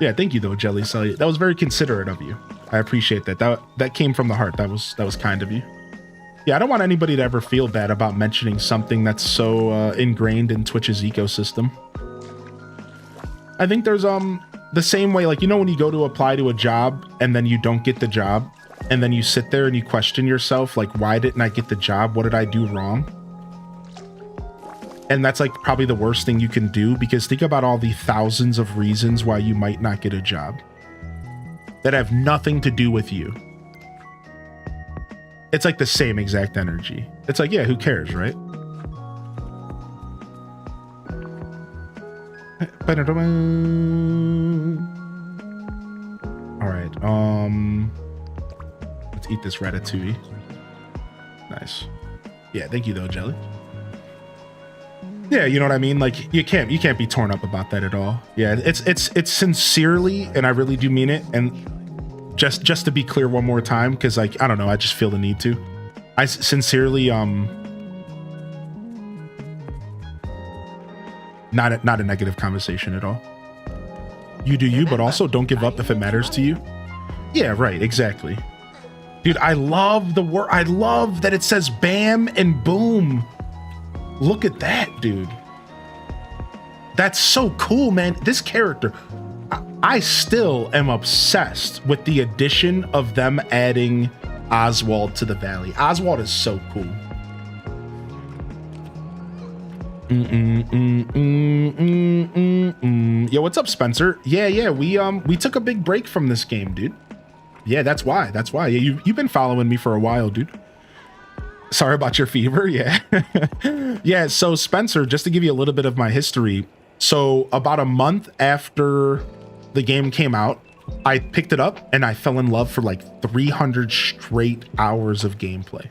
Yeah, thank you though, Jelly Sully. That was very considerate of you. I appreciate that. That came from the heart. That was kind of you. Yeah, I don't want anybody to ever feel bad about mentioning something that's so ingrained in Twitch's ecosystem. I think there's the same way, like, you know, when you go to apply to a job and then you don't get the job, and then you sit there and you question yourself, like, why didn't I get the job? What did I do wrong? And that's like probably the worst thing you can do, because think about all the thousands of reasons why you might not get a job that have nothing to do with you. It's like the same exact energy. It's like, yeah, who cares, right? All right, let's eat this ratatouille. Nice. Yeah, thank you though, Jelly. Yeah, you know what I mean? Like, you can't be torn up about that at all. Yeah, it's sincerely, and I really do mean it. And just to be clear one more time, because, like, I don't know, I just feel the need to. I sincerely not a negative conversation at all. You do you, but also don't give up if it matters to you. Yeah, right, exactly. Dude, I love the word. I love that it says bam and boom. Look at that, dude. That's so cool, man. This character, I still am obsessed with the addition of them adding Oswald to the Valley. Oswald is so cool. Yo, what's up, Spencer? Yeah, we took a big break from this game, dude. Yeah, that's why. Yeah, you've been following me for a while, dude. Sorry about your fever. Yeah. Yeah, so Spencer, just to give you a little bit of my history. So about a month after the game came out, I picked it up and I fell in love for like 300 straight hours of gameplay.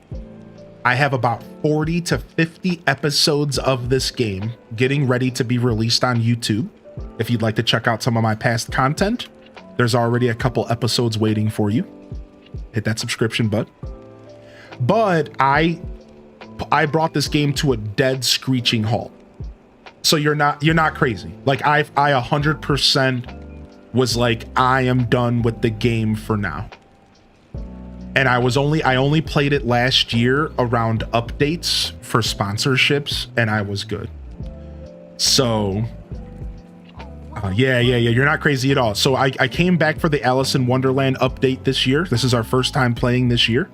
I have about 40 to 50 episodes of this game getting ready to be released on YouTube. If you'd like to check out some of my past content, there's already a couple episodes waiting for you. Hit that subscription button. But I brought this game to a dead screeching halt. So you're not crazy. Like I 100% was like, I am done with the game for now. And I only played it last year around updates for sponsorships, and I was good. So yeah, you're not crazy at all. So I came back for the Alice in Wonderland update this year. This is our first time playing this year.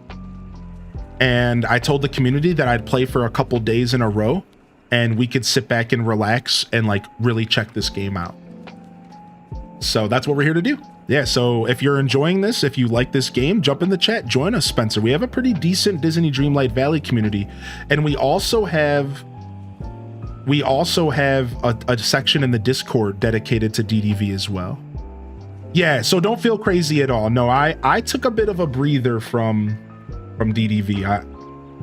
And I told the community that I'd play for a couple days in a row, and we could sit back and relax and like really check this game out. So that's what we're here to do. Yeah, so if you're enjoying this, if you like this game, jump in the chat, join us, Spencer. We have a pretty decent Disney Dreamlight Valley community. And we also have a section in the Discord dedicated to DDV as well. Yeah, so don't feel crazy at all. No, I took a bit of a breather from DDV.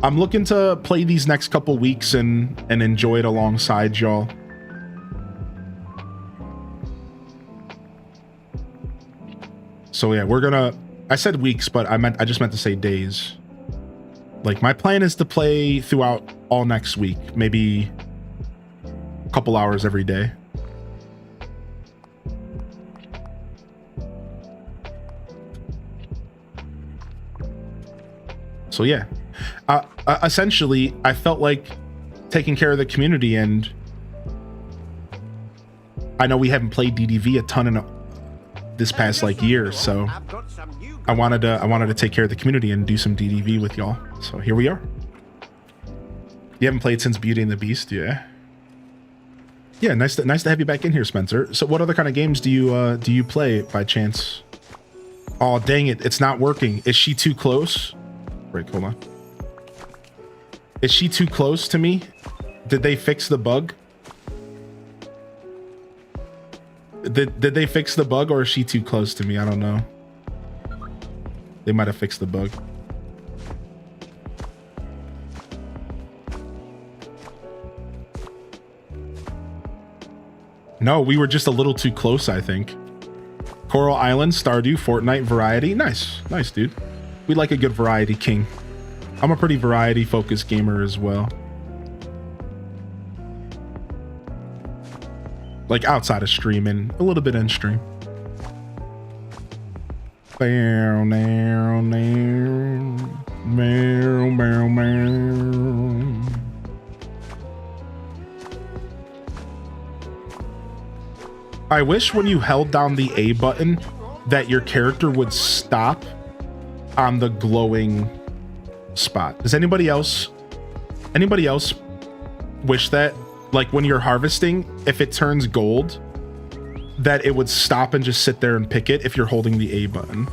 I'm looking to play these next couple weeks and enjoy it alongside y'all. So yeah, I said weeks, but I just meant to say days. Like, my plan is to play throughout all next week, maybe a couple hours every day. So yeah, essentially, I felt like taking care of the community, and I know we haven't played DDV a ton in this past like year, so I wanted to take care of the community and do some DDV with y'all. So here we are. You haven't played since Beauty and the Beast, yeah? Yeah, nice to have you back in here, Spencer. So what other kind of games do you play by chance? Oh, dang it, it's not working. Is she too close? Wait, hold on. Is she too close to me? Did they fix the bug? Did they fix the bug, or is she too close to me? I don't know. They might have fixed the bug. No, we were just a little too close, I think. Coral Island, Stardew, Fortnite, Variety. Nice, dude. We like a good variety king. I'm a pretty variety focused gamer as well. Like outside of stream and a little bit in stream. Bow, now, now. Meow, meow, meow. I wish when you held down the A button that your character would stop on the glowing spot. Does anybody else wish that, like when you're harvesting, if it turns gold, that it would stop and just sit there and pick it if you're holding the A button?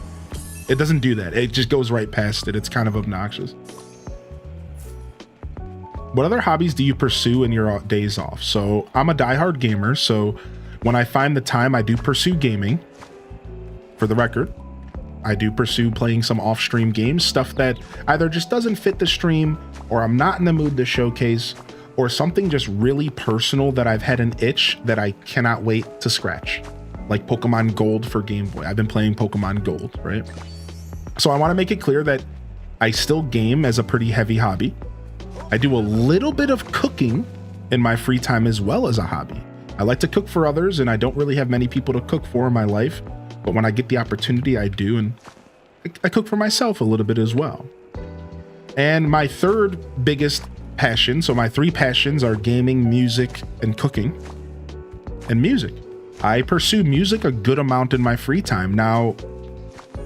It doesn't do that. It just goes right past it. It's kind of obnoxious. What other hobbies do you pursue in your days off? So I'm a diehard gamer, so when I find the time, I do pursue gaming. For the record, I do pursue playing some off-stream games, stuff that either just doesn't fit the stream, or I'm not in the mood to showcase, or something just really personal that I've had an itch that I cannot wait to scratch. Like Pokemon Gold for Game Boy. I've been playing Pokemon Gold, right? So I want to make it clear that I still game as a pretty heavy hobby. I do a little bit of cooking in my free time as well as a hobby. I like to cook for others, and I don't really have many people to cook for in my life. But when I get the opportunity, I do, and I cook for myself a little bit as well. And my third biggest passion, so my three passions are gaming, music, and cooking. And music. I pursue music a good amount in my free time. Now,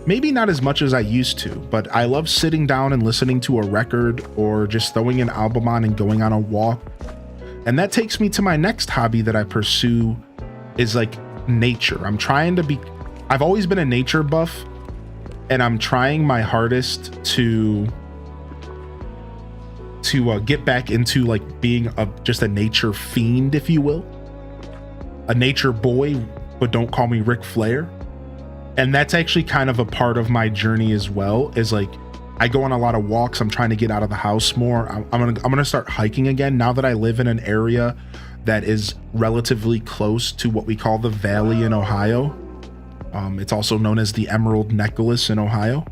maybe not as much as I used to, but I love sitting down and listening to a record or just throwing an album on and going on a walk. And that takes me to my next hobby that I pursue is like nature. I've always been a nature buff, and I'm trying my hardest to get back into like being just a nature fiend, if you will. A nature boy, but don't call me Ric Flair. And that's actually kind of a part of my journey as well, is like I go on a lot of walks. I'm trying to get out of the house more. I'm gonna start hiking again now that I live in an area that is relatively close to what we call the Valley in Ohio. It's also known as the Emerald Necklace in Ohio.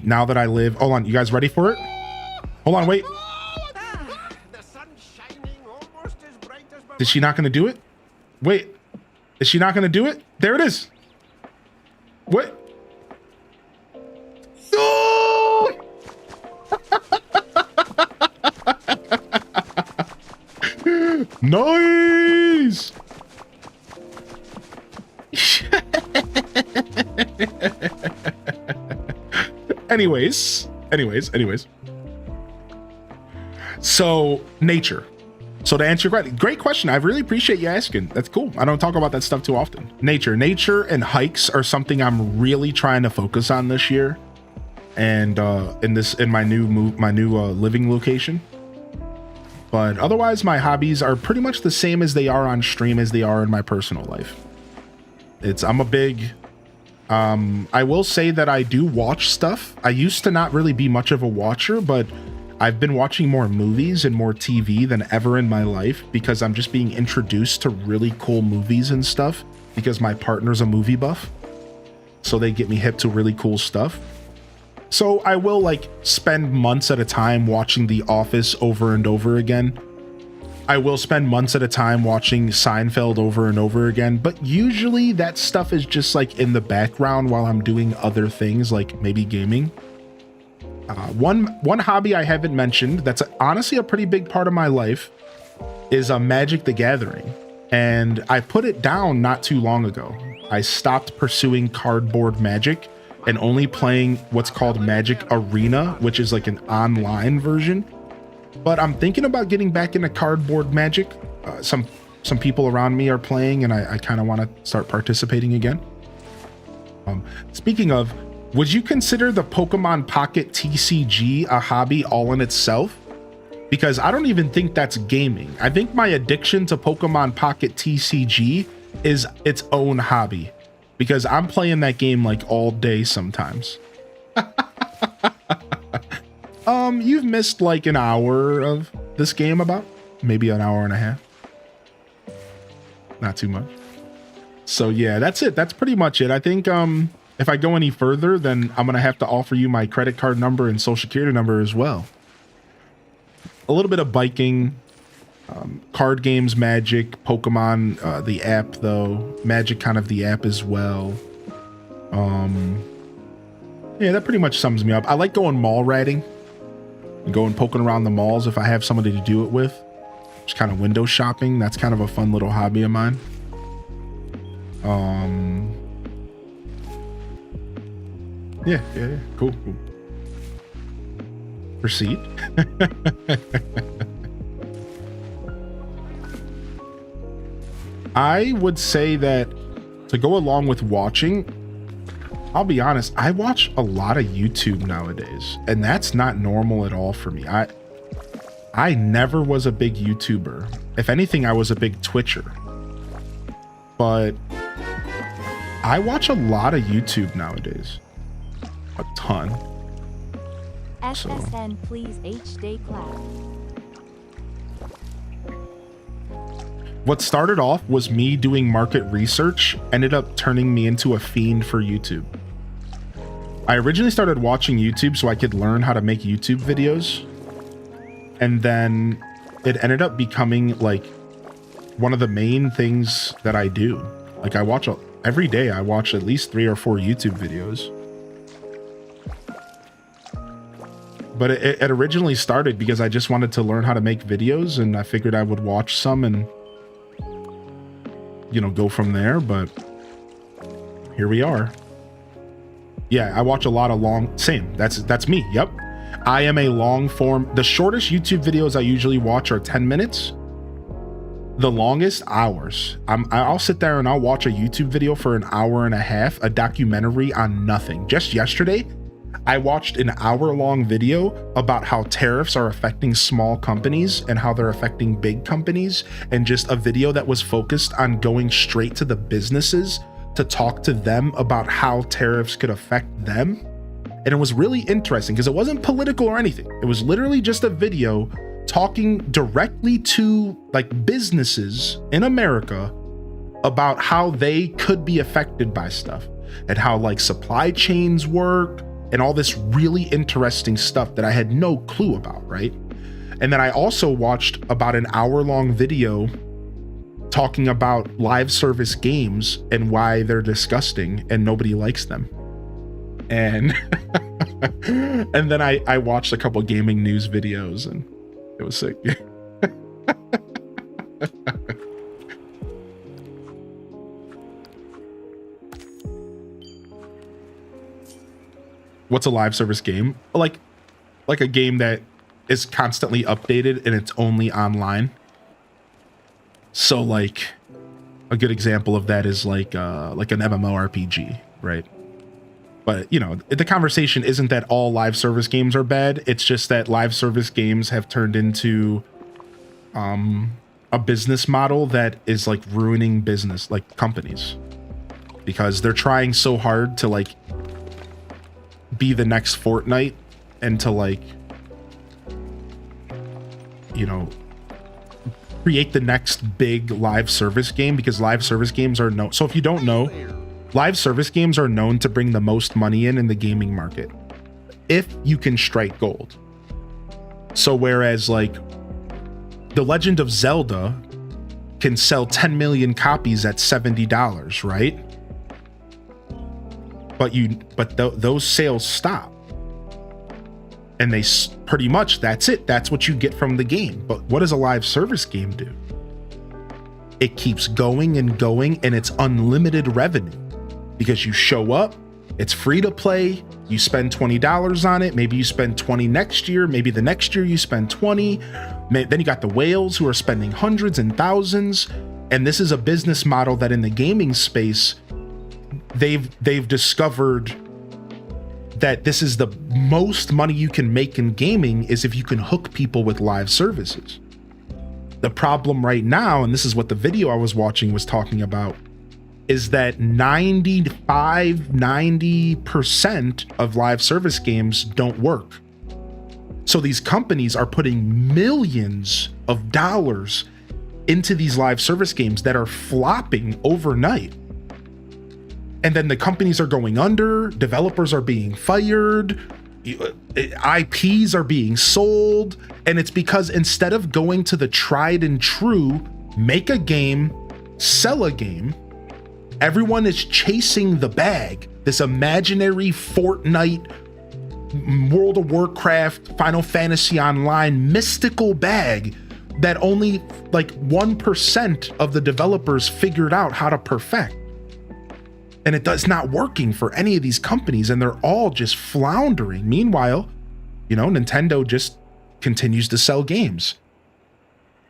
Now that I live, hold on, you guys ready for it? Hold on, wait. Is she not gonna do it? Wait, is she not gonna do it? There it is. What? Oh! Nice. Anyways. So nature. So to answer your question, great question. I really appreciate you asking. That's cool. I don't talk about that stuff too often. Nature and hikes are something I'm really trying to focus on this year. And in my new living location. But otherwise, my hobbies are pretty much the same as they are on stream as they are in my personal life. I will say that I do watch stuff. I used to not really be much of a watcher, but I've been watching more movies and more TV than ever in my life because I'm just being introduced to really cool movies and stuff because my partner's a movie buff. So they get me hip to really cool stuff. So I will like spend months at a time watching The Office over and over again. I will spend months at a time watching Seinfeld over and over again, but usually that stuff is just like in the background while I'm doing other things like maybe gaming. One hobby I haven't mentioned that's honestly a pretty big part of my life is Magic the Gathering. And I put it down not too long ago. I stopped pursuing cardboard Magic and only playing what's called Magic Arena, which is like an online version. But I'm thinking about getting back into cardboard Magic. Some people around me are playing, and I kind of want to start participating again. Speaking of, would you consider the Pokemon Pocket TCG a hobby all in itself? Because I don't even think that's gaming. I think my addiction to Pokemon Pocket TCG is its own hobby. Because I'm playing that game like all day sometimes. You've missed like an hour of this game, about maybe an hour and a half. Not too much. So yeah, that's it. That's pretty much it. I think if I go any further, then I'm gonna have to offer you my credit card number and social security number as well. A little bit of biking, card games, Magic, Pokemon, the app though, Magic kind of the app as well. Yeah, that pretty much sums me up. I like going mall ratting and going poking around the malls if I have somebody to do it with. Just kind of window shopping. That's kind of a fun little hobby of mine. Yeah, cool. Proceed. I would say that to go along with watching, I'll be honest, I watch a lot of YouTube nowadays, and that's not normal at all for me. I never was a big YouTuber. If anything, I was a big Twitcher. But I watch a lot of YouTube nowadays. A ton. SSN please H-Day clap. What started off was me doing market research, ended up turning me into a fiend for YouTube. I originally started watching YouTube so I could learn how to make YouTube videos. And then it ended up becoming like one of the main things that I do. Like every day I watch at least 3 or 4 YouTube videos. But it originally started because I just wanted to learn how to make videos, and I figured I would watch some and, you know, go from there. But here we are. Yeah, I watch a lot of same. That's me. Yep. I am a long form. The shortest YouTube videos I usually watch are 10 minutes. The longest, hours. I'll sit there and I'll watch a YouTube video for an hour and a half, a documentary on nothing. Just yesterday, I watched an hour-long video about how tariffs are affecting small companies and how they're affecting big companies, and just a video that was focused on going straight to the businesses to talk to them about how tariffs could affect them. And it was really interesting because it wasn't political or anything. It was literally just a video talking directly to like businesses in America about how they could be affected by stuff and how like supply chains work and all this really interesting stuff that I had no clue about, right? And then I also watched about an hour-long video talking about live service games and why they're disgusting and nobody likes them. And and then I watched a couple gaming news videos and it was sick. What's a live service game? Like a game that is constantly updated and it's only online. So like a good example of that is like an MMORPG, right? But you know, the conversation isn't that all live service games are bad. It's just that live service games have turned into a business model that is like ruining business, like companies, because they're trying so hard to like be the next Fortnite and to like, you know, create the next big live service game, because live service games are known. So if you don't know, live service games are known to bring the most money in the gaming market if you can strike gold. So whereas like The Legend of Zelda can sell 10 million copies at $70, right? But those sales stop, and they pretty much, that's it. That's what you get from the game. But what does a live service game do? It keeps going and going, and it's unlimited revenue because you show up, it's free to play, you spend $20 on it, maybe you spend 20 next year, maybe the next year you spend 20, then you got the whales who are spending hundreds and thousands. And this is a business model that in the gaming space, they've discovered that this is the most money you can make in gaming is if you can hook people with live services. The problem right now, and this is what the video I was watching was talking about, is that 90% of live service games don't work. So these companies are putting millions of dollars into these live service games that are flopping overnight. And then the companies are going under, developers are being fired, IPs are being sold, and it's because instead of going to the tried and true, make a game, sell a game, Everyone is chasing the bag, this imaginary Fortnite, World of Warcraft, Final Fantasy Online mystical bag that only like 1% of the developers figured out how to perfect. And it does not working for any of these companies, and they're all just floundering. Meanwhile, you know, Nintendo just continues to sell games,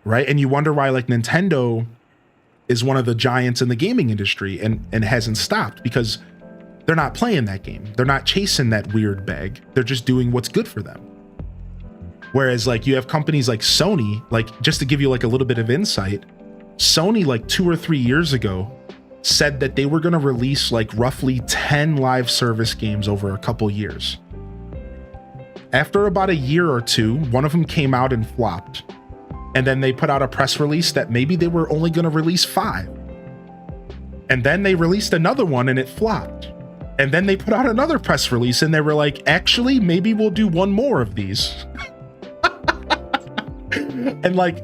right? And you wonder why like Nintendo is one of the giants in the gaming industry and hasn't stopped, because they're not playing that game. They're not chasing that weird bag. They're just doing what's good for them. Whereas like you have companies like Sony, like just to give you like a little bit of insight, Sony like 2 or 3 years ago said that they were going to release like roughly 10 live service games over a couple years. After about a year or two, one of them came out and flopped. And then they put out a press release that maybe they were only going to release 5. And then they released another one and it flopped. And then they put out another press release and they were like, actually, maybe we'll do one more of these. And like,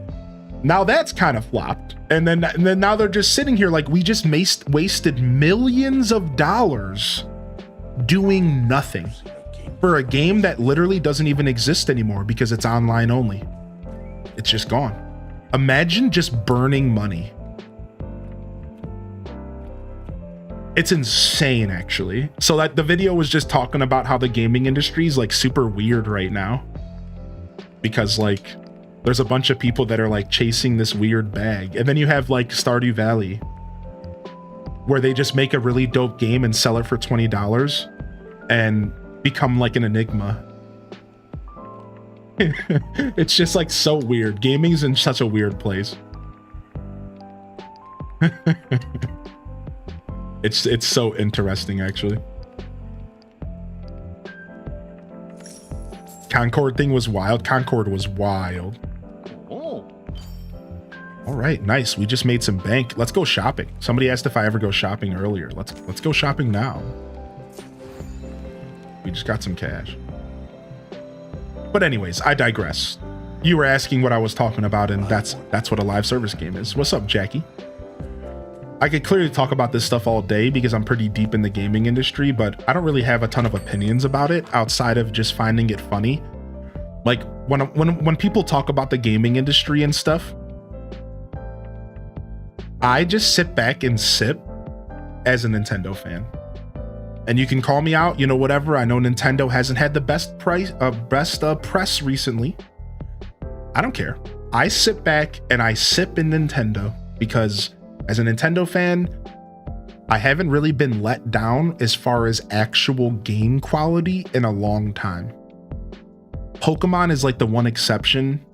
now that's kind of flopped. And then now they're just sitting here like, we just wasted millions of dollars doing nothing for a game that literally doesn't even exist anymore because it's online only. It's just gone. Imagine just burning money. It's insane, actually. So that the video was just talking about how the gaming industry is like super weird right now, because like there's a bunch of people that are like chasing this weird bag, and then you have like Stardew Valley, where they just make a really dope game and sell it for $20 and become like an enigma. It's just like so weird. Gaming's in such a weird place. It's so interesting, actually. Concord thing was wild. Concord was wild. Oh. All right, nice. We just made some bank. Let's go shopping. Somebody asked if I ever go shopping earlier. Let's go shopping now. We just got some cash. But anyways, I digress. You were asking what I was talking about, and that's what a live service game is. What's up, Jackie? I could clearly talk about this stuff all day because I'm pretty deep in the gaming industry, but I don't really have a ton of opinions about it outside of just finding it funny. Like when people talk about the gaming industry and stuff, I just sit back and sip as a Nintendo fan. And you can call me out, you know, whatever. I know Nintendo hasn't had the best press recently. I don't care. I sit back and I sip in Nintendo because as a Nintendo fan, I haven't really been let down as far as actual game quality in a long time. Pokemon is like the one exception.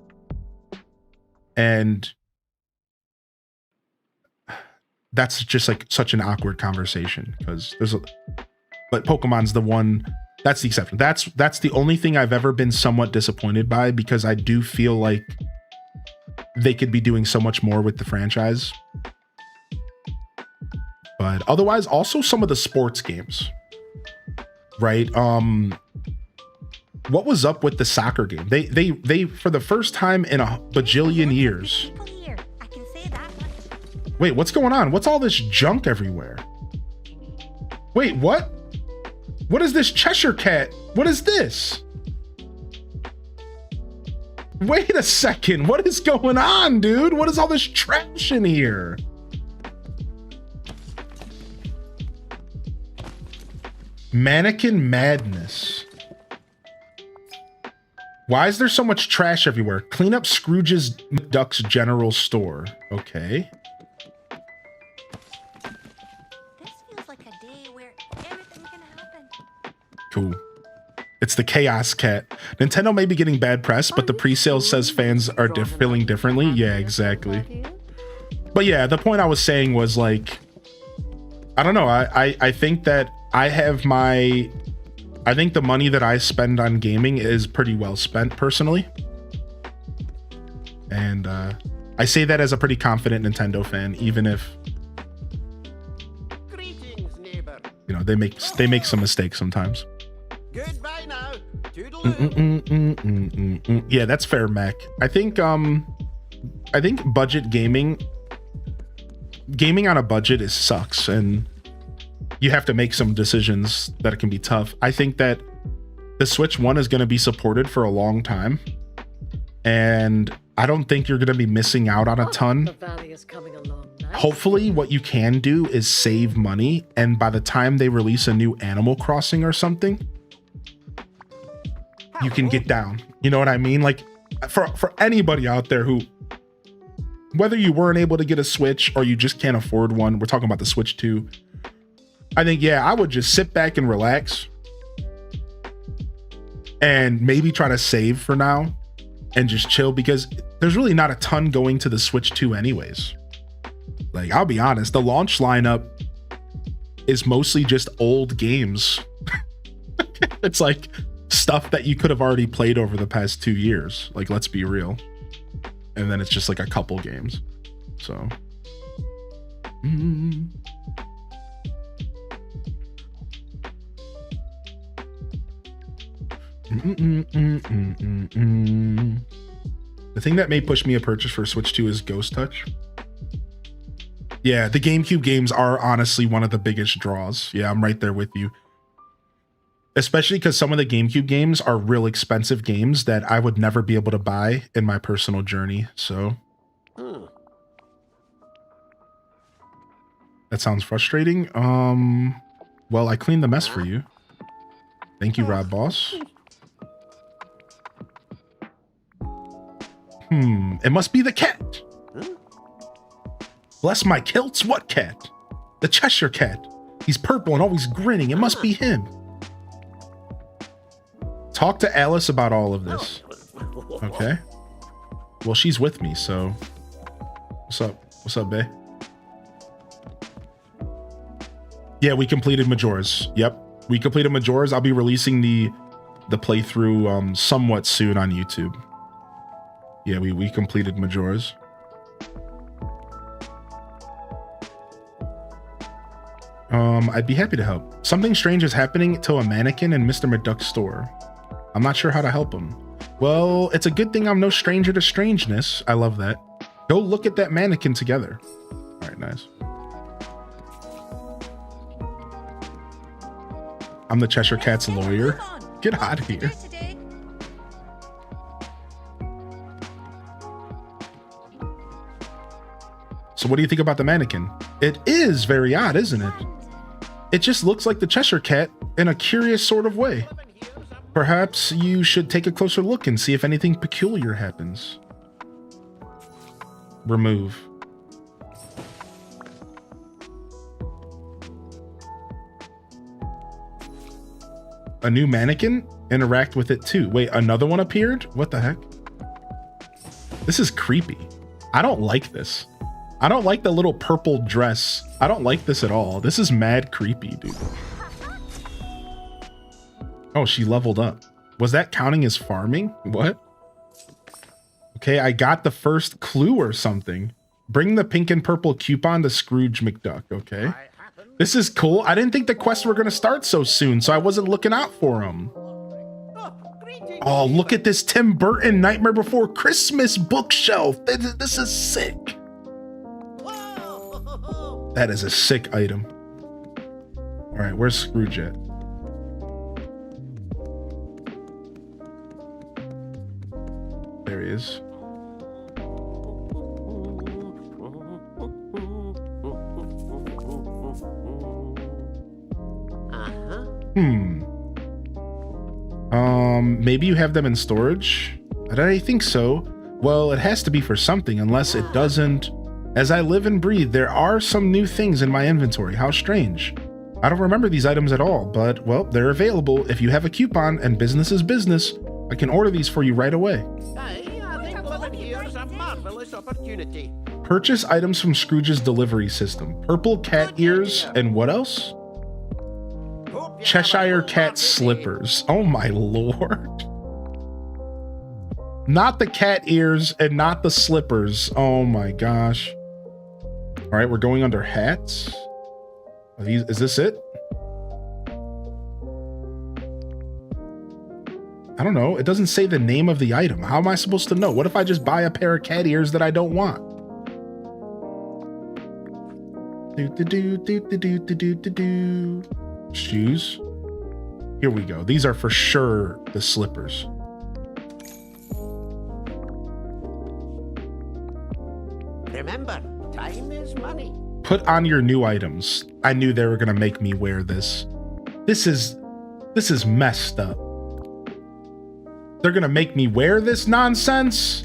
And that's just like such an awkward conversation because but Pokemon's the one, that's the exception. That's the only thing I've ever been somewhat disappointed by, because I do feel like they could be doing so much more with the franchise. But otherwise, also some of the sports games, right? What was up with the soccer game? They for the first time in a bajillion years. Wait, what's going on? What's all this junk everywhere? Wait, what? What is this Cheshire Cat? What is this? Wait a second. What is going on, dude? What is all this trash in here? Mannequin madness. Why is there so much trash everywhere? Clean up Scrooge's McDuck's general store. Okay. This feels like a day where everything can happen. Cool. It's the Chaos Cat. Nintendo may be getting bad press, but the pre-sale says fans are feeling differently. Yeah, exactly. But yeah, the point I was saying was like, I don't know. I think that I think the money that I spend on gaming is pretty well spent personally. And I say that as a pretty confident Nintendo fan, even if, Greetings, neighbor. you know, they make some mistakes sometimes. Goodbye now. Toodaloo. Yeah, that's fair, Mac. I think budget gaming gaming on a budget sucks, and you have to make some decisions that it can be tough. I think that the Switch 1 is going to be supported for a long time, and I don't think you're going to be missing out on a ton. The valley is coming along nicely. Hopefully what you can do is save money, and by the time they release a new Animal Crossing or something, you can get down. You know what I mean? Like for anybody out there who, whether you weren't able to get a Switch or you just can't afford one, we're talking about the Switch 2. I think, yeah, I would just sit back and relax and maybe try to save for now and just chill, because there's really not a ton going to the Switch 2 anyways. Like, I'll be honest, the launch lineup is mostly just old games. It's like stuff that you could have already played over the past 2 years. Like, let's be real. And then it's just like a couple games. So. The thing that may push me a purchase for Switch 2 is Ghost Touch. Yeah, the GameCube games are honestly one of the biggest draws. Yeah, I'm right there with you. Especially because some of the GameCube games are real expensive games that I would never be able to buy in my personal journey. So that sounds frustrating. Well, I cleaned the mess for you. Thank you, Rob Boss. It must be the cat. Bless my kilts, what cat? The Cheshire Cat. He's purple and always grinning. It must be him. Talk to Alice about all of this. Okay. Well, she's with me, so. What's up? What's up, bae? Yeah, we completed Majora's. Yep. We completed Majora's. I'll be releasing the playthrough somewhat soon on YouTube. Yeah, we completed Majora's. I'd be happy to help. Something strange is happening to a mannequin in Mr. McDuck's store. I'm not sure how to help him. Well, it's a good thing I'm no stranger to strangeness. I love that. Go look at that mannequin together. All right, nice. I'm the Cheshire Cat's lawyer. Get out of here. So what do you think about the mannequin? It is very odd, isn't it? It just looks like the Cheshire Cat in a curious sort of way. Perhaps you should take a closer look and see if anything peculiar happens. Remove. A new mannequin? Interact with it too. Wait, another one appeared? What the heck? This is creepy. I don't like this. I don't like the little purple dress. I don't like this at all. This is mad creepy, dude. Oh, she leveled up. Was that counting as farming? What? Okay, I got the first clue or something. Bring the pink and purple coupon to Scrooge McDuck. Okay. This is cool. I didn't think the quests were going to start so soon, so I wasn't looking out for them. Oh, look at this Tim Burton Nightmare Before Christmas bookshelf. This is sick. That is a sick item. All right, where's Scrooge at? There he is. Maybe you have them in storage? I think so. Well, it has to be for something, unless it doesn't. As I live and breathe, there are some new things in my inventory. How strange. I don't remember these items at all, but, well, they're available. If you have a coupon and business is business, I can order these for you right away. I think living here is a marvelous opportunity. Purchase items from Scrooge's delivery system. Purple cat ears and what else? Cheshire Cat slippers. Oh my lord. Not the cat ears and not the slippers. Oh my gosh. All right, we're going under hats. Is this it? I don't know. It doesn't say the name of the item. How am I supposed to know? What if I just buy a pair of cat ears that I don't want? Do. Shoes. Here we go. These are for sure the slippers. Remember, time is money. Put on your new items. I knew they were gonna make me wear this. This is messed up. They're gonna make me wear this nonsense?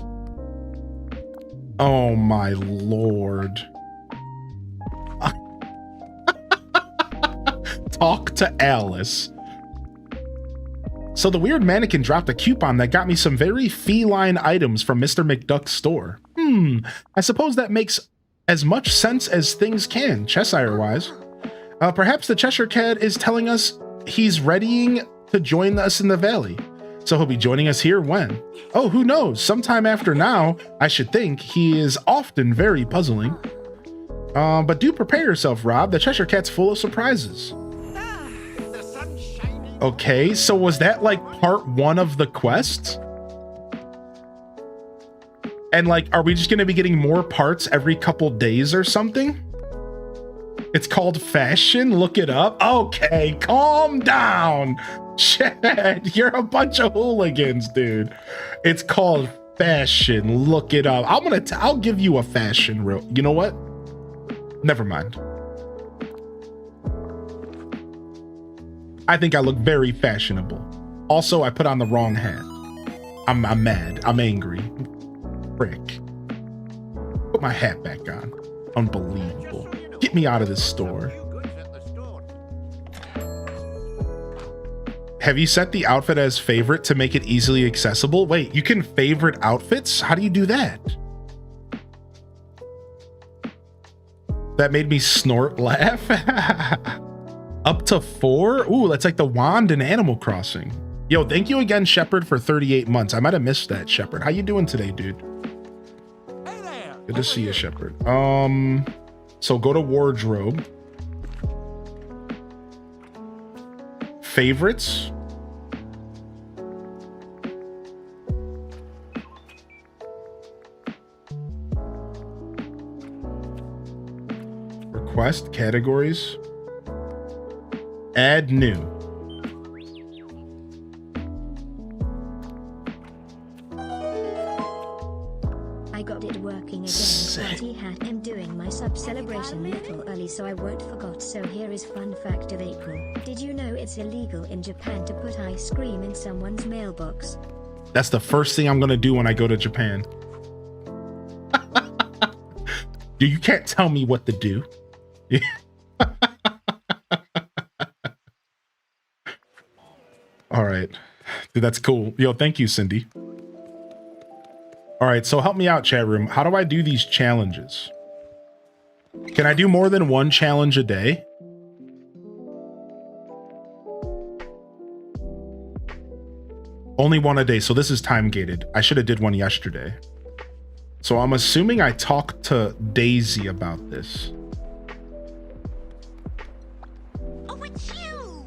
Oh my lord. Talk to Alice. So the weird mannequin dropped a coupon that got me some very feline items from Mr. McDuck's store. I suppose that makes as much sense as things can, Cheshire-wise. Perhaps the Cheshire Cat is telling us he's readying to join us in the valley. So he'll be joining us here when? Oh, who knows? Sometime after now, I should think. He is often very puzzling. But do prepare yourself, Rob. The Cheshire Cat's full of surprises. The sun's shining. Okay, so was that like part 1 of the quest? And like, are we just gonna be getting more parts every couple days or something? It's called fashion, look it up. Okay, calm down. Chad, you're a bunch of hooligans, dude. It's called fashion, look it up. I'll give you a fashion real. You know what? Never mind. I think I look very fashionable. Also, I put on the wrong hat. I'm mad, I'm angry. Frick. Put my hat back on. Unbelievable. Get me out of this store. Have you set the outfit as favorite to make it easily accessible? Wait, you can favorite outfits? How do you do that? That made me snort laugh. Up to 4? Ooh, that's like the wand in Animal Crossing. Yo, thank you again, Shepard, for 38 months. I might have missed that, Shepard. How you doing today, dude? Hey there. Good to see you, Shepard. So go to wardrobe. Favorites. Request categories. Add new. I got it working again. Party hat. I'm doing my sub celebration a little early, so I won't forgot. So here is fun fact of April. Did you know it's illegal in Japan to put ice cream in someone's mailbox? That's the first thing I'm gonna do when I go to Japan. Dude, you can't tell me what to do. All right, dude, that's cool. Yo, thank you, Cindy. All right, so help me out, chat room. How do I do these challenges? Can I do more than one challenge a day? Only one a day, so this is time gated. I should have did one yesterday. So I'm assuming I talked to Daisy about this. Oh, it's you!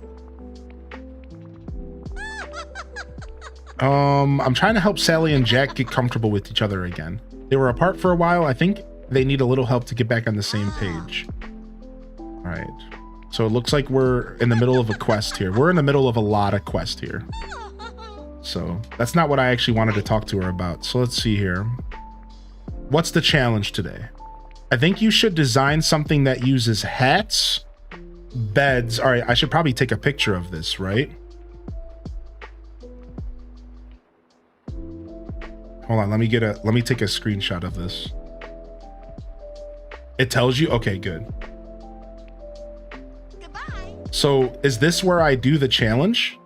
I'm trying to help Sally and Jack get comfortable with each other again. They were apart for a while. I think they need a little help to get back on the same page. All right. So it looks like we're in the middle of a quest here. We're in the middle of a lot of quests here. So that's not what I actually wanted to talk to her about. So let's see here. What's the challenge today? I think you should design something that uses hats, beds. All right, I should probably take a picture of this, right? Hold on, let me take a screenshot of this. It tells you? Okay, good. Goodbye. So is this where I do the challenge?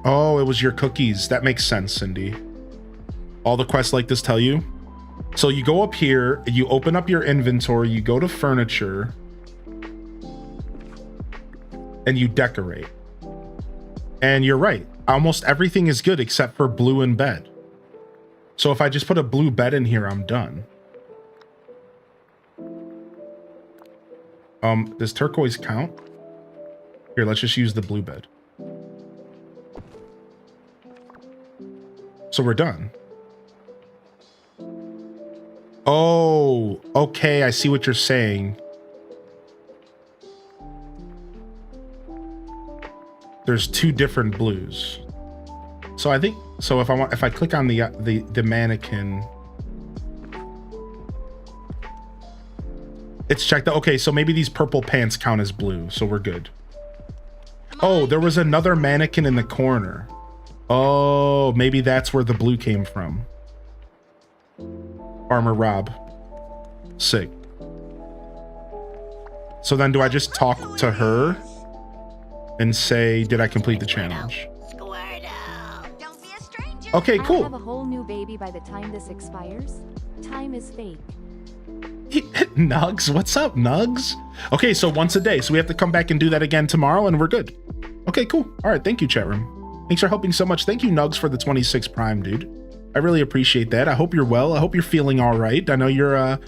Oh, it was your cookies. That makes sense, Cindy. All the quests like this tell you. So you go up here, you open up your inventory, you go to furniture, and you decorate. And you're right. Almost everything is good except for blue and bed. So if I just put a blue bed in here, I'm done. Does turquoise count? Here, let's just use the blue bed. So we're done. Oh, okay. I see what you're saying. There's two different blues. So I think, so if I click on the mannequin, it's checked out. Okay, so maybe these purple pants count as blue, so we're good. Oh, there was another mannequin in the corner. Oh, maybe that's where the blue came from. Armor Rob. Sick. So then do I just talk to her and say, did I complete the challenge? Squirtle, don't be a stranger. Okay, I'll cool. have a whole new baby by the time this expires. Time is fake. Nugs, what's up, Nugs? Okay, so once a day. So we have to come back and do that again tomorrow and we're good. Okay, cool. All right, thank you, chat room. Thanks for helping so much. Thank you, Nugs, for the 26 Prime, dude. I really appreciate that. I hope you're well. I hope you're feeling all right. I know you're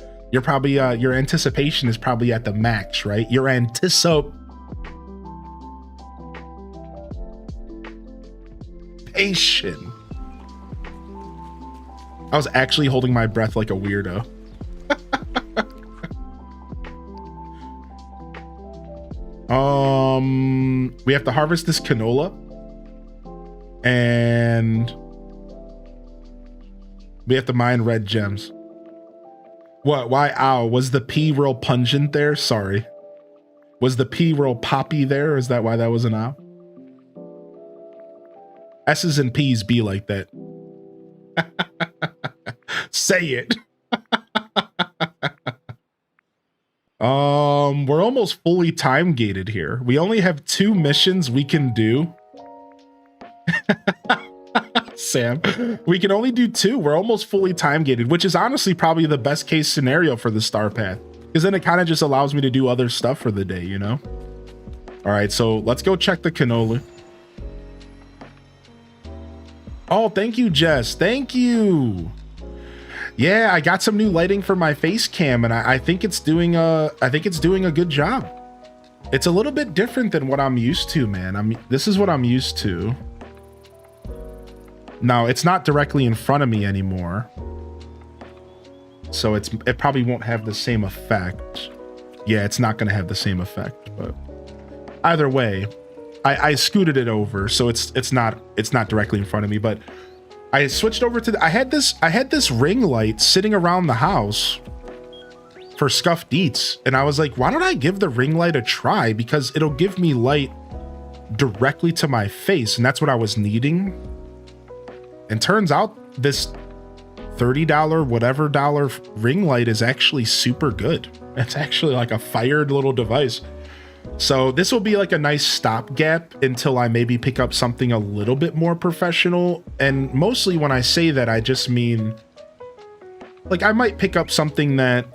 probably, your anticipation is probably at the max, right? Your anticipation. I was actually holding my breath like a weirdo. We have to harvest this canola and we have to mine red gems. What? Why? Ow. Was the P real pungent there? Sorry. Was the P real poppy there? Is that why that was an ow? S's and P's be like that. Say it. We're almost fully time gated here. We only have 2 missions we can do. Sam, we can only do 2. We're almost fully time gated, which is honestly probably the best case scenario for the star path, because then it kind of just allows me to do other stuff for the day, you know? All right, so let's go check the canola. Oh, thank you, Jess. Thank you. Yeah, I got some new lighting for my face cam, and I think it's doing a good job. It's a little bit different than what I'm used to, man. This is what I'm used to. Now, it's not directly in front of me anymore, so it probably won't have the same effect. Yeah, it's not going to have the same effect, but either way, I scooted it over, so it's not directly in front of me, but I switched over to I had this ring light sitting around the house for scuffed deets, and I was like, why don't I give the ring light a try, because it'll give me light directly to my face, and that's what I was needing. And turns out this $30 whatever dollar ring light is actually super good. It's actually like a fired little device. So this will be like a nice stopgap until I maybe pick up something a little bit more professional. And mostly when I say that, I just mean like I might pick up something that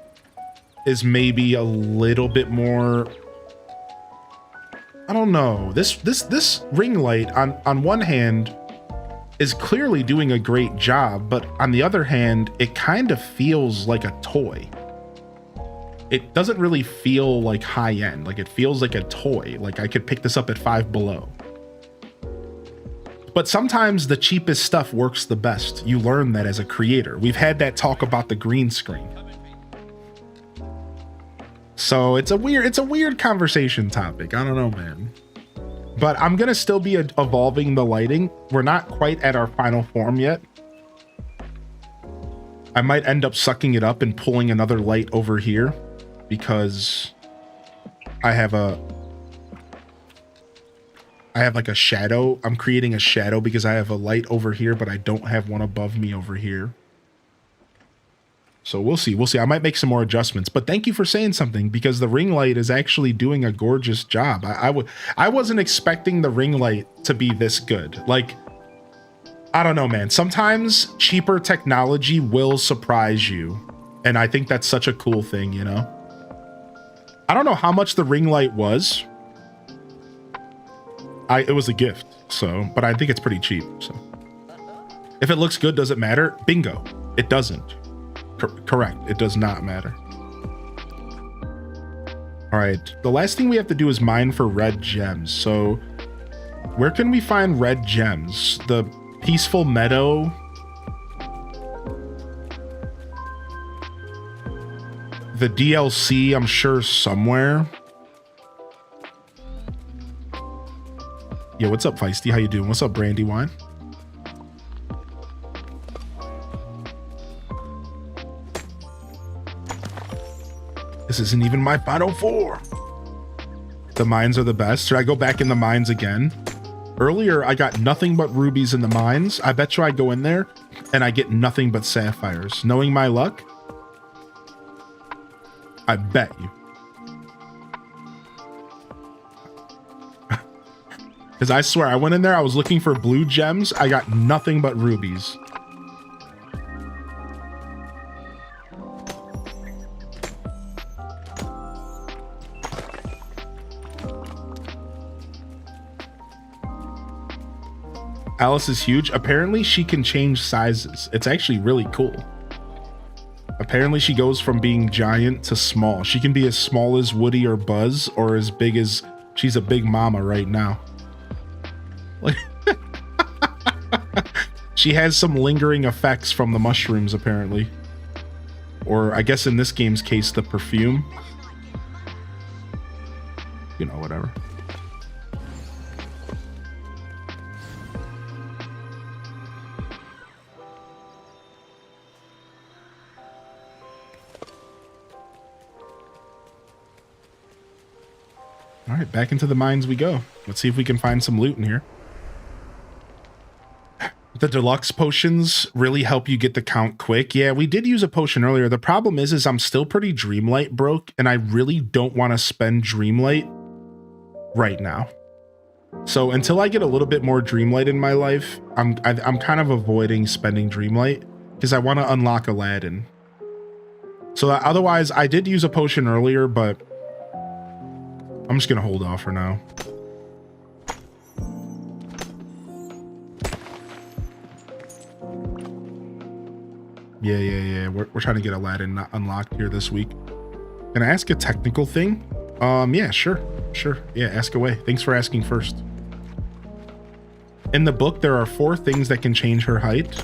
is maybe a little bit more, I don't know. This ring light on one hand is clearly doing a great job, but on the other hand, it kind of feels like a toy. It doesn't really feel like high end. Like it feels like a toy. Like I could pick this up at Five Below. But sometimes the cheapest stuff works the best. You learn that as a creator. We've had that talk about the green screen. So it's a weird conversation topic. I don't know, man. But I'm gonna still be evolving the lighting. We're not quite at our final form yet. I might end up sucking it up and pulling another light over here, because I have like a shadow. I'm creating a shadow because I have a light over here, but I don't have one above me over here. So we'll see. I might make some more adjustments, but thank you for saying something, because the ring light is actually doing a gorgeous job. I wasn't expecting the ring light to be this good. Like, I don't know, man. Sometimes cheaper technology will surprise you. And I think that's such a cool thing, you know? I don't know how much the ring light was. It was a gift, so, but I think it's pretty cheap, so. If it looks good, does it matter? Bingo. It doesn't. Correct. It does not matter. All right. The last thing we have to do is mine for red gems. So where can we find red gems? The peaceful meadow the DLC, I'm sure somewhere. Yeah, what's up, Feisty? How you doing? What's up, Brandywine? This isn't even my final four. The mines are the best. Should I go back in the mines again? Earlier, I got nothing but rubies in the mines. I bet you I go in there and I get nothing but sapphires. Knowing my luck, I bet you. Because I swear, I went in there, I was looking for blue gems. I got nothing but rubies. Alice is huge. Apparently she can change sizes. It's actually really cool. Apparently she goes from being giant to small. She can be as small as Woody or Buzz, or as big as, she's a big mama right now. Like, she has some lingering effects from the mushrooms apparently. Or I guess in this game's case, the perfume. You know, whatever. All right, back into the mines we go. Let's see if we can find some loot in here. The deluxe potions really help you get the count quick. Yeah, we did use a potion earlier. The problem is I'm still pretty Dreamlight broke, and I really don't want to spend Dreamlight right now. So until I get a little bit more Dreamlight in my life, I'm kind of avoiding spending Dreamlight because I want to unlock Aladdin. So otherwise, I did use a potion earlier, but I'm just gonna hold off for now. Yeah. We're trying to get Aladdin unlocked here this week. Can I ask a technical thing? Yeah, sure. Yeah, ask away. Thanks for asking first. In the book, there are 4 things that can change her height.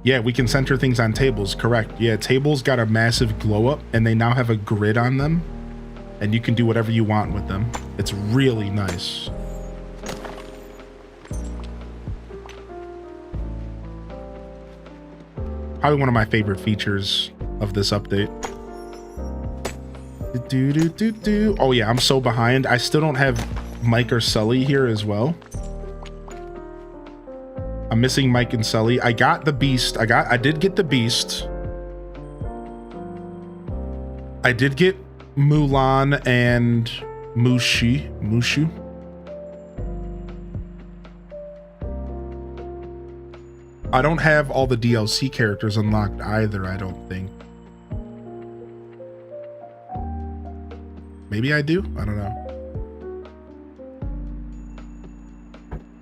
Yeah, we can center things on tables, correct. Yeah, tables got a massive glow up and they now have a grid on them and you can do whatever you want with them. It's really nice. Probably one of my favorite features of this update. Oh yeah, I'm so behind. I still don't have Mike or Sully here as well. I'm missing Mike and Sully. I got the beast. I did get the beast. I did get Mulan and Mushu. I don't have all the DLC characters unlocked either, I don't think. Maybe I do? I don't know.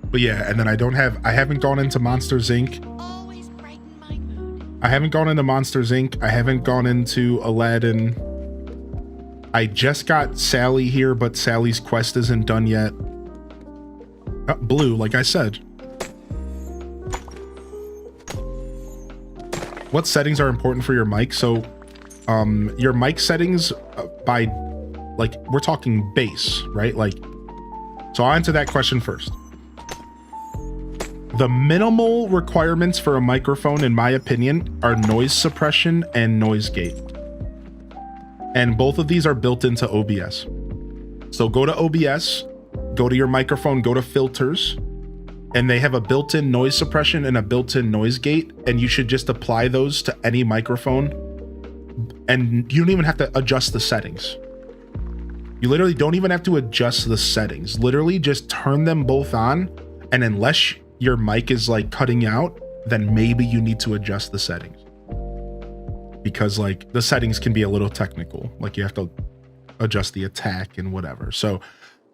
But yeah, and then I haven't gone into Monsters Inc. Always brighten my mood. I haven't gone into Monsters Inc. I haven't gone into Aladdin. I just got Sally here, but Sally's quest isn't done yet. Blue, like I said. What settings are important for your mic? So, your mic settings by, like, we're talking bass, right? Like, so I'll answer that question first. The minimal requirements for a microphone, in my opinion, are noise suppression and noise gate. And both of these are built into OBS. So go to OBS, go to your microphone, go to filters, and they have a built-in noise suppression and a built-in noise gate, and you should just apply those to any microphone. And you don't even have to adjust the settings. You literally don't even have to adjust the settings. Literally just turn them both on, and unless your mic is like cutting out, then maybe you need to adjust the settings. Because like the settings can be a little technical. Like you have to adjust the attack and whatever. So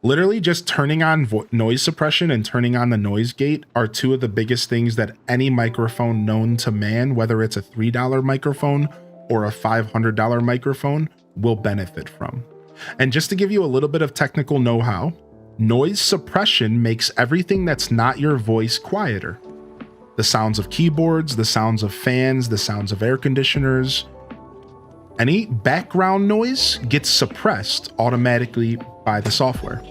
literally just turning on noise suppression and turning on the noise gate are 2 of the biggest things that any microphone known to man, whether it's a $3 microphone or a $500 microphone, will benefit from. And just to give you a little bit of technical know-how, noise suppression makes everything that's not your voice quieter. the sounds of keyboards, the sounds of fans, the sounds of air conditioners. Any background noise gets suppressed automatically by the software.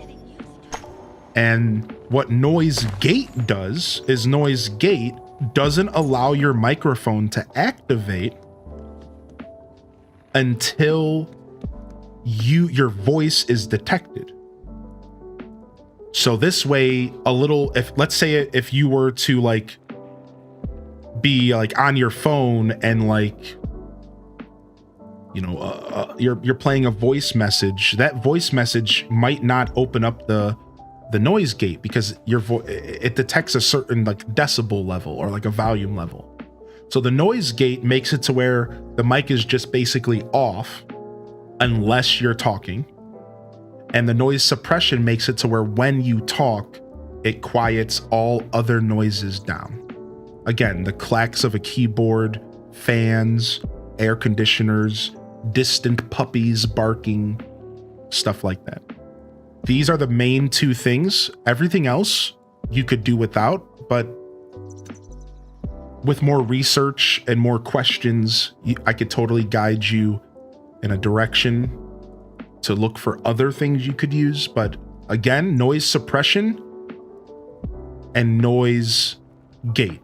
And what noise gate does is noise gate doesn't allow your microphone to activate until your voice is detected. So this way, if let's say if you were to like be like on your phone and like, you know, you're playing a voice message, that voice message might not open up the noise gate because it detects a certain like decibel level or like a volume level. So the noise gate makes it to where the mic is just basically off unless you're talking. And the noise suppression makes it to where when you talk, it quiets all other noises down. Again, the clacks of a keyboard, fans, air conditioners, distant puppies barking, stuff like that. These are the main two things. Everything else you could do without, but with more research and more questions, I could totally guide you in a direction to look for other things you could use. But again, noise suppression and noise gate.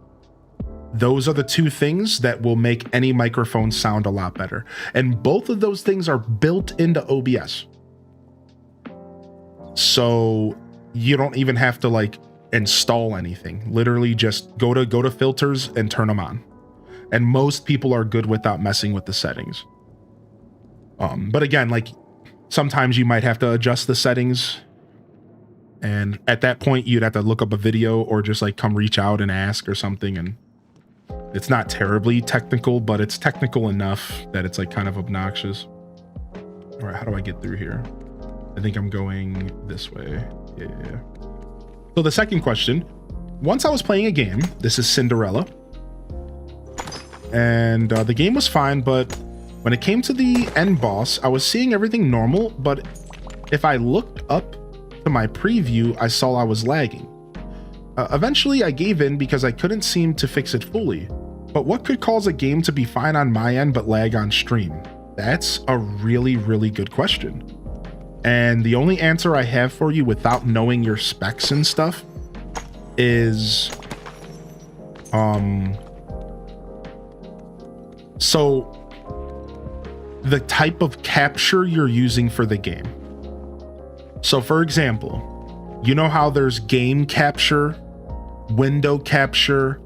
Those are the two things that will make any microphone sound a lot better. And both of those things are built into OBS. So you don't even have to like install anything. Literally just go to filters and turn them on. And most people are good without messing with the settings. But again, like sometimes you might have to adjust the settings. And at that point, you'd have to look up a video or just like come reach out and ask or something. And it's not terribly technical, but it's technical enough that it's like kind of obnoxious. All right, how do I get through here? I think I'm going this way. Yeah. So the second question, once I was playing a game, this is Cinderella. And the game was fine, but when it came to the end boss, I was seeing everything normal, but if I looked up to my preview, I saw I was lagging. Eventually I gave in because I couldn't seem to fix it fully. But what could cause a game to be fine on my end but lag on stream? That's a really, really good question. And the only answer I have for you without knowing your specs and stuff is, so the type of capture you're using for the game. So for example, you know how there's game capture, window capture,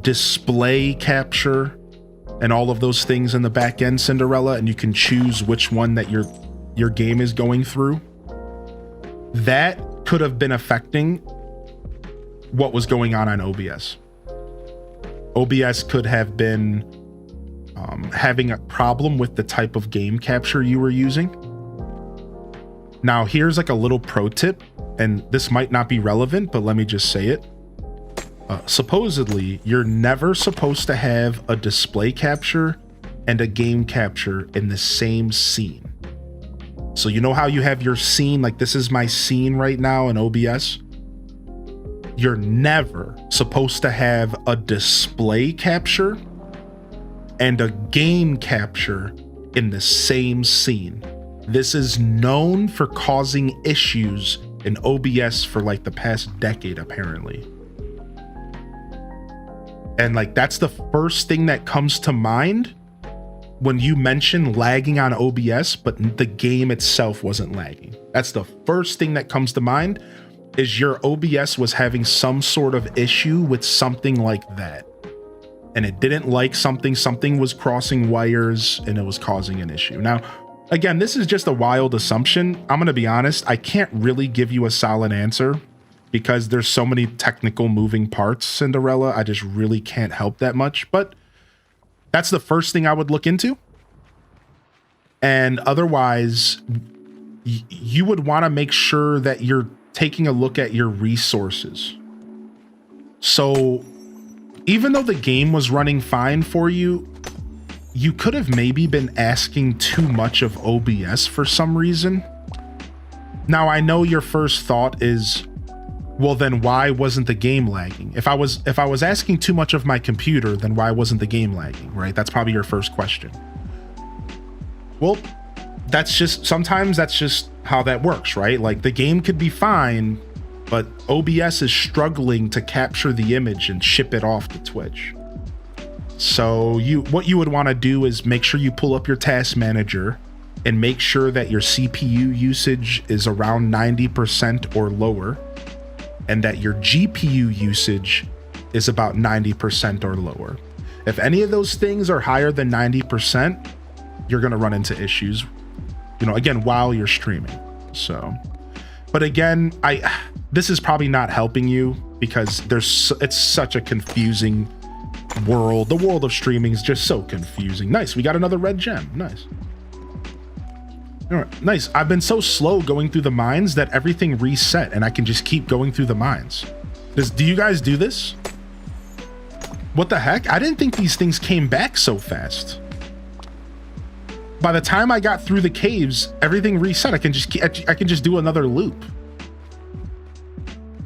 display capture, and all of those things in the back end, Cinderella, and you can choose which one that your game is going through. That could have been affecting what was going on OBS. OBS could have been having a problem with the type of game capture you were using. Now, here's like a little pro tip, and this might not be relevant, but let me just say it. Supposedly, you're never supposed to have a display capture and a game capture in the same scene. So you know how you have your scene, like this is my scene right now in OBS? You're never supposed to have a display capture and a game capture in the same scene. This is known for causing issues in OBS for like the past decade, apparently. And like, that's the first thing that comes to mind when you mention lagging on OBS, but the game itself wasn't lagging. That's the first thing that comes to mind, is your OBS was having some sort of issue with something like that. And it didn't like something was crossing wires and it was causing an issue. Now, again, this is just a wild assumption. I'm gonna be honest, I can't really give you a solid answer because there's so many technical moving parts, Cinderella. I just really can't help that much, but that's the first thing I would look into. And otherwise, you would want to make sure that you're taking a look at your resources. So even though the game was running fine for you, you could have maybe been asking too much of OBS for some reason. Now, I know your first thought is, Well, then why wasn't the game lagging? If I was asking too much of my computer, then why wasn't the game lagging, right? That's probably your first question. Well, sometimes that's just how that works, right? Like the game could be fine, but OBS is struggling to capture the image and ship it off to Twitch. So what you would want to do is make sure you pull up your task manager and make sure that your CPU usage is around 90% or lower, and that your GPU usage is about 90% or lower. If any of those things are higher than 90%, you're going to run into issues, again, while you're streaming. So, but again, this is probably not helping you because it's such a confusing world. The world of streaming is just so confusing. Nice. We got another red gem. Nice. All right, nice. I've been so slow going through the mines that everything reset and I can just keep going through the mines. Do you guys do this? What the heck? I didn't think these things came back so fast. By the time I got through the caves, everything reset. I can just do another loop.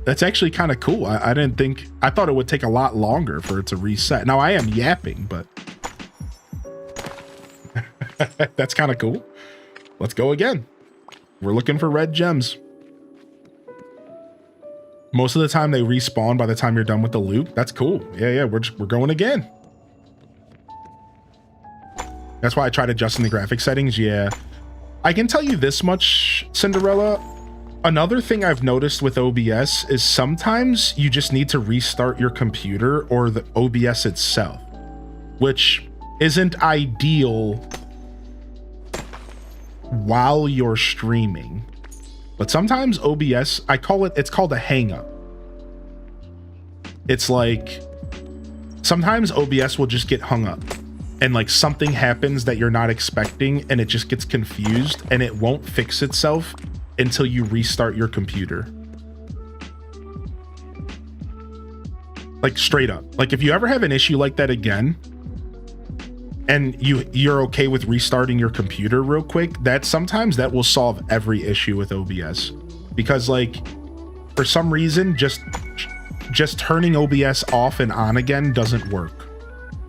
That's actually kind of cool. I thought it would take a lot longer for it to reset. Now I am yapping, but that's kind of cool. Let's go again. We're looking for red gems. Most of the time they respawn by the time you're done with the loop. That's cool. Yeah, we're going again. That's why I tried adjusting the graphic settings. Yeah, I can tell you this much, Cinderella. Another thing I've noticed with OBS is sometimes you just need to restart your computer or the OBS itself, which isn't ideal while you're streaming. But sometimes OBS, it's called a hang up. It's like sometimes OBS will just get hung up and like something happens that you're not expecting and it just gets confused and it won't fix itself until you restart your computer. Like straight up. Like if you ever have an issue like that again and you're okay with restarting your computer real quick, sometimes that will solve every issue with OBS. Because like for some reason just turning OBS off and on again doesn't work.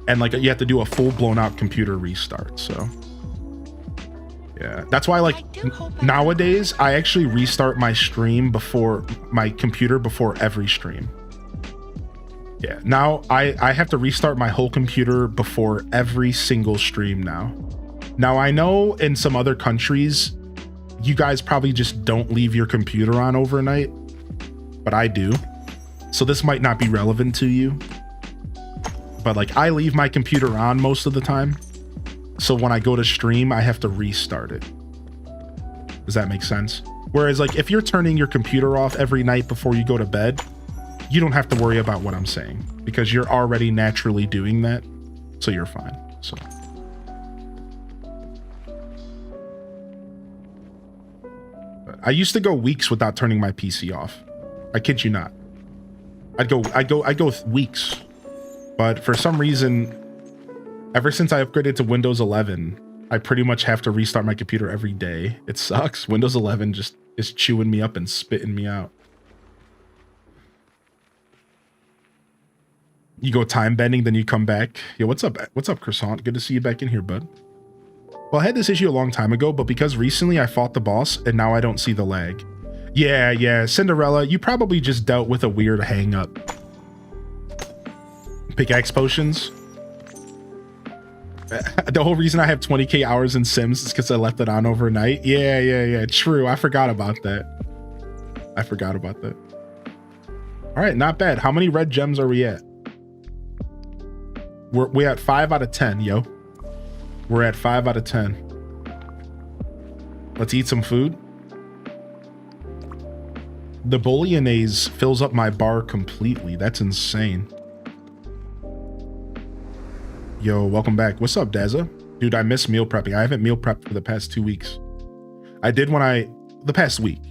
And like you have to do a full blown out computer restart. So yeah, that's why like nowadays I actually restart my stream before my computer before every stream. Yeah, now I have to restart my whole computer before every single stream now. Now I know in some other countries, you guys probably just don't leave your computer on overnight, but I do. So this might not be relevant to you, but like I leave my computer on most of the time. So when I go to stream, I have to restart it. Does that make sense? Whereas like if you're turning your computer off every night before you go to bed, you don't have to worry about what I'm saying because you're already naturally doing that. So you're fine. So I used to go weeks without turning my PC off. I kid you not. I go weeks. But for some reason, ever since I upgraded to Windows 11, I pretty much have to restart my computer every day. It sucks. Windows 11 just is chewing me up and spitting me out. You go time bending, then you come back. Yo, what's up? What's up, Croissant? Good to see you back in here, bud. Well, I had this issue a long time ago, but because recently I fought the boss and now I don't see the lag. Yeah, Cinderella, you probably just dealt with a weird hang up. Pickaxe potions. The whole reason I have 20k hours in Sims is because I left it on overnight. Yeah, true. I forgot about that. All right, not bad. How many red gems are we at? We're at 5 out of 10, yo. We're at 5 out of 10. Let's eat some food. The bolognese fills up my bar completely. That's insane. Yo, welcome back. What's up, Dazza? Dude, I miss meal prepping. I haven't meal prepped for the past 2 weeks. I did the past week.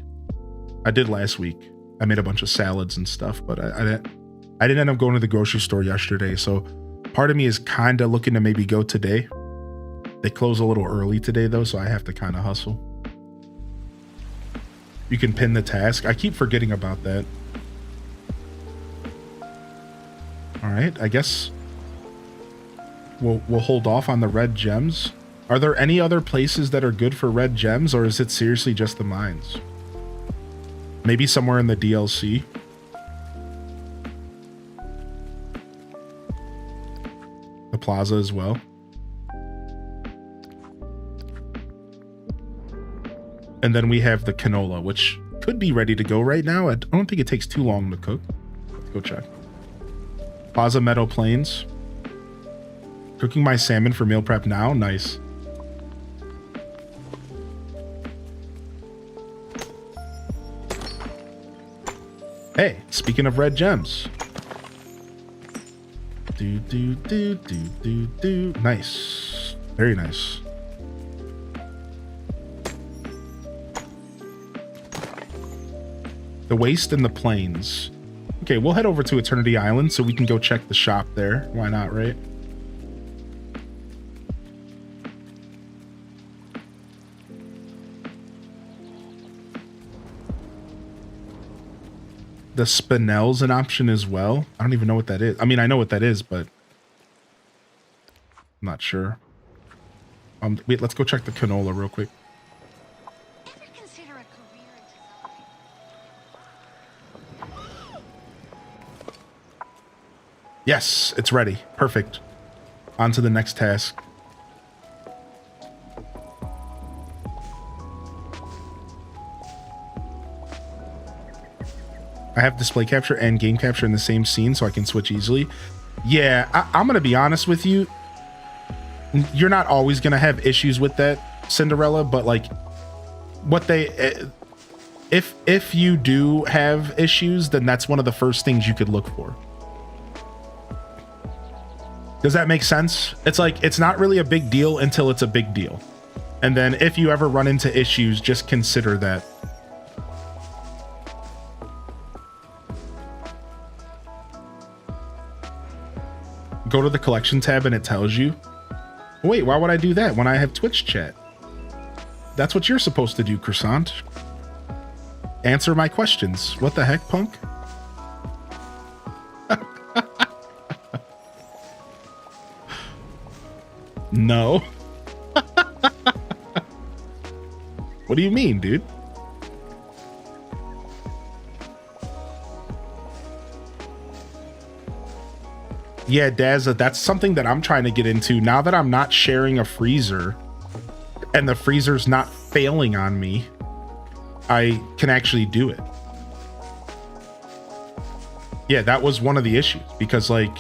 I did last week. I made a bunch of salads and stuff, but I didn't end up going to the grocery store yesterday, so part of me is kind of looking to maybe go today. They close a little early today though, so I have to kind of hustle. You can pin the task. I keep forgetting about that. All right, I guess we'll hold off on the red gems. Are there any other places that are good for red gems, or is it seriously just the mines? Maybe somewhere in the DLC. The plaza as well. And then we have the canola, which could be ready to go right now. I don't think it takes too long to cook. Let's go check. Plaza Meadow Plains. Cooking my salmon for meal prep now. Nice. Hey, speaking of red gems. Nice. Very nice. The waste and the plains. Okay, we'll head over to Eternity Island so we can go check the shop there. Why not, right? The spinel's an option as well. I don't even know what that is. I mean, I know what that is, but I'm not sure. Wait, let's go check the canola real quick. Ever consider a career in design? Yes, it's ready. Perfect. On to the next task. I have display capture and game capture in the same scene so I can switch easily. Yeah, I'm going to be honest with you. You're not always going to have issues with that, Cinderella, but like what they if you do have issues, then that's one of the first things you could look for. Does that make sense? It's like it's not really a big deal until it's a big deal. And then if you ever run into issues, just consider that. Go to the collection tab and it tells you. Wait, why would I do that when I have Twitch chat? That's what you're supposed to do, Croissant. Answer my questions. What the heck, punk? No. What do you mean, dude? Yeah, Daz, that's something that I'm trying to get into now that I'm not sharing a freezer and the freezer's not failing on me. I can actually do it. Yeah, that was one of the issues because like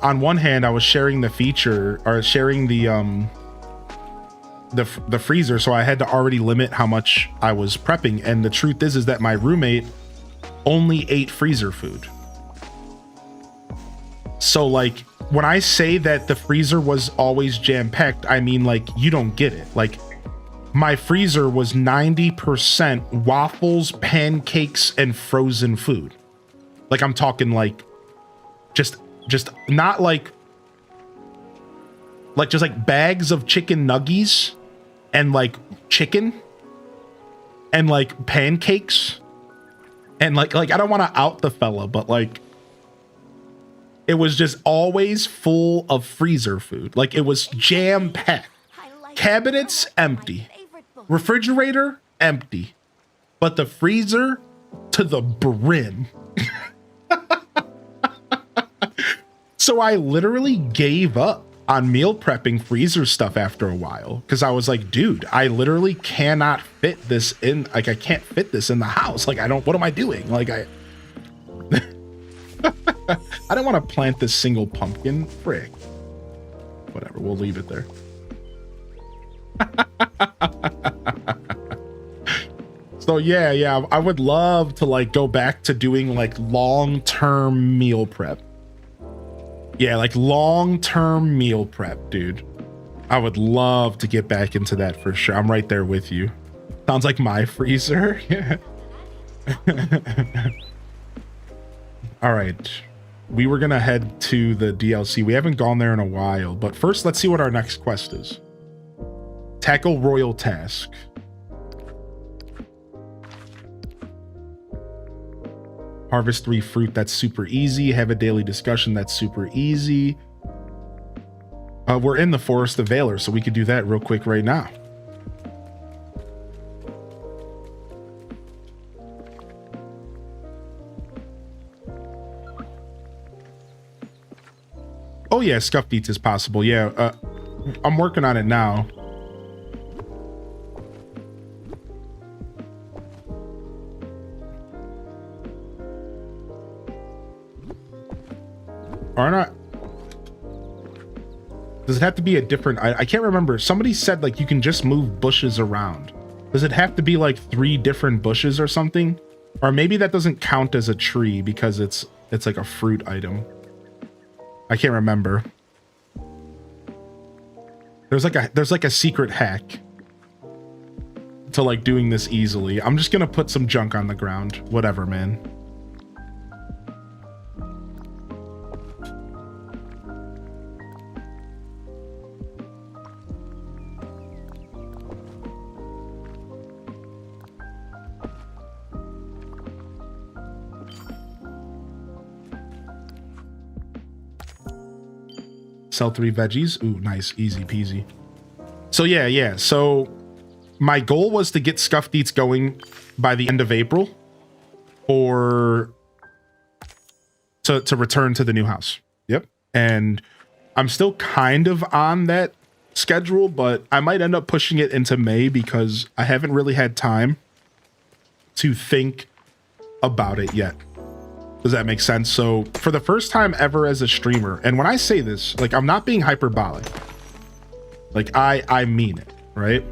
on one hand I was sharing the feature or sharing the freezer, so I had to already limit how much I was prepping, and the truth is that my roommate only ate freezer food. So like when I say that the freezer was always jam-packed, I mean like you don't get it. Like my freezer was 90% waffles, pancakes, and frozen food. Like I'm talking like just not like just like bags of chicken nuggies and like chicken and like pancakes and like I don't want to out the fella, but like it was just always full of freezer food. Like it was jam packed. Cabinets empty, refrigerator empty, but the freezer to the brim. So I literally gave up on meal prepping freezer stuff after a while because I was like, dude, I literally cannot fit this in. Like I can't fit this in the house. Like what am I doing? Like I don't want to plant this single pumpkin. Frick. Whatever, we'll leave it there. So yeah, I would love to like go back to doing like long-term meal prep. Yeah, like long-term meal prep, dude. I would love to get back into that for sure. I'm right there with you. Sounds like my freezer. Yeah. All right. We were going to head to the DLC. We haven't gone there in a while, but first let's see what our next quest is. Tackle Royal Task. Harvest 3 fruit, that's super easy. Have a daily discussion, that's super easy. We're in the Forest of Valor, so we could do that real quick right now. Oh yeah, Scuffed Eats is possible. Yeah, I'm working on it now. Or not. Does it have to be a different? I can't remember. Somebody said like you can just move bushes around. Does it have to be like 3 different bushes or something? Or maybe that doesn't count as a tree because it's like a fruit item. I can't remember. There's like a secret hack to like doing this easily. I'm just gonna put some junk on the ground. Whatever, man. Sell 3 veggies. Ooh, nice. Easy peasy. So yeah. So my goal was to get Scuffed Eats going by the end of April or to return to the new house. Yep. And I'm still kind of on that schedule, but I might end up pushing it into May because I haven't really had time to think about it yet. Does that make sense? So for the first time ever as a streamer, and when I say this, like I'm not being hyperbolic, like I mean it, right?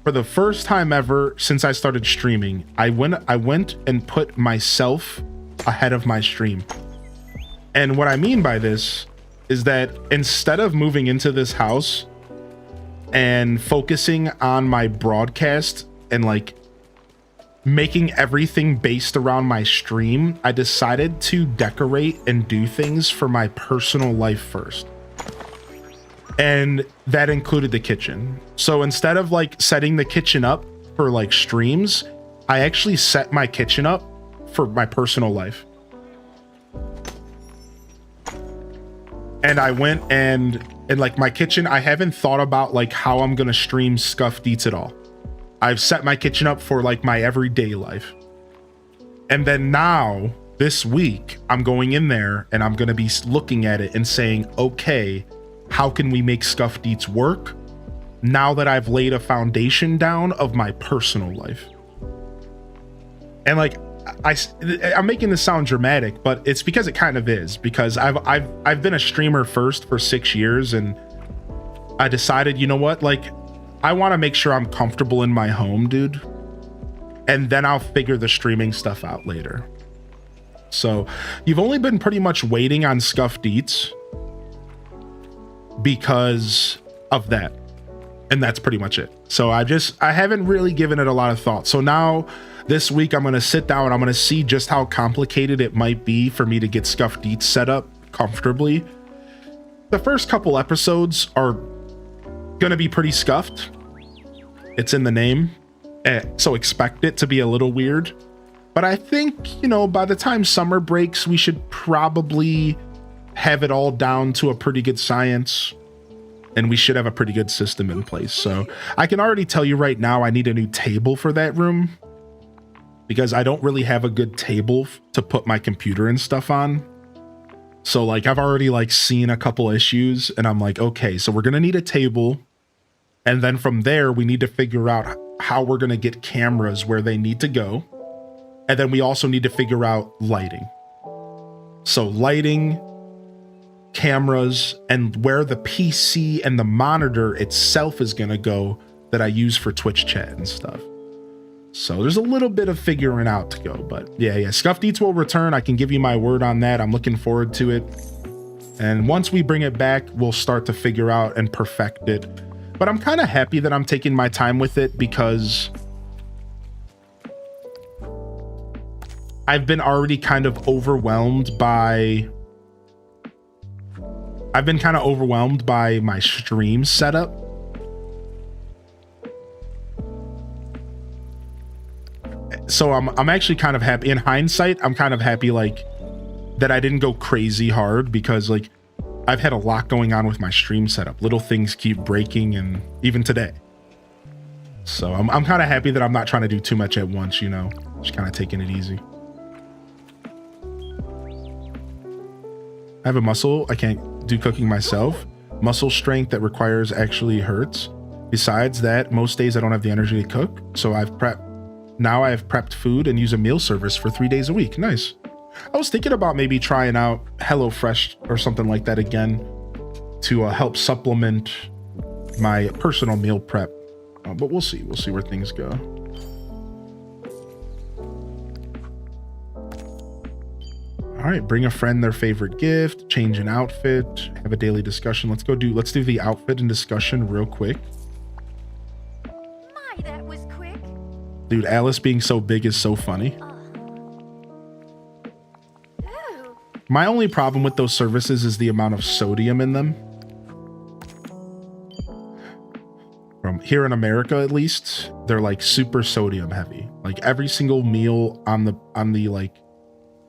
For the first time ever since I started streaming, I went and put myself ahead of my stream. And what I mean by this is that instead of moving into this house and focusing on my broadcast and like making everything based around my stream, I decided to decorate and do things for my personal life first. And that included the kitchen. So instead of like setting the kitchen up for like streams, I actually set my kitchen up for my personal life. And I went and like my kitchen, I haven't thought about like how I'm gonna stream Scuffed Eats at all. I've set my kitchen up for like my everyday life. And then now this week I'm going in there and I'm going to be looking at it and saying, okay, how can we make Scuffed Eats work now that I've laid a foundation down of my personal life? And like, I'm making this sound dramatic, but it's because it kind of is, because I've been a streamer first for 6 years, and I decided, you know what, like, I want to make sure I'm comfortable in my home, dude. And then I'll figure the streaming stuff out later. So you've only been pretty much waiting on Scuffed Eats because of that. And that's pretty much it. So I haven't really given it a lot of thought. So now this week I'm going to sit down and I'm going to see just how complicated it might be for me to get Scuffed Eats set up comfortably. The first couple episodes are gonna be pretty scuffed. It's in the name, so expect it to be a little weird. But I think, you know, by the time summer breaks, we should probably have it all down to a pretty good science, and we should have a pretty good system in place. So I can already tell you right now, I need a new table for that room because I don't really have a good table to put my computer and stuff on. So like I've already like seen a couple issues, and I'm like, okay, so we're gonna need a table. And then from there, we need to figure out how we're going to get cameras where they need to go. And then we also need to figure out lighting. So lighting, cameras, and where the PC and the monitor itself is going to go that I use for Twitch chat and stuff. So there's a little bit of figuring out to go. But yeah, Scuffed Eats will return. I can give you my word on that. I'm looking forward to it. And once we bring it back, we'll start to figure out and perfect it. But I'm kind of happy that I'm taking my time with it because I've been already kind of overwhelmed by my stream setup. So I'm actually kind of happy. In hindsight, I'm kind of happy like that I didn't go crazy hard, because like I've had a lot going on with my stream setup. Little things keep breaking, and even today. So I'm kind of happy that I'm not trying to do too much at once, you know, just kind of taking it easy. I have a muscle. I can't do cooking myself. Muscle strength that requires actually hurts. Besides that, most days I don't have the energy to cook. So now I have prepped food and use a meal service for 3 days a week. Nice. I was thinking about maybe trying out HelloFresh or something like that again to help supplement my personal meal prep. But we'll see. We'll see where things go. All right, bring a friend their favorite gift, change an outfit, have a daily discussion. Let's do the outfit and discussion real quick. My, that was quick. Dude, Alice being so big is so funny. Ooh. My only problem with those services is the amount of sodium in them. From here in America, at least, they're like super sodium heavy. Like every single meal on the like,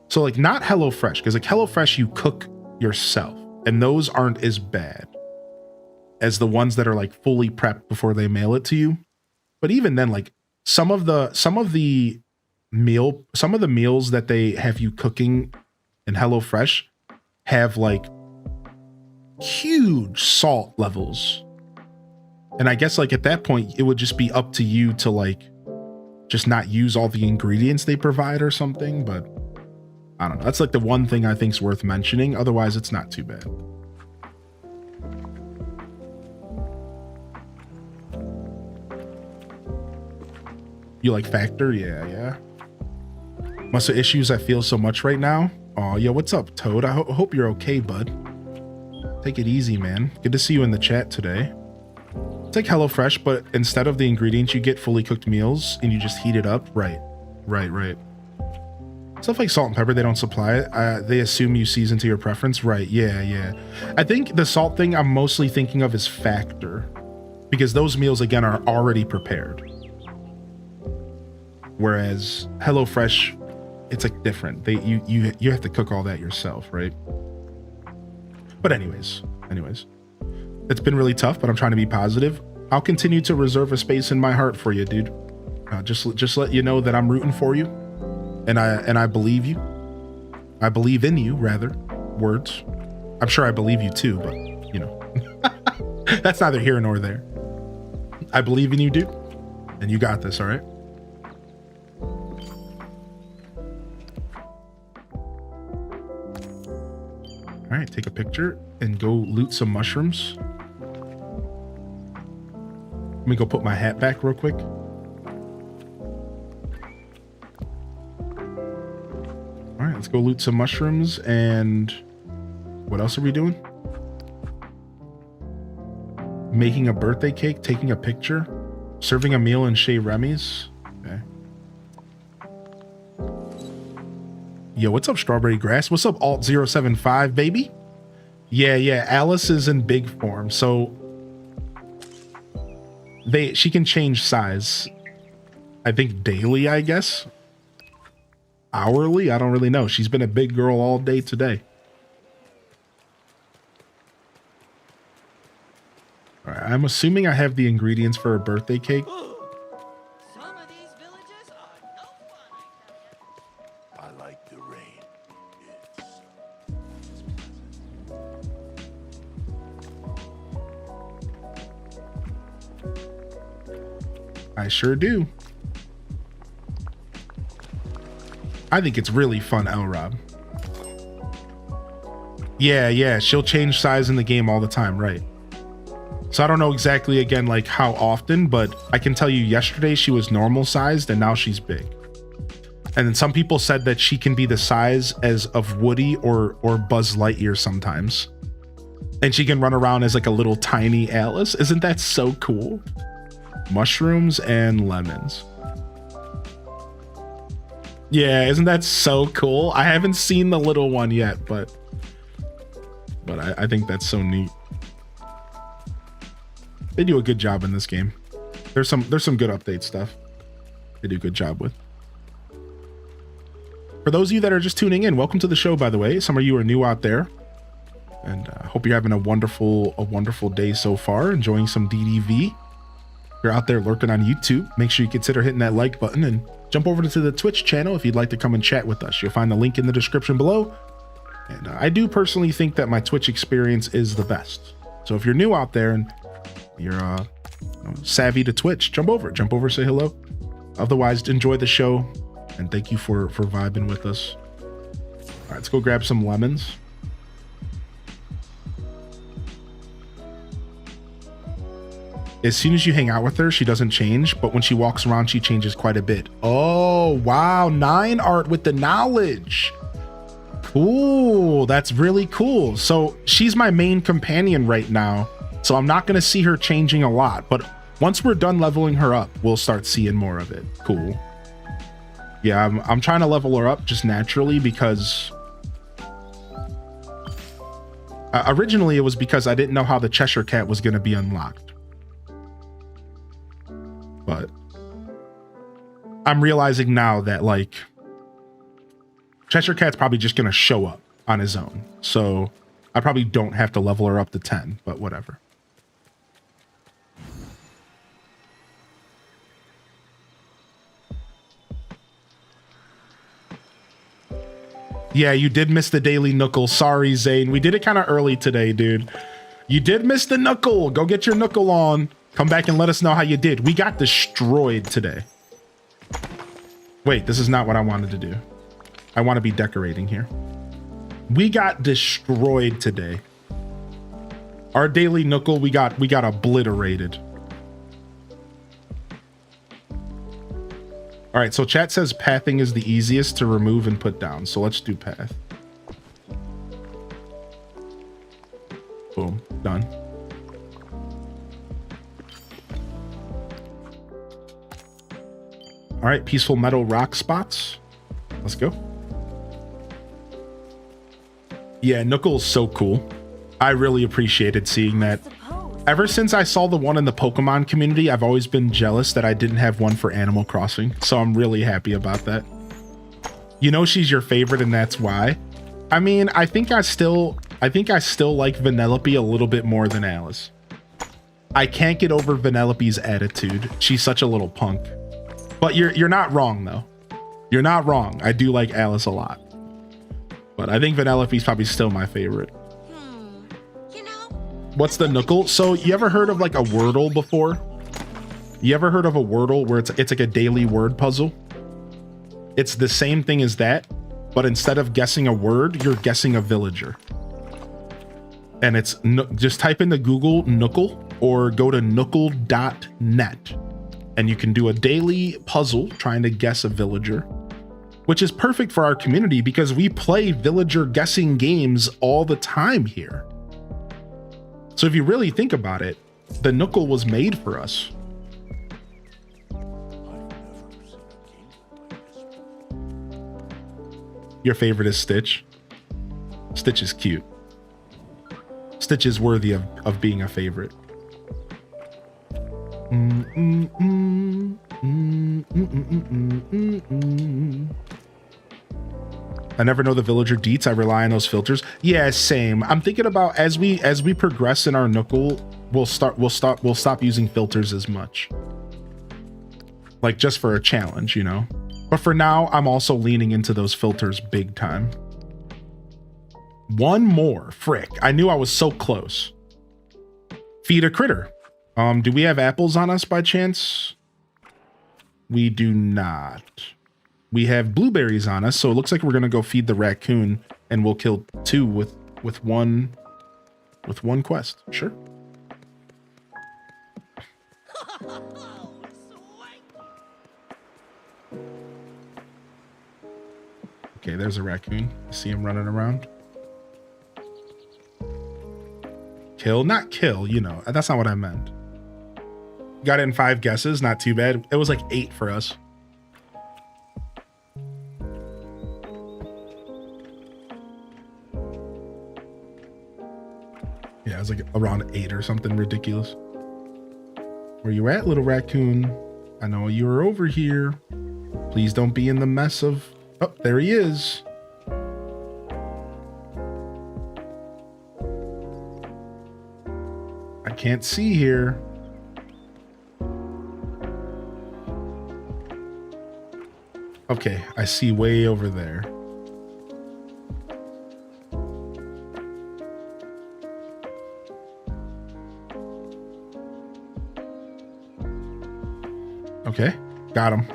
so like not HelloFresh, because like HelloFresh you cook yourself, and those aren't as bad as the ones that are like fully prepped before they mail it to you. But even then, like some of the meals that they have you cooking in HelloFresh have like huge salt levels. And I guess like at that point, it would just be up to you to like just not use all the ingredients they provide or something. But I don't know. That's like the one thing I think is worth mentioning. Otherwise, it's not too bad. You like Factor? Yeah. Muscle issues, I feel so much right now. Oh, yeah, what's up, Toad? I hope you're okay, bud. Take it easy, man. Good to see you in the chat today. It's like HelloFresh, but instead of the ingredients, you get fully cooked meals and you just heat it up. Right. Stuff like salt and pepper, they don't supply it. They assume you season to your preference. Right, yeah. I think the salt thing I'm mostly thinking of is Factor, because those meals, again, are already prepared. Whereas HelloFresh, it's like different. You have to cook all that yourself, right? But anyways, it's been really tough, but I'm trying to be positive. I'll continue to reserve a space in my heart for you, dude. Just let you know that I'm rooting for you, and I believe you. I believe in you, rather. Words. I'm sure I believe you too, but you know, that's neither here nor there. I believe in you, dude, and you got this. All right. All right, take a picture and go loot some mushrooms. Let me go put my hat back real quick. All right, let's go loot some mushrooms. And what else are we doing? Making a birthday cake, taking a picture, serving a meal in Chez Remy's. Okay. Yo, what's up, Strawberry Grass? What's up, Alt075, baby? Yeah, Alice is in big form, so she can change size, I think daily, I guess. Hourly, I don't really know. She's been a big girl all day today. All right, I'm assuming I have the ingredients for a birthday cake. Some of these villages are no fun, I tell ya. I like the rain. I sure do. I think it's really fun, Elrob. Yeah, she'll change size in the game all the time, right? So I don't know exactly, again, like how often, but I can tell you yesterday she was normal sized and now she's big. And then some people said that she can be the size as of Woody or Buzz Lightyear sometimes. And she can run around as like a little tiny Alice. Isn't that so cool? Mushrooms and lemons. Yeah, isn't that so cool? I haven't seen the little one yet, but I think that's so neat. They do a good job in this game. There's some good update stuff they do a good job with. For those of you that are just tuning in, welcome to the show, by the way. Some of you are new out there. And I hope you're having a wonderful day so far, enjoying some DDV. If you're out there lurking on YouTube, make sure you consider hitting that like button and jump over to the Twitch channel if you'd like to come and chat with us. You'll find the link in the description below. And I do personally think that my Twitch experience is the best. So if you're new out there and you're savvy to Twitch, jump over, say hello. Otherwise, enjoy the show. And thank you for vibing with us. All right, let's go grab some lemons. As soon as you hang out with her, she doesn't change, but when she walks around, she changes quite a bit. Oh, wow. 9 art with the knowledge. Cool. That's really cool. So she's my main companion right now. So I'm not going to see her changing a lot, but once we're done leveling her up, we'll start seeing more of it. Cool. Yeah, I'm trying to level her up just naturally because originally it was because I didn't know how the Cheshire Cat was going to be unlocked. But I'm realizing now that like Cheshire Cat's probably just going to show up on his own. So I probably don't have to level her up to 10, but whatever. Yeah, you did miss the daily Knuckle. Sorry, Zane. We did it kind of early today, dude. You did miss the Knuckle. Go get your Knuckle on. Come back and let us know how you did. We got destroyed today. Wait, this is not what I wanted to do. I want to be decorating here. We got destroyed today. Our daily Knuckle, we got obliterated. All right, so chat says pathing is the easiest to remove and put down. So let's do path. Boom, done. All right, peaceful meadow rock spots. Let's go. Yeah, Knuckle's so cool. I really appreciated seeing that. Ever since I saw the one in the Pokemon community, I've always been jealous that I didn't have one for Animal Crossing. So I'm really happy about that. You know she's your favorite and that's why. I mean, I think I still like Vanellope a little bit more than Alice. I can't get over Vanellope's attitude. She's such a little punk. But you're not wrong though. You're not wrong. I do like Alice a lot. But I think Vanellope's probably still my favorite. You know, What's the Knuckle? So you ever heard of like a Wordle before? You ever heard of a Wordle where it's like a daily word puzzle? It's the same thing as that, but instead of guessing a word, you're guessing a villager. And it's just type into Google Knuckle or go to knuckle.net. And you can do a daily puzzle trying to guess a villager, which is perfect for our community because we play villager guessing games all the time here. So if you really think about it, the Knuckle was made for us. Your favorite is Stitch. Stitch is cute. Stitch is worthy of being a favorite. I never know the villager deets. I rely on those filters. Yeah, same. I'm thinking about as we progress in our Knuckle, we'll stop using filters as much. Like just for a challenge, you know. But for now, I'm also leaning into those filters big time. One more. Frick. I knew I was so close. Feed a critter. Do we have apples on us by chance? We do not. We have blueberries on us, so it looks like we're gonna go feed the raccoon and we'll kill 2 with one quest. Sure. Okay, there's a raccoon. You see him running around. Kill, not kill, you know. That's not what I meant. Got it in 5 guesses, not too bad. It was like 8 for us. Yeah, it was like around 8 or something ridiculous. Where you at, little raccoon? I know you're over here. Please don't be in the mess of Oh, there he is. I can't see here. Okay, I see way over there. Okay, got him.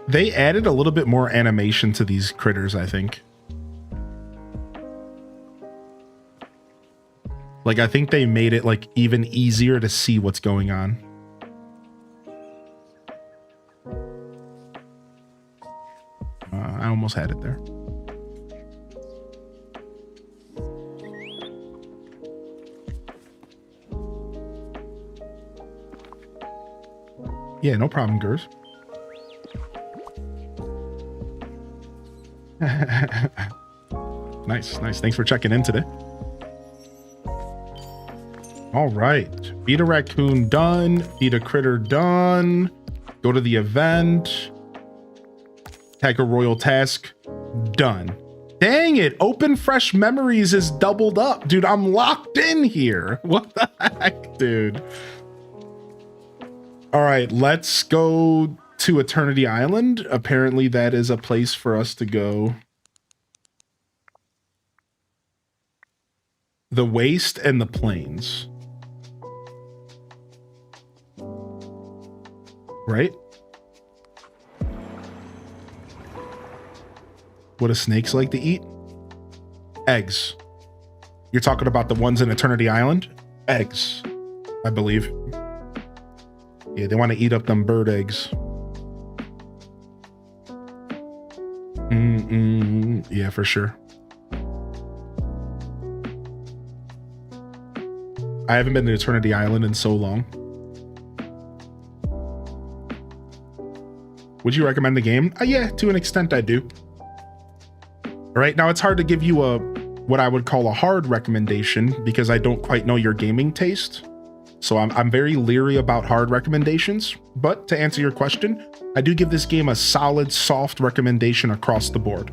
They added a little bit more animation to these critters, I think. Like, I think they made it like even easier to see what's going on. I almost had it there. Yeah, no problem, Gers. Nice. Thanks for checking in today. All right. Feed a raccoon done. Feed a critter done. Go to the event. Tag a royal task done. Dang it. Open fresh memories is doubled up. Dude, I'm locked in here. What the heck, dude? All right, let's go to Eternity Island. Apparently that is a place for us to go. The Waste and the Plains. Right? What do snakes like to eat? Eggs. You're talking about the ones in Eternity Island? Eggs, I believe. Yeah, they want to eat up them bird eggs. Yeah, for sure. I haven't been to Eternity Island in so long. Would you recommend the game? Yeah, to an extent I do. All right, now it's hard to give you what I would call a hard recommendation because I don't quite know your gaming taste. So I'm very leery about hard recommendations, but to answer your question, I do give this game a solid, soft recommendation across the board.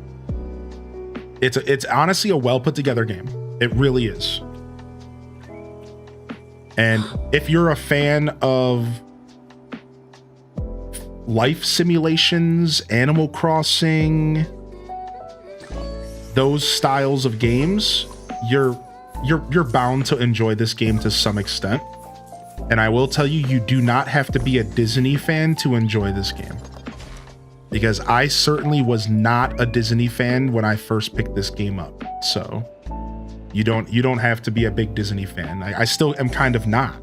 It's honestly a well put together game. It really is. And if you're a fan of life simulations, Animal Crossing, those styles of games, you're bound to enjoy this game to some extent. And I will tell you, you do not have to be a Disney fan to enjoy this game. Because I certainly was not a Disney fan when I first picked this game up. So you don't have to be a big Disney fan. I still am kind of not.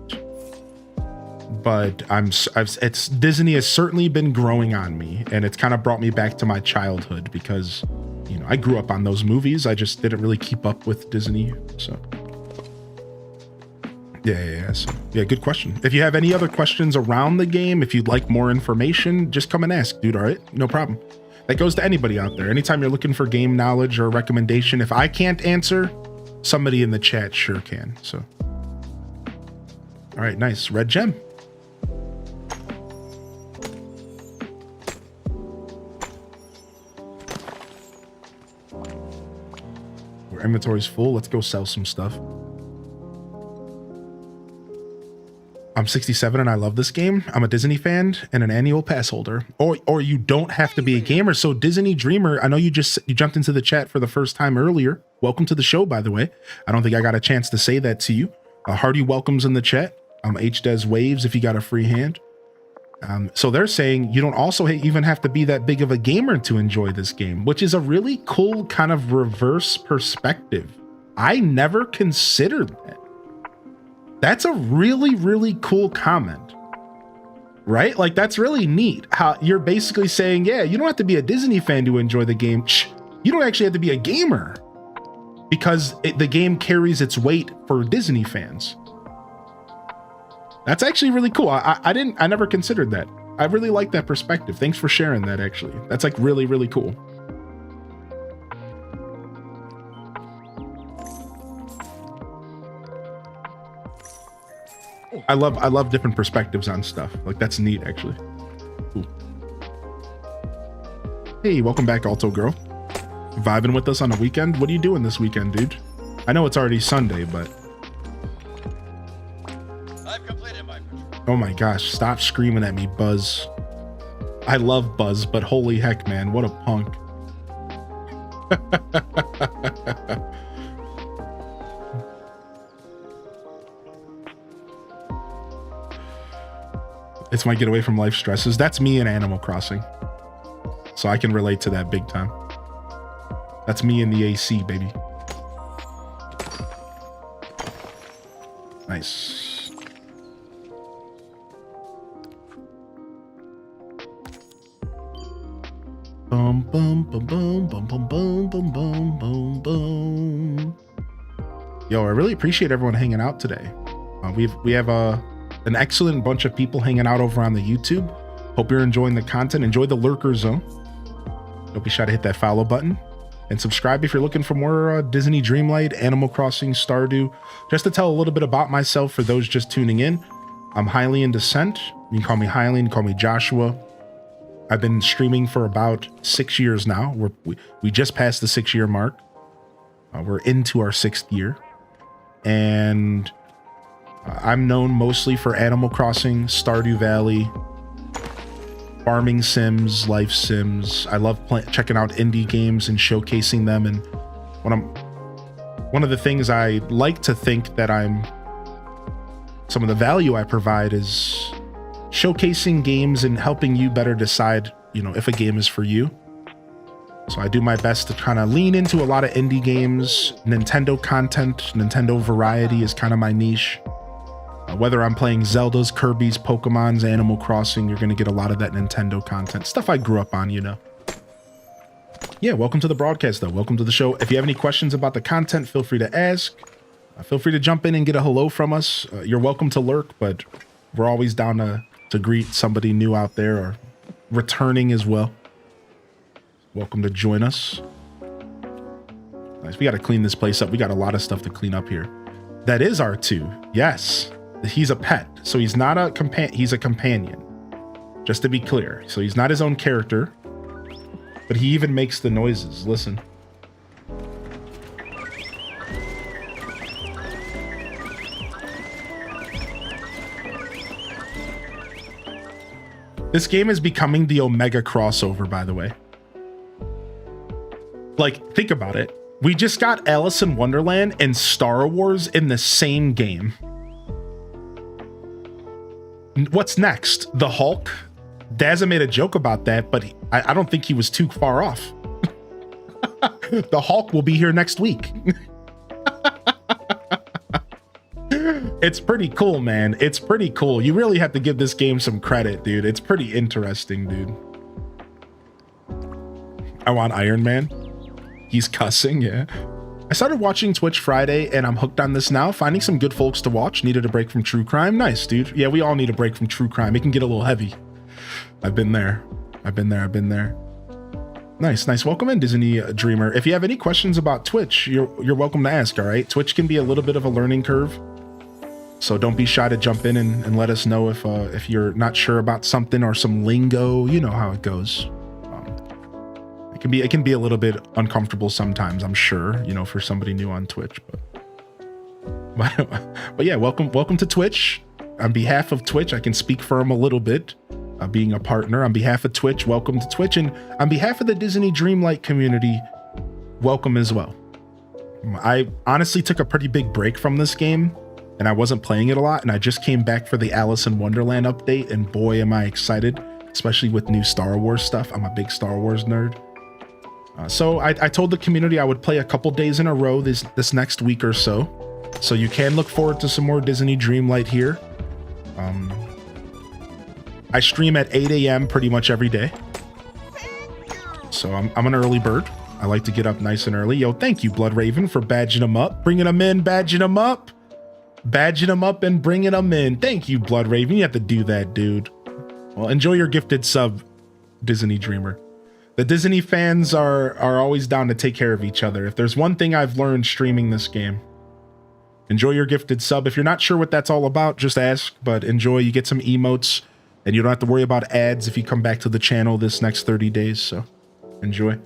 But Disney has certainly been growing on me, and it's kind of brought me back to my childhood because, you know, I grew up on those movies. I just didn't really keep up with Disney. So yeah, good question. If you have any other questions around the game, if you'd like more information, just come and ask, dude. All right, no problem. That goes to anybody out there. Anytime you're looking for game knowledge or recommendation, if I can't answer, somebody in the chat sure can. So, all right, nice. Red gem. Our inventory's full. Let's go sell some stuff. I'm 67 and I love this game. I'm a Disney fan and an annual pass holder. Or you don't have to be a gamer. So Disney Dreamer, I know you jumped into the chat for the first time earlier. Welcome to the show, by the way. I don't think I got a chance to say that to you. Hearty welcomes in the chat. HDes waves if you got a free hand. So they're saying you don't also even have to be that big of a gamer to enjoy this game, which is a really cool kind of reverse perspective. I never considered that. That's a really, really cool comment, right? Like, that's really neat how you're basically saying, yeah, you don't have to be a Disney fan to enjoy the game. You don't actually have to be a gamer because the game carries its weight for Disney fans. That's actually really cool. I never considered that. I really like that perspective. Thanks for sharing that, actually. That's like really, really cool. I love different perspectives on stuff. Like, that's neat, actually. Cool. Hey, welcome back, Alto Girl. Vibing with us on the weekend? What are you doing this weekend, dude? I know it's already Sunday, but... I've completed my patrol. Oh my gosh, stop screaming at me, Buzz. I love Buzz, but holy heck, man, what a punk. It's my getaway from life stresses. That's me in Animal Crossing. So I can relate to that big time. That's me in the AC, baby. Nice. Bum bum bum bum bum bum bum bum bum bum bum. Yo, I really appreciate everyone hanging out today. We have an excellent bunch of people hanging out over on the YouTube. Hope you're enjoying the content. Enjoy the lurker zone. Don't be shy to hit that follow button and subscribe if you're looking for more Disney Dreamlight, Animal Crossing, Stardew. Just to tell a little bit about myself for those just tuning in, I'm highly in descent. You can call me Highly, you can call me Joshua. I've been streaming for about 6 years now. We just passed the 6-year mark. We're into our 6th year. And I'm known mostly for Animal Crossing, Stardew Valley, farming sims, life sims. I love checking out indie games and showcasing them. And one of the things I like to think that some of the value I provide is showcasing games and helping you better decide, if a game is for you. So I do my best to kind of lean into a lot of indie games, Nintendo content. Nintendo variety is kind of my niche. Whether I'm playing Zelda's, Kirby's, Pokemon's, Animal Crossing, you're going to get a lot of that Nintendo content. Stuff I grew up on, Yeah, welcome to the broadcast, though. Welcome to the show. If you have any questions about the content, feel free to ask. Feel free to jump in and get a hello from us. You're welcome to lurk, but we're always down to greet somebody new out there or returning as well. Welcome to join us. Nice. We got to clean this place up. We got a lot of stuff to clean up here. That is R2. Yes. He's a pet, so he's not a he's a companion. Just to be clear. So he's not his own character, but he even makes the noises. Listen. This game is becoming the Omega crossover, by the way. Like, think about it. We just got Alice in Wonderland and Star Wars in the same game. What's next? The Hulk? Dazza made a joke about that, but I don't think he was too far off. The Hulk will be here next week. It's pretty cool, man. It's pretty cool. You really have to give this game some credit, dude. It's pretty interesting, dude. I want Iron Man. He's cussing, yeah. I started watching Twitch Friday and I'm hooked on this now. Finding some good folks to watch. Needed a break from true crime. Nice, dude. Yeah, we all need a break from true crime. It can get a little heavy. I've been there. I've been there. Nice. Welcome in, Disney Dreamer. If you have any questions about Twitch, you're welcome to ask, all right? Twitch can be a little bit of a learning curve. So don't be shy to jump in and let us know if you're not sure about something or some lingo. You know how it goes. It can be a little bit uncomfortable sometimes, I'm sure, for somebody new on Twitch. But yeah, welcome to Twitch. On behalf of Twitch, I can speak for them a little bit. Being a partner, on behalf of Twitch, welcome to Twitch, and on behalf of the Disney Dreamlight community, welcome as well. I honestly took a pretty big break from this game, and I wasn't playing it a lot, and I just came back for the Alice in Wonderland update, and boy, am I excited, especially with new Star Wars stuff. I'm a big Star Wars nerd. So I told the community I would play a couple days in a row this next week or so. So you can look forward to some more Disney Dreamlight here. I stream at 8 a.m. pretty much every day. So I'm an early bird. I like to get up nice and early. Yo, thank you, Blood Raven, for badging them up. Bringing them in, badging them up. Badging them up and bringing them in. Thank you, Blood Raven. You have to do that, dude. Well, enjoy your gifted sub, Disney Dreamer. The Disney fans are always down to take care of each other. If there's one thing I've learned streaming this game, Enjoy your gifted sub. If you're not sure what that's all about, just ask, but enjoy. You get some emotes, and you don't have to worry about ads if you come back to the channel this next 30 days, so enjoy.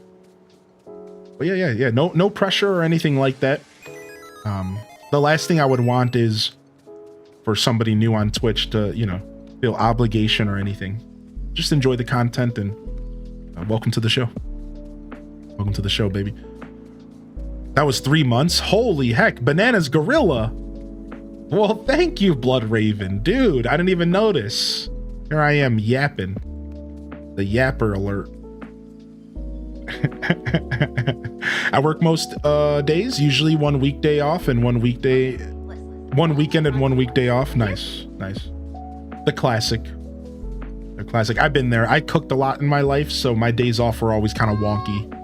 But yeah. No pressure or anything like that. The last thing I would want is for somebody new on Twitch to, you know, feel obligation or anything. Just enjoy the content, and welcome to the show. Welcome to the show, baby. That was 3 months. Holy heck, Bananas Gorilla. Well, thank you, Blood Raven. Dude, I didn't even notice. Here I am yapping. The yapper alert. I work most days, usually 1 weekday off and 1 weekday, 1 weekend and 1 weekday off. Nice. The classic. The classic. I've been there. I cooked a lot in my life, so my days off were always kind of wonky.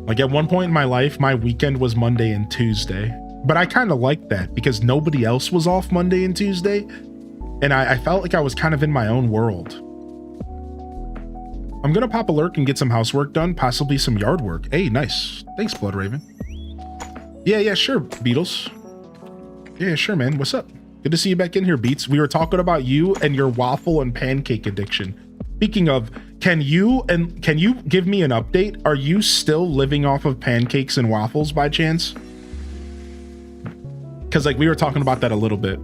Like at one point in my life, my weekend was Monday and Tuesday, but I kind of liked that because nobody else was off Monday and Tuesday. And I felt like I was kind of in my own world. I'm going to pop a lurk and get some housework done, possibly some yard work. Hey, nice. Thanks, Blood Raven. Yeah, sure, Beatles. Yeah, sure, man. What's up? Good to see you back in here, Beats. We were talking about you and your waffle and pancake addiction. Speaking of, can you give me an update? Are you still living off of pancakes and waffles by chance? Because like we were talking about that a little bit.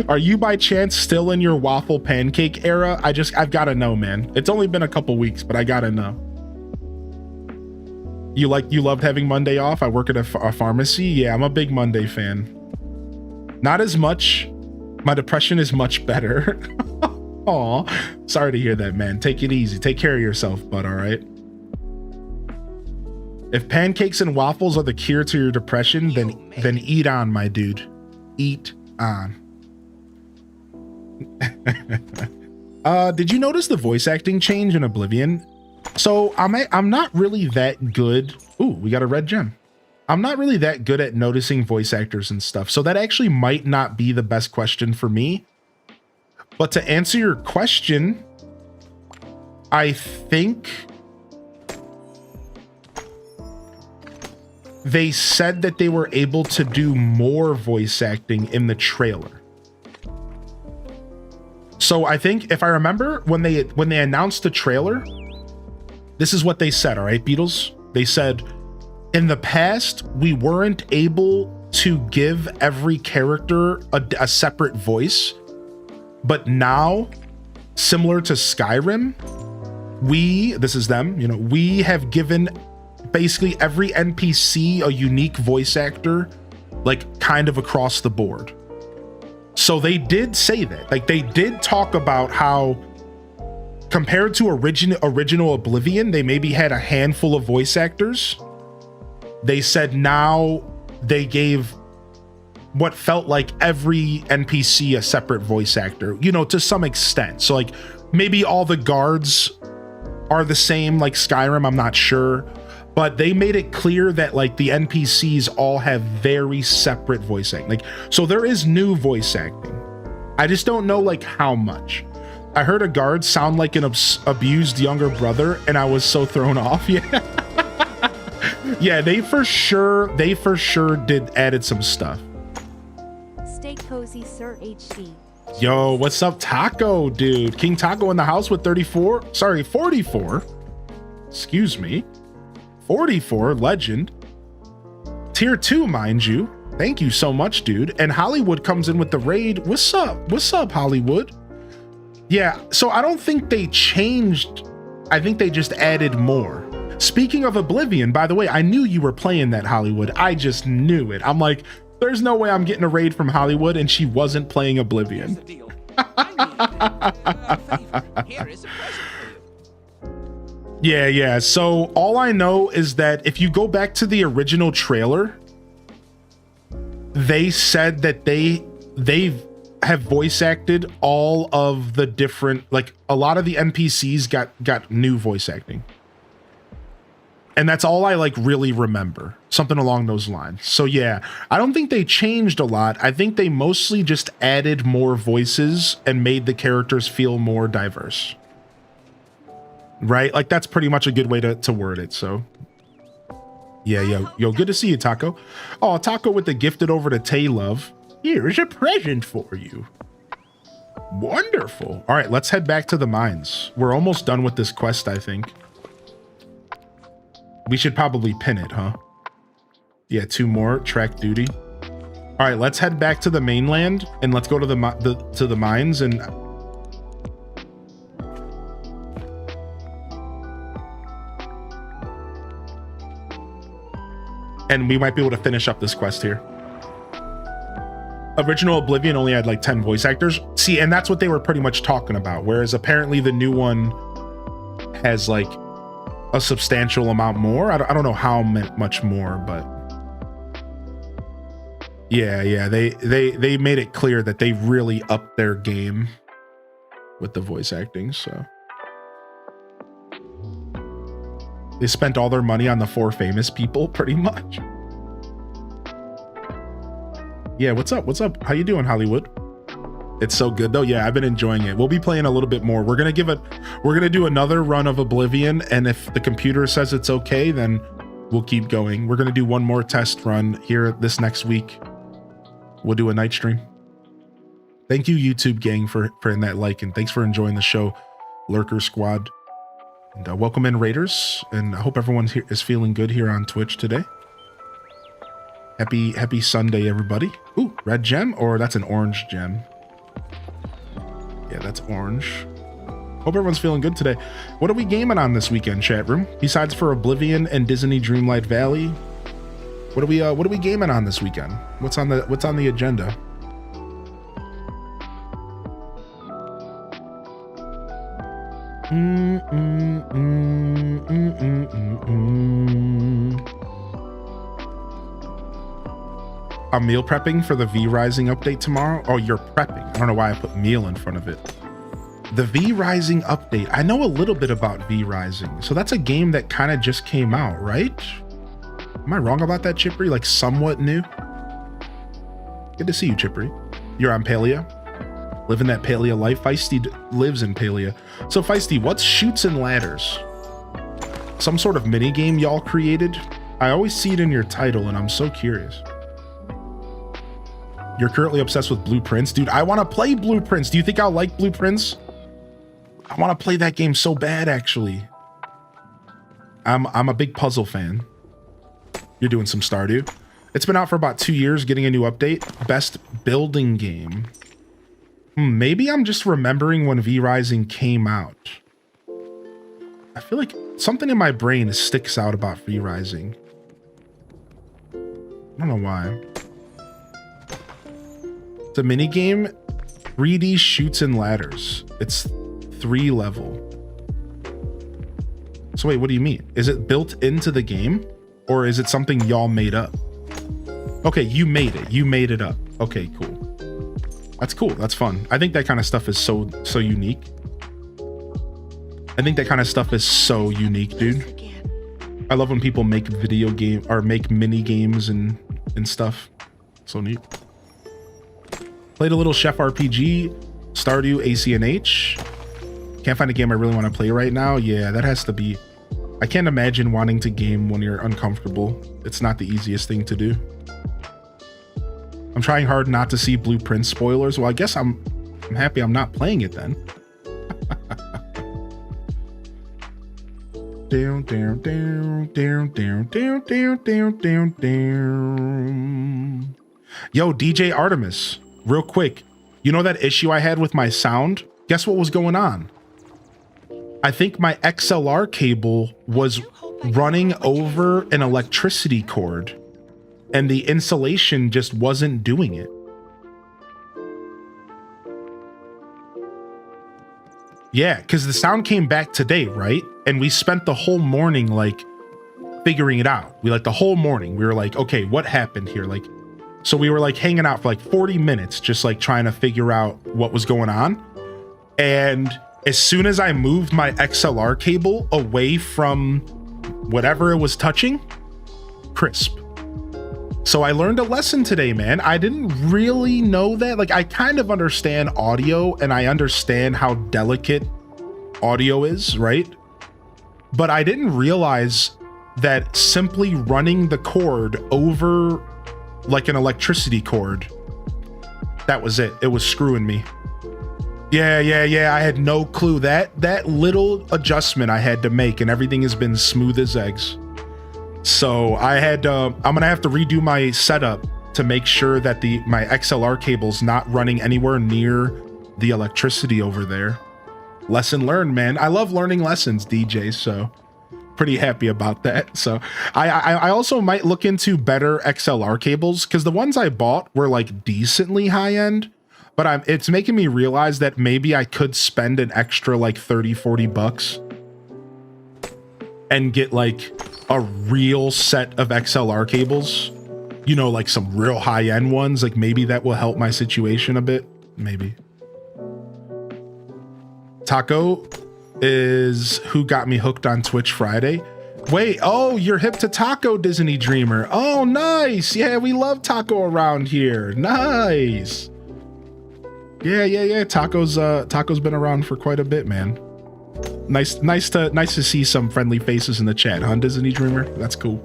Are you by chance still in your waffle pancake era? I've got to know, man. It's only been a couple weeks, but I got to know. You loved having Monday off? I work at a pharmacy. Yeah, I'm a big Monday fan. Not as much. My depression is much better. Aw, sorry to hear that, man. Take it easy. Take care of yourself, bud, all right? If pancakes and waffles are the cure to your depression, then eat on, my dude. Eat on. Did you notice the voice acting change in Oblivion? So I'm not really that good. Ooh, we got a red gem. I'm not really that good at noticing voice actors and stuff. So that actually might not be the best question for me. But to answer your question, I think they said that they were able to do more voice acting in the trailer. So I think if I remember when they announced the trailer, this is what they said, all right, Beatles? They said, in the past, we weren't able to give every character a separate voice, but now, similar to Skyrim, this is them, you know, we have given basically every NPC a unique voice actor, like kind of across the board. So they did say that, like they did talk about how compared to original Oblivion, they maybe had a handful of voice actors. They said now they gave what felt like every NPC a separate voice actor, you know, to some extent. So like maybe all the guards are the same like Skyrim, I'm not sure. But they made it clear that like the NPCs all have very separate voice acting. Like, so there is new voice acting. I just don't know like how much. I heard a guard sound like an abused younger brother and I was so thrown off. Yeah. Yeah, they for sure added some stuff. Stay cozy, Sir HD. Yo, what's up, Taco, dude? King Taco in the house with 44. Excuse me. 44, legend. Tier 2, mind you. Thank you so much, dude. And Hollywood comes in with the raid. What's up? What's up, Hollywood? Yeah, so I don't think they changed. I think they just added more. Speaking of Oblivion, by the way, I knew you were playing that, Hollywood. I just knew it. I'm like, there's no way I'm getting a raid from Hollywood and she wasn't playing Oblivion. Here's the deal. I need a favor. Here is a present for you. Yeah. So all I know is that if you go back to the original trailer, they said that they have voice acted all of the different, like a lot of the NPCs got new voice acting. And that's all I like really remember, something along those lines. So yeah, I don't think they changed a lot. I think they mostly just added more voices and made the characters feel more diverse. Right? Like that's pretty much a good way to word it. So Yeah, yo, good to see you, Taco. Oh, Taco with the gifted over to Tay Love. Here's a present for you. Wonderful. All right, let's head back to the mines. We're almost done with this quest, I think. We should probably pin it, huh? Yeah, 2 more. Track duty. All right, let's head back to the mainland and let's go to the mines and... And we might be able to finish up this quest here. Original Oblivion only had like 10 voice actors. See, and that's what they were pretty much talking about. Whereas apparently the new one has like a substantial amount more. I don't know how much more, but yeah, they made it clear that they really upped their game with the voice acting. So they spent all their money on the 4 famous people, pretty much. Yeah, what's up? What's up? How you doing, Hollywood? It's so good though. Yeah, I've been enjoying it. We'll be playing a little bit more. We're gonna do another run of Oblivion, and if the computer says it's okay, then we'll keep going. We're gonna do one more test run here this next week. We'll do a night stream. Thank you, YouTube gang, for in that like, and thanks for enjoying the show, Lurker Squad. And welcome in, Raiders, and I hope everyone here is feeling good here on Twitch today. Happy Sunday, everybody. Ooh, red gem, or that's an orange gem. Yeah, that's orange. Hope everyone's feeling good today. What are we gaming on this weekend, chat room? Besides for Oblivion and Disney Dreamlight Valley, what are we gaming on this weekend? What's on the agenda? I'm meal prepping for the V Rising update tomorrow. Oh, you're prepping. I don't know why I put meal in front of it. The V Rising update. I know a little bit about V Rising. So that's a game that kind of just came out, right? Am I wrong about that, Chippery? Like somewhat new? Good to see you, Chippery. You're on Palia. Living that Palia life. Feisty lives in Palia. So Feisty, what's Shoots and Ladders? Some sort of mini game y'all created? I always see it in your title and I'm so curious. You're currently obsessed with Blueprints? Dude, I want to play Blueprints. Do you think I'll like Blueprints? I want to play that game so bad, actually. I'm a big puzzle fan. You're doing some Stardew. It's been out for about 2 years, getting a new update. Best building game. Maybe I'm just remembering when V Rising came out. I feel like something in my brain sticks out about V Rising. I don't know why. It's a mini game, 3D Shoots and Ladders. It's 3 level. So wait, what do you mean? Is it built into the game, or is it something y'all made up? Okay, you made it. You made it up. Okay, cool. That's cool. That's fun. I think that kind of stuff is so unique. I think that kind of stuff is so unique, dude. I love when people make video game or make mini games and stuff. So neat. Played a little Chef RPG, Stardew, ACNH. Can't find a game I really want to play right now. Yeah, that has to be. I can't imagine wanting to game when you're uncomfortable. It's not the easiest thing to do. I'm trying hard not to see Blueprint spoilers. Well, I guess I'm happy I'm not playing it then. Down, down, down, down, down, down, down, down, down, down. Yo, DJ Artemis, real quick. You know that issue I had with my sound? Guess what was going on? I think my XLR cable was running over an electricity cord and the insulation just wasn't doing it. Yeah, because the sound came back today, right? And we spent the whole morning like figuring it out. The whole morning we were like, okay, what happened here? Like, so we were like hanging out for like 40 minutes, just like trying to figure out what was going on. And as soon as I moved my XLR cable away from whatever it was touching, crisp. So I learned a lesson today, man. I didn't really know that. Like, I kind of understand audio and I understand how delicate audio is, right? But I didn't realize that simply running the cord over like an electricity cord, that was it. It was screwing me. Yeah. I had no clue. That little adjustment I had to make, and everything has been smooth as eggs. So I'm gonna have to redo my setup to make sure that my XLR cable's not running anywhere near the electricity over there. Lesson learned, man. I love learning lessons, DJ, so pretty happy about that. So I also might look into better XLR cables, because the ones I bought were like decently high end, but it's making me realize that maybe I could spend an extra like 30-40 bucks and get like a real set of XLR cables, you know, like some real high end ones. Like maybe that will help my situation a bit. Maybe. Taco is who got me hooked on Twitch Friday. Wait, oh, you're hip to Taco, Disney Dreamer. Oh, nice. Yeah, we love Taco around here. Nice. Yeah. Taco's been around for quite a bit, man. Nice to see some friendly faces in the chat, huh, Disney Dreamer? That's cool.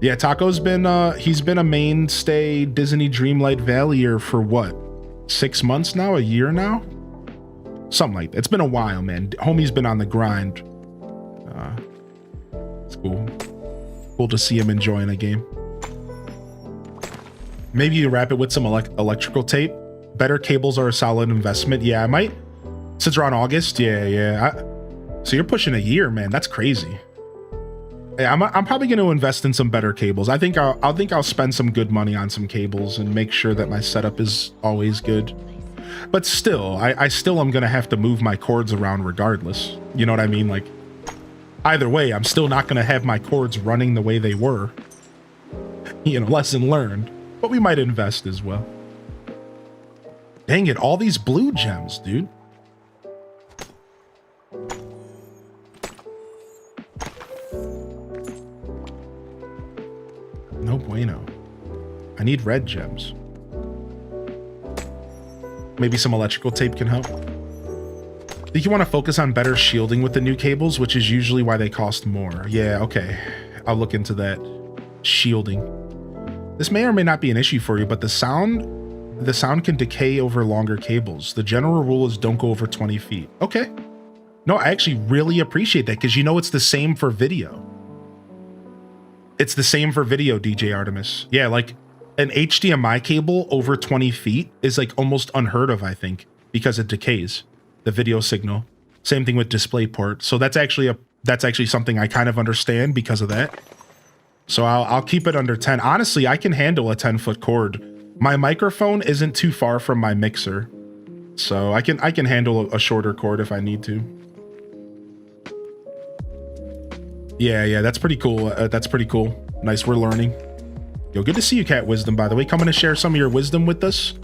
Yeah, Taco's been he's been a mainstay Disney Dreamlight Vallier for what? 6 months now? A year now? Something like that. It's been a while, man. Homie's been on the grind. It's cool. Cool to see him enjoying a game. Maybe you wrap it with some electrical tape. Better cables are a solid investment. Yeah, I might. Since we're on August, yeah. So you're pushing a year, man. That's crazy. Yeah, I'm probably going to invest in some better cables. I think I'll spend some good money on some cables and make sure that my setup is always good. But still, I still am going to have to move my cords around regardless. You know what I mean? Like, either way, I'm still not going to have my cords running the way they were. You know, lesson learned. But we might invest as well. Dang it, all these blue gems, dude. No bueno. I need red gems. Maybe some electrical tape can help. I think you want to focus on better shielding with the new cables, which is usually why they cost more. Yeah, okay. I'll look into that. Shielding. This may or may not be an issue for you, but the sound can decay over longer cables. The general rule is don't go over 20 feet. Okay. No, I actually really appreciate that, because you know it's the same for video. It's the same for video, DJ Artemis. Yeah, like an HDMI cable over 20 feet is like almost unheard of, I think, because it decays the video signal. Same thing with DisplayPort. So that's actually something I kind of understand because of that. So I'll keep it under 10. Honestly, I can handle a 10-foot cord. My microphone isn't too far from my mixer, so I can handle a shorter cord if I need to. Yeah, that's pretty cool. That's pretty cool. Nice, we're learning. Yo, good to see you, Cat Wisdom, by the way. Coming to share some of your wisdom with us.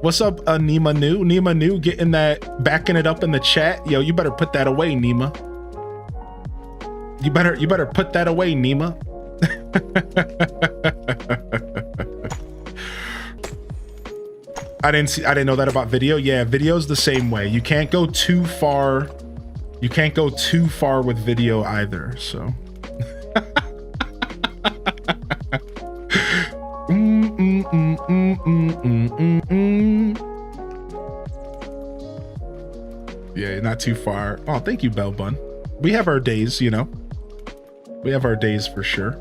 What's up, Nima New? Nima New getting that, backing it up in the chat. Yo, you better put that away, Nima. You better put that away, Nima. I didn't know that about video. Yeah, video's the same way. You can't go too far. You can't go too far with video either, so. Yeah, not too far. Oh, thank you, Bell Bun. We have our days, you know. We have our days for sure.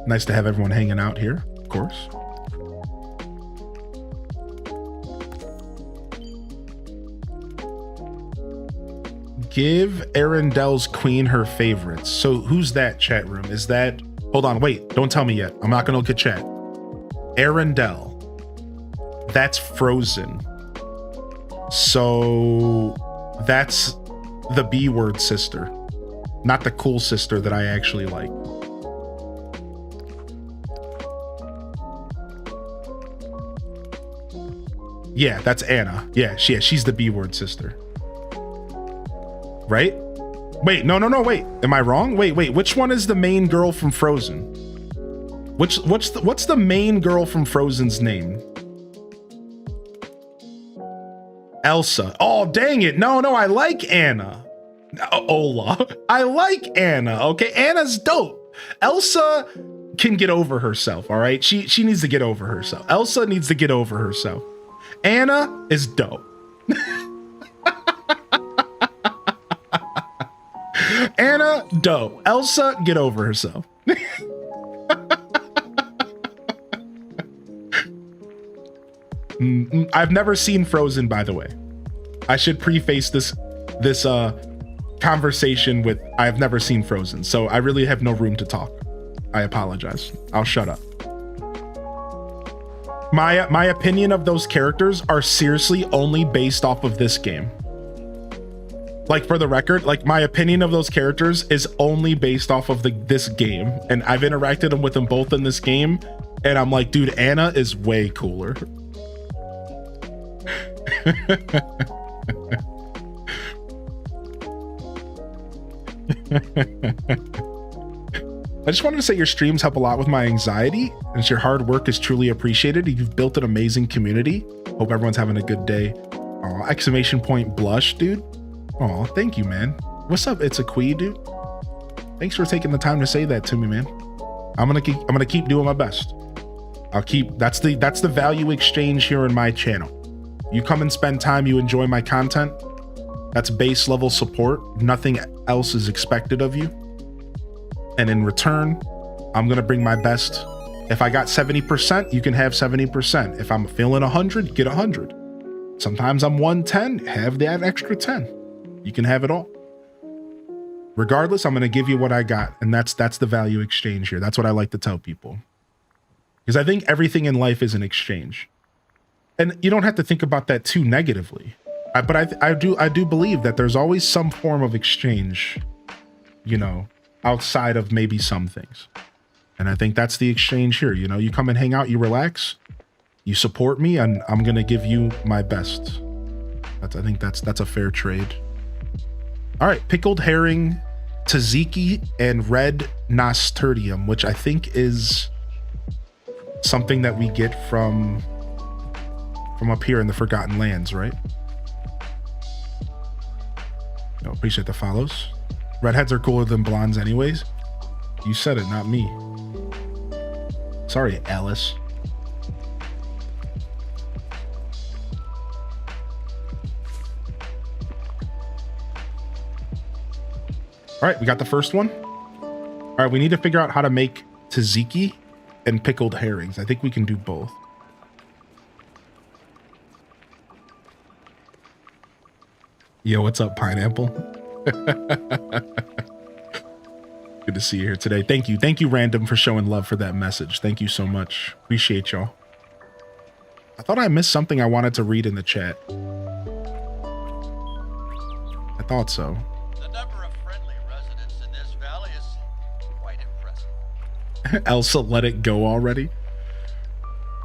Nice to have everyone hanging out here, of course. Give Arundel's queen her favorites. So who's that, chat room? Is that... Hold on, wait. Don't tell me yet. I'm not going to look at chat. Arundel. That's Frozen. So that's the B-word sister. Not the cool sister that I actually like. Yeah, that's Anna. Yeah, she's the B-word sister. Right? Wait, no, wait. Am I wrong? Wait, which one is the main girl from Frozen? What's the main girl from Frozen's name? Elsa. Oh, dang it. No, I like Anna. Ola. I like Anna. Okay, Anna's dope. Elsa can get over herself, all right? She needs to get over herself. Elsa needs to get over herself. Anna is dope. Anna, dope. Elsa, get over herself. I've never seen Frozen, by the way. I should preface this conversation with I've never seen Frozen, so I really have no room to talk. I apologize. I'll shut up. My opinion of those characters are seriously only based off of this game. Like, for the record, like, my opinion of those characters is only based off of this game, and I've interacted with them both in this game, and I'm like, dude, Anna is way cooler. I just wanted to say your streams help a lot with my anxiety, and your hard work is truly appreciated. You've built an amazing community. Hope everyone's having a good day. Aw, exclamation point blush, dude. Aw, thank you, man. What's up? It's a queen, dude. Thanks for taking the time to say that to me, man. I'm gonna keep doing my best. That's the value exchange here in my channel. You come and spend time, you enjoy my content. That's base level support. Nothing else is expected of you. And in return, I'm gonna bring my best. If I got 70%, you can have 70%. If I'm feeling 100, get 100. Sometimes I'm 110, have that extra 10. You can have it all. Regardless, I'm gonna give you what I got, and that's the value exchange here. That's what I like to tell people. Because I think everything in life is an exchange. And you don't have to think about that too negatively. But I do believe that there's always some form of exchange, you know, outside of maybe some things. And I think that's the exchange here. You know, you come and hang out, you relax, you support me, and I'm gonna give you my best. I think that's a fair trade. All right, pickled herring, tzatziki, and red nasturtium, which I think is something that we get from up here in the Forgotten Lands, right? No, appreciate the follows. Redheads are cooler than blondes anyways. You said it, not me. Sorry, Alice. All right, we got the first one. All right, we need to figure out how to make tzatziki and pickled herrings. I think we can do both. Yo, what's up, Pineapple? Good to see you here today. Thank you. Thank you, Random, for showing love for that message. Thank you so much. Appreciate y'all. I thought I missed something I wanted to read in the chat. I thought so. The number of friendly residents in this valley is quite impressive. Elsa, let it go already.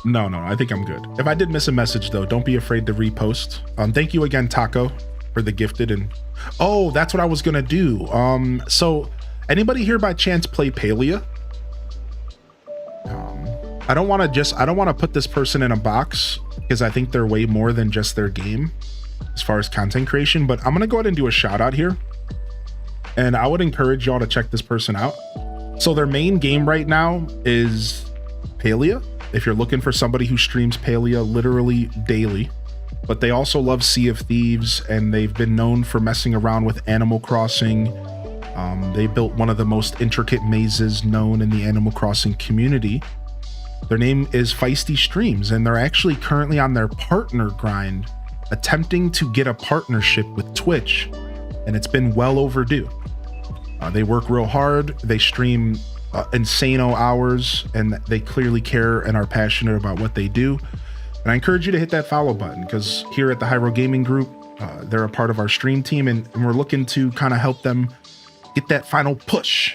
No, I think I'm good. If I did miss a message, though, don't be afraid to repost. Thank you again, Taco, for the gifted. And oh, that's what I was gonna do. So anybody here by chance play Palia? I don't want to put this person in a box because I think they're way more than just their game as far as content creation, but I'm gonna go ahead and do a shout out here, and I would encourage y'all to check this person out. So their main game right now is Palia. If you're looking for somebody who streams Palia literally daily, but they also love Sea of Thieves, and they've been known for messing around with Animal Crossing. They built one of the most intricate mazes known in the Animal Crossing community. Their name is Feisty Streams, and they're actually currently on their partner grind, attempting to get a partnership with Twitch, and it's been well overdue. They work real hard, they stream insano hours, and they clearly care and are passionate about what they do. And I encourage you to hit that follow button, because here at the Hyro Gaming Group, they're a part of our stream team, and we're looking to kind of help them get that final push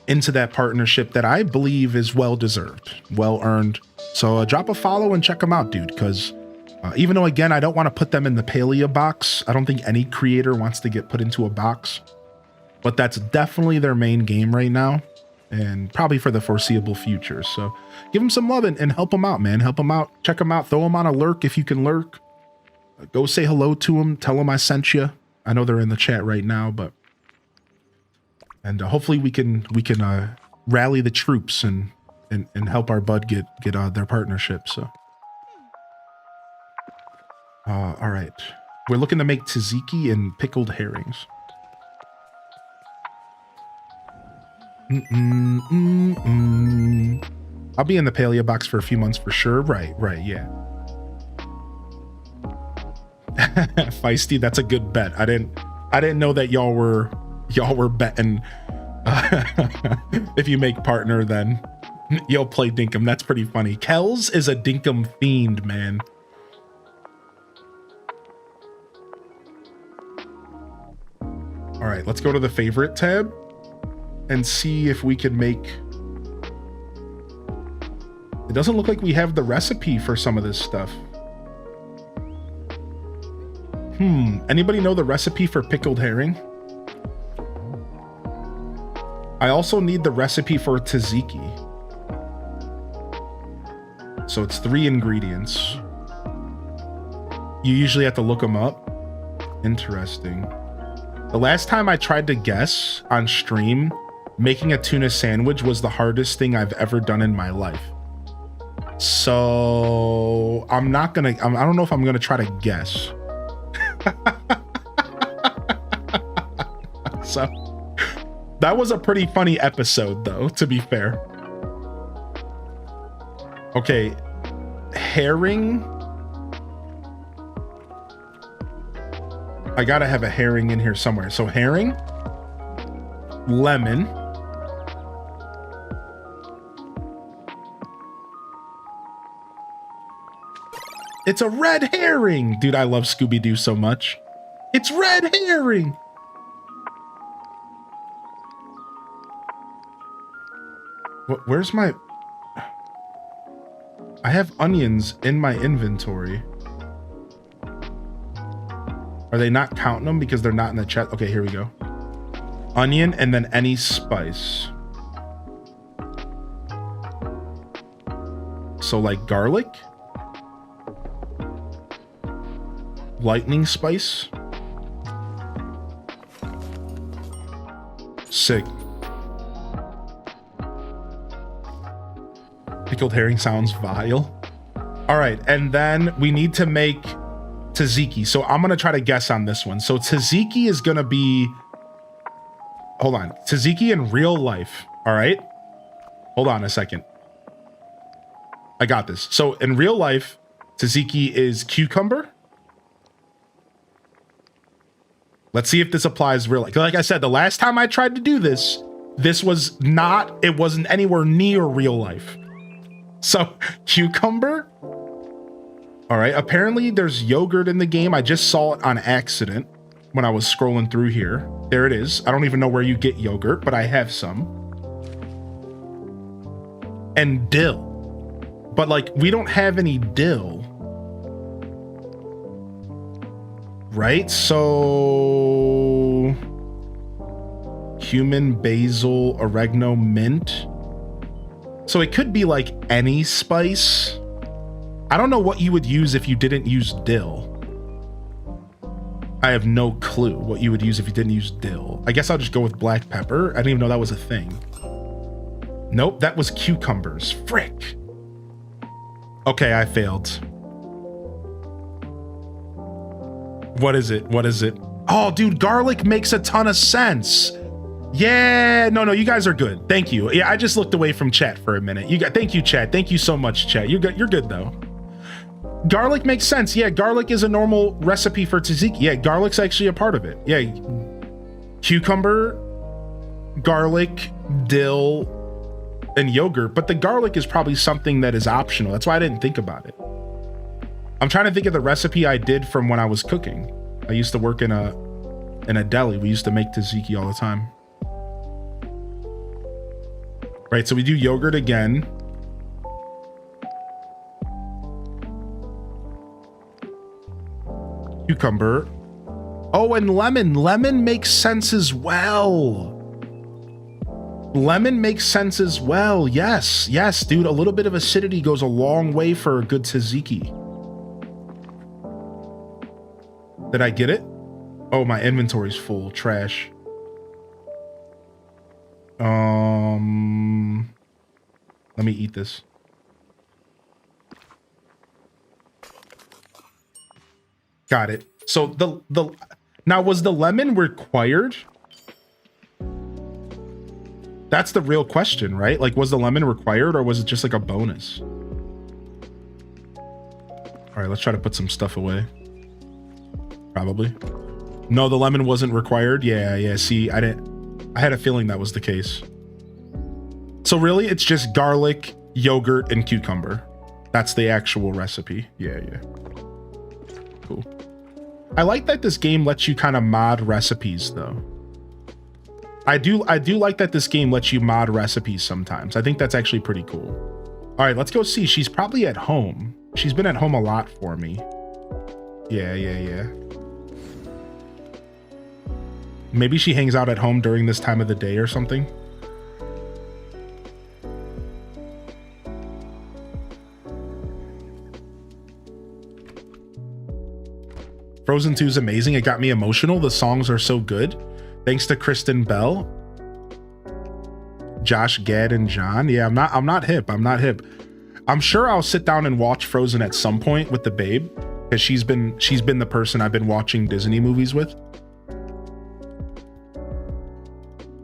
into that partnership that I believe is well deserved, well earned. So drop a follow and check them out, dude, because even though, again, I don't want to put them in the Palia box, I don't think any creator wants to get put into a box, but that's definitely their main game right now, and probably for the foreseeable future. So give them some love and help them out, man. Help them out, check them out, throw them on a lurk if you can lurk. go say hello to them. Tell them I sent you. I know they're in the chat right now, but and hopefully we can rally the troops and help our bud get their partnership. So, all right, we're looking to make tzatziki and pickled herrings. I'll be in the paleo box for a few months for sure. Right, yeah. Feisty, that's a good bet. I didn't know that y'all were betting. If you make partner, then you'll play Dinkum. That's pretty funny. Kells is a Dinkum fiend, man. All right, let's go to the favorite tab and see if we can make. It doesn't look like we have the recipe for some of this stuff. Anybody know the recipe for pickled herring? I also need the recipe for tzatziki. So it's 3 ingredients. You usually have to look them up. Interesting. The last time I tried to guess on stream, making a tuna sandwich was the hardest thing I've ever done in my life. So I don't know if I'm gonna try to guess. So that was a pretty funny episode though, to be fair. Okay, herring. I gotta have a herring in here somewhere. So herring, lemon, it's a red herring. Dude, I love Scooby-Doo so much. It's red herring. Where's my... I have onions in my inventory. Are they not counting them because they're not in the chat? Okay, here we go. Onion and then any spice. So like garlic? Lightning spice? Sick. Pickled herring sounds vile. All right, and then we need to make tzatziki. So I'm gonna try to guess on this one. So tzatziki is gonna be, hold on, tzatziki in real life. All right, hold on a second. I got this. So in real life, tzatziki is cucumber. Let's see if this applies real life. Like I said, the last time I tried to do this, it wasn't anywhere near real life. So cucumber. All right, apparently there's yogurt in the game. I just saw it on accident when I was scrolling through here. There it is. I don't even know where you get yogurt, but I have some. And dill. But like, we don't have any dill. Right? So cumin, basil, oregano, mint. So it could be like any spice. I don't know what you would use if you didn't use dill. I have no clue what you would use if you didn't use dill. I guess I'll just go with black pepper. I didn't even know that was a thing. Nope, that was cucumbers. Frick. Okay, I failed. What is it? What is it? Oh, dude, garlic makes a ton of sense. Yeah, no, you guys are good. Thank you. Yeah, I just looked away from chat for a minute. Thank you, chat. Thank you so much, chat. You're good though. Garlic makes sense. Yeah, garlic is a normal recipe for tzatziki. Yeah, garlic's actually a part of it. Yeah, cucumber, garlic, dill, and yogurt. But the garlic is probably something that is optional. That's why I didn't think about it. I'm trying to think of the recipe I did from when I was cooking. I used to work in a deli. We used to make tzatziki all the time. Right, so we do yogurt again. Cucumber. Oh, and lemon. Lemon makes sense as well. Lemon makes sense as well. Yes, dude. A little bit of acidity goes a long way for a good tzatziki. Did I get it? Oh, my inventory's full. Trash. Let me eat this. Got it. So the now, was the lemon required? That's the real question, right? Like, was the lemon required or was it just like a bonus? All right, let's try to put some stuff away. Probably. No, the lemon wasn't required. Yeah. See, I had a feeling that was the case. So really, it's just garlic, yogurt, and cucumber. That's the actual recipe. Yeah. Cool. I like that this game lets you kind of mod recipes, though. I do like that this game lets you mod recipes sometimes. I think that's actually pretty cool. All right, let's go see. She's probably at home. She's been at home a lot for me. Yeah. Maybe she hangs out at home during this time of the day or something. Frozen 2 is amazing. It got me emotional. The songs are so good. Thanks to Kristen Bell, Josh Gad, and John. Yeah, I'm not hip. I'm sure I'll sit down and watch Frozen at some point with the babe, because she's been the person I've been watching Disney movies with.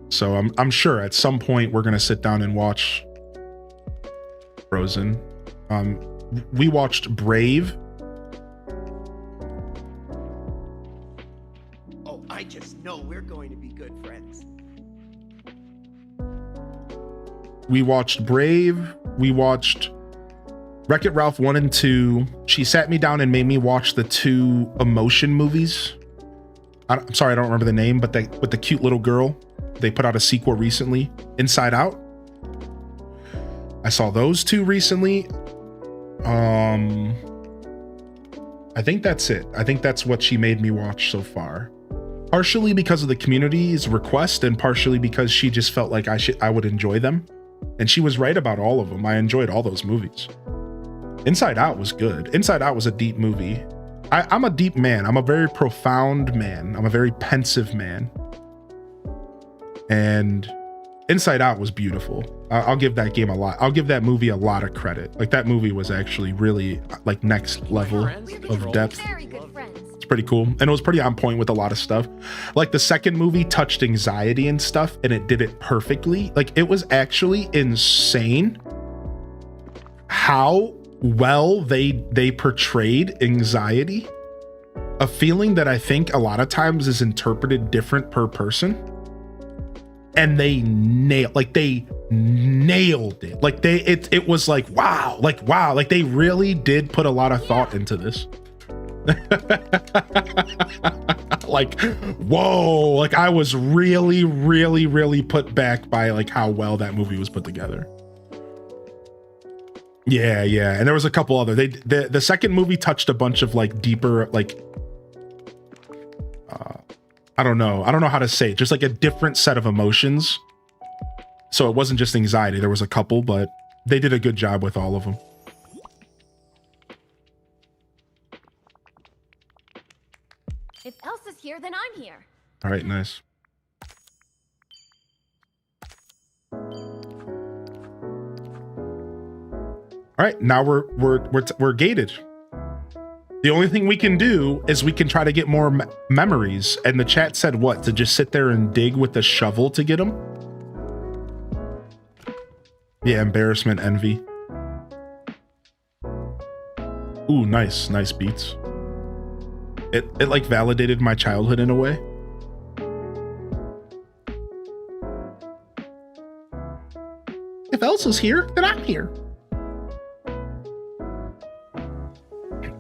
So I'm sure at some point we're gonna sit down and watch Frozen. We watched Brave. Oh, I just know we're going to be good friends. We watched Brave. We watched Wreck-It Ralph 1 and 2. She sat me down and made me watch the 2 emotion movies. I'm sorry, I don't remember the name, but with the cute little girl. They put out a sequel recently, Inside Out. I saw those 2 recently. I think that's it. I think that's what she made me watch so far. Partially because of the community's request, and partially because she just felt like I would enjoy them. And she was right about all of them. I enjoyed all those movies. Inside Out was good. Inside Out was a deep movie. I'm a deep man. I'm a very profound man. I'm a very pensive man. And Inside Out was beautiful. I'll give that game a lot. I'll give that movie a lot of credit. Like, that movie was actually really like next level of depth. Very good friends. It's pretty cool. And it was pretty on point with a lot of stuff. Like, the second movie touched anxiety and stuff, and it did it perfectly. Like, it was actually insane how well they portrayed anxiety. A feeling that I think a lot of times is interpreted different per person. And they nailed it. Like, it was like, wow, like they really did put a lot of thought into this. Like, whoa, like I was really put back by like how well that movie was put together. Yeah. And there was a couple other, the second movie touched a bunch of like deeper, like, I don't know how to say it, just like a different set of emotions. So it wasn't just anxiety. There was a couple, but they did a good job with all of them. If Elsa's here, then I'm here. All right, nice. All right, now we're gated. The only thing we can do is we can try to get more memories. And the chat said what? To just sit there and dig with the shovel to get them? Yeah, embarrassment, envy. Ooh, nice beats. It like validated my childhood in a way. If Elsa's here, then I'm here.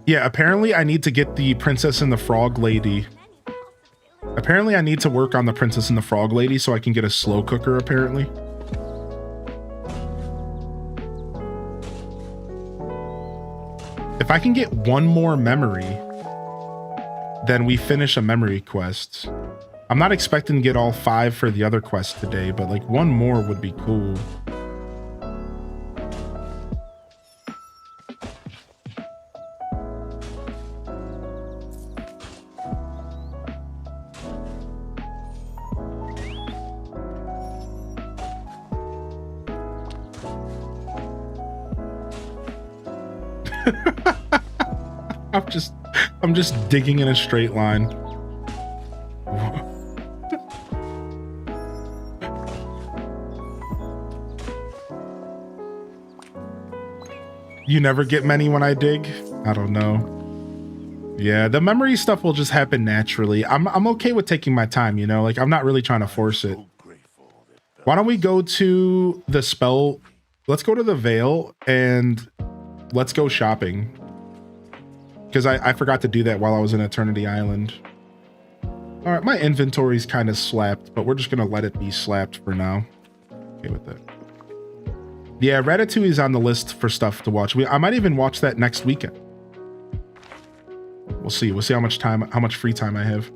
Yeah, apparently I need to get the Princess and the Frog Lady. Apparently I need to work on the Princess and the Frog Lady so I can get a slow cooker, apparently. If I can get one more memory, then we finish a memory quest. I'm not expecting to get all 5 for the other quest today, but like one more would be cool. I'm just digging in a straight line. You never get many when I dig? I don't know. Yeah, the memory stuff will just happen naturally. I'm okay with taking my time, you know? Like, I'm not really trying to force it. Why don't we go to the spell? Let's go to the Veil and let's go shopping. Because I forgot to do that while I was in Eternity Island. All right, my inventory's kind of slapped, but we're just going to let it be slapped for now. Okay with that. Yeah, Ratatouille is on the list for stuff to watch. I might even watch that next weekend. We'll see. We'll see how much free time I have.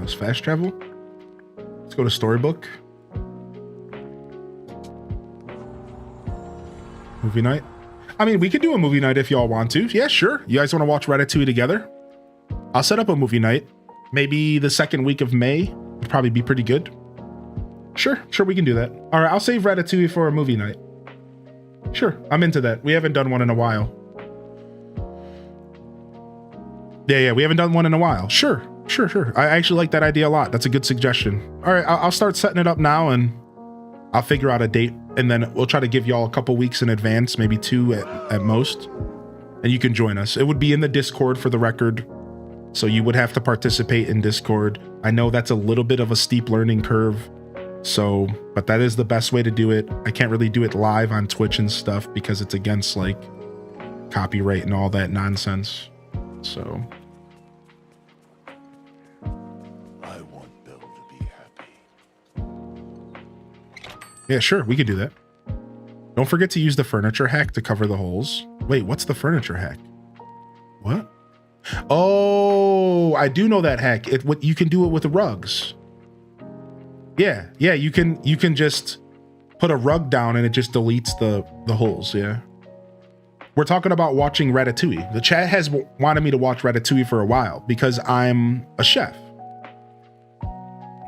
It's fast travel. Let's go to Storybook. Movie night. I mean, we could do a movie night if y'all want to. Yeah, sure. You guys want to watch Ratatouille together? I'll set up a movie night. Maybe the second week of May would probably be pretty good. Sure, we can do that. All right, I'll save Ratatouille for a movie night. Sure, I'm into that. We haven't done one in a while. Yeah, we haven't done one in a while. Sure. I actually like that idea a lot. That's a good suggestion. All right, I'll start setting it up now and I'll figure out a date and then we'll try to give y'all a couple weeks in advance, maybe 2 at most. And you can join us. It would be in the Discord for the record. So you would have to participate in Discord. I know that's a little bit of a steep learning curve. So, but that is the best way to do it. I can't really do it live on Twitch and stuff because it's against like copyright and all that nonsense. So. I want Bill to be happy. Yeah, sure. We could do that. Don't forget to use the furniture hack to cover the holes. Wait, what's the furniture hack? What? Oh, I do know that hack. You can do it with rugs. Yeah, you can just put a rug down and it just deletes the holes. Yeah. We're talking about watching Ratatouille. The chat has wanted me to watch Ratatouille for a while because I'm a chef.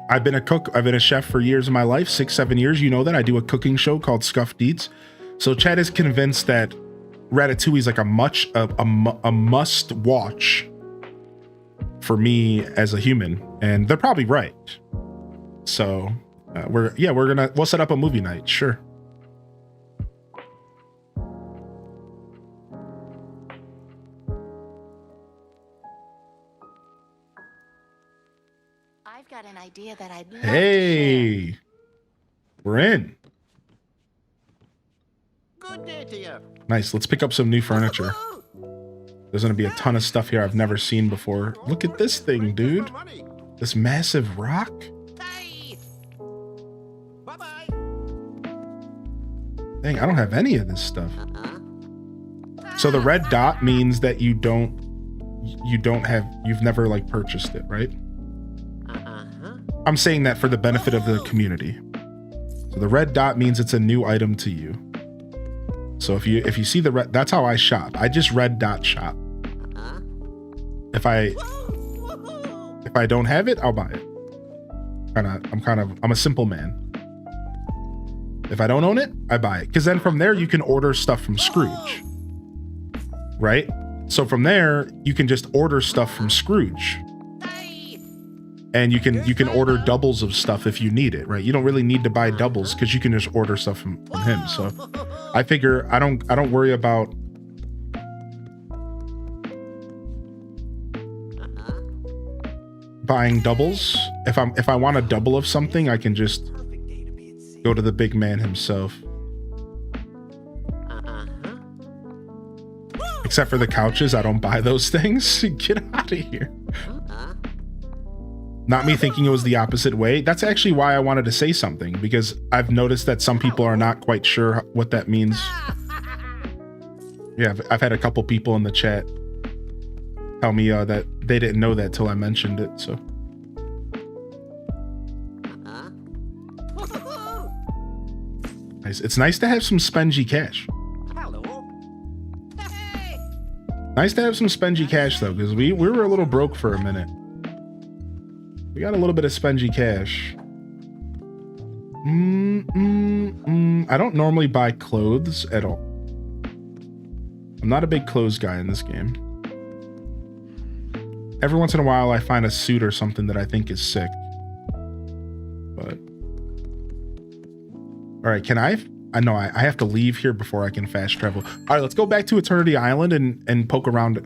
I've been a cook. I've been a chef for years of my life, 6-7 years. You know that I do a cooking show called Scuff Deeds. So chat is convinced that Ratatouille is like a must watch for me as a human, and they're probably right. So we'll set up a movie night. Sure. I've got an idea that I'd love Hey, to share. we're in. Good day to you. Nice. Let's pick up some new furniture. There's gonna be a ton of stuff here I've never seen before. Look at this thing, dude. This massive rock. Hey. Bye-bye. Dang, I don't have any of this stuff. So the red dot means that you've never like purchased it, right? I'm saying that for the benefit of the community. So the red dot means it's a new item to you. So if you see the red, that's how I shop. I just red dot shop. If I don't have it, I'll buy it. I'm a simple man. If I don't own it, I buy it. Because then from there you can order stuff from Scrooge. Right? So from there, you can just order stuff from Scrooge. And you can order doubles of stuff if you need it, right? You don't really need to buy doubles because you can just order stuff from him. So I figure I don't worry about buying doubles. If I want a double of something, I can just go to the big man himself. Except for the couches, I don't buy those things. Get out of here. Not me thinking it was the opposite way. That's actually why I wanted to say something, because I've noticed that some people are not quite sure what that means. Yeah, I've had a couple people in the chat tell me that they didn't know that till I mentioned it, so. Nice. It's nice to have some spengy cash. Nice to have some spengy cash though, because we were a little broke for a minute. We got a little bit of spongy cash. I don't normally buy clothes at all. I'm not a big clothes guy in this game. Every once in a while, I find a suit or something that I think is sick. But all right, can I know I have to leave here before I can fast travel. All right, let's go back to Eternity Island and poke around it.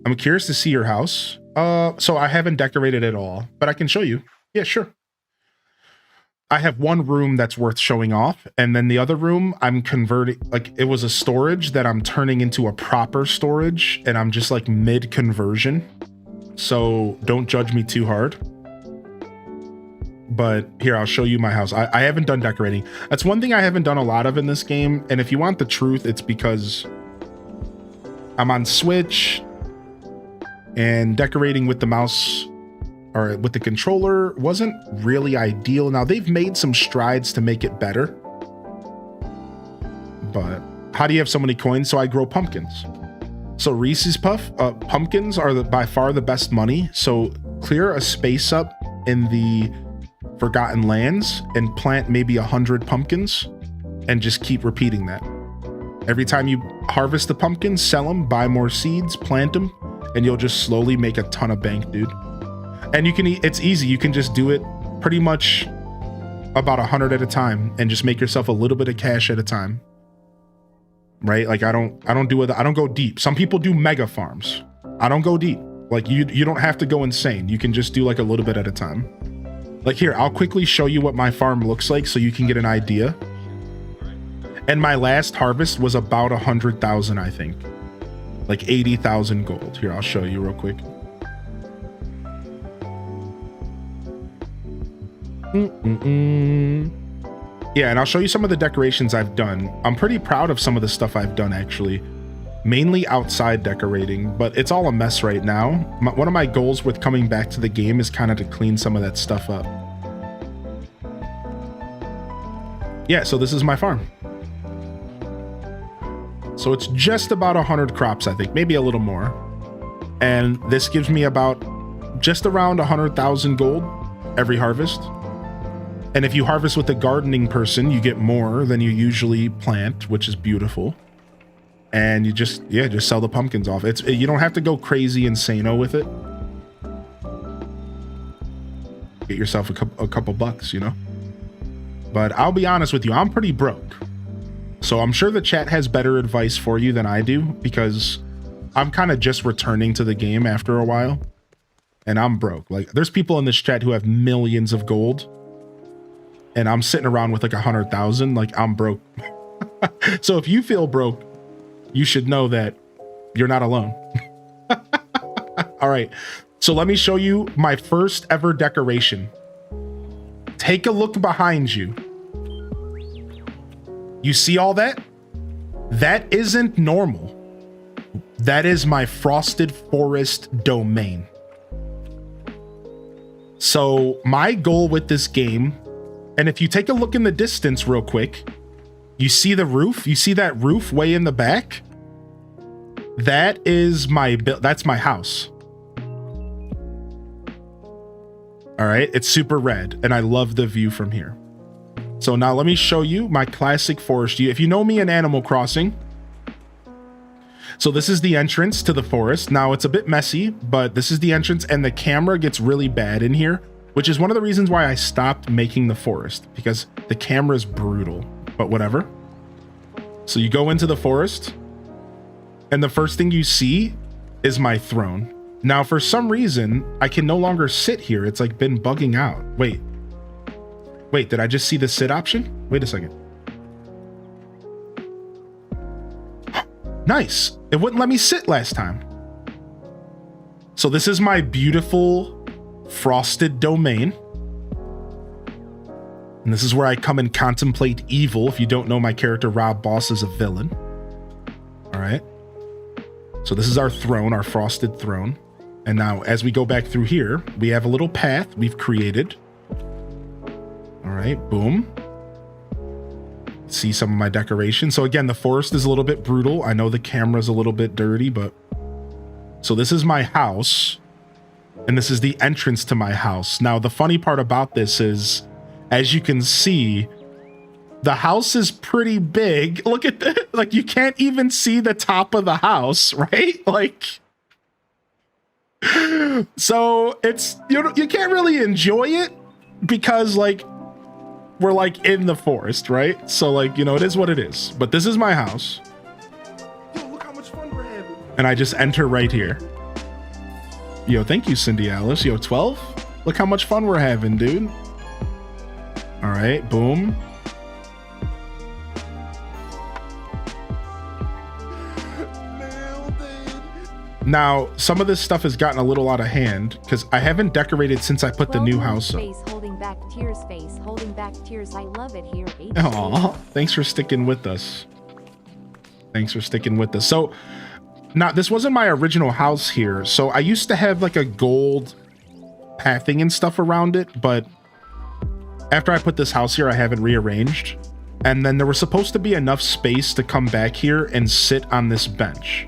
I'm curious to see your house. So I haven't decorated at all, but I can show you. Yeah, sure. I have one room that's worth showing off, and then the other room I'm converting, like it was a storage that I'm turning into a proper storage, and I'm just like mid conversion. So don't judge me too hard. But here, I'll show you my house. I haven't done decorating. That's one thing I haven't done a lot of in this game. And if you want the truth, it's because I'm on Switch and decorating with the mouse or with the controller wasn't really ideal. Now they've made some strides to make it better. But how do you have so many coins? So I grow pumpkins. So Reese's pumpkins are by far the best money. So clear a space up in the Forgotten Lands and plant maybe 100 pumpkins and just keep repeating that. Every time you harvest the pumpkins, sell them, buy more seeds, plant them, and you'll just slowly make a ton of bank, dude. And you can it's easy. You can just do it pretty much about 100 at a time and just make yourself a little bit of cash at a time. Right? Like I don't go deep. Some people do mega farms. I don't go deep. Like you don't have to go insane. You can just do like a little bit at a time. Like here, I'll quickly show you what my farm looks like so you can get an idea. And my last harvest was about 100,000, I think. Like 80,000 gold. Here, I'll show you real quick. Yeah, and I'll show you some of the decorations I've done. I'm pretty proud of some of the stuff I've done, actually. Mainly outside decorating, but it's all a mess right now. One of my goals with coming back to the game is kind of to clean some of that stuff up. Yeah, so this is my farm. So it's just about 100 crops, I think, maybe a little more. And this gives me about just around 100,000 gold every harvest. And if you harvest with a gardening person, you get more than you usually plant, which is beautiful. And you just sell the pumpkins off. You don't have to go crazy insano with it. Get yourself a couple bucks, you know? But I'll be honest with you, I'm pretty broke. So I'm sure the chat has better advice for you than I do, because I'm kind of just returning to the game after a while. And I'm broke. Like, there's people in this chat who have millions of gold. And I'm sitting around with like 100,000. Like, I'm broke. So if you feel broke, you should know that you're not alone. All right. So let me show you my first ever decoration. Take a look behind you. You see all that? That isn't normal. That is my frosted forest domain. So my goal with this game, and if you take a look in the distance real quick, you see the roof? You see that roof way in the back? That is that's my house. All right, it's super red, and I love the view from here. So now let me show you my classic forest. If you know me in Animal Crossing, so this is the entrance to the forest. Now it's a bit messy, but this is the entrance, and the camera gets really bad in here, which is one of the reasons why I stopped making the forest, because the camera is brutal, but whatever. So you go into the forest, and the first thing you see is my throne. Now, for some reason, I can no longer sit here. It's like been bugging out. Wait, did I just see the sit option? Wait a second. Nice. It wouldn't let me sit last time. So this is my beautiful frosted domain. And this is where I come and contemplate evil. If you don't know, my character Rob Boss is a villain. All right. So this is our throne, our frosted throne. And now as we go back through here, we have a little path we've created. All right, boom. See some of my decoration. So again, the forest is a little bit brutal. I know the camera's a little bit dirty, but so this is my house. And this is the entrance to my house. Now, the funny part about this is, as you can see, the house is pretty big. Look at that. Like, you can't even see the top of the house, right? Like, so it's, you can't really enjoy it because, like, we're like in the forest, right? So, like, you know, it is what it is. But this is my house. Yo, look how much fun we're having. And I just enter right here. Yo, thank you, Cindy Alice. Yo, 12? Look how much fun we're having, dude. All right, boom. Now, some of this stuff has gotten a little out of hand because I haven't decorated since I put the new house up. Face holding back tears, face holding back tears. I love it here. Aw, thanks for sticking with us. Thanks for sticking with us. So, now this wasn't my original house here. So I used to have like a gold pathing and stuff around it, but after I put this house here, I have it rearranged. And then there was supposed to be enough space to come back here and sit on this bench.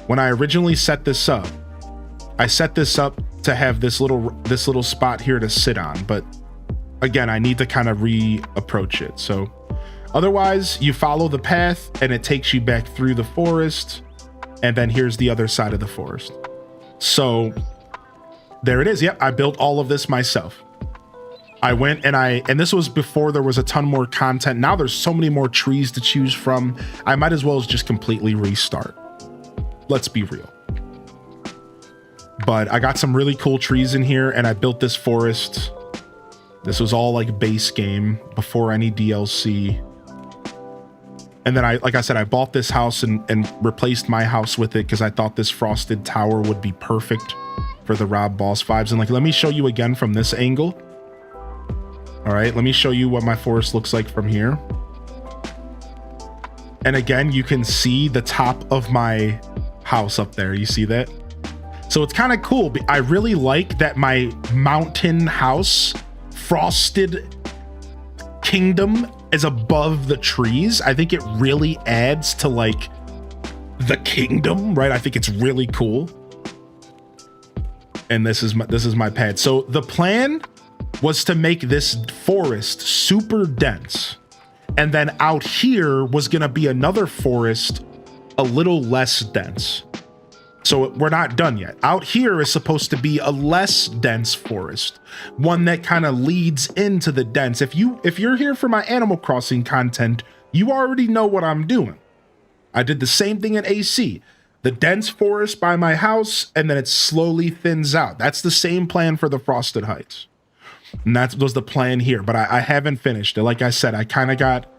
When I originally set this up, I set this up to have this little spot here to sit on, but again, I need to kind of reapproach it. So otherwise, you follow the path and it takes you back through the forest, and then here's the other side of the forest. So there it is. Yep, I built all of this myself. I went and this was before there was a ton more content. Now there's so many more trees to choose from. I might as well just completely restart. Let's be real. But I got some really cool trees in here and I built this forest. This was all like base game before any DLC. And then like I said, I bought this house and replaced my house with it because I thought this frosted tower would be perfect for the Rob Boss vibes. And like, let me show you again from this angle. All right, let me show you what my forest looks like from here. And again, you can see the top of my house up there. You see that? So it's kind of cool. I really like that my mountain house, frosted kingdom, is above the trees. I think it really adds to like the kingdom, right? I think it's really cool. And this is my pad. So the plan was to make this forest super dense. And then out here was going to be another forest a little less dense. So we're not done yet. Out here is supposed to be a less dense forest, one that kind of leads into the dense. If you're here for my Animal Crossing content, you already know what I'm doing. I did the same thing in AC. The dense forest by my house, and then it slowly thins out. That's the same plan for the Frosted Heights. And that was the plan here, but I haven't finished it. Like I said, I kind of got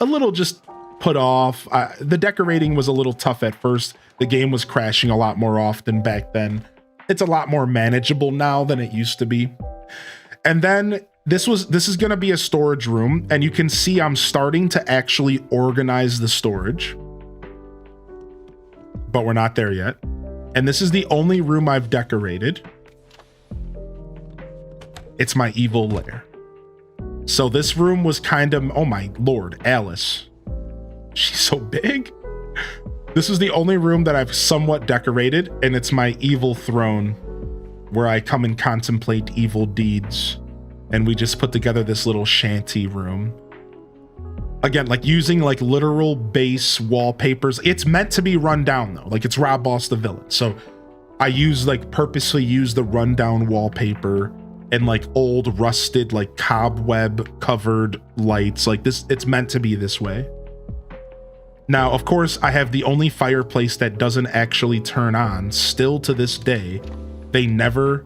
a little just put off. The decorating was a little tough at first. The game was crashing a lot more often back then. It's a lot more manageable now than it used to be. And then this is going to be a storage room, and you can see I'm starting to actually organize the storage. But we're not there yet. And this is the only room I've decorated. It's my evil lair. So this room was kind of, oh my lord, Alice. She's so big. This is the only room that I've somewhat decorated, and it's my evil throne where I come and contemplate evil deeds. And we just put together this little shanty room. Again, like using like literal base wallpapers. It's meant to be run down though. Like it's Rob Boss the villain. So I purposely use the rundown wallpaper and like old rusted, like cobweb covered lights like this. It's meant to be this way. Now, of course, I have the only fireplace that doesn't actually turn on. Still to this day, they never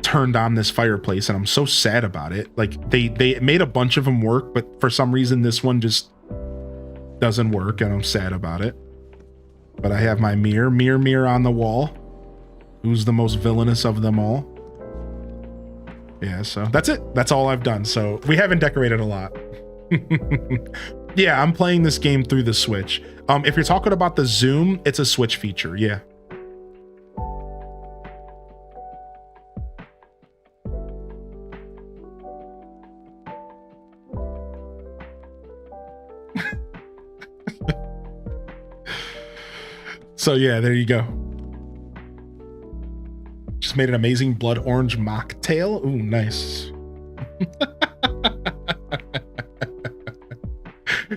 turned on this fireplace, and I'm so sad about it. Like they made a bunch of them work, but for some reason this one just doesn't work, and I'm sad about it. But I have my mirror on the wall. Who's the most villainous of them all? Yeah, so that's it. That's all I've done. So we haven't decorated a lot. Yeah, I'm playing this game through the Switch. If you're talking about the zoom, it's a Switch feature, yeah. So yeah, there you go. Alex made an amazing blood orange mocktail. Ooh, nice.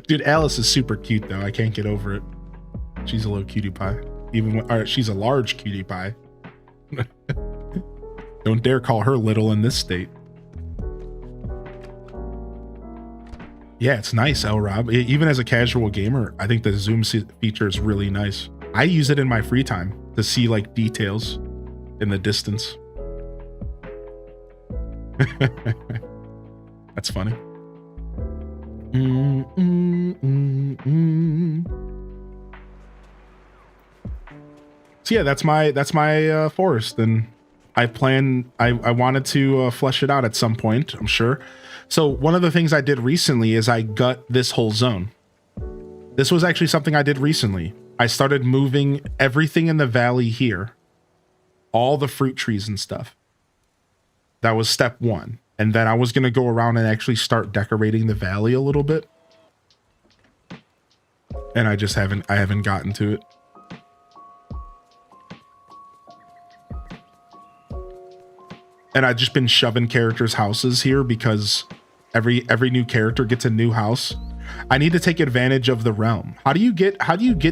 Dude, Alice is super cute though. I can't get over it. She's a little cutie pie. Even when, or she's a large cutie pie. Don't dare call her little in this state. Yeah, it's nice, El Rob. Even as a casual gamer, I think the zoom feature is really nice. I use it in my free time to see like details in the distance. That's funny. So yeah, that's my forest, and I wanted to flesh it out at some point, I'm sure. So one of the things I did recently is I gut this whole zone. This was actually something I did recently. I started moving everything in the valley here, all the fruit trees and stuff. That was step one. And then I was going to go around and actually start decorating the valley a little bit. And I just haven't gotten to it. And I've just been shoving characters' houses here because every new character gets a new house. I need to take advantage of the realm. How do you get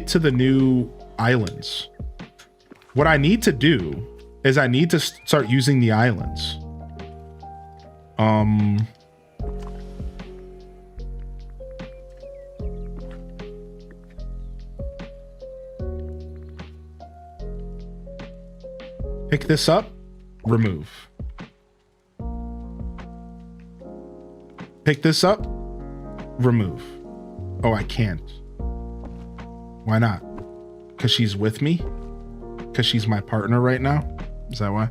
to the new islands? What I need to do is I need to start using the islands. Pick this up, remove. Pick this up, remove. Oh, I can't. Why not? Because she's with me? Because she's my partner right now? Is that why?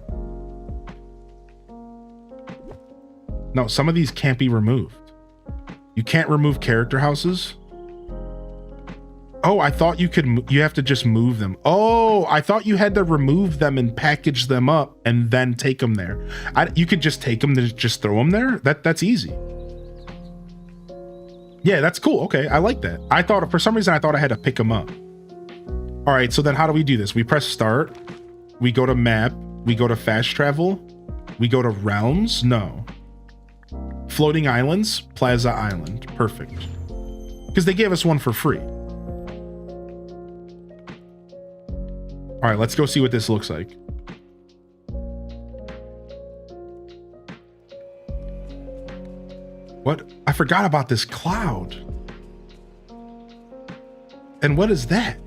No, some of these can't be removed. You can't remove character houses? Oh, I thought you could, you have to just move them. Oh, I thought you had to remove them and package them up and then take them there. You could just take them and just throw them there? That's easy. Yeah, that's cool. Okay, I like that. I thought, for some reason, I thought I had to pick them up. All right, so then how do we do this? We press start. We go to map. We go to fast travel. We go to realms. No. Floating islands. Plaza Island. Perfect. Because they gave us one for free. All right, let's go see what this looks like. What? I forgot about this cloud. And what is that?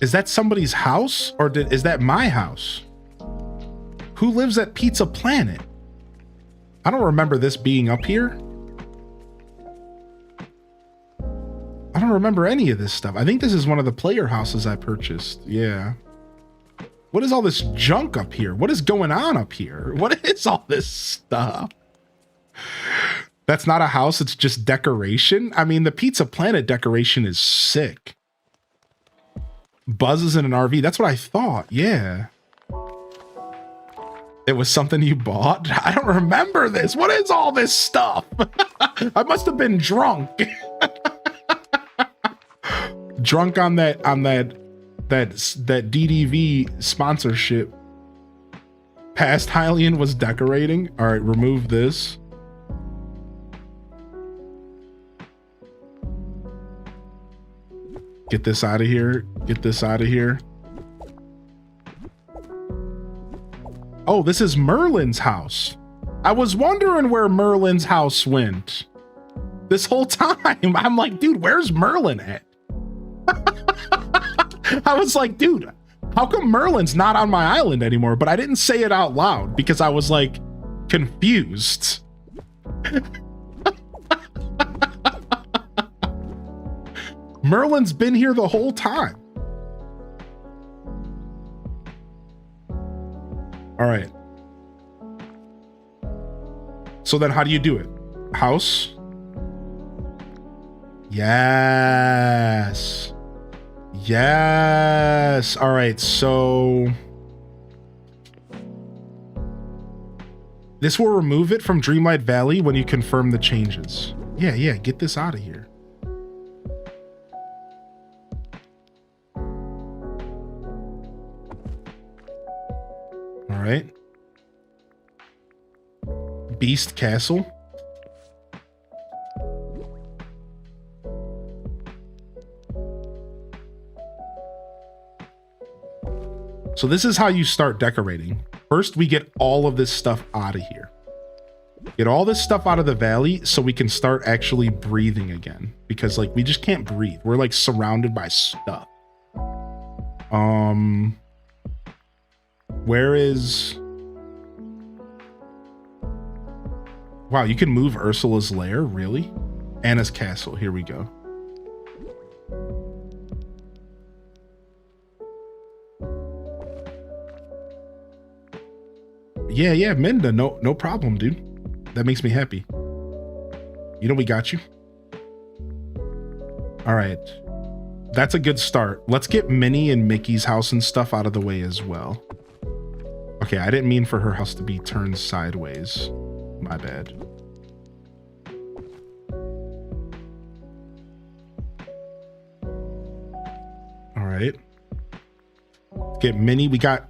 Is that somebody's house or is that my house? Who lives at Pizza Planet? I don't remember this being up here. I don't remember any of this stuff. I think this is one of the player houses I purchased. Yeah. What is all this junk up here? What is going on up here? What is all this stuff? That's not a house, it's just decoration. I mean, the Pizza Planet decoration is sick. Buzz is in an RV. That's what I thought. Yeah. It was something you bought? I don't remember this. What is all this stuff? I must have been drunk. Drunk on that DDV sponsorship. Past Hylian was decorating. All right, remove this. Get this out of here. Get this out of here. Oh, this is Merlin's house. I was wondering where Merlin's house went this whole time. I'm like, dude, where's Merlin at? I was like, dude, how come Merlin's not on my island anymore? But I didn't say it out loud because I was like confused. Merlin's been here the whole time. All right. So then how do you do it? House? Yes. Yes. All right. So this will remove it from Dreamlight Valley when you confirm the changes. Yeah. Get this out of here. All right. Beast Castle. So this is how you start decorating. First, we get all of this stuff out of here. Get all this stuff out of the valley so we can start actually breathing again. Because like we just can't breathe. We're like surrounded by stuff. Where is... Wow, you can move Ursula's lair? Really? Anna's castle. Here we go. Yeah, Minda. No problem, dude. That makes me happy. You know we got you. All right. That's a good start. Let's get Minnie and Mickey's house and stuff out of the way as well. Okay, I didn't mean for her house to be turned sideways. My bad. All right. Let's get Minnie. We got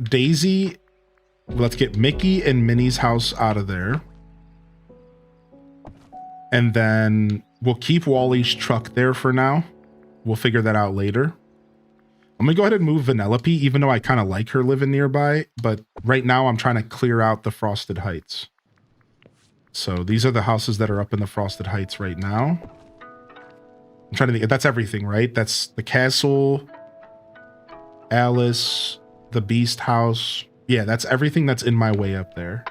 Daisy. Let's get Mickey and Minnie's house out of there. And then we'll keep Wally's truck there for now. We'll figure that out later. I'm gonna go ahead and move Vanellope, even though I kind of like her living nearby. But right now I'm trying to clear out the Frosted Heights. So these are the houses that are up in the Frosted Heights right now. I'm trying to think. That's everything, right? That's the castle, Alice, the Beast house. Yeah, that's everything that's in my way up there.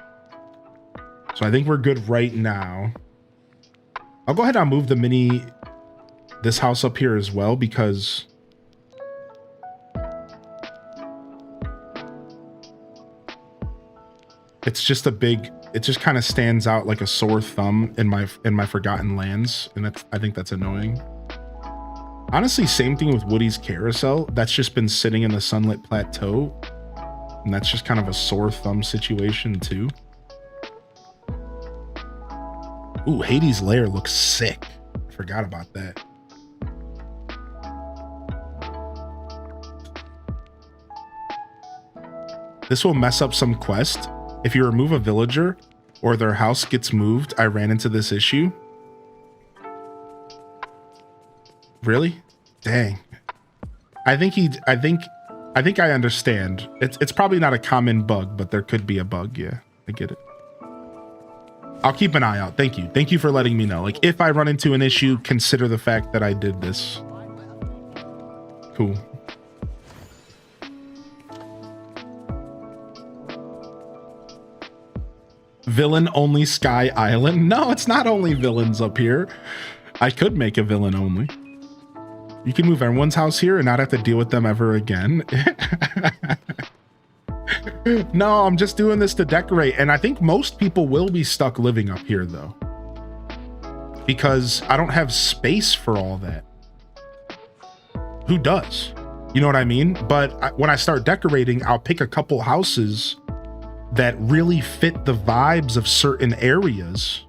So I think we're good right now. I'll go ahead and move this house up here as well, because it's just it just kind of stands out like a sore thumb in my Forgotten Lands, and I think that's annoying. Honestly, same thing with Woody's Carousel. That's just been sitting in the Sunlit Plateau. And that's just kind of a sore thumb situation too. Ooh, Hades' lair looks sick. I forgot about that. This will mess up some quest. If you remove a villager or their house gets moved, I ran into this issue. Really? Dang. I think I understand. It's probably not a common bug, but there could be a bug. Yeah, I get it. I'll keep an eye out. Thank you. Thank you for letting me know. Like, if I run into an issue, consider the fact that I did this. Cool. Villain only Sky Island? No, it's not only villains up here. I could make a villain only. You can move everyone's house here and not have to deal with them ever again. No, I'm just doing this to decorate. And I think most people will be stuck living up here though, because I don't have space for all that. Who does? You know what I mean? But when I start decorating, I'll pick a couple houses that really fit the vibes of certain areas,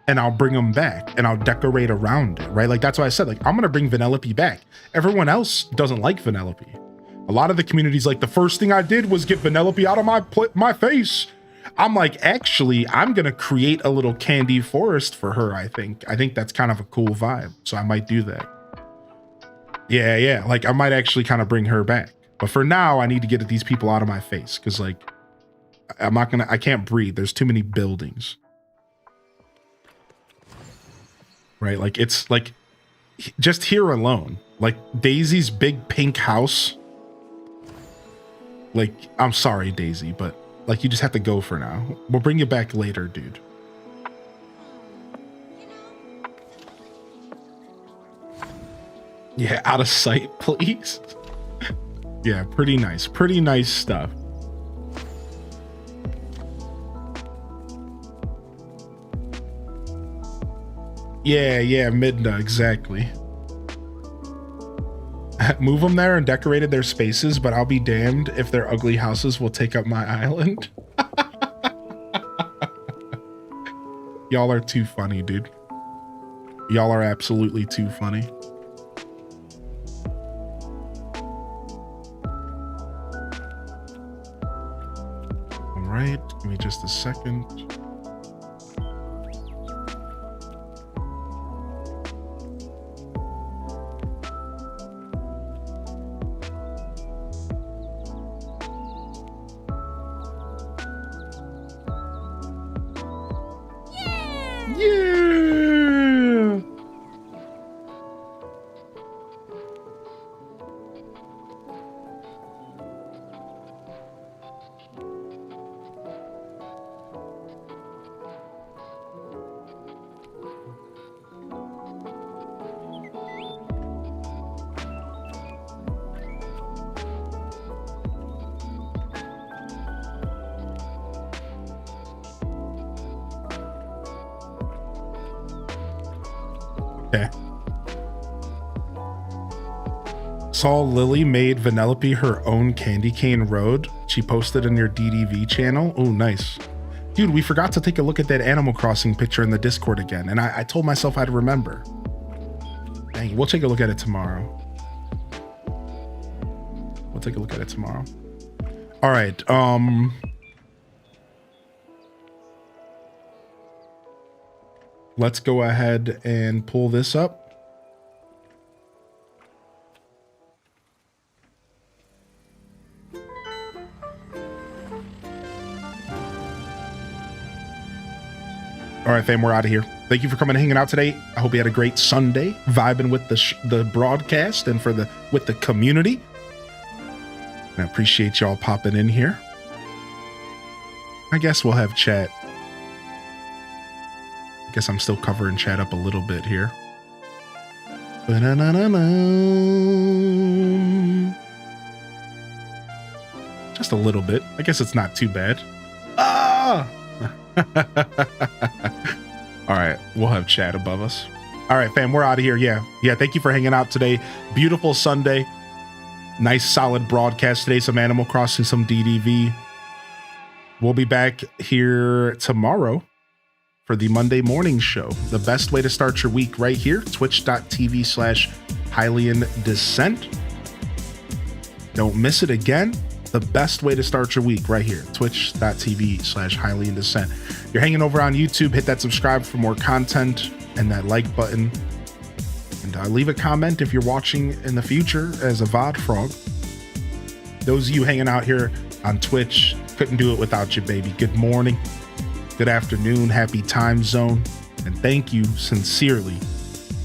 and I'll bring them back and I'll decorate around it, right? Like, that's why I said, like, I'm gonna bring Vanellope back. Everyone else doesn't like Vanellope. A lot of the community's like, the first thing I did was get Vanellope out of my face. I'm like, actually, I'm gonna create a little candy forest for her. I think that's kind of a cool vibe. So I might do that. Yeah. Like, I might actually kind of bring her back. But for now, I need to get these people out of my face, because like, I can't breathe. There's too many buildings. Right? Like, it's like, just here alone, like Daisy's big pink house. Like, I'm sorry, Daisy, but like, you just have to go for now. We'll bring you back later, dude. Yeah, out of sight, please. Yeah, pretty nice stuff. Yeah, Midna, exactly. Move them there and decorated their spaces, but I'll be damned if their ugly houses will take up my island. Y'all are too funny, dude. Y'all are absolutely too funny. second. Yeah! Okay. Saw Lily made Vanellope her own candy cane road. She posted in your DDV channel. Oh, nice. Dude, we forgot to take a look at that Animal Crossing picture in the Discord again, and I told myself I'd remember. Dang, we'll take a look at it tomorrow. We'll take a look at it tomorrow. All right, let's go ahead and pull this up. All right, fam, we're out of here. Thank you for coming and hanging out today. I hope you had a great Sunday, vibing with the broadcast and with the community. And I appreciate y'all popping in here. I guess we'll have chat. I guess I'm still covering chat up a little bit here. Just a little bit. I guess it's not too bad. Ah! All right, we'll have chat above us. All right, fam, we're out of here. Yeah, thank you for hanging out today. Beautiful Sunday. Nice solid broadcast today. Some Animal Crossing, some DDV. We'll be back here tomorrow for the Monday morning show. The best way to start your week right here, twitch.tv/HylianDescent. Don't miss it again. The best way to start your week right here, twitch.tv/HylianDescent. You're hanging over on YouTube, hit that subscribe for more content and that like button. And leave a comment if you're watching in the future as a VOD frog. Those of you hanging out here on Twitch, couldn't do it without you, baby. Good morning, good afternoon, happy time zone. And thank you sincerely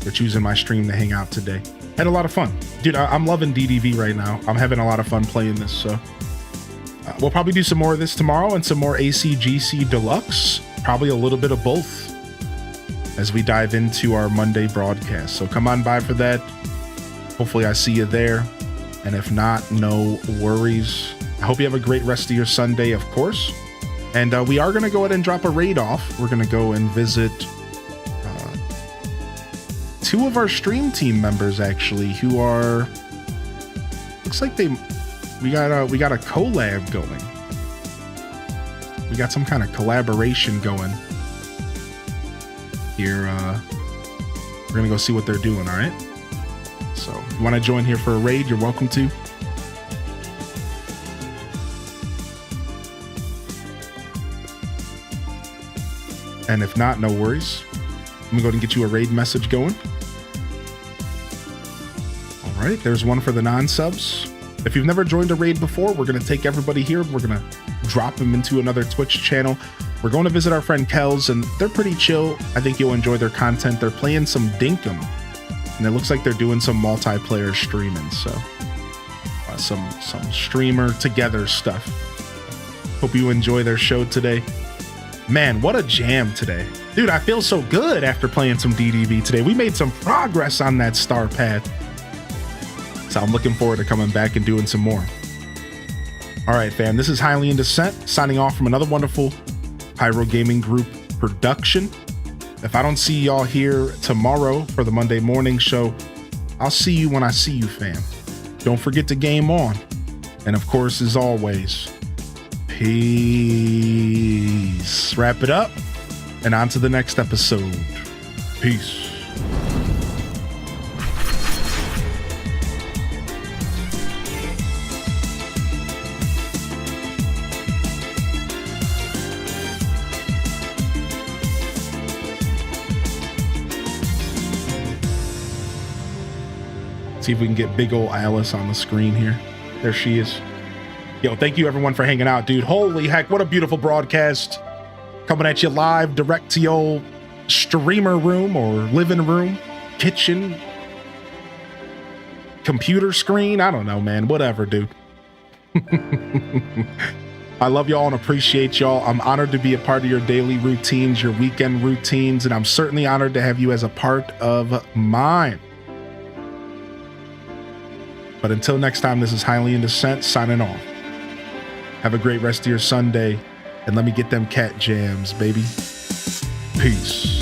for choosing my stream to hang out today. Had a lot of fun. Dude, I'm loving DDV right now. I'm having a lot of fun playing this, so we'll probably do some more of this tomorrow and some more ACGC Deluxe. Probably a little bit of both as we dive into our Monday broadcast. So come on by for that. Hopefully I see you there. And if not, no worries. I hope you have a great rest of your Sunday, of course. And we are going to go ahead and drop a raid off. We're going to go and visit two of our stream team members, actually, who are, looks like we got a collab going. We got some kind of collaboration going here. We're gonna go see what they're doing. All right, so if you want to join here for a raid, you're welcome to. And if not, no worries. I'm gonna go ahead and get you a raid message going. All right, there's one for the non-subs. If you've never joined a raid before, we're going to take everybody here. We're going to drop them into another Twitch channel. We're going to visit our friend Kells, and they're pretty chill. I think you'll enjoy their content. They're playing some Dinkum, and it looks like they're doing some multiplayer streaming. So some streamer together stuff. Hope you enjoy their show today. Man, what a jam today. Dude, I feel so good after playing some DDV today. We made some progress on that star path. So I'm looking forward to coming back and doing some more. All right, fam, this is HylianDescent signing off from another wonderful Pyro Gaming Group production. If I don't see y'all here tomorrow for the Monday morning show, I'll see you when I see you, fam. Don't forget to game on. And of course, as always, peace. Wrap it up and on to the next episode. Peace. See if we can get big old Alice on the screen here. There she is. Yo, thank you everyone for hanging out, dude. Holy heck, what a beautiful broadcast. Coming at you live, direct to your streamer room or living room, kitchen, computer screen. I don't know, man. Whatever, dude. I love y'all and appreciate y'all. I'm honored to be a part of your daily routines, your weekend routines, and I'm certainly honored to have you as a part of mine. But until next time, this is Highly in Descent signing off. Have a great rest of your Sunday, and let me get them cat jams, baby. Peace.